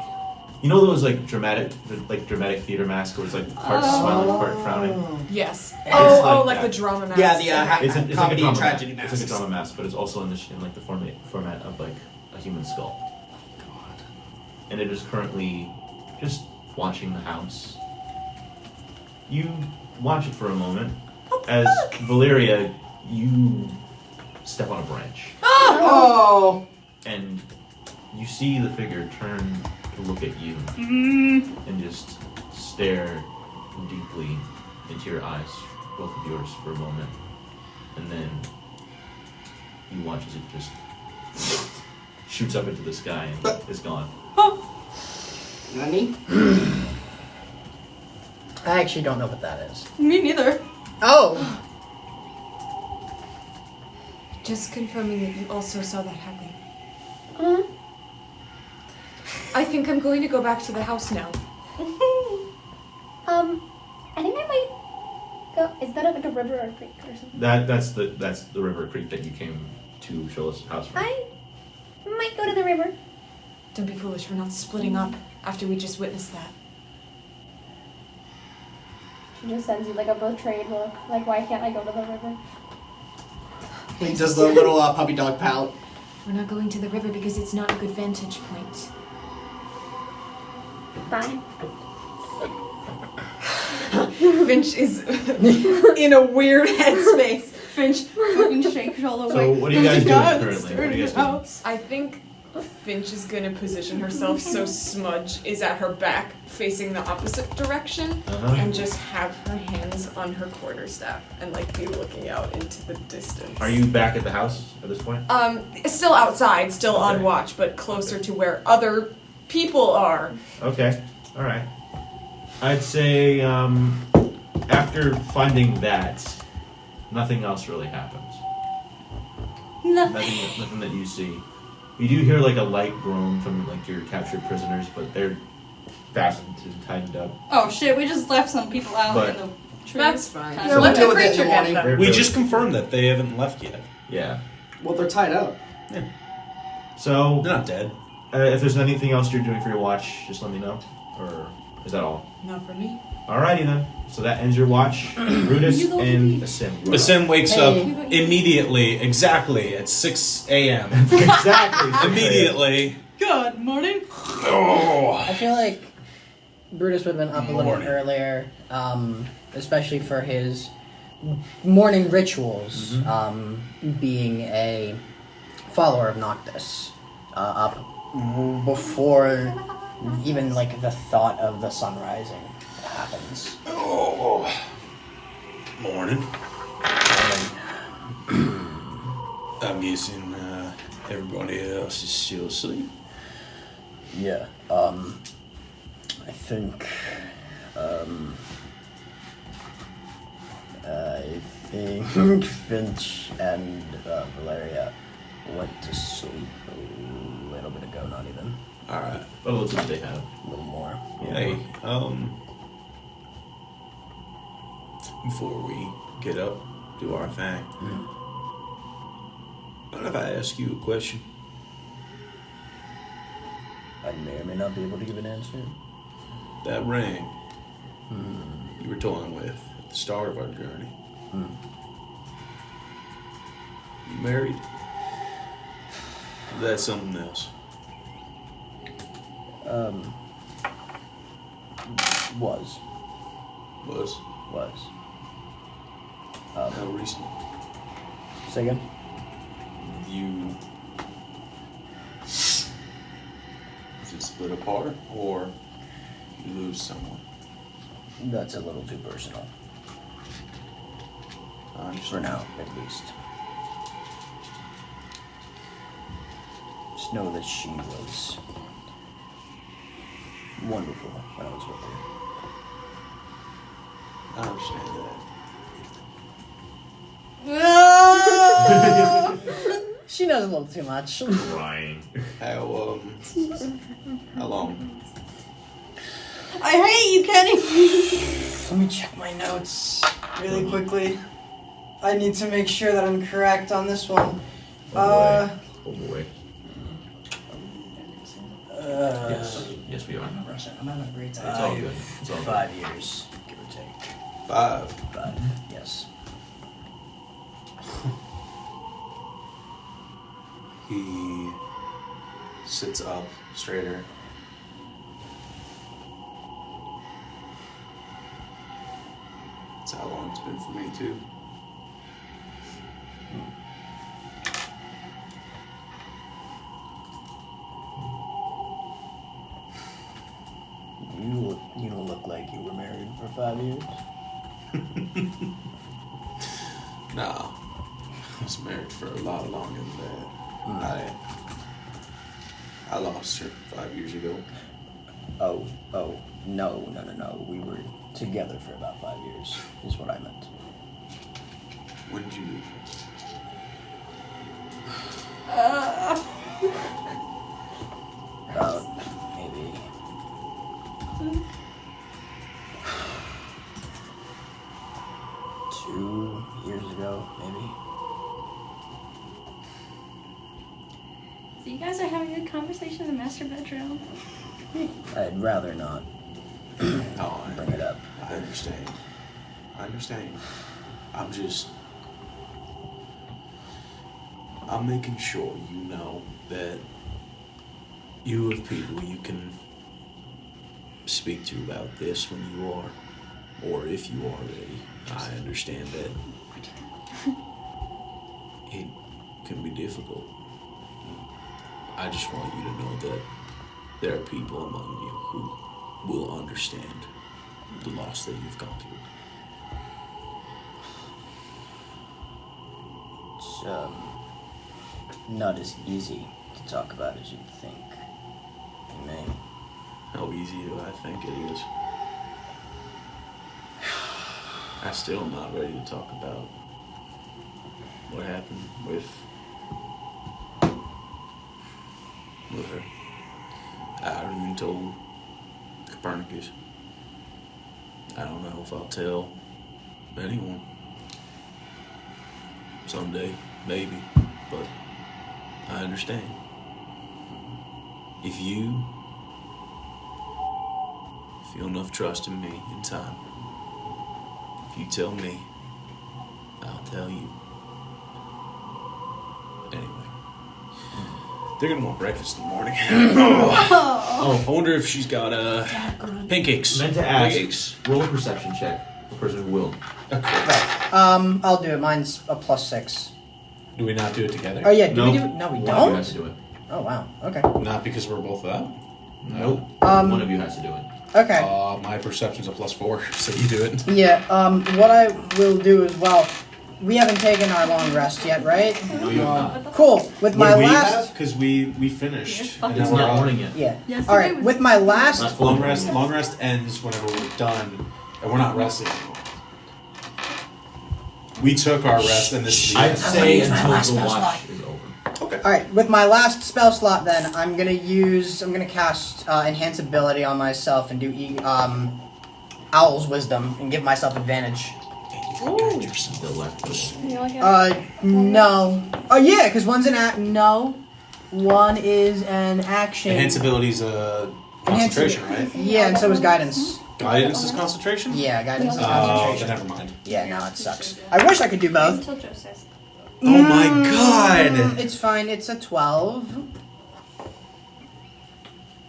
you know those like dramatic theater masks where it's like part smiling, part frowning. Yes. It's Oh, like like that. the drama mask. Yeah, the It's like a comedy drama and tragedy mask. masks. It's like a drama mask, but it's also in like the format of like a human skull. And it is currently just watching the house. You watch it for a moment as Valeria, you step on a branch Oh. and you see the figure turn to look at you and just stare deeply into your eyes, both of yours, for a moment, and then you watch as it just shoots up into the sky and is gone. Nani? I actually don't know what that is. Me neither. Oh! Just confirming that you also saw that happen. Uh-huh. I think I'm going to go back to the house now. I think I might go. Is that like a river or a creek or something? That's the river creek that you came to show us the house from. I might go to the river. Don't be foolish, we're not splitting up after we just witnessed that. She just sends you like a betrayed look. Like, why can't I go to the river? He does the little puppy dog pout. We're not going to the river because it's not a good vantage point. Fine. Finch is in a weird headspace. Finch fucking shakes all over. So what are you guys doing currently? What are you guys doing? I think Finch is gonna position herself so Smudge is at her back, facing the opposite direction, and just have her hands on her quarterstaff and like be looking out into the distance. Are you back at the house at this point? Still outside, still on Okay. watch, but closer to where other people are. Okay, all right. I'd say after finding that, nothing else really happens. Nothing that you see. You do hear like a light groan from like your captured prisoners, but they're fastened and tightened up. Oh shit, we just left some people out But- in the trees. That's fine. Kind Yeah, of- we'll Let deal the with it in the creature get morning. them. We just confirmed that they haven't left yet. Yeah. Well, they're tied up. So They're not dead. if there's anything else you're doing for your watch, just let me know. Or Is that all? Not for me. Alrighty then. So that ends your watch. Brutus and Asim. you are Asim wakes Hey. up immediately, exactly at 6 a.m. Exactly. Immediately. Good morning. Oh. I feel like Brutus would have been up a little Morning. earlier, especially for his morning rituals, being a follower of Noctis, up before even like the thought of the sun rising happens. Oh. Morning. I'm guessing everybody else is still asleep. Yeah, I think Finch and Valeria went to sleep a little bit ago, not even. Alright. What else do they have? A little more. Hey, before we get up, do our thing. What if I ask you a question? I may or may not be able to give an answer. That ring you were toying with at the start of our journey. You married? That's something else. Was. How recent? Say again? You... Is it split apart, or you lose someone? That's a little too personal. I understand. For now, at least. Just know that she was wonderful when I was with her. I understand that. She knows a little too much. Crying. How long? I hate you, Kenny. Let me check my notes really quickly. I need to make sure that I'm correct on this one. Oh boy. Yes, we are. I'm having a great It's all good. It's all good. 5 years, give or take. 5. 5, yes. He sits up straighter. That's how long it's been for me, too. You don't look like you were married for 5 years. Nah. I was married for a lot longer than that. I lost her 5 years ago. Oh, no. We were together for about 5 years, is what I meant. When did you leave? About maybe 2 years ago, maybe. So you guys are having a conversation in the master bedroom? I'd rather not No, bring it up. I understand. I'm making sure you know that you have people you can speak to about this when you are, or if you are ready. I understand that it can be difficult. I just want you to know that there are people among you who will understand the loss that you've gone through. It's not as easy to talk about as you'd think. You may. How easy do I think it is? I still am not ready to talk about what happened with her. I haven't even told Copernicus. I don't know if I'll tell anyone. Someday, maybe, but I understand. If you feel enough trust in me in time. If you tell me, I'll tell you. Anyway, they're gonna want breakfast in the morning. Oh, I wonder if she's got pancakes. Meant to ask. Roll a perception check. The person who will. I'll do it. Mine's a +6. Do we not do it together? Oh yeah, do No. we do it? No, we One of you don't? has to do it. Oh wow, okay. Not because we're both up? Nope. One of you has to do it. Okay. My perception's a +4, so you do it. Yeah, what I will do as well, we haven't taken our long rest yet, right? No, you have not. Cool. With my What do we last... have? Because we finished. and It's now we're not up. morning yet. Yeah. Yesterday Alright, was- with my last... Not full Long morning rest. yet. Long rest ends whenever we're done, and we're not resting anymore. We took our rest, and this is the I'd end. say use my until last the spell watch is over. Okay. Alright, with my last spell slot then, I'm gonna cast Enhance Ability on myself and do Owl's Wisdom and give myself advantage. Delectable. You like it? No. Oh yeah, because one's an no. One is an action. Enhance ability's concentration, right? Yeah, and so is Guidance. Guidance is concentration? Yeah, Guidance is Oh, concentration. then never mind. Yeah, no, it sucks. I wish I could do both. Until Joe says. Oh my god! It's fine, it's a 12.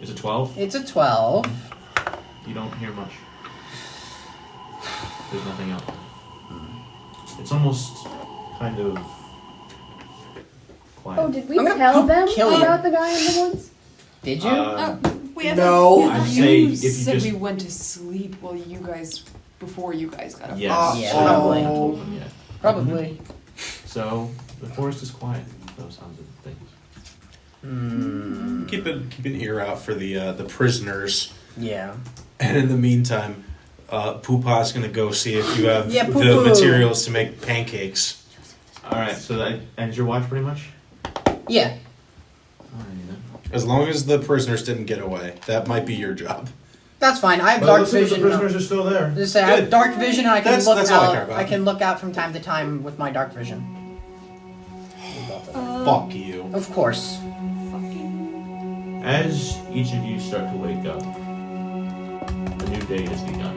Is it 12? It's a 12. You don't hear much. There's nothing else. It's almost kind of quiet. Oh, did we I'm gonna tell them kill you. about the guy in the woods? Did you? We have No. I'd say You if you said just we went to sleep while you guys before you guys got up. yes, Yeah, so you probably. haven't told them yet. Probably. So the forest is quiet. Those sounds of things. Keep an ear out for the prisoners. Yeah. And in the meantime, Poopa's gonna go see if you have Yeah, the Poo-Poo. materials to make pancakes. All right, so that ends your watch pretty much. Yeah. Alrighty then. As long as the prisoners didn't get away, that might be your job. That's fine. I have Well, dark looks like vision. the prisoners are still there. Just say I have Good. dark vision and I can That's look all I out. care about. I can look out from time to time with my dark vision. Fuck you. Of course. As each of you start to wake up, a new day has begun.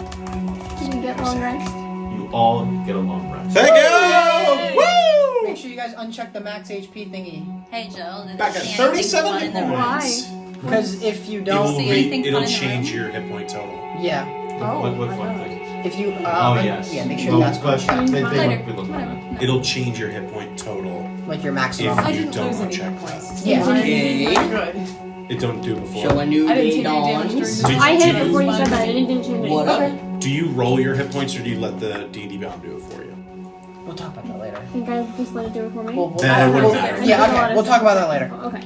Did we get long rest? You all get a long rest. Thank you! Woo! Make sure you guys uncheck the max HP thingy. Hey Joe. did Back you at see anything 37 fun in the points. Because if you It will don't, see anything it'll fun in the change room? your hit point total. yeah. What fun things? If you, Oh yes. yeah, make sure Well, that's but unchecked. they Later. won't be looking at that. It'll change your hit point total Like your if maximum. I you didn't don't lose any uncheck hit that. points. Yeah. Okay. Good. It don't do before. Shall a new I didn't day take any damage during dawns? the Did I you- hit do it before you you- said that. It didn't change anything. What up? Okay. Do you roll your hit points or do you let the D&D bound do it for you? We'll talk about that later. I think I just let it do it for me. That wouldn't matter. Yeah, okay. We'll talk about that later. Okay.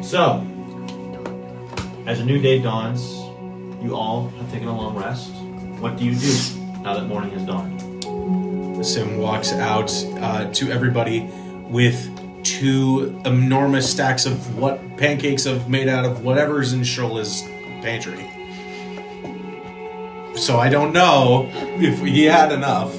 So, as a new day dawns, you all have taken a long rest. What do you do now that morning has dawned? Sim walks out to everybody with 2 enormous stacks of what pancakes of made out of whatever's in Shola's pantry. So I don't know if he had enough.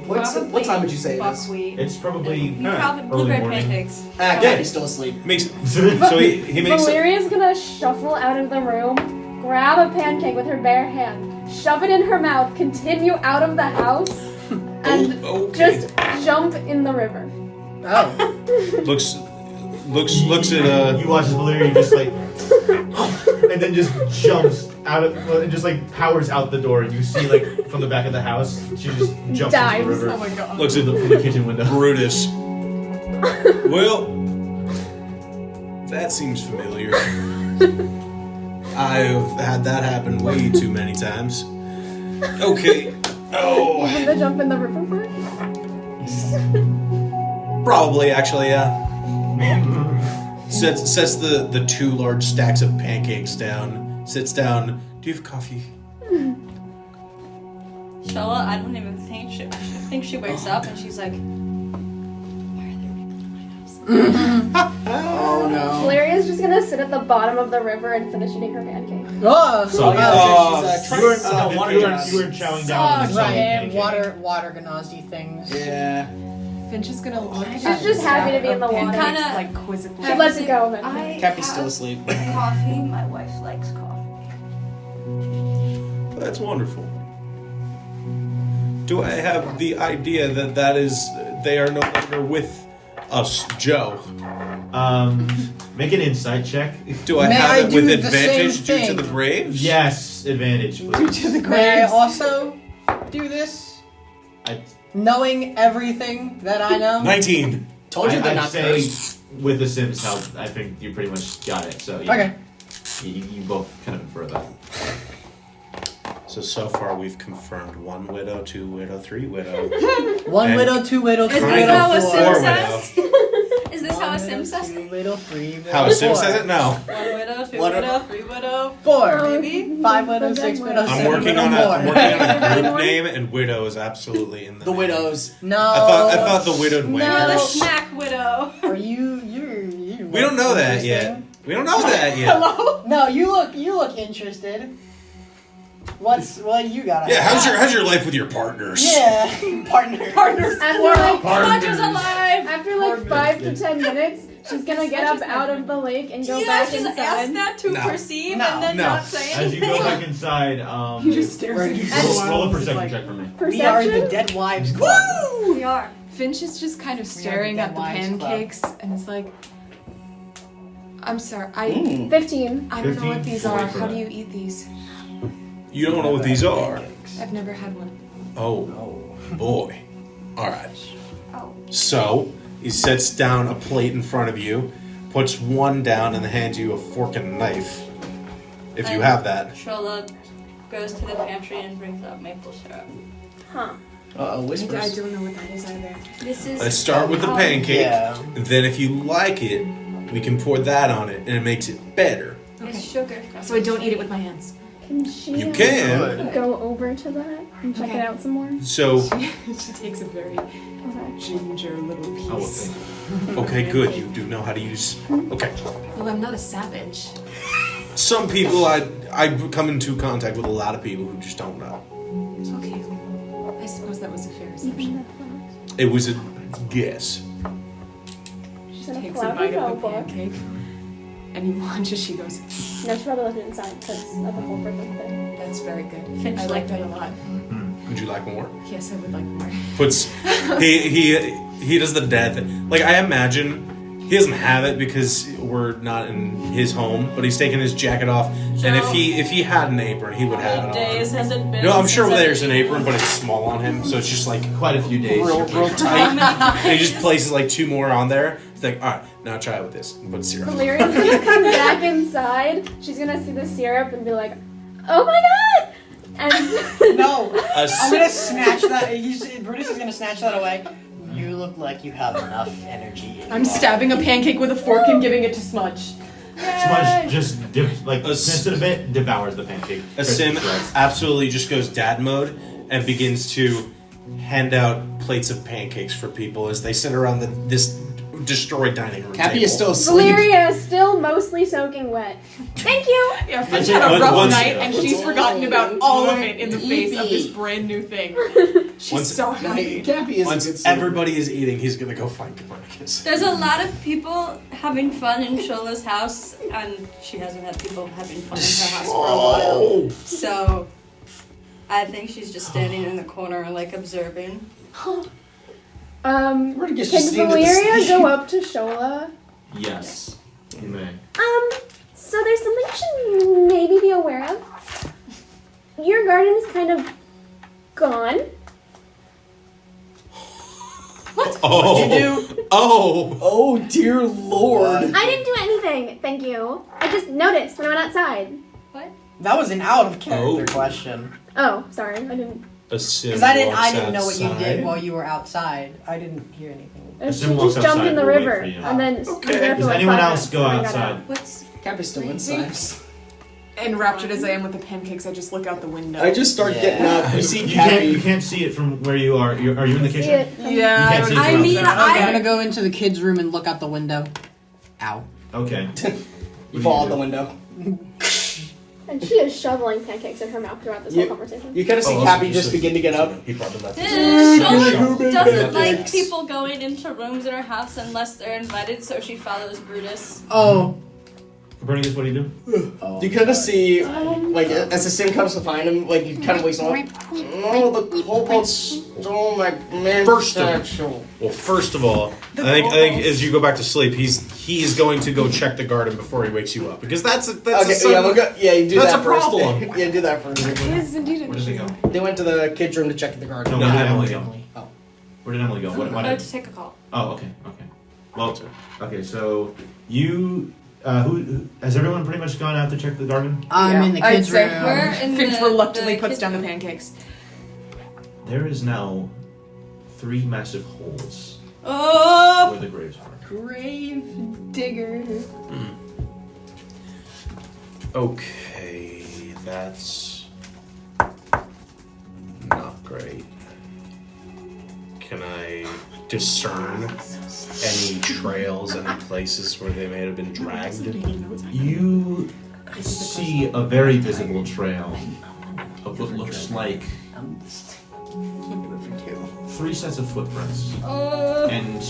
What time would you say it is? Buckwheat. It's probably Probably early blueberry morning. pancakes. Ah, Yeah. he's still asleep. Makes so he makes Valeria's gonna shuffle out of the room, grab a pancake with her bare hand, shove it in her mouth, continue out of the house, and okay. just jump in the river. Oh. looks at You watch Valeria just like, and then just jumps out of, and just like powers out the door, and you see like from the back of the house, she just jumps Dives. into the river. Oh my god. looks at From the kitchen window. Brutus. Well, that seems familiar. I've had that happen way too many times. Okay. Oh, Even the jump in the river part? probably actually, yeah. Sets the 2 large stacks of pancakes down. Sits down. Do you have coffee? Shola, I don't even think I think she wakes up and she's like, Oh no. Valeria's just gonna sit at the bottom of the river and finish eating her pancake. Oh, So, yeah, she's, you weren't water you gas. weren't chowing down on the right. pancake. Water Ganazzi things. Yeah. Finch is gonna look. She's just happy to be in the water. Kinda Kinda- like quizzically. She lets it go then. I Cappy's have still asleep. coffee. My wife likes coffee. That's wonderful. Do I have the idea that that is they are no longer with us, Joe? Make an insight check. Do I May have I it with do the advantage same due to thing? the graves? Yes, advantage, please. May I also do this? I- Knowing everything that I know? 19. Told you they're I'd not say cursed. with the Sims help, I think you pretty much got it. So yeah, Okay. you both kind of infer that. So far we've confirmed 1 widow, 2 widow, 3 widow. One And- widow, 2 widow, 3 Is this widow, how a 4. Sim Four says? Is this how a Sim says? 2 widow, 3 widow, How a Sim 4. says it? No. 1 widow, 2 One widow, 3 widow. 4. Maybe. 5 widow, 6 widow, I'm 7 working widow, on a more. I'm working on a group name, and widow is absolutely in the The name. widows. No. I thought the widowed No, the wankers. smack widow. Are you We don't know that yet. interesting? We don't know that yet. No, you look interested. What you got? Yeah, how's your life with your partners? Yeah, partners. Roger's alive. After like 5 to 10 minutes, she's gonna get up out of the lake and go Yeah, back just inside. ask that to No. perceive No. and then No. not say As you anything. go back inside, He just stares at you. roll a perception check for me. We are the Perception? Dead Wives Club. We are. Finch is just kind of staring Dead at the Wives Club. pancakes and is like, I'm sorry, Mm. 15. I don't know what 15, these wait are. for How that. do you eat these? You don't know what these are. I've never had one. Oh boy. Alright. Oh. So he sets down a plate in front of you, puts one down, and hands you a fork and a knife. If you have that. Shola goes to the pantry and brings out maple syrup. Huh. Uh-oh, I whispers. don't know what that is either. This is. Let's start with the pancake. Yeah. And then if you like it, we can pour that on it, and it makes it better. It's sugar. So I don't eat it with my hands. Can she You can. go over to that and check Okay. it out some more? So, She takes a very Okay. ginger little I will piece. think. okay, good. You do know how to use. Okay. Well, I'm not a savage. Some people, I come into contact with a lot of people who just don't know. Okay. I suppose that was a fair assumption. It was a guess. She's in a Takes a cloudy bite of the notebook. pancake. And you watch as she goes, No, she probably left it inside because of the whole person thing. that's very good. Finch I like liked that it. a lot. Would you like more? Yes, I would like more. Puts he does the dad thing. Like I imagine he doesn't have it because we're not in his home, but he's taking his jacket off. And if he had an apron, he would have How it many days on. has it been? No, I'm sure since there's I've an eaten? apron, but it's small on him, so it's just like Quite a few days. real tight. And he just places like 2 more on there. It's like, all right, now try it with this. And put syrup. Valeria's gonna come back inside. She's gonna see the syrup and be like, "Oh my god!" And No, A I'm s- gonna snatch that. Brutus is gonna snatch that away. You look like you have enough energy. in I'm you. stabbing a pancake with a fork and giving it to Smudge. Smudge just A sniffs it a bit, devours the pancake. A sim absolutely just goes dad mode and begins to hand out plates of pancakes for people as they sit around this destroyed dining room Cappy table. is still asleep. Valeria is still mostly soaking wet. Thank you. Yeah, Finch Once- had a rough once- night and she's forgotten about all of it in the face of this Easy. brand new thing. She's Once- so happy. Cappy is a good Once sleeper. everybody is eating, he's gonna go find Copernicus. There's a lot of people having fun in Shola's house, and she hasn't had people having fun in her house for a while. So, I think she's just standing in the corner, like observing. We're gonna get you Can steamed at the Valeria steam. go up to Shola? Yes. You may. So there's something you should maybe be aware of. Your garden is kind of gone. Oh, You do. oh, Oh dear lord. I didn't do anything, thank you. I just noticed when I went outside. That was an out of character Oh. question. Oh, sorry, I didn't. a sim. Because I walks didn't know what you outside. did while you were outside. I didn't hear anything. The She sim walks just jumped in outside, the we'll wait river for you. and then stood there for Does like anyone 5 else minutes go and I got outside? out. What's Cappy's still inside. Enraptured as I am with the pancakes, I just look out the window. I just start getting up. You see You Cappy. can't see it from where you are. Are you in the See kitchen? it from- Yeah, You can't see it I from mean, outside. I'm I gonna go into the kids' room and look out the window. Ow. Okay. You fall out the window. And she is shoveling pancakes in her mouth throughout this whole conversation. You kind of see Happy just begin to get up. He probably left. Sheldon doesn't like people going into rooms in her house unless they're invited, so she follows Brutus. Oh. Copernicus, what do you do? You kind of see, like, as the sim comes to find him, like, you kind of wakes him up. Oh, the kobold stole my man. First of all, I think as you go back to sleep, he's going to go check the garden before he wakes you up because that's okay. You do that's that a first. problem. Yeah, do that first. It is indeed an Where did they issue. go? They went to the kids' room to check the garden. No, where did Emily go? Oh. Where did Emily go? What I did... had to take a call. Oh, okay. Well, okay. So you, who has everyone pretty much gone out to check the garden? I'm in the kids' room. We're in Finch the, reluctantly the puts kids' down the room. pancakes. There is now 3 massive holes Oh! where the graves are. Grave digger. Okay, that's not great. Can I discern any trails, any places where they may have been dragged? You see a very visible trail of what looks like 3 sets of footprints. And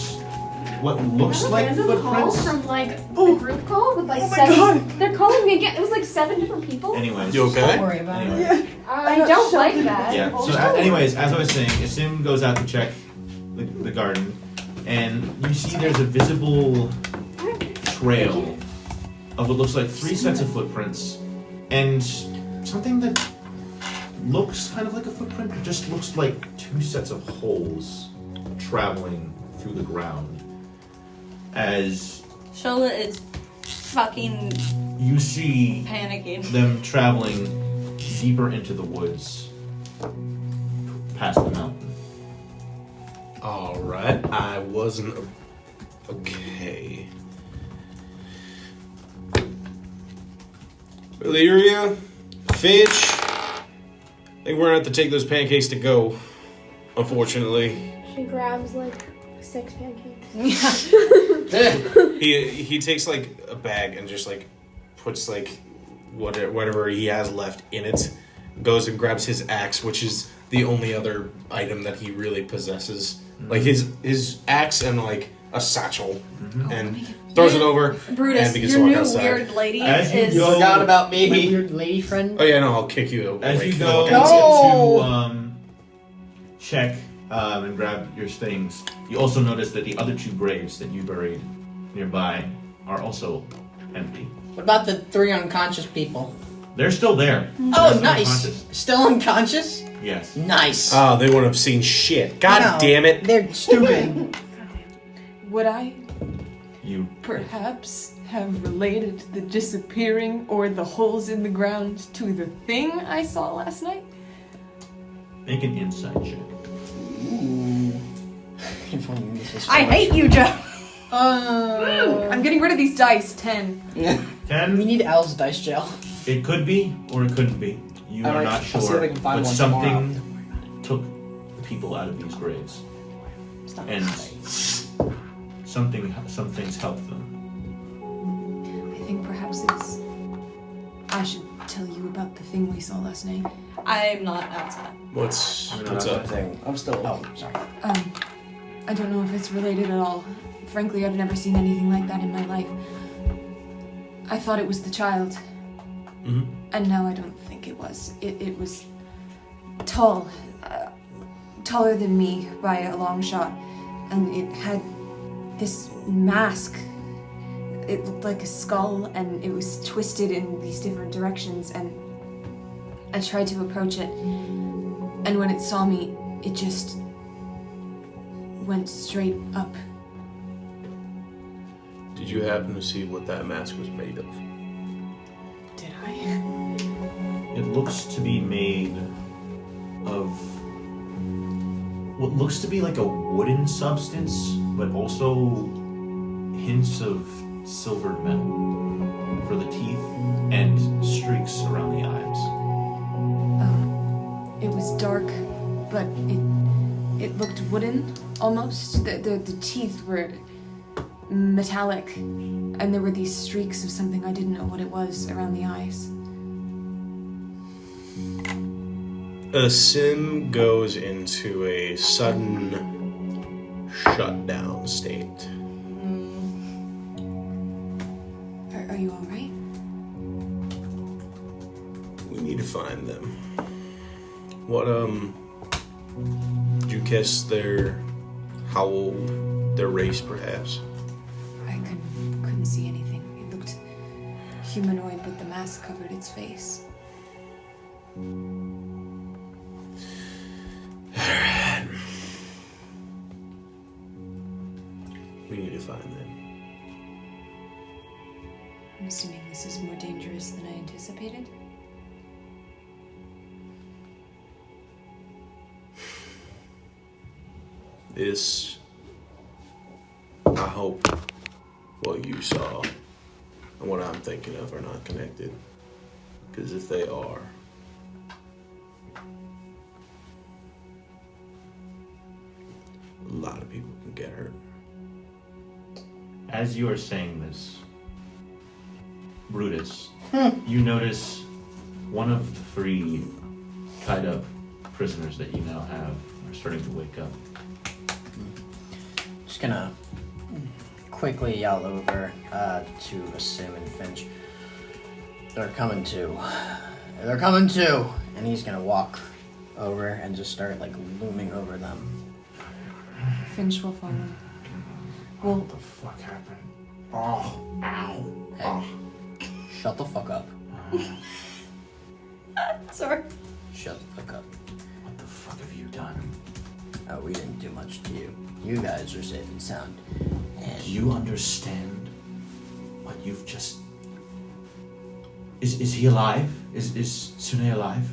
what looks like Random call footprints. from like a group call with like 7. They're calling me again. It was like 7 different people. Anyways. You okay? Don't worry about it. I don't like that. Yeah. So, anyways, as I was saying, Sim goes out to check the garden, and you see there's a visible trail of what looks like 3 sets of footprints, and something that looks kind of like a footprint, but just looks like 2 sets of holes traveling through the ground. As Shola is fucking you see panicking. them traveling deeper into the woods, past the mountain. Alright, I wasn't okay. Valeria, Finch, I think we're gonna have to take those pancakes to go, unfortunately. She grabs like 6 pancakes. He takes like a bag and just like puts like whatever he has left in it, goes and grabs his axe, which is the only other item that he really possesses. Like his axe and like a satchel, and throws it over. Brutus, and begins your to walk new outside. weird lady As you is. go- Forgot about My me. weird lady friend. Oh yeah, no, I'll kick you away. As you go to check and grab your things, you also notice that the other 2 graves that you buried nearby are also empty. What about the 3 unconscious people? They're still there. Oh, They're nice. unconscious. Still unconscious? Yes. Nice. Oh, they wouldn't have seen shit. God No, damn it. They're stupid. Would I You. perhaps have related the disappearing or the holes in the ground to the thing I saw last night? Make an insight check. I hate you, Joe. I'm getting rid of these dice. 10. 10. We need Al's dice gel. It could be, or it couldn't be. You are Alright, not I'll see sure. if I can find But one something took the people out of these graves, and some things helped them. I think perhaps I should tell you about the thing we saw last night. I'm not outside. What's up? Thing. I'm still. Oh, sorry. I don't know if it's related at all. Frankly, I've never seen anything like that in my life. I thought it was the child. And now I don't think it was. It was tall. Taller than me by a long shot. And it had this mask. It looked like a skull, and it was twisted in these different directions, and I tried to approach it. And when it saw me, it just went straight up. Did you happen to see what that mask was made of? Did I? It looks to be made of what looks to be like a wooden substance, but also hints of silvered metal for the teeth and streaks around the eyes. It was dark, but it looked wooden almost. The teeth were metallic, and there were these streaks of something I didn't know what it was around the eyes. A sim goes into a sudden shutdown state. Are you alright? We need to find them. What, did you guess how old, their race perhaps? I couldn't see anything. It looked humanoid, but the mask covered its face. Alright. We need to find them. I'm assuming this is more dangerous than I anticipated. This, I hope what you saw and what I'm thinking of are not connected. Because if they are, a lot of people can get hurt. As you are saying this, Brutus, you notice one of the 3 tied up prisoners that you now have are starting to wake up. Just gonna quickly yell over to Asim and Finch. They're coming to. They're coming to! And he's gonna walk over and just start like looming over them. Finch will follow. What the fuck happened? Oh, ow. Hey, shut the fuck up. Sorry. Shut the fuck up. What the fuck have you done? Oh, we didn't do much to you. You guys are safe and sound. And Do you understand what you've just... Is he alive? Is Sune alive?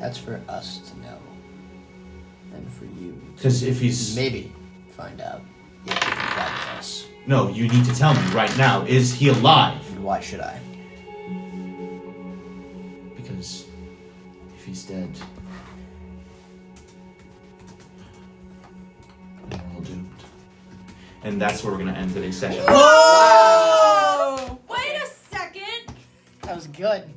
that's for us to know. And for you to Because if he's... maybe find out if you can guide us. No, you need to tell me right now. Is he alive? And why should I? Because if he's dead, then we're all doomed. And that's where we're going to end today's session. Whoa! Wait a second! That was good.